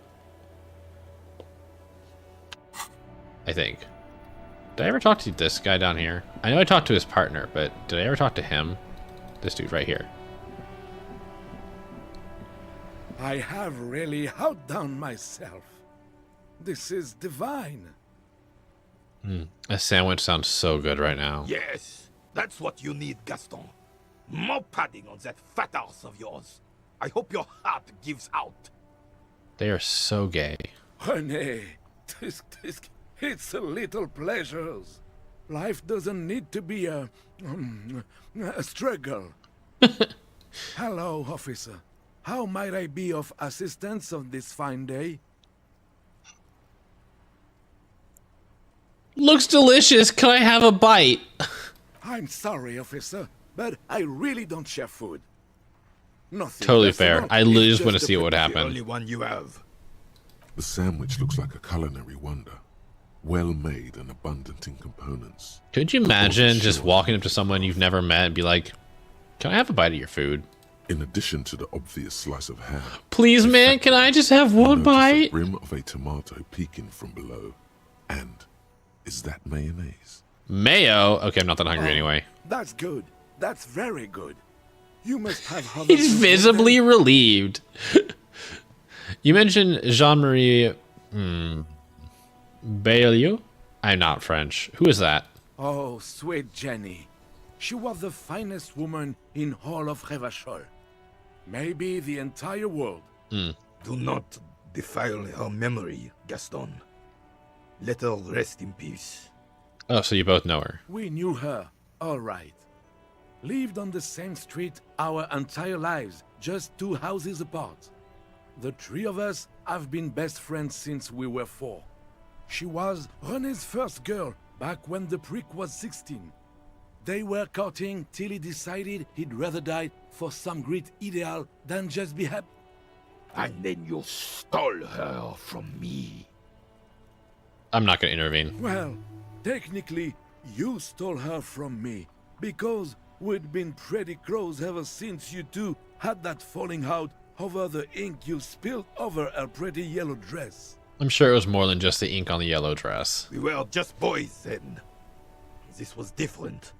I think. Did I ever talk to this guy down here? I know I talked to his partner, but did I ever talk to him? This dude right here. I have really outdone myself. This is divine. A sandwich sounds so good right now. Yes, that's what you need, Gaston. More padding on that fat ass of yours. I hope your heart gives out. They are so gay. René, it's a little pleasures. Life doesn't need to be a struggle. Hello, officer. How might I be of assistance on this fine day? Looks delicious. Can I have a bite? I'm sorry, officer, but I really don't share food. Nothing. Totally fair. I literally just want to see what would happen. The only one you have. The sandwich looks like a culinary wonder. Well made and abundant in components. Could you imagine just walking up to someone you've never met and be like, "Can I have a bite of your food?" In addition to the obvious slice of ham. Please, man, can I just have one bite? The rim of a tomato peeking from below. And is that mayonnaise? Mayo? Okay, I'm not that hungry anyway. That's good. That's very good. You must have He's visibly relieved. You mentioned Jean-Marie Baylieu? I'm not French. Who is that? Oh, sweet Jenny. She was the finest woman in all of Revachol. Maybe the entire world. Do not defile her memory, Gaston. Let her rest in peace. Oh, so you both know her. We knew her, all right. Lived on the same street our entire lives, just 2 houses apart. The 3 of us have been best friends since we were 4. She was René's first girl back when the prick was 16. They were courting till he decided he'd rather die for some great ideal than just be happy. And then you stole her from me. I'm not going to intervene. Well, technically, you stole her from me, because we'd been pretty close ever since you two had that falling out over the ink you spilled over her pretty yellow dress. I'm sure it was more than just the ink on the yellow dress. We were just boys then. This was different.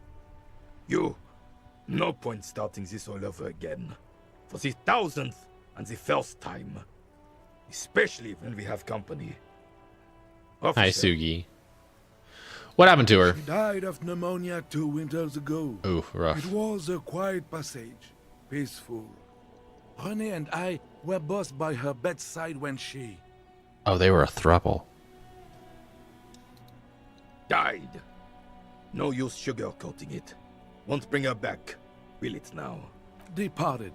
No point starting this all over again. For the 1000th and the first time. Especially when we have company. Officer. Hi, Sugi. What happened to her? She died of pneumonia 2 winters ago. Ooh, rough. It was a quiet passage. Peaceful. René and I were both by her bedside when she... Oh, they were a throuple. Died. No use sugarcoating it. Won't bring her back. Will it now? Departed.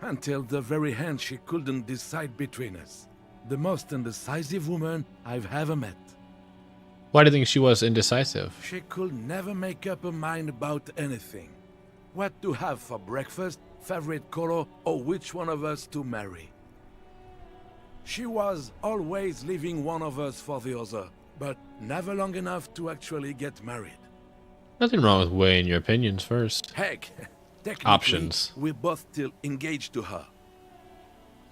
Until the very end she couldn't decide between us. The most indecisive woman I've ever met. Why do you think she was indecisive? She could never make up her mind about anything. What to have for breakfast, favorite color, or which one of us to marry. She was always leaving one of us for the other, but never long enough to actually get married. Nothing wrong with weighing your opinions first. Heck, technically, Options. we're both still engaged to her.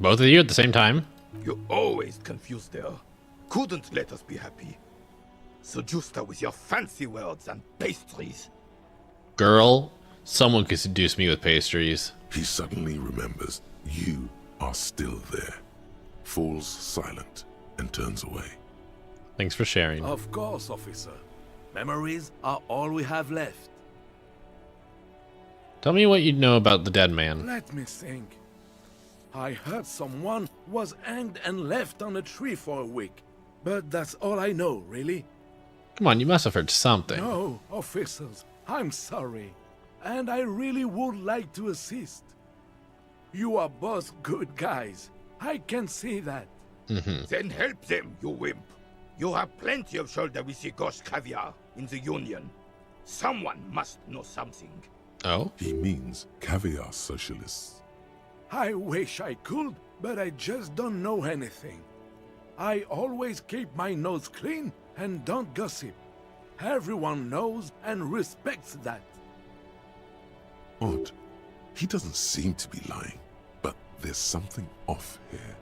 Both of you at the same time? You always confused her. Couldn't let us be happy. Seduced her with your fancy words and pastries. Girl, someone could seduce me with pastries. He suddenly remembers you are still there, falls silent, and turns away. Thanks for sharing. Of course, officer. Memories are all we have left. Tell me what you know about the dead man. Let me think. I heard someone was hanged and left on a tree for a week, but that's all I know, really. Come on, you must have heard something. No, officers, I'm sorry, and I really would like to assist. You are both good guys. I can see that. Then help them, you wimp. You have plenty of shoulder with the ghost caviar in the Union. Someone must know something. Oh? He means caviar socialists. I wish I could, but I just don't know anything. I always keep my nose clean and don't gossip. Everyone knows and respects that. Odd. He doesn't seem to be lying, but there's something off here.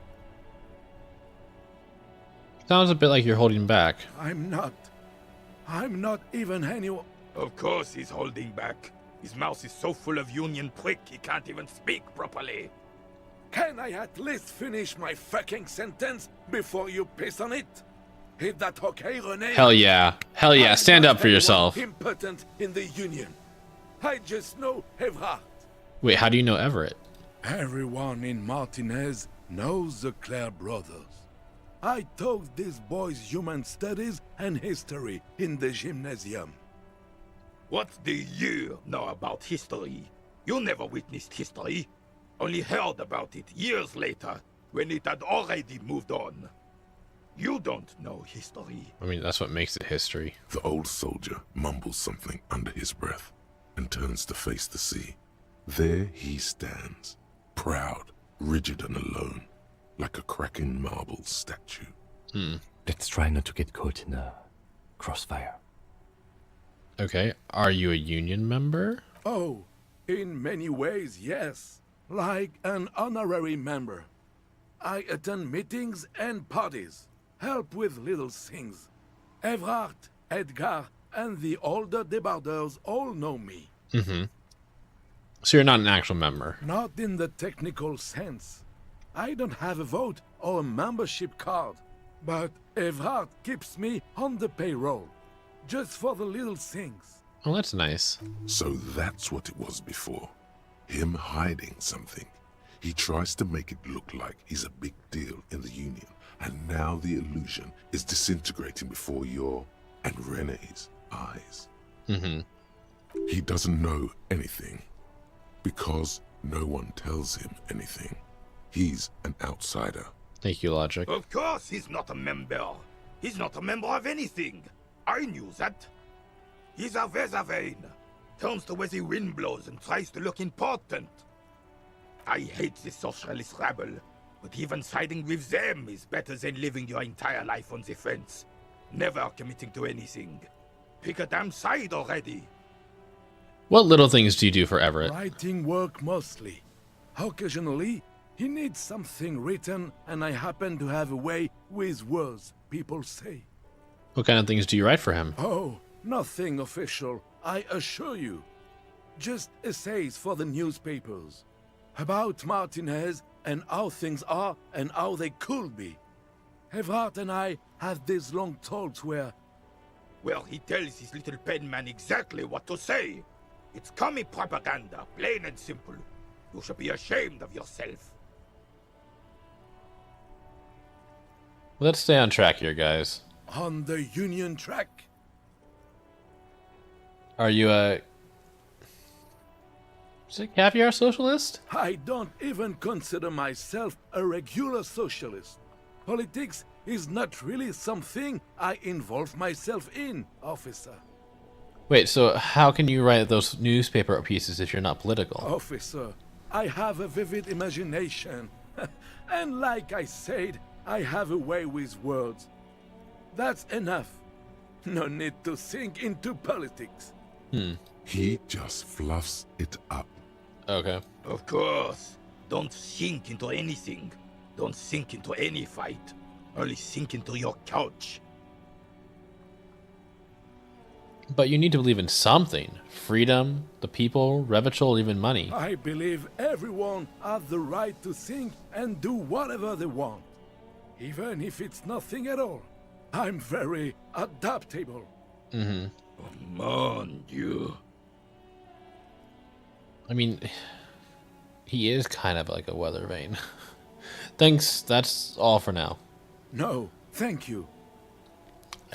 Sounds a bit like you're holding back. I'm not even anyone. Of course he's holding back. His mouth is so full of Union prick he can't even speak properly. Can I at least finish my fucking sentence before you piss on it? Is that okay, René? Hell yeah. Hell yeah. Stand up for yourself. Impotent in the Union. I just know Evrard. Wait, how do you know Everett? Everyone in Martinez knows the Clare brothers. I taught these boys human studies and history in the gymnasium. What do you know about history? You never witnessed history. Only heard about it years later, when it had already moved on. You don't know history. I mean, that's what makes it history. The old soldier mumbles something under his breath and turns to face the sea. There he stands, proud, rigid and alone, like a cracking marble statue. Let's try not to get caught in a crossfire. Okay, are you a Union member? Oh, in many ways, yes. Like an honorary member. I attend meetings and parties, help with little things. Evrard, Edgar, and the older debarders all know me. So you're not an actual member? Not in the technical sense. I don't have a vote or a membership card, but Evrard keeps me on the payroll, just for the little things. Oh, that's nice. So that's what it was before. Him hiding something. He tries to make it look like he's a big deal in the Union, and now the illusion is disintegrating before your and René's eyes. He doesn't know anything, because no one tells him anything. He's an outsider. Thank you, Logic. Of course he's not a member. He's not a member of anything. I knew that. He's a Weservein. Turns the way the wind blows and tries to look important. I hate the socialist rabble, but even siding with them is better than living your entire life on the fence. Never committing to anything. Pick a damn side already. What little things do you do for Everett? Writing work mostly. Occasionally, he needs something written, and I happen to have a way with words, people say. What kind of things do you write for him? Oh, nothing official, I assure you. Just essays for the newspapers. About Martinez and how things are and how they could be. Evrard and I had these long talks where... Well, he tells his little pen man exactly what to say. It's commie propaganda, plain and simple. You should be ashamed of yourself. Let's stay on track here, guys. On the Union track? Are you a... Is it caviar socialist? I don't even consider myself a regular socialist. Politics is not really something I involve myself in, officer. Wait, so how can you write those newspaper pieces if you're not political? Officer, I have a vivid imagination. And like I said, I have a way with words. That's enough. No need to sink into politics. He just fluffs it up. Okay. Of course. Don't sink into anything. Don't sink into any fight. Only sink into your couch. But you need to believe in something. Freedom, the people, Revachol, even money. I believe everyone has the right to think and do whatever they want. Even if it's nothing at all. I'm very adaptable. Mm-hmm. Mon Dieu. I mean, he is kind of like a weather vane. Thanks, that's all for now. No, thank you.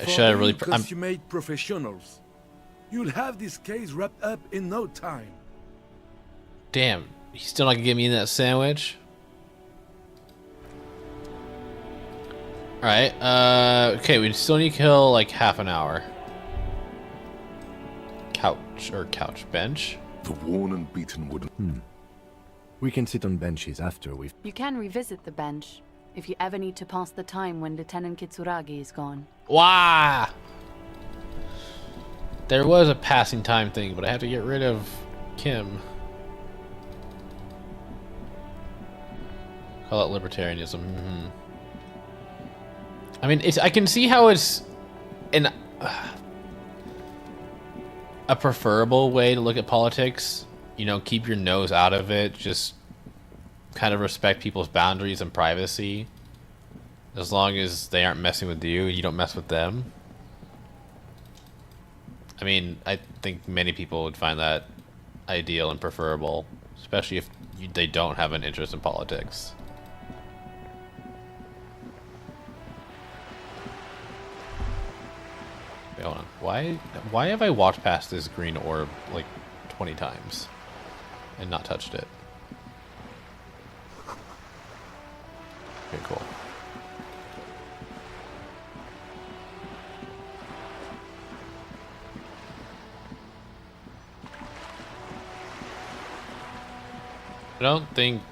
Should I really... consummate professionals. You'll have this case wrapped up in no time. Damn, he's still not gonna get me in that sandwich? Alright, okay, we still need to kill like half an hour. Couch, bench? The worn and beaten wooden... We can sit on benches after we've... You can revisit the bench if you ever need to pass the time when Lieutenant Kitsuragi is gone. Wah! There was a passing time thing, but I have to get rid of Kim. Call it libertarianism. I mean, I can see how it's a preferable way to look at politics. You know, keep your nose out of it. Just kind of respect people's boundaries and privacy. As long as they aren't messing with you, you don't mess with them. I mean, I think many people would find that ideal and preferable, especially if they don't have an interest in politics. Wait, hold on. Why have I walked past this green orb like 20 times and not touched it? Okay, cool. I don't think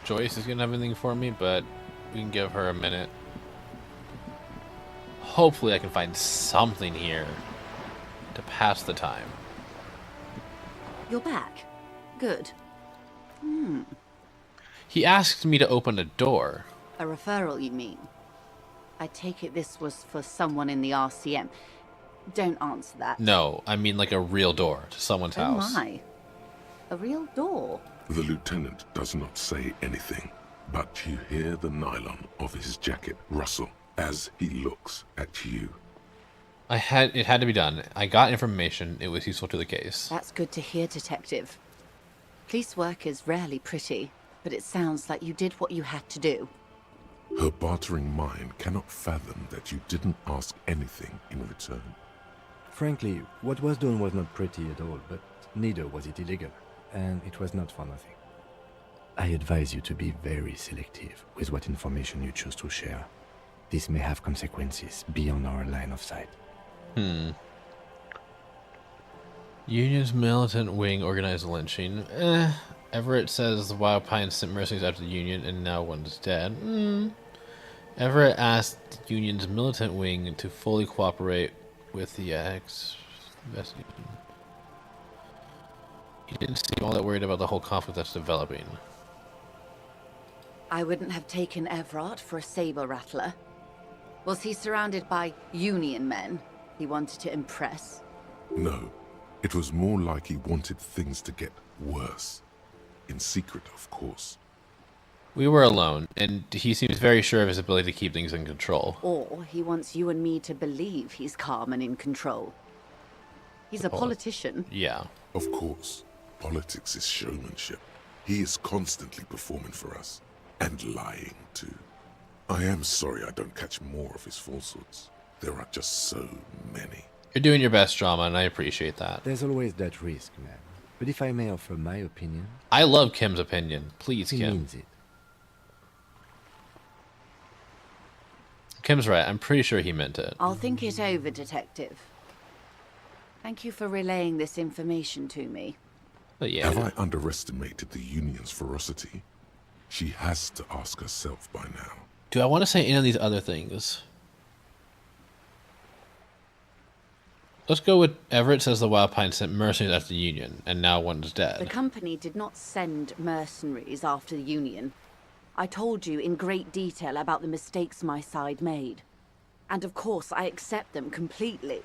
Joyce is gonna have anything for me, but we can give her a minute. Hopefully I can find something here to pass the time. You're back. Good. He asked me to open a door. A referral, you mean? I take it this was for someone in the RCM. Don't answer that. No, I mean like a real door to someone's house. Oh my. A real door? The lieutenant does not say anything, but you hear the nylon of his jacket rustle as he looks at you. It had to be done. I got information. It was useful to the case. That's good to hear, Detective. Police work is rarely pretty, but it sounds like you did what you had to do. Her bartering mind cannot fathom that you didn't ask anything in return. Frankly, what was done was not pretty at all, but neither was it illegal, and it was not for nothing. I advise you to be very selective with what information you choose to share. This may have consequences beyond our line of sight. Union's militant wing organized a lynching. Everett says the Wild Pines sent mercenaries after the Union and now one's dead. Everett asked the Union's militant wing to fully cooperate with the investigation. He didn't seem all that worried about the whole conflict that's developing. I wouldn't have taken Everett for a saber rattler. Was he surrounded by Union men he wanted to impress? No, it was more like he wanted things to get worse. In secret, of course. We were alone, and he seems very sure of his ability to keep things in control. Or he wants you and me to believe he's calm and in control. He's a politician. Yeah. Of course. Politics is showmanship. He is constantly performing for us. And lying, too. I am sorry I don't catch more of his falsehoods. There are just so many. You're doing your best, Drama, and I appreciate that. There's always that risk, man. But if I may offer my opinion... I love Kim's opinion. Please, he Kim. means it. Kim's right. I'm pretty sure he meant it. I'll think it over, Detective. Thank you for relaying this information to me. But yeah. Have I underestimated the Union's ferocity? She has to ask herself by now. Do I want to say any of these other things? Let's go with Everett says the Wild Pine sent mercenaries after the Union, and now one is dead. The company did not send mercenaries after the Union. I told you in great detail about the mistakes my side made. And of course, I accept them completely.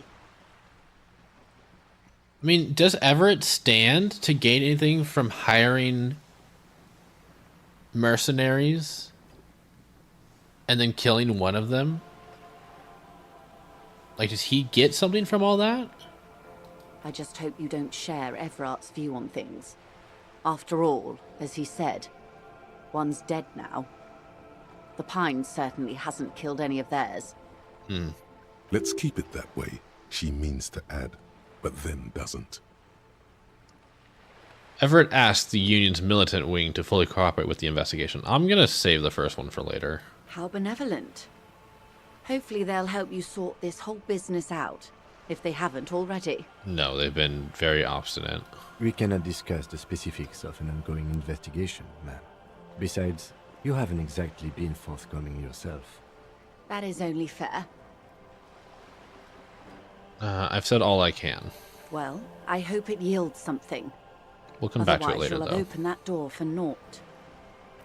I mean, does Everett stand to gain anything from hiring mercenaries and then killing one of them? Like, does he get something from all that? I just hope you don't share Everart's view on things. After all, as he said, one's dead now. The Pine certainly hasn't killed any of theirs. Let's keep it that way. She means to add, but then doesn't. Everett asked the Union's militant wing to fully cooperate with the investigation. I'm gonna save the first one for later. How benevolent. Hopefully they'll help you sort this whole business out, if they haven't already. No, they've been very obstinate. We cannot discuss the specifics of an ongoing investigation, ma'am. Besides, you haven't exactly been forthcoming yourself. That is only fair. I've said all I can. Well, I hope it yields something. We'll come back to it later, you'll though. have opened that door for naught.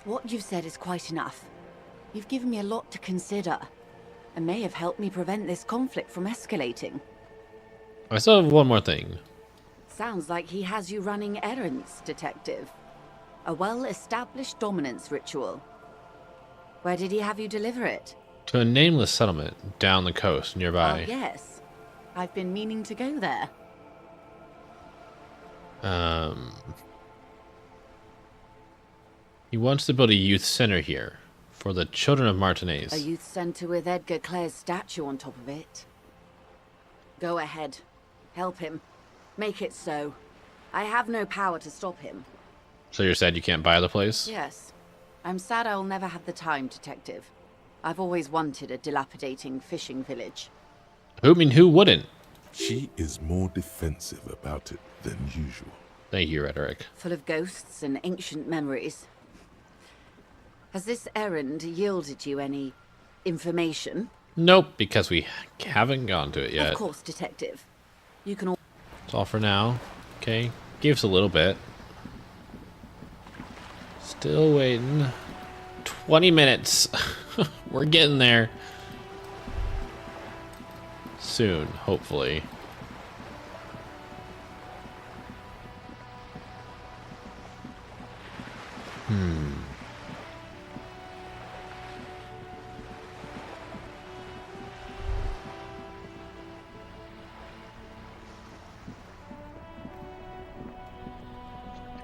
What you've said is quite enough. You've given me a lot to consider, and may have helped me prevent this conflict from escalating. I still have one more thing. Sounds like he has you running errands, Detective. A well-established dominance ritual. Where did he have you deliver it? To a nameless settlement down the coast nearby. Oh, yes. I've been meaning to go there. He wants to build a youth center here for the children of Martinez. A youth center with Edgar Clare's statue on top of it. Go ahead. Help him. Make it so. I have no power to stop him. So you're sad you can't buy the place? Yes. I'm sad I'll never have the time, Detective. I've always wanted a dilapidating fishing village. Who wouldn't? She is more defensive about it than usual. Thank you, Rhetoric. Full of ghosts and ancient memories. Has this errand yielded you any information? Nope, because we haven't gone to it yet. Of course, Detective. You can all... That's all for now. Okay, give us a little bit. Still waiting. 20 minutes. We're getting there. Soon, hopefully.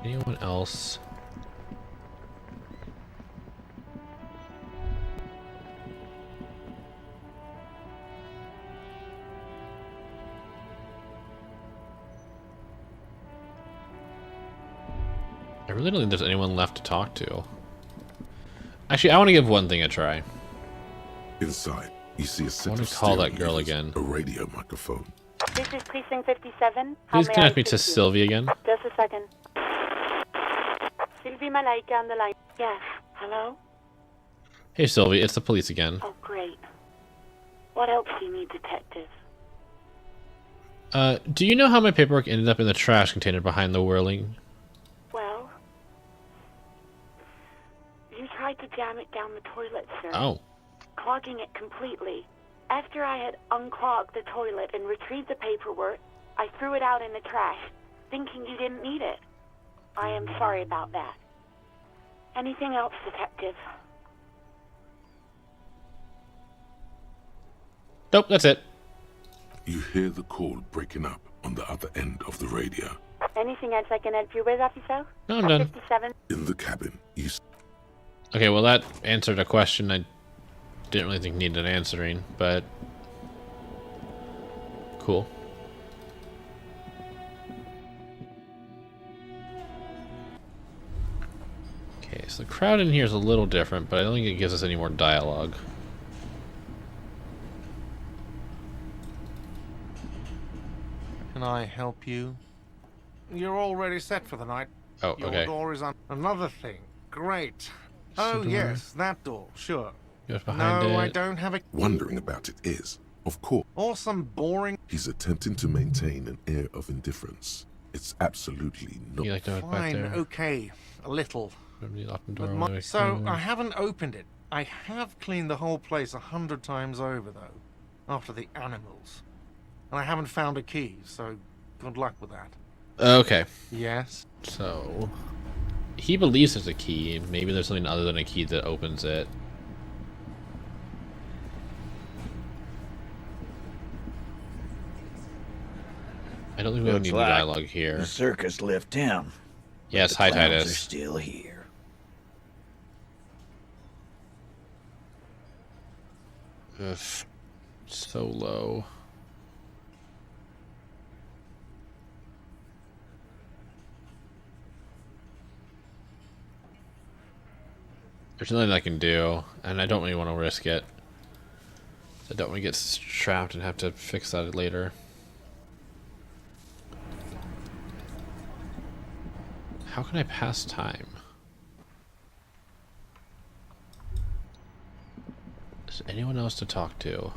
Anyone else? I really don't think there's anyone left to talk to. Actually, I want to give one thing a try. Inside, you see a set I want of to call that steering girl levers, again. a radio microphone. This is Precinct 57. Please connect me to Sylvie again. Just a second. Sylvie Malaika on the line. Yes. Hello? Hey Sylvie, it's the police again. Oh, great. What else do you need, Detective? Do you know how my paperwork ended up in the trash container behind the whirling? Well, you tried to jam it down the toilet, sir. Oh. Clogging it completely. After I had unclogged the toilet and retrieved the paperwork, I threw it out in the trash, thinking you didn't need it. I am sorry about that. Anything else, Detective? Nope, that's it. You hear the call breaking up on the other end of the radio. Anything else I can help you with, officer? No, I'm done. 57. In the cabin, you... Okay, well that answered a question I didn't really think needed answering, but... Cool. Okay, so the crowd in here is a little different, but I don't think it gives us any more dialogue. can I help you? You're already set for the night. Oh, Your okay. door is on. Another thing. Great. Oh, door? yes, that door. Sure. Goes behind No, I it. don't have a... Wondering about it is, of course, Or some boring... he's attempting to maintain an air of indifference. It's absolutely not. You like to look back Fine, there? okay. A little. Maybe lock the door But all the way so, closed. I haven't opened it. I have cleaned the whole place 100 times over, though. After the animals. And I haven't found a key, so good luck with that. Okay. Yes? So, he believes there's a key. Maybe there's something other than a key that opens it. I don't think we have any Looks like dialogue here. The circus left town. Yes, The hi clowns are Titus. still here. Ugh, so low. There's nothing I can do, and I don't really want to risk it. I don't want to get trapped and have to fix that later. How can I pass time? Is anyone else to talk to?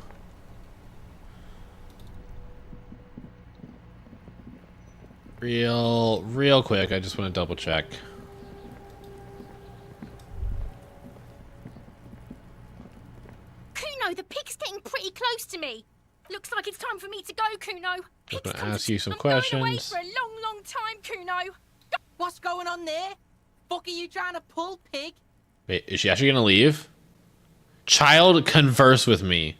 Real quick, I just want to double check. Kuno, the pig's getting pretty close to me. Looks like it's time for me to go, Kuno. I'm going to ask you some I'm going away questions. for a long, long time, Kuno. What's going on there? Fuck are you trying to pull, pig? Wait, is she actually going to leave? Child, converse with me.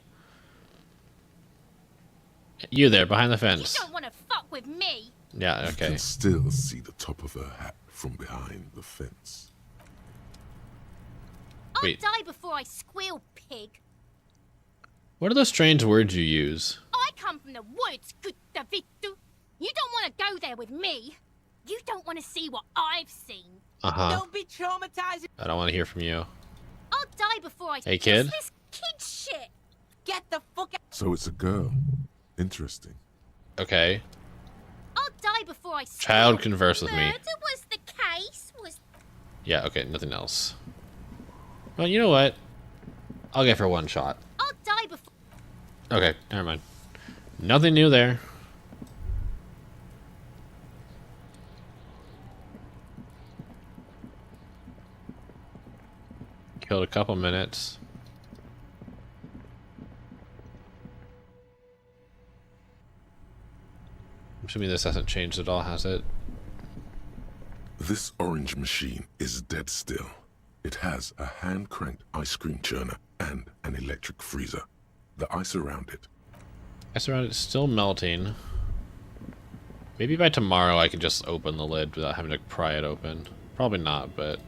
You there, behind the fence. You don't want to fuck with me. Yeah, You okay. can still see the top of her hat from behind the fence. I'll Wait. die before I squeal, pig. What are those strange words you use? I come from the woods, good Davidu. You don't want to go there with me. You don't want to see what I've seen. Uh-huh. Don't be traumatizing. I don't want to hear from you. I'll die before I... Hey, kid? What's this kid shit? Get the fuck out. So it's a girl. Interesting. Okay. I'll die before I... Child, converse with me. Murder was the case, was... Yeah, okay, nothing else. Well, you know what? I'll get for one shot. I'll die before... Okay, never mind. Nothing new there. Killed a couple minutes. I'm assuming this hasn't changed at all, has it? This orange machine is dead still. It has a hand-cranked ice cream churner and an electric freezer. The ice around it. Ice around it's still melting. Maybe by tomorrow I can just open the lid without having to pry it open. Probably not, but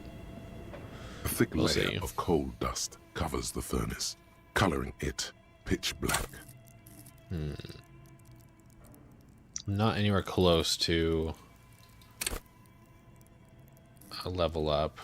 A thick we'll layer see. of coal dust covers the furnace, coloring it pitch black. Not anywhere close to a level up.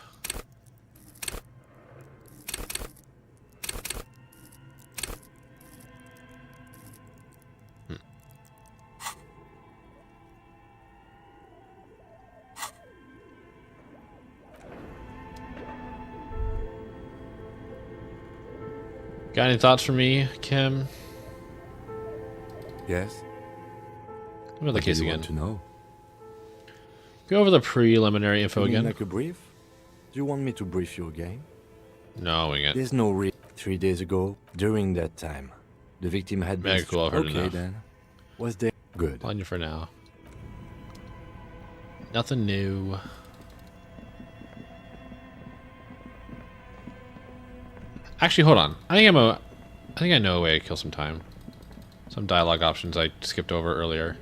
Got any thoughts for me, Kim? Yes? What about the What do case you again? want to know? Go over the preliminary info You mean again. like a brief? Do you want me to brief you again? No, wing it. There's no 3 days ago, during that time, the victim had been... Mega cool, I've heard okay, enough. then. Was there... Good. On you for now. Nothing new. Actually, hold on. I think I know a way to kill some time. Some dialogue options I skipped over earlier.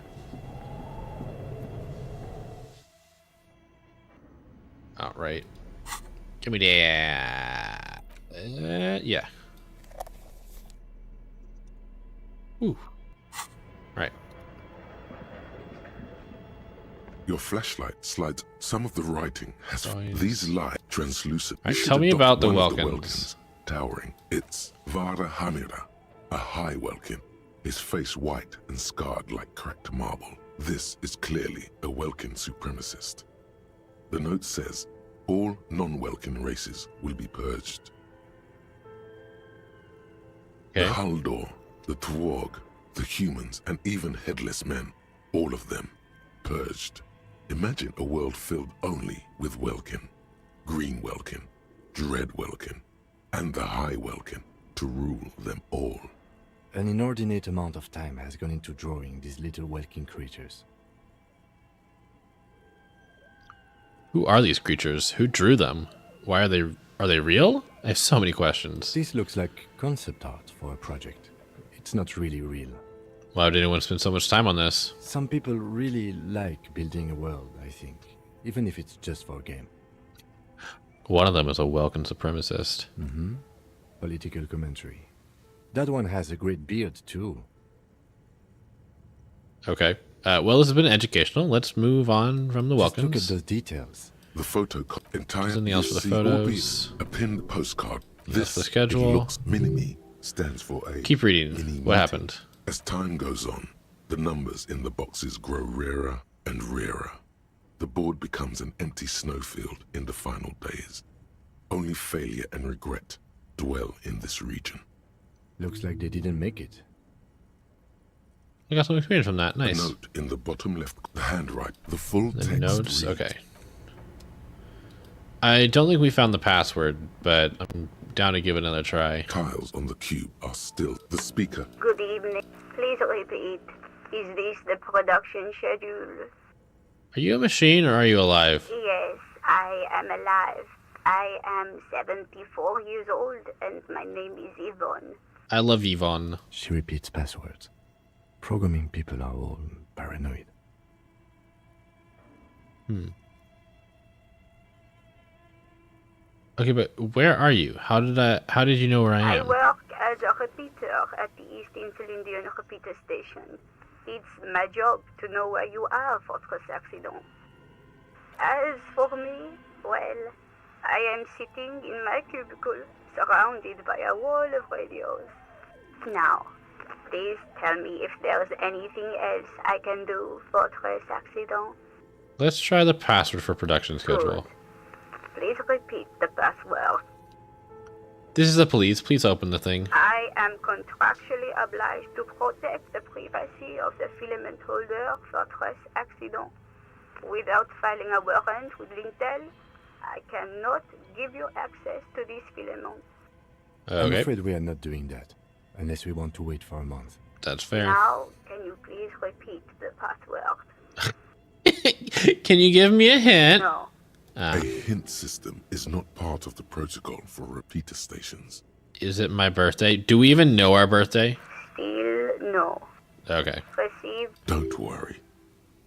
Oh, right. Give me that. Yeah. Ooh. Right. Your flashlight slides. Some of the writing has these light translucent. Right, You should tell me adopt about the one of Welkins. Towering. It's Vara Hamira, a high Welkin. His face white and scarred like cracked marble. This is clearly a Welkin supremacist. The note says all non-Welkin races will be purged. Okay. The Haldor, the Twarg, the humans, and even headless men, all of them, purged. Imagine a world filled only with Welkin, Green Welkin, Dread Welkin, and the High Welkin to rule them all. An inordinate amount of time has gone into drawing these little Welkin creatures. Who are these creatures? Who drew them? Why are they real? I have so many questions. This looks like concept art for a project. It's not really real. Why would anyone spend so much time on this? Some people really like building a world, I think, even if it's just for a game. One of them is a Welkin supremacist. Mm-hmm. Political commentary. That one has a great beard, too. Okay. Well, this has been educational. Let's move on from the Welkins. Look at those details. The photo entire anything else for the photos? A pinned postcard. This the schedule. It looks mini-me stands for a keep reading. What happened? As time goes on, the numbers in the boxes grow rarer and rarer. The board becomes an empty snowfield in the final days. Only failure and regret dwell in this region. Looks like they didn't make it. I got some experience from that. Nice. A note in the bottom left, the handwrite, the full the text notes. reads, Okay. I don't think we found the password, but I'm down to give it another try. Tiles on the cube are still the speaker. Good evening. Please repeat. Is this the production schedule? Are you a machine or are you alive? Yes, I am alive. I am 74 years old and my name is Yvonne. I love Yvonne. She repeats passwords. Programming people are all paranoid. Okay, but where are you? How did you know where I am? I work as a repeater at the East Insulindian repeater station. It's my job to know where you are, Fortress Accident. As for me, well, I am sitting in my cubicle, surrounded by a wall of radios. Now, please tell me if there's anything else I can do, Fortress Accident. Let's try the password for production schedule. Good. Please repeat the password. This is the police. Please open the thing. I am contractually obliged to protect the privacy of the filament holder, Fortress Accident. Without filing a warrant with Lintel, I cannot give you access to this filament. I'm afraid we are not doing that, unless we want to wait for a month. That's fair. Now, can you please repeat the password? Can you give me a hint? No. A hint system is not part of the protocol for repeater stations. Is it my birthday? Do we even know our birthday? Still no. Okay. Receive. Don't worry.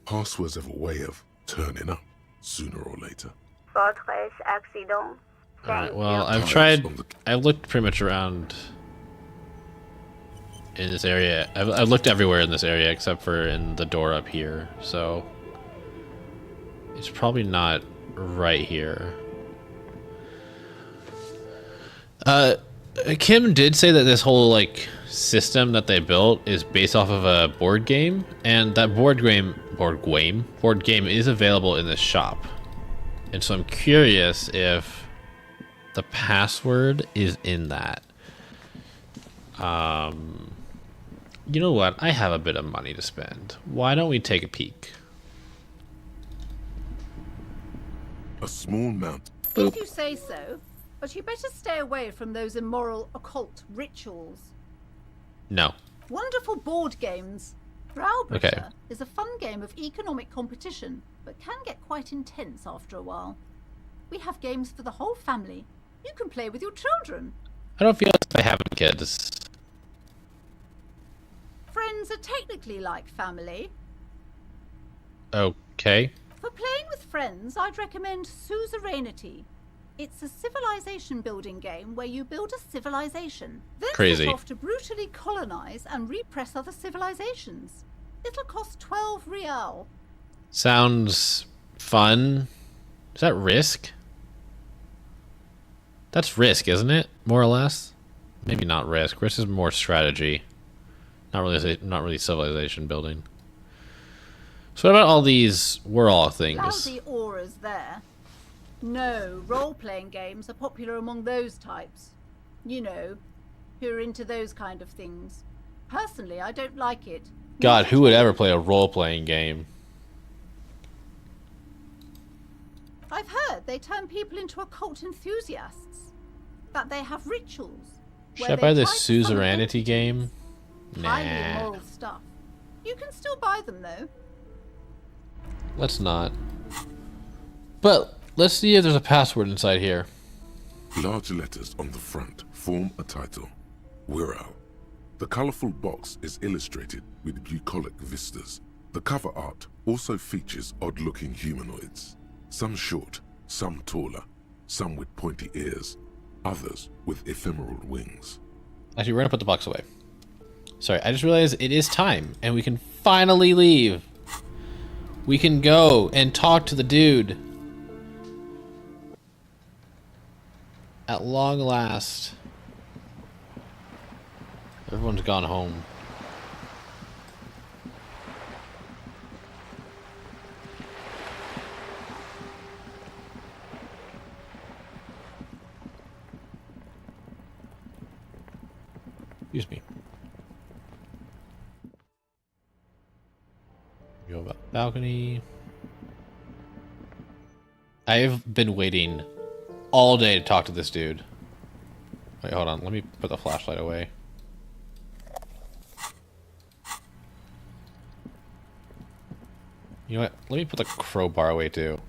Passwords have a way of turning up sooner or later. Fortress Accident. Alright, well, I've looked pretty much around in this area. I've looked everywhere in this area except for in the door up here, so it's probably not right here. Kim did say that this whole system that they built is based off of a board game, and that board game is available in this shop. And so I'm curious if the password is in that. You know what? I have a bit of money to spend. Why don't we take a peek? A small mount. If you say so, but you better stay away from those immoral occult rituals. No. Wonderful board games. Browbritter Okay. is a fun game of economic competition, but can get quite intense after a while. We have games for the whole family. You can play with your children. I don't feel like I have kids. Friends are technically like family. Okay. For playing with friends, I'd recommend Suzerainty. It's a civilization building game where you build a civilization, then Crazy. set off to brutally colonize and repress other civilizations. It'll cost 12 real. Sounds fun. Is that Risk? That's Risk, isn't it? More or less? Maybe not Risk. Risk is more strategy. Not really civilization building. So what about all these Whirl things? Lousy auras there. No, role-playing games are popular among those types. You know, who are into those kind of things. Personally, I don't like it. God, who would ever play a role-playing game? I've heard they turn people into occult enthusiasts. That they have rituals. Should I buy this suzerainty game? Highly Nah. immoral stuff. You can still buy them though. Let's not. But let's see if there's a password inside here. Large letters on the front form a title. Wirral. The colorful box is illustrated with bucolic vistas. The cover art also features odd-looking humanoids. Some short, some taller, some with pointy ears, others with ephemeral wings. Actually, we're gonna put the box away. Sorry, I just realized it is time, and we can finally leave. We can go and talk to the dude. At long last. Everyone's gone home. Excuse me. Go about balcony. I've been waiting all day to talk to this dude. Wait, hold on. Let me put the flashlight away. You know what? Let me put the crowbar away too.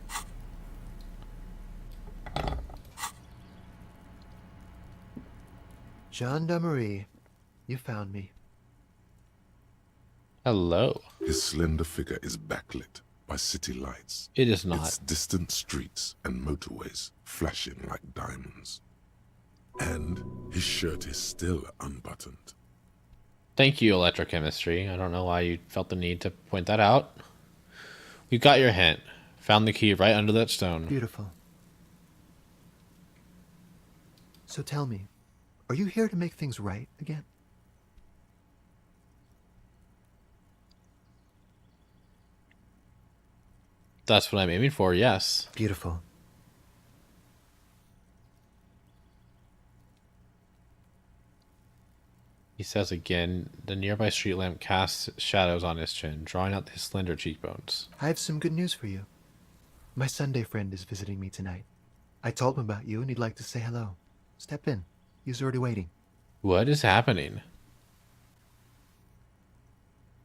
Gendarmerie, you found me. Hello. His slender figure is backlit by city lights. It is not. Its distant streets and motorways flashing like diamonds. And his shirt is still unbuttoned. Thank you, electrochemistry. I don't know why you felt the need to point that out. We got your hint. Found the key right under that stone. Beautiful. So tell me, are you here to make things right again? That's what I'm aiming for, yes. Beautiful. He says again, the nearby street lamp casts shadows on his chin, drawing out his slender cheekbones. I have some good news for you. My Sunday friend is visiting me tonight. I told him about you and he'd like to say hello. Step in. He's already waiting. What is happening?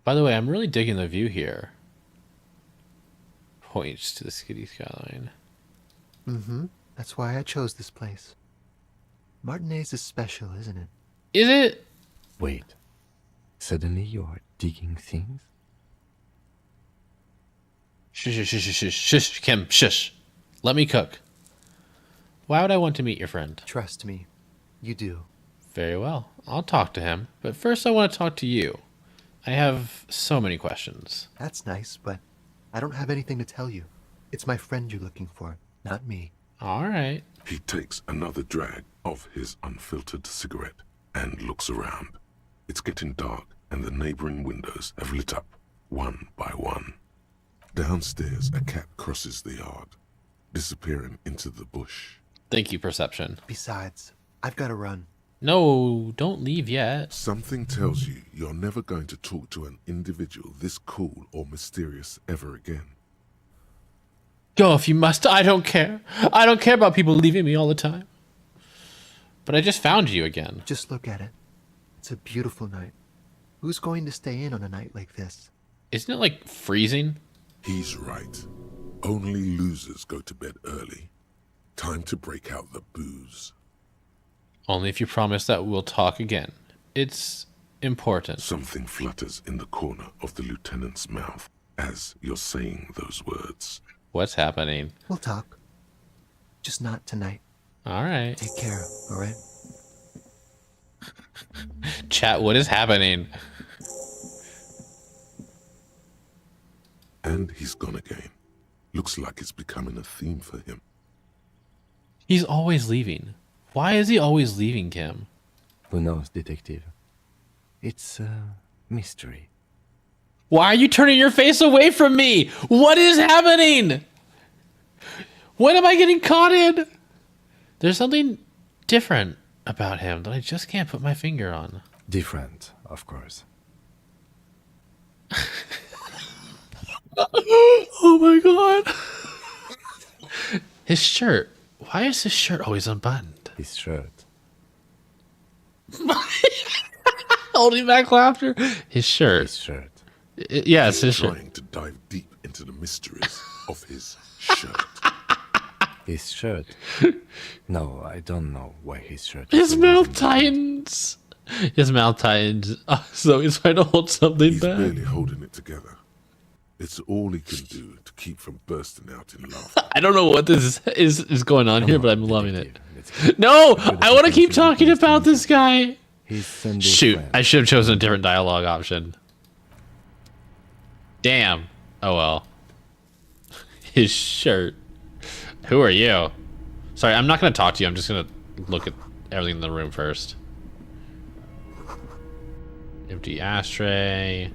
By the way, I'm really digging the view here. Points to the city skyline. Mm-hmm. That's why I chose this place. Martinez is special, isn't it? Is it? Wait. Suddenly you are digging things? Shush, shush, shush, shush, shush, Kim, shush. Let me cook. Why would I want to meet your friend? Trust me, you do. Very well. I'll talk to him. But first I want to talk to you. I have so many questions. That's nice, but I don't have anything to tell you. It's my friend you're looking for, not me. All right. He takes another drag of his unfiltered cigarette and looks around. It's getting dark and the neighboring windows have lit up, one by one. Downstairs, a cat crosses the yard, disappearing into the bush. Thank you, Perception. Besides, I've got to run. No, don't leave yet. Something tells you you're never going to talk to an individual this cool or mysterious ever again. Go if you must. I don't care. I don't care about people leaving me all the time. But I just found you again. Just look at it. It's a beautiful night. Who's going to stay in on a night like this? Isn't it like freezing? He's right. Only losers go to bed early. Time to break out the booze. Only if you promise that we'll talk again. It's important. Something flutters in the corner of the lieutenant's mouth as you're saying those words. What's happening? We'll talk. Just not tonight. All right. Take care, all right? Chat, what is happening? And he's gone again. Looks like it's becoming a theme for him. He's always leaving. Why is he always leaving, Kim? Who knows, detective? It's a mystery. Why are you turning your face away from me? What is happening? What am I getting caught in? There's something different about him that I just can't put my finger on. Different, of course. Oh my god. His shirt. Why is his shirt always unbuttoned? His shirt. Holding back laughter. His shirt. His shirt. Yes, his shirt. Trying to dive deep into the mysteries of his shirt. His shirt? No, I don't know why his shirt. His mouth tightens. His mouth tightens. So he's trying to hold something He's back. barely holding it together. It's all he can do to keep from bursting out in laughter. I don't know what this is going on here, but I'm loving it. No, I want to keep talking about this guy. Shoot, I should have chosen a different dialogue option. Damn. Oh well. His shirt. Who are you? Sorry, I'm not going to talk to you. I'm just going to look at everything in the room first. Empty ashtray.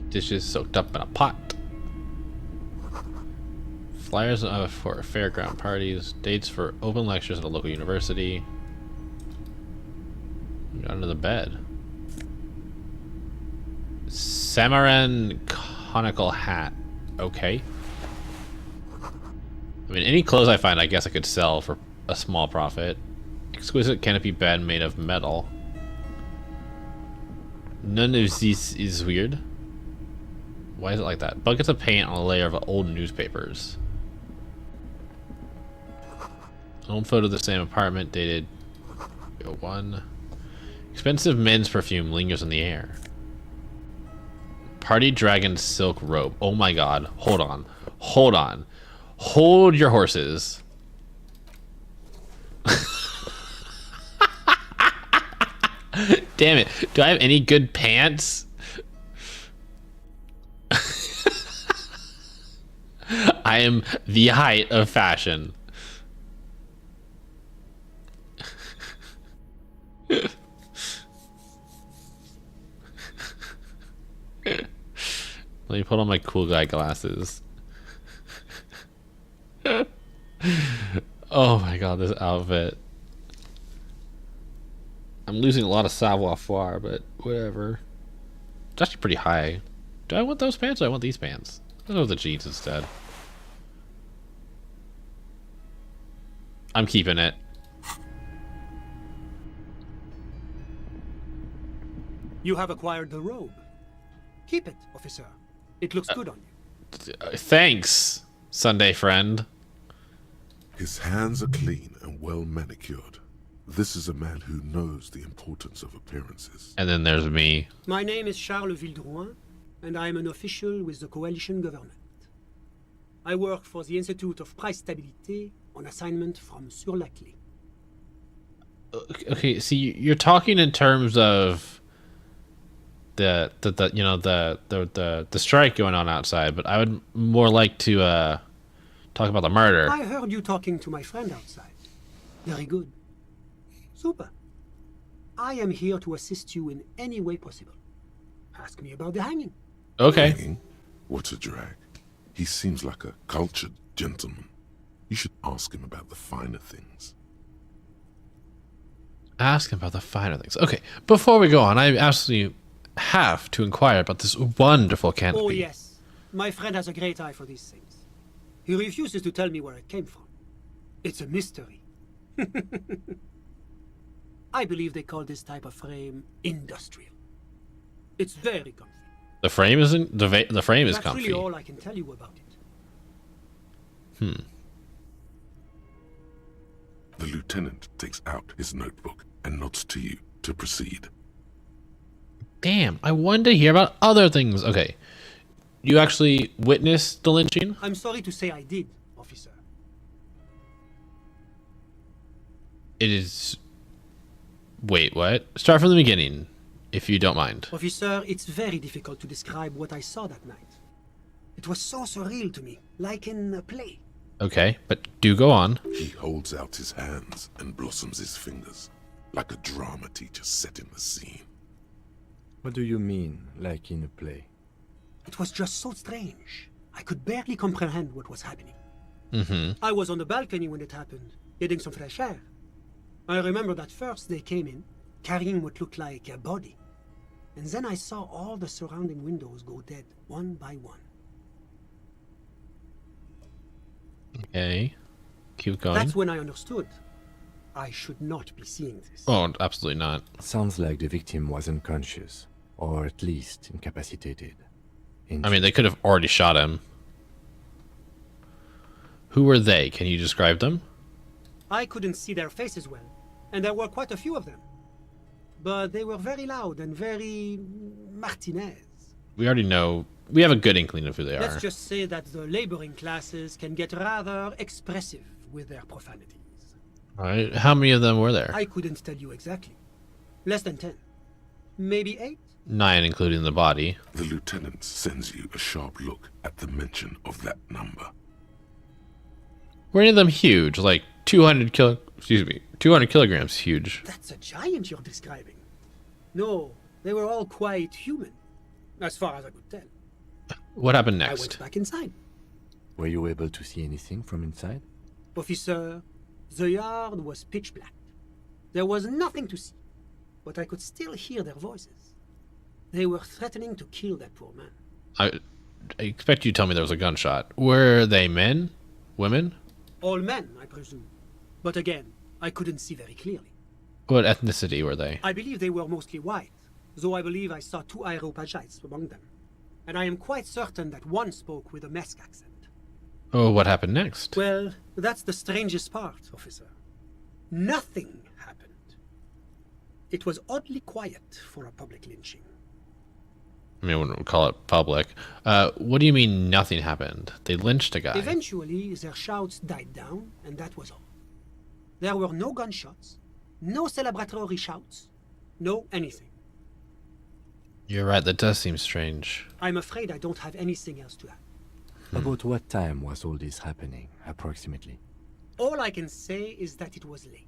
Dishes soaked up in a pot. Flyers for fairground parties. Dates for open lectures at a local university. Under the bed. Samaran conical hat. Okay. I mean, any clothes I find, I guess I could sell for a small profit. Exquisite canopy bed made of metal. None of this is weird. Why is it like that? Buckets of paint on a layer of old newspapers. An old photo of the same apartment dated 01. Expensive men's perfume lingers in the air. Party dragon silk robe. Oh my god. Hold on. Hold on. Hold your horses. Damn it. Do I have any good pants? I am the height of fashion. Let me put on my cool guy glasses. Oh my god, this outfit. I'm losing a lot of savoir-faire, but whatever. It's actually pretty high. Do I want those pants or do I want these pants? I'll go with the jeans instead. I'm keeping it. You have acquired the robe. Keep it, officer. It looks good on you. Thanks, Sunday friend. His hands are clean and well manicured. This is a man who knows the importance of appearances. And then there's me. My name is Charles Vildrouin, and I am an official with the coalition government. I work for the Institute of Price Stabilité on assignment from Sur la Clé. Okay, see, you're talking in terms of the strike going on outside, but I would more like to talk about the murder. I heard you talking to my friend outside. Very good. Super. I am here to assist you in any way possible. Ask me about the hanging. Okay. Hanging? What a drag. He seems like a cultured gentleman. You should ask him about the finer things. Ask him about the finer things. Okay, before we go on, I absolutely have to inquire about this wonderful canopy. Oh, yes. My friend has a great eye for these things. He refuses to tell me where it came from. It's a mystery. I believe they call this type of frame industrial. It's very comfy. The frame isn't the frame is comfy. That's really all I can tell you about it. The lieutenant takes out his notebook and nods to you to proceed. Damn, I wanted to hear about other things. Okay. You actually witnessed the lynching? I'm sorry to say I did, officer. It is... Wait, what? Start from the beginning, if you don't mind. Officer, it's very difficult to describe what I saw that night. It was so surreal to me, like in a play. Okay, but do go on. He holds out his hands and blossoms his fingers, like a drama teacher setting the scene. What do you mean, like in a play? It was just so strange. I could barely comprehend what was happening. Mm-hmm. I was on the balcony when it happened, getting some fresh air. I remember that first they came in, carrying what looked like a body. And then I saw all the surrounding windows go dead, one by one. Okay. Keep going. That's when I understood. I should not be seeing this. Oh, absolutely not. Sounds like the victim was unconscious, or at least incapacitated. I mean, they could have already shot him. Who were they? Can you describe them? I couldn't see their faces well, and there were quite a few of them. But they were very loud and very Martinez. We already know. We have a good inkling of who they Let's are. just say that the laboring classes can get rather expressive with their profanities. All right. How many of them were there? I couldn't tell you exactly. Less than 10. Maybe 8? 9, including the body. The lieutenant sends you a sharp look at the mention of that number. Were any of them huge? Like 200 kilograms huge. That's a giant you're describing. No, they were all quite human, as far as I could tell. What happened I next? went back inside. Were you able to see anything from inside? Officer, the yard was pitch black. There was nothing to see, but I could still hear their voices. They were threatening to kill that poor man. I expect you to tell me there was a gunshot. Were they men? Women? All men, I presume. But again, I couldn't see very clearly. What ethnicity were they? I believe they were mostly white, though I believe I saw 2 Areopagites among them. And I am quite certain that one spoke with a Mesk accent. Oh, what happened next? Well, that's the strangest part, officer. Nothing happened. It was oddly quiet for a public lynching. I mean, I wouldn't call it public. What do you mean nothing happened? They lynched a guy. Eventually, their shouts died down, and that was all. There were no gunshots, no celebratory shouts, no anything. You're right, that does seem strange. I'm afraid I don't have anything else to add. About what time was all this happening, approximately? All I can say is that it was late.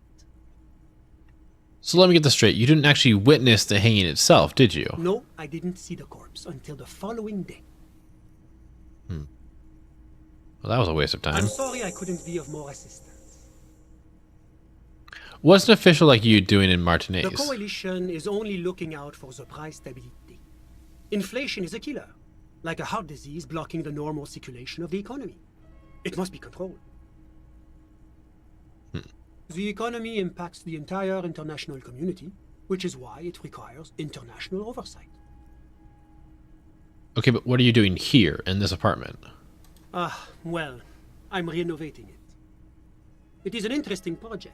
So let me get this straight. You didn't actually witness the hanging itself, did you? No, I didn't see the corpse until the following day. Well, that was a waste of time. I'm sorry I couldn't be of more assistance. What's an official like you doing in Martinez? The coalition is only looking out for the price stability. Inflation is a killer, like a heart disease blocking the normal circulation of the economy. It must be controlled. The economy impacts the entire international community, which is why it requires international oversight. Okay, but what are you doing here in this apartment? Well, I'm renovating it. It is an interesting project.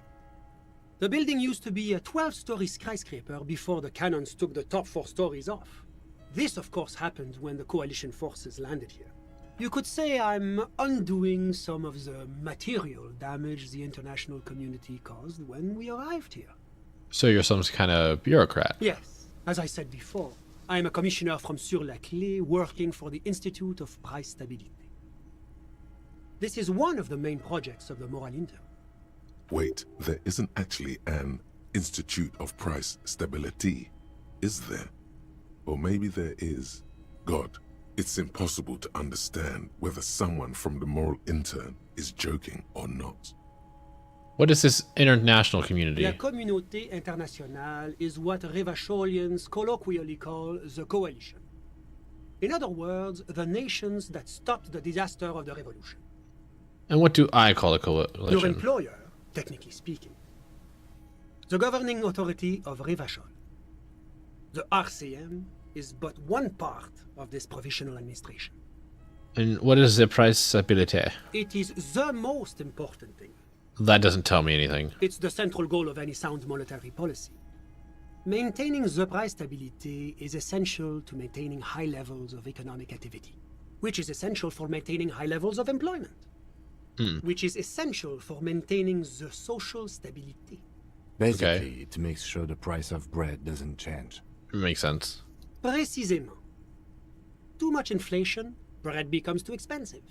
The building used to be a 12-story skyscraper before the cannons took the top 4 stories off. This, of course, happened when the coalition forces landed here. You could say I'm undoing some of the material damage the international community caused when we arrived here. So you're some kind of bureaucrat? Yes. As I said before, I am a commissioner from Sur-la-Clé working for the Institute of Price Stability. This is one of the main projects of the Moral Inter. Wait, there isn't actually an Institute of Price Stability, is there? Or maybe there is. God, it's impossible to understand whether someone from the Moral Intern is joking or not. What is this international community? La Communauté Internationale is what Revacholians colloquially call the coalition. In other words, the nations that stopped the disaster of the revolution. And what do I call a coalition? Your employer, technically speaking. The governing authority of Revachol. The RCM is but one part of this provisional administration. And what is the price stability? It is the most important thing. That doesn't tell me anything. It's the central goal of any sound monetary policy. Maintaining the price stability is essential to maintaining high levels of economic activity, which is essential for maintaining high levels of employment, which is essential for maintaining the social stability. Basically, it makes sure the price of bread doesn't change. Makes sense. Précisément. Too much inflation, bread becomes too expensive.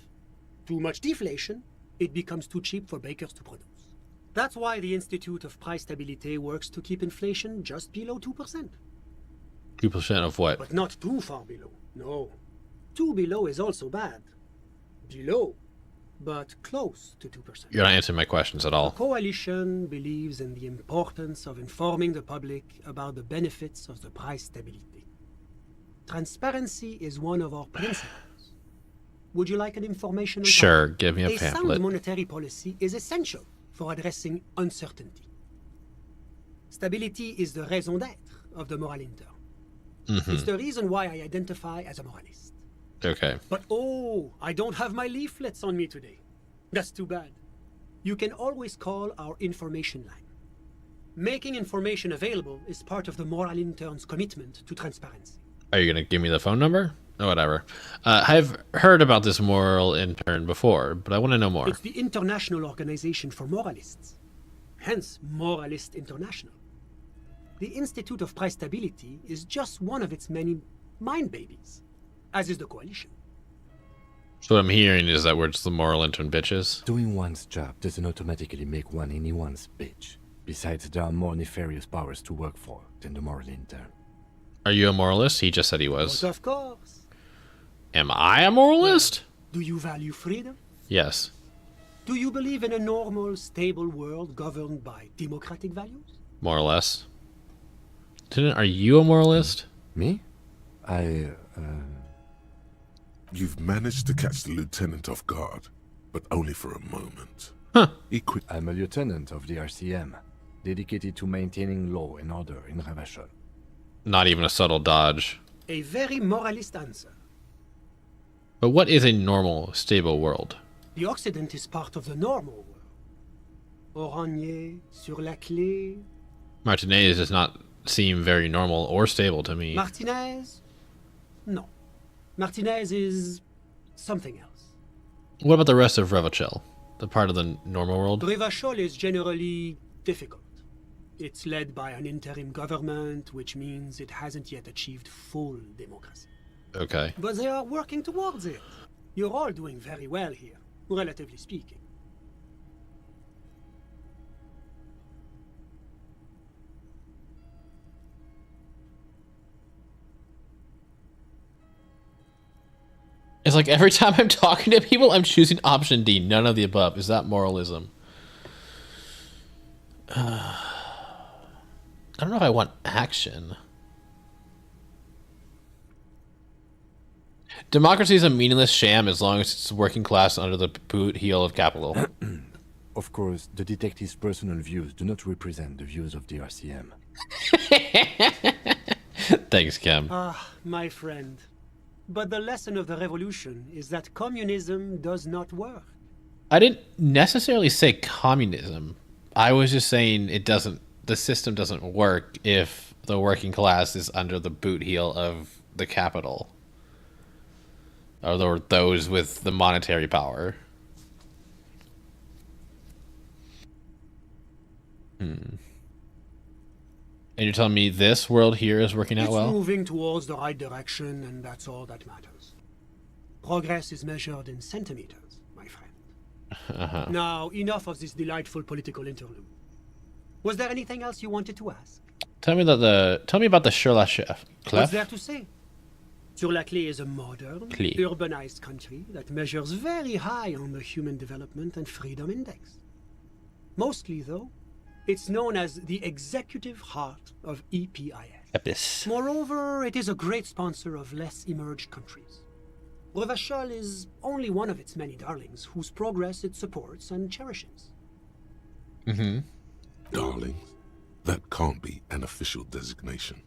Too much deflation, it becomes too cheap for bakers to produce. That's why the Institute of Price Stability works to keep inflation just below 2%. 2% of what? But not too far below. No. Too below is also bad. Below, but close to 2%. You're not answering my questions at all. The coalition believes in the importance of informing the public about the benefits of the price stability. Transparency is one of our principles. Would you like an informational Sure, pamphlet? give me a A pamphlet. sound monetary policy is essential for addressing uncertainty. Stability is the raison d'être of the moral intern. It's the reason why I identify as a moralist. Okay. But oh, I don't have my leaflets on me today. That's too bad. You can always call our information line. Making information available is part of the moral intern's commitment to transparency. Are you going to give me the phone number? Oh, whatever. I've heard about this moral intern before, but I want to know more. It's the International Organization for Moralists. Hence, Moralist International. The Institute of Price Stability is just one of its many mind babies, as is the coalition. So what I'm hearing is that we're just the moral intern bitches. Doing one's job doesn't automatically make one anyone's bitch. Besides, there are more nefarious powers to work for than the moral intern. Are you a moralist? He just said he was. But of course. Am I a moralist? Do you value freedom? Yes. Do you believe in a normal, stable world governed by democratic values? More or less. Are you a moralist? Me? You've managed to catch the lieutenant off guard, but only for a moment. Huh. I'm a lieutenant of the RCM, dedicated to maintaining law and order in Ravachol. Not even a subtle dodge. A very moralist answer. But what is a normal, stable world? The Occident is part of the normal world. Oranje, sur la clé. Martinez does not seem very normal or stable to me. Martinez? No. Martinez is something else. What about the rest of Revachel? The part of the normal world? Revachol is generally difficult. It's led by an interim government, which means it hasn't yet achieved full democracy. Okay. But they are working towards it. You're all doing very well here, relatively speaking. It's like every time I'm talking to people, I'm choosing option D, none of the above. Is that moralism? I don't know if I want action. Democracy is a meaningless sham as long as it's working class under the boot heel of capital. Of course, the detective's personal views do not represent the views of the RCM. Thanks, Cam. Ah, my friend. But the lesson of the revolution is that communism does not work. I didn't necessarily say communism. I was just saying it doesn't. The system doesn't work if the working class is under the boot heel of the capital, or those with the monetary power. And you're telling me this world here is working out well? It's moving towards the right direction, and that's all that matters. Progress is measured in centimeters, my friend. Now, enough of this delightful political interlude. Was there anything else you wanted to ask? Tell me about the Sherlock Chef. What's there to say? Sur-la-Clé is a modern, urbanized country that measures very high on the Human Development and Freedom Index. Mostly, though, it's known as the executive heart of EPIS. Moreover, it is a great sponsor of less emerged countries. Revachol is only one of its many darlings whose progress it supports and cherishes. Darlings? That can't be an official designation.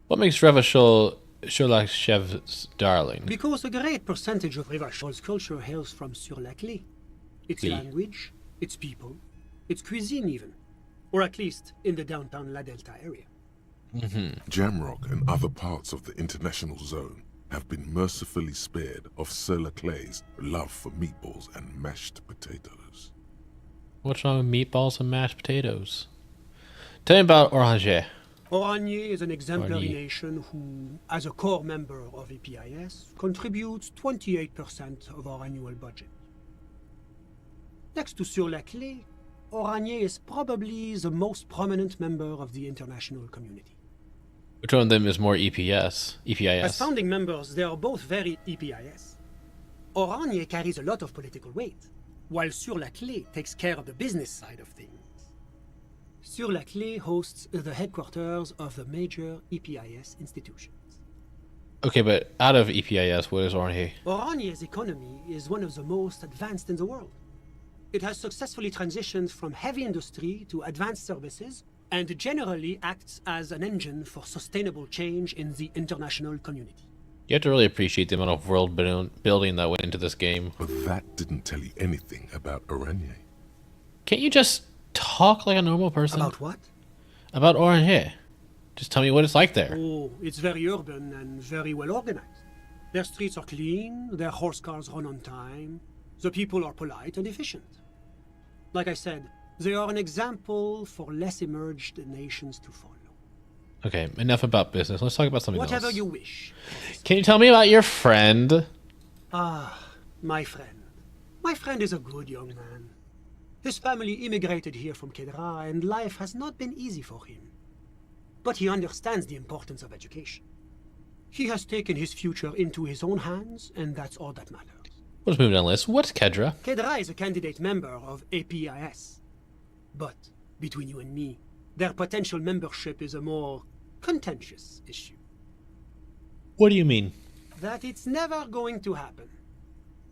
What makes Revachol Sherlock Chef's darling? Because a great percentage of Revachol's culture hails from Sur-la-Clé. Its language, its people, its cuisine even. Or at least in the downtown La Delta area. Jamrock and other parts of the international zone have been mercifully spared of Sur-la-Clé's love for meatballs and mashed potatoes. What's wrong with meatballs and mashed potatoes? Tell me about Oranje. Oranje is an exemplary nation who, as a core member of EPIS, contributes 28% of our annual budget. Next to Sur-la-Clé, Oranje is probably the most prominent member of the international community. Which one of them is more EPS? EPIS. As founding members, they are both very EPIS. Oranje carries a lot of political weight, while Sur-la-Clé takes care of the business side of things. Sur-la-Clé hosts the headquarters of the major EPIS institutions. Okay, but out of EPIS, what is Oranje? Oranje's economy is one of the most advanced in the world. It has successfully transitioned from heavy industry to advanced services and generally acts as an engine for sustainable change in the international community. You have to really appreciate the amount of world building that went into this game. But that didn't tell you anything about Oranje. Can't you just talk like a normal person? About what? About Oranje. Just tell me what it's like there. Oh, it's very urban and very well organized. Their streets are clean, their horse cars run on time, the people are polite and efficient. Like I said, they are an example for less emerged nations to follow. Okay, enough about business. Let's talk about something Whatever else. you wish. Can you tell me about your friend? Ah, my friend. My friend is a good young man. His family immigrated here from Kedra, and life has not been easy for him. But he understands the importance of education. He has taken his future into his own hands, and that's all that matters. Let's move down the list. What's Kedra? Kedra is a candidate member of APIS. But, between you and me, their potential membership is a more contentious issue. What do you mean? That it's never going to happen.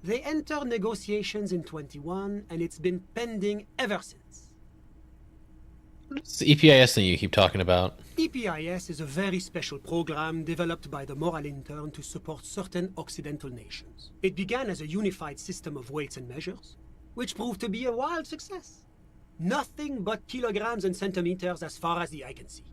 They entered negotiations in 21, and it's been pending ever since. It's the EPIS thing you keep talking about. EPIS is a very special program developed by the Moral Intern to support certain Occidental nations. It began as a unified system of weights and measures, which proved to be a wild success. Nothing but kilograms and centimeters as far as the eye can see.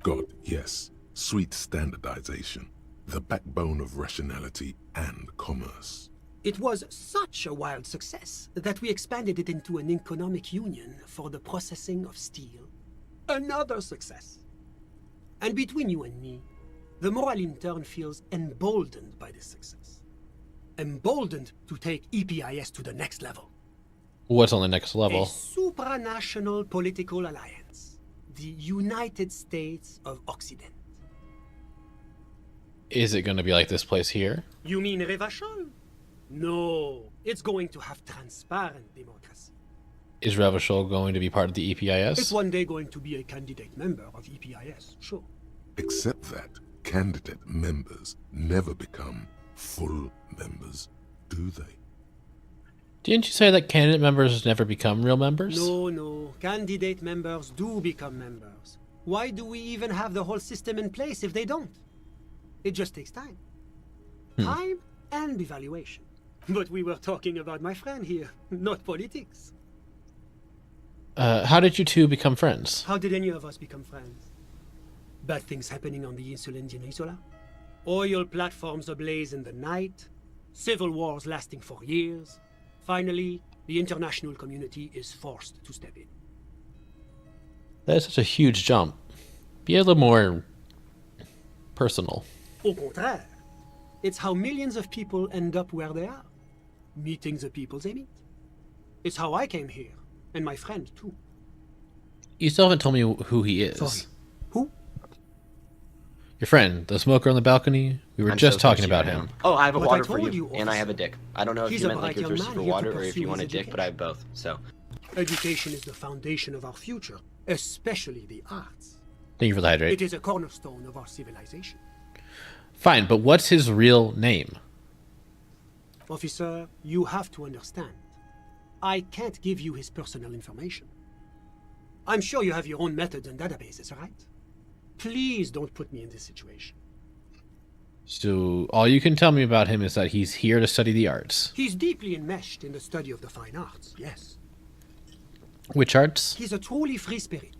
God, yes. Sweet standardization. The backbone of rationality and commerce. It was such a wild success that we expanded it into an economic union for the processing of steel. Another success. And between you and me, the Moral Intern feels emboldened by this success. Emboldened to take EPIS to the next level. What's on the next level? A supranational political alliance. The United States of Occident. Is it going to be like this place here? You mean Revachol? No, it's going to have transparent democracy. Is Revachol going to be part of the EPIS? It's one day going to be a candidate member of EPIS, sure. Except that candidate members never become full members, do they? Didn't you say that candidate members never become real members? No. Candidate members do become members. Why do we even have the whole system in place if they don't? It just takes time. Time and evaluation. But we were talking about my friend here, not politics. How did you two become friends? How did any of us become friends? Bad things happening on the Insulindian Isola? Oil platforms ablaze in the night? Civil wars lasting for years? Finally, the international community is forced to step in. That is such a huge jump. Be a little more personal. Au contraire, it's how millions of people end up where they are, meeting the people they meet. It's how I came here, and my friend too. You still haven't told me who he is. Sorry. Who? Your friend, the smoker on the balcony. We were just talking about him. Oh, I have a But I water for told you, you, and I have a dick. I don't know if He's you a meant like bright you're young thirsty man for here to water or if pursue you want a his dick, but I have both, so. Education is the foundation of our future, especially the arts. Thank you for the hydrate. It is a cornerstone of our civilization. Fine, but what's his real name? Officer, you have to understand. I can't give you his personal information. I'm sure you have your own methods and databases, right? Please don't put me in this situation. So all you can tell me about him is that he's here to study the arts. He's deeply enmeshed in the study of the fine arts, yes. Which arts? He's a truly free spirit.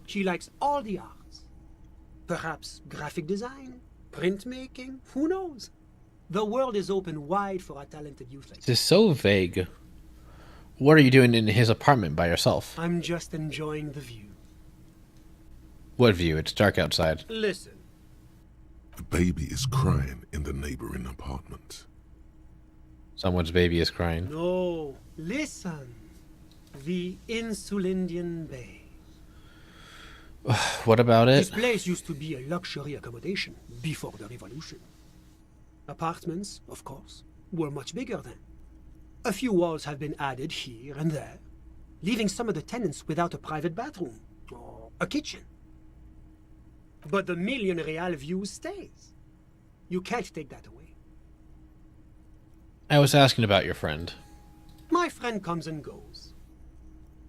He likes all the arts. Perhaps graphic design, printmaking, who knows? The world is open wide for a talented youth like This is so vague. What are you doing in his apartment by yourself? I'm just enjoying the view. What view? It's dark outside. Listen. The baby is crying in the neighboring apartment. Someone's baby is crying. No, listen. The Insulindian Bay. What about This it? place used to be a luxury accommodation before the revolution. Apartments, of course, were much bigger then. A few walls have been added here and there, leaving some of the tenants without a private bathroom or a kitchen. But the million real view stays. You can't take that away. I was asking about your friend. My friend comes and goes.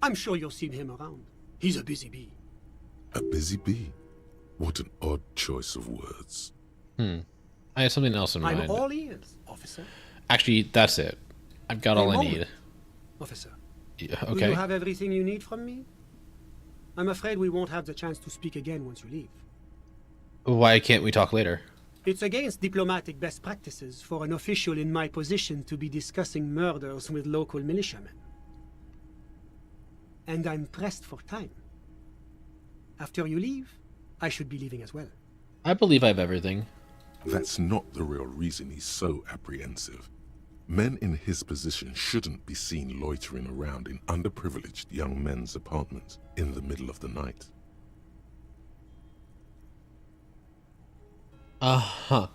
I'm sure you've seen him around. He's a busy bee. A busy bee? What an odd choice of words. I have something else in mind. I'm all ears, officer. Actually, that's it. I've got all I moment, need. Officer. Yeah, Do okay. you have everything you need from me? I'm afraid we won't have the chance to speak again once you leave. Why can't we talk later? It's against diplomatic best practices for an official in my position to be discussing murders with local militiamen. And I'm pressed for time. After you leave, I should be leaving as well. I believe I have everything. That's not the real reason he's so apprehensive. Men in his position shouldn't be seen loitering around in underprivileged young men's apartments in the middle of the night. Uh-huh.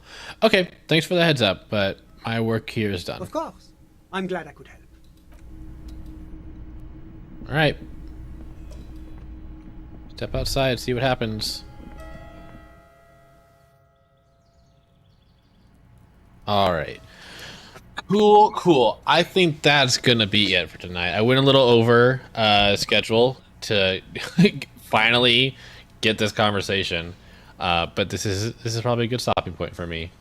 Okay, thanks for the heads up, but my work here is done. Of course. I'm glad I could help. Alright. Step outside, see what happens. Alright. Cool, cool. I think that's gonna be it for tonight. I went a little over schedule to finally get this conversation. But this is probably a good stopping point for me.